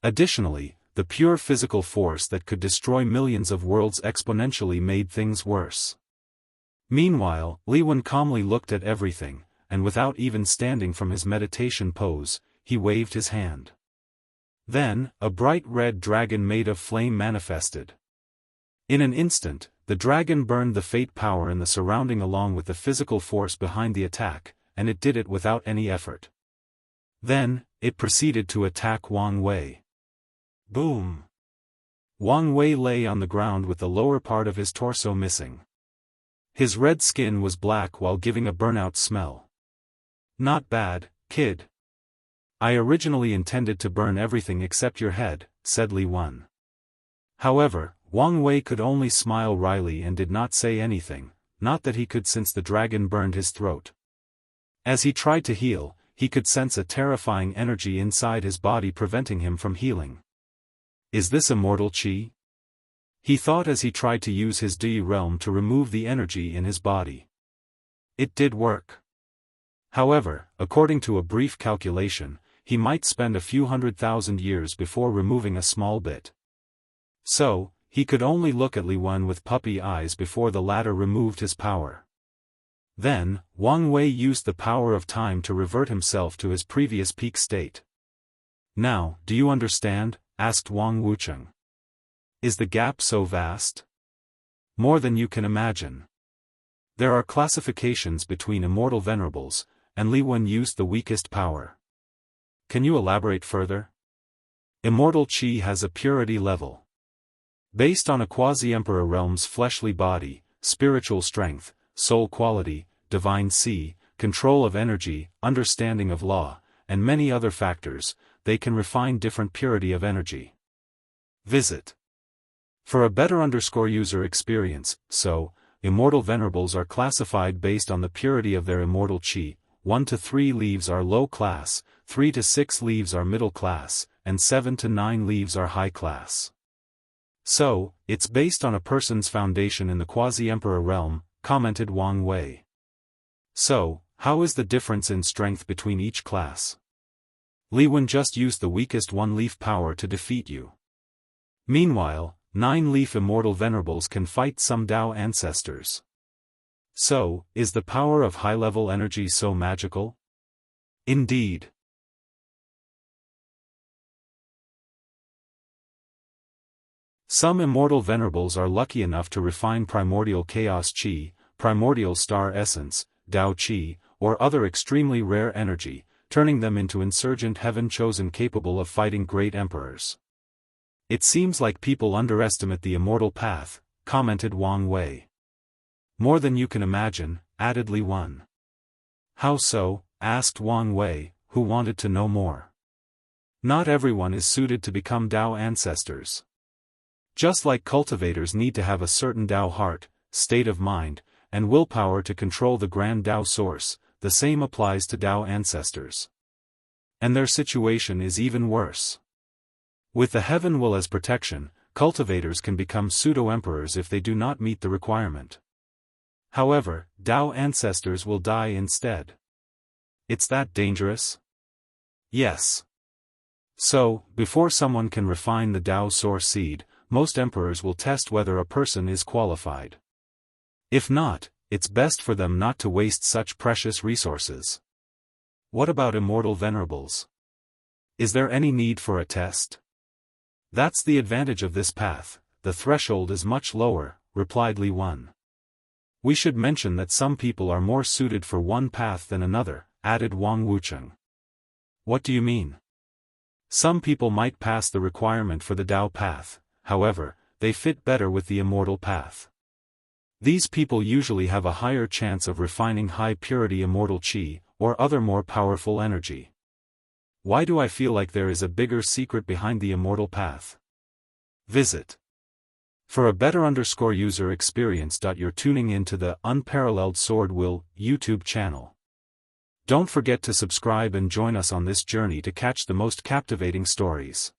A: Additionally, the pure physical force that could destroy millions of worlds exponentially made things worse. Meanwhile, Li Wen calmly looked at everything, and without even standing from his meditation pose, he waved his hand. Then, a bright red dragon made of flame manifested. In an instant, the dragon burned the fate power in the surrounding along with the physical force behind the attack, and it did it without any effort. Then, it proceeded to attack Wang Wei. Boom! Wang Wei lay on the ground with the lower part of his torso missing. His red skin was black while giving a burnout smell. "Not bad, kid. I originally intended to burn everything except your head," said Li Wen. However, Wang Wei could only smile wryly and did not say anything, not that he could since the dragon burned his throat. As he tried to heal, he could sense a terrifying energy inside his body preventing him from healing. "Is this immortal chi?" he thought as he tried to use his Di realm to remove the energy in his body. It did work. However, according to a brief calculation, he might spend a few 100,000 years before removing a small bit. So, he could only look at Li Wen with puppy eyes before the latter removed his power. Then, Wang Wei used the power of time to revert himself to his previous peak state. "Now, do you understand?" asked Wang Wucheng. "Is the gap so vast?" "More than you can imagine. There are classifications between immortal venerables, and Li Wen used the weakest power." "Can you elaborate further?" Immortal Qi has a purity level. Based on a quasi-emperor realm's fleshly body, spiritual strength, soul quality, divine C, control of energy, understanding of law, and many other factors, they can refine different purity of energy. Visit. For a better user experience, Immortal Venerables are classified based on the purity of their immortal Qi. 1 to 3 leaves are low class, 3 to 6 leaves are middle class, and 7 to 9 leaves are high class. So, it's based on a person's foundation in the quasi-emperor realm, commented Wang Wei. So, how is the difference in strength between each class? Li Wen just used the weakest 1-leaf power to defeat you. Meanwhile, 9-leaf Immortal Venerables can fight some Dao ancestors. So, is the power of high-level energy so magical? Indeed. Some Immortal Venerables are lucky enough to refine Primordial Chaos Qi, Primordial Star Essence, Dao Qi, or other extremely rare energy, turning them into insurgent heaven chosen capable of fighting great emperors. It seems like people underestimate the immortal path, commented Wang Wei. More than you can imagine, added Li Wen. How so? Asked Wang Wei, who wanted to know more. Not everyone is suited to become Dao ancestors. Just like cultivators need to have a certain Dao heart, state of mind, and willpower to control the grand Dao source, the same applies to Dao ancestors. And their situation is even worse. With the heaven will as protection, cultivators can become pseudo-emperors if they do not meet the requirement. However, Dao ancestors will die instead. It's that dangerous? Yes. So, before someone can refine the Dao source seed, most emperors will test whether a person is qualified. If not, it's best for them not to waste such precious resources. What about Immortal Venerables? Is there any need for a test? That's the advantage of this path, the threshold is much lower, replied Li Wen. We should mention that some people are more suited for one path than another, added Wang Wucheng. What do you mean? Some people might pass the requirement for the Dao path, however, they fit better with the immortal path. These people usually have a higher chance of refining high-purity immortal Qi, or other more powerful energy. Why do I feel like there is a bigger secret behind the immortal path? Visit. For a better user experience. You're tuning into the Unparalleled SwordWill YouTube channel. Don't forget to subscribe and join us on this journey to catch the most captivating stories.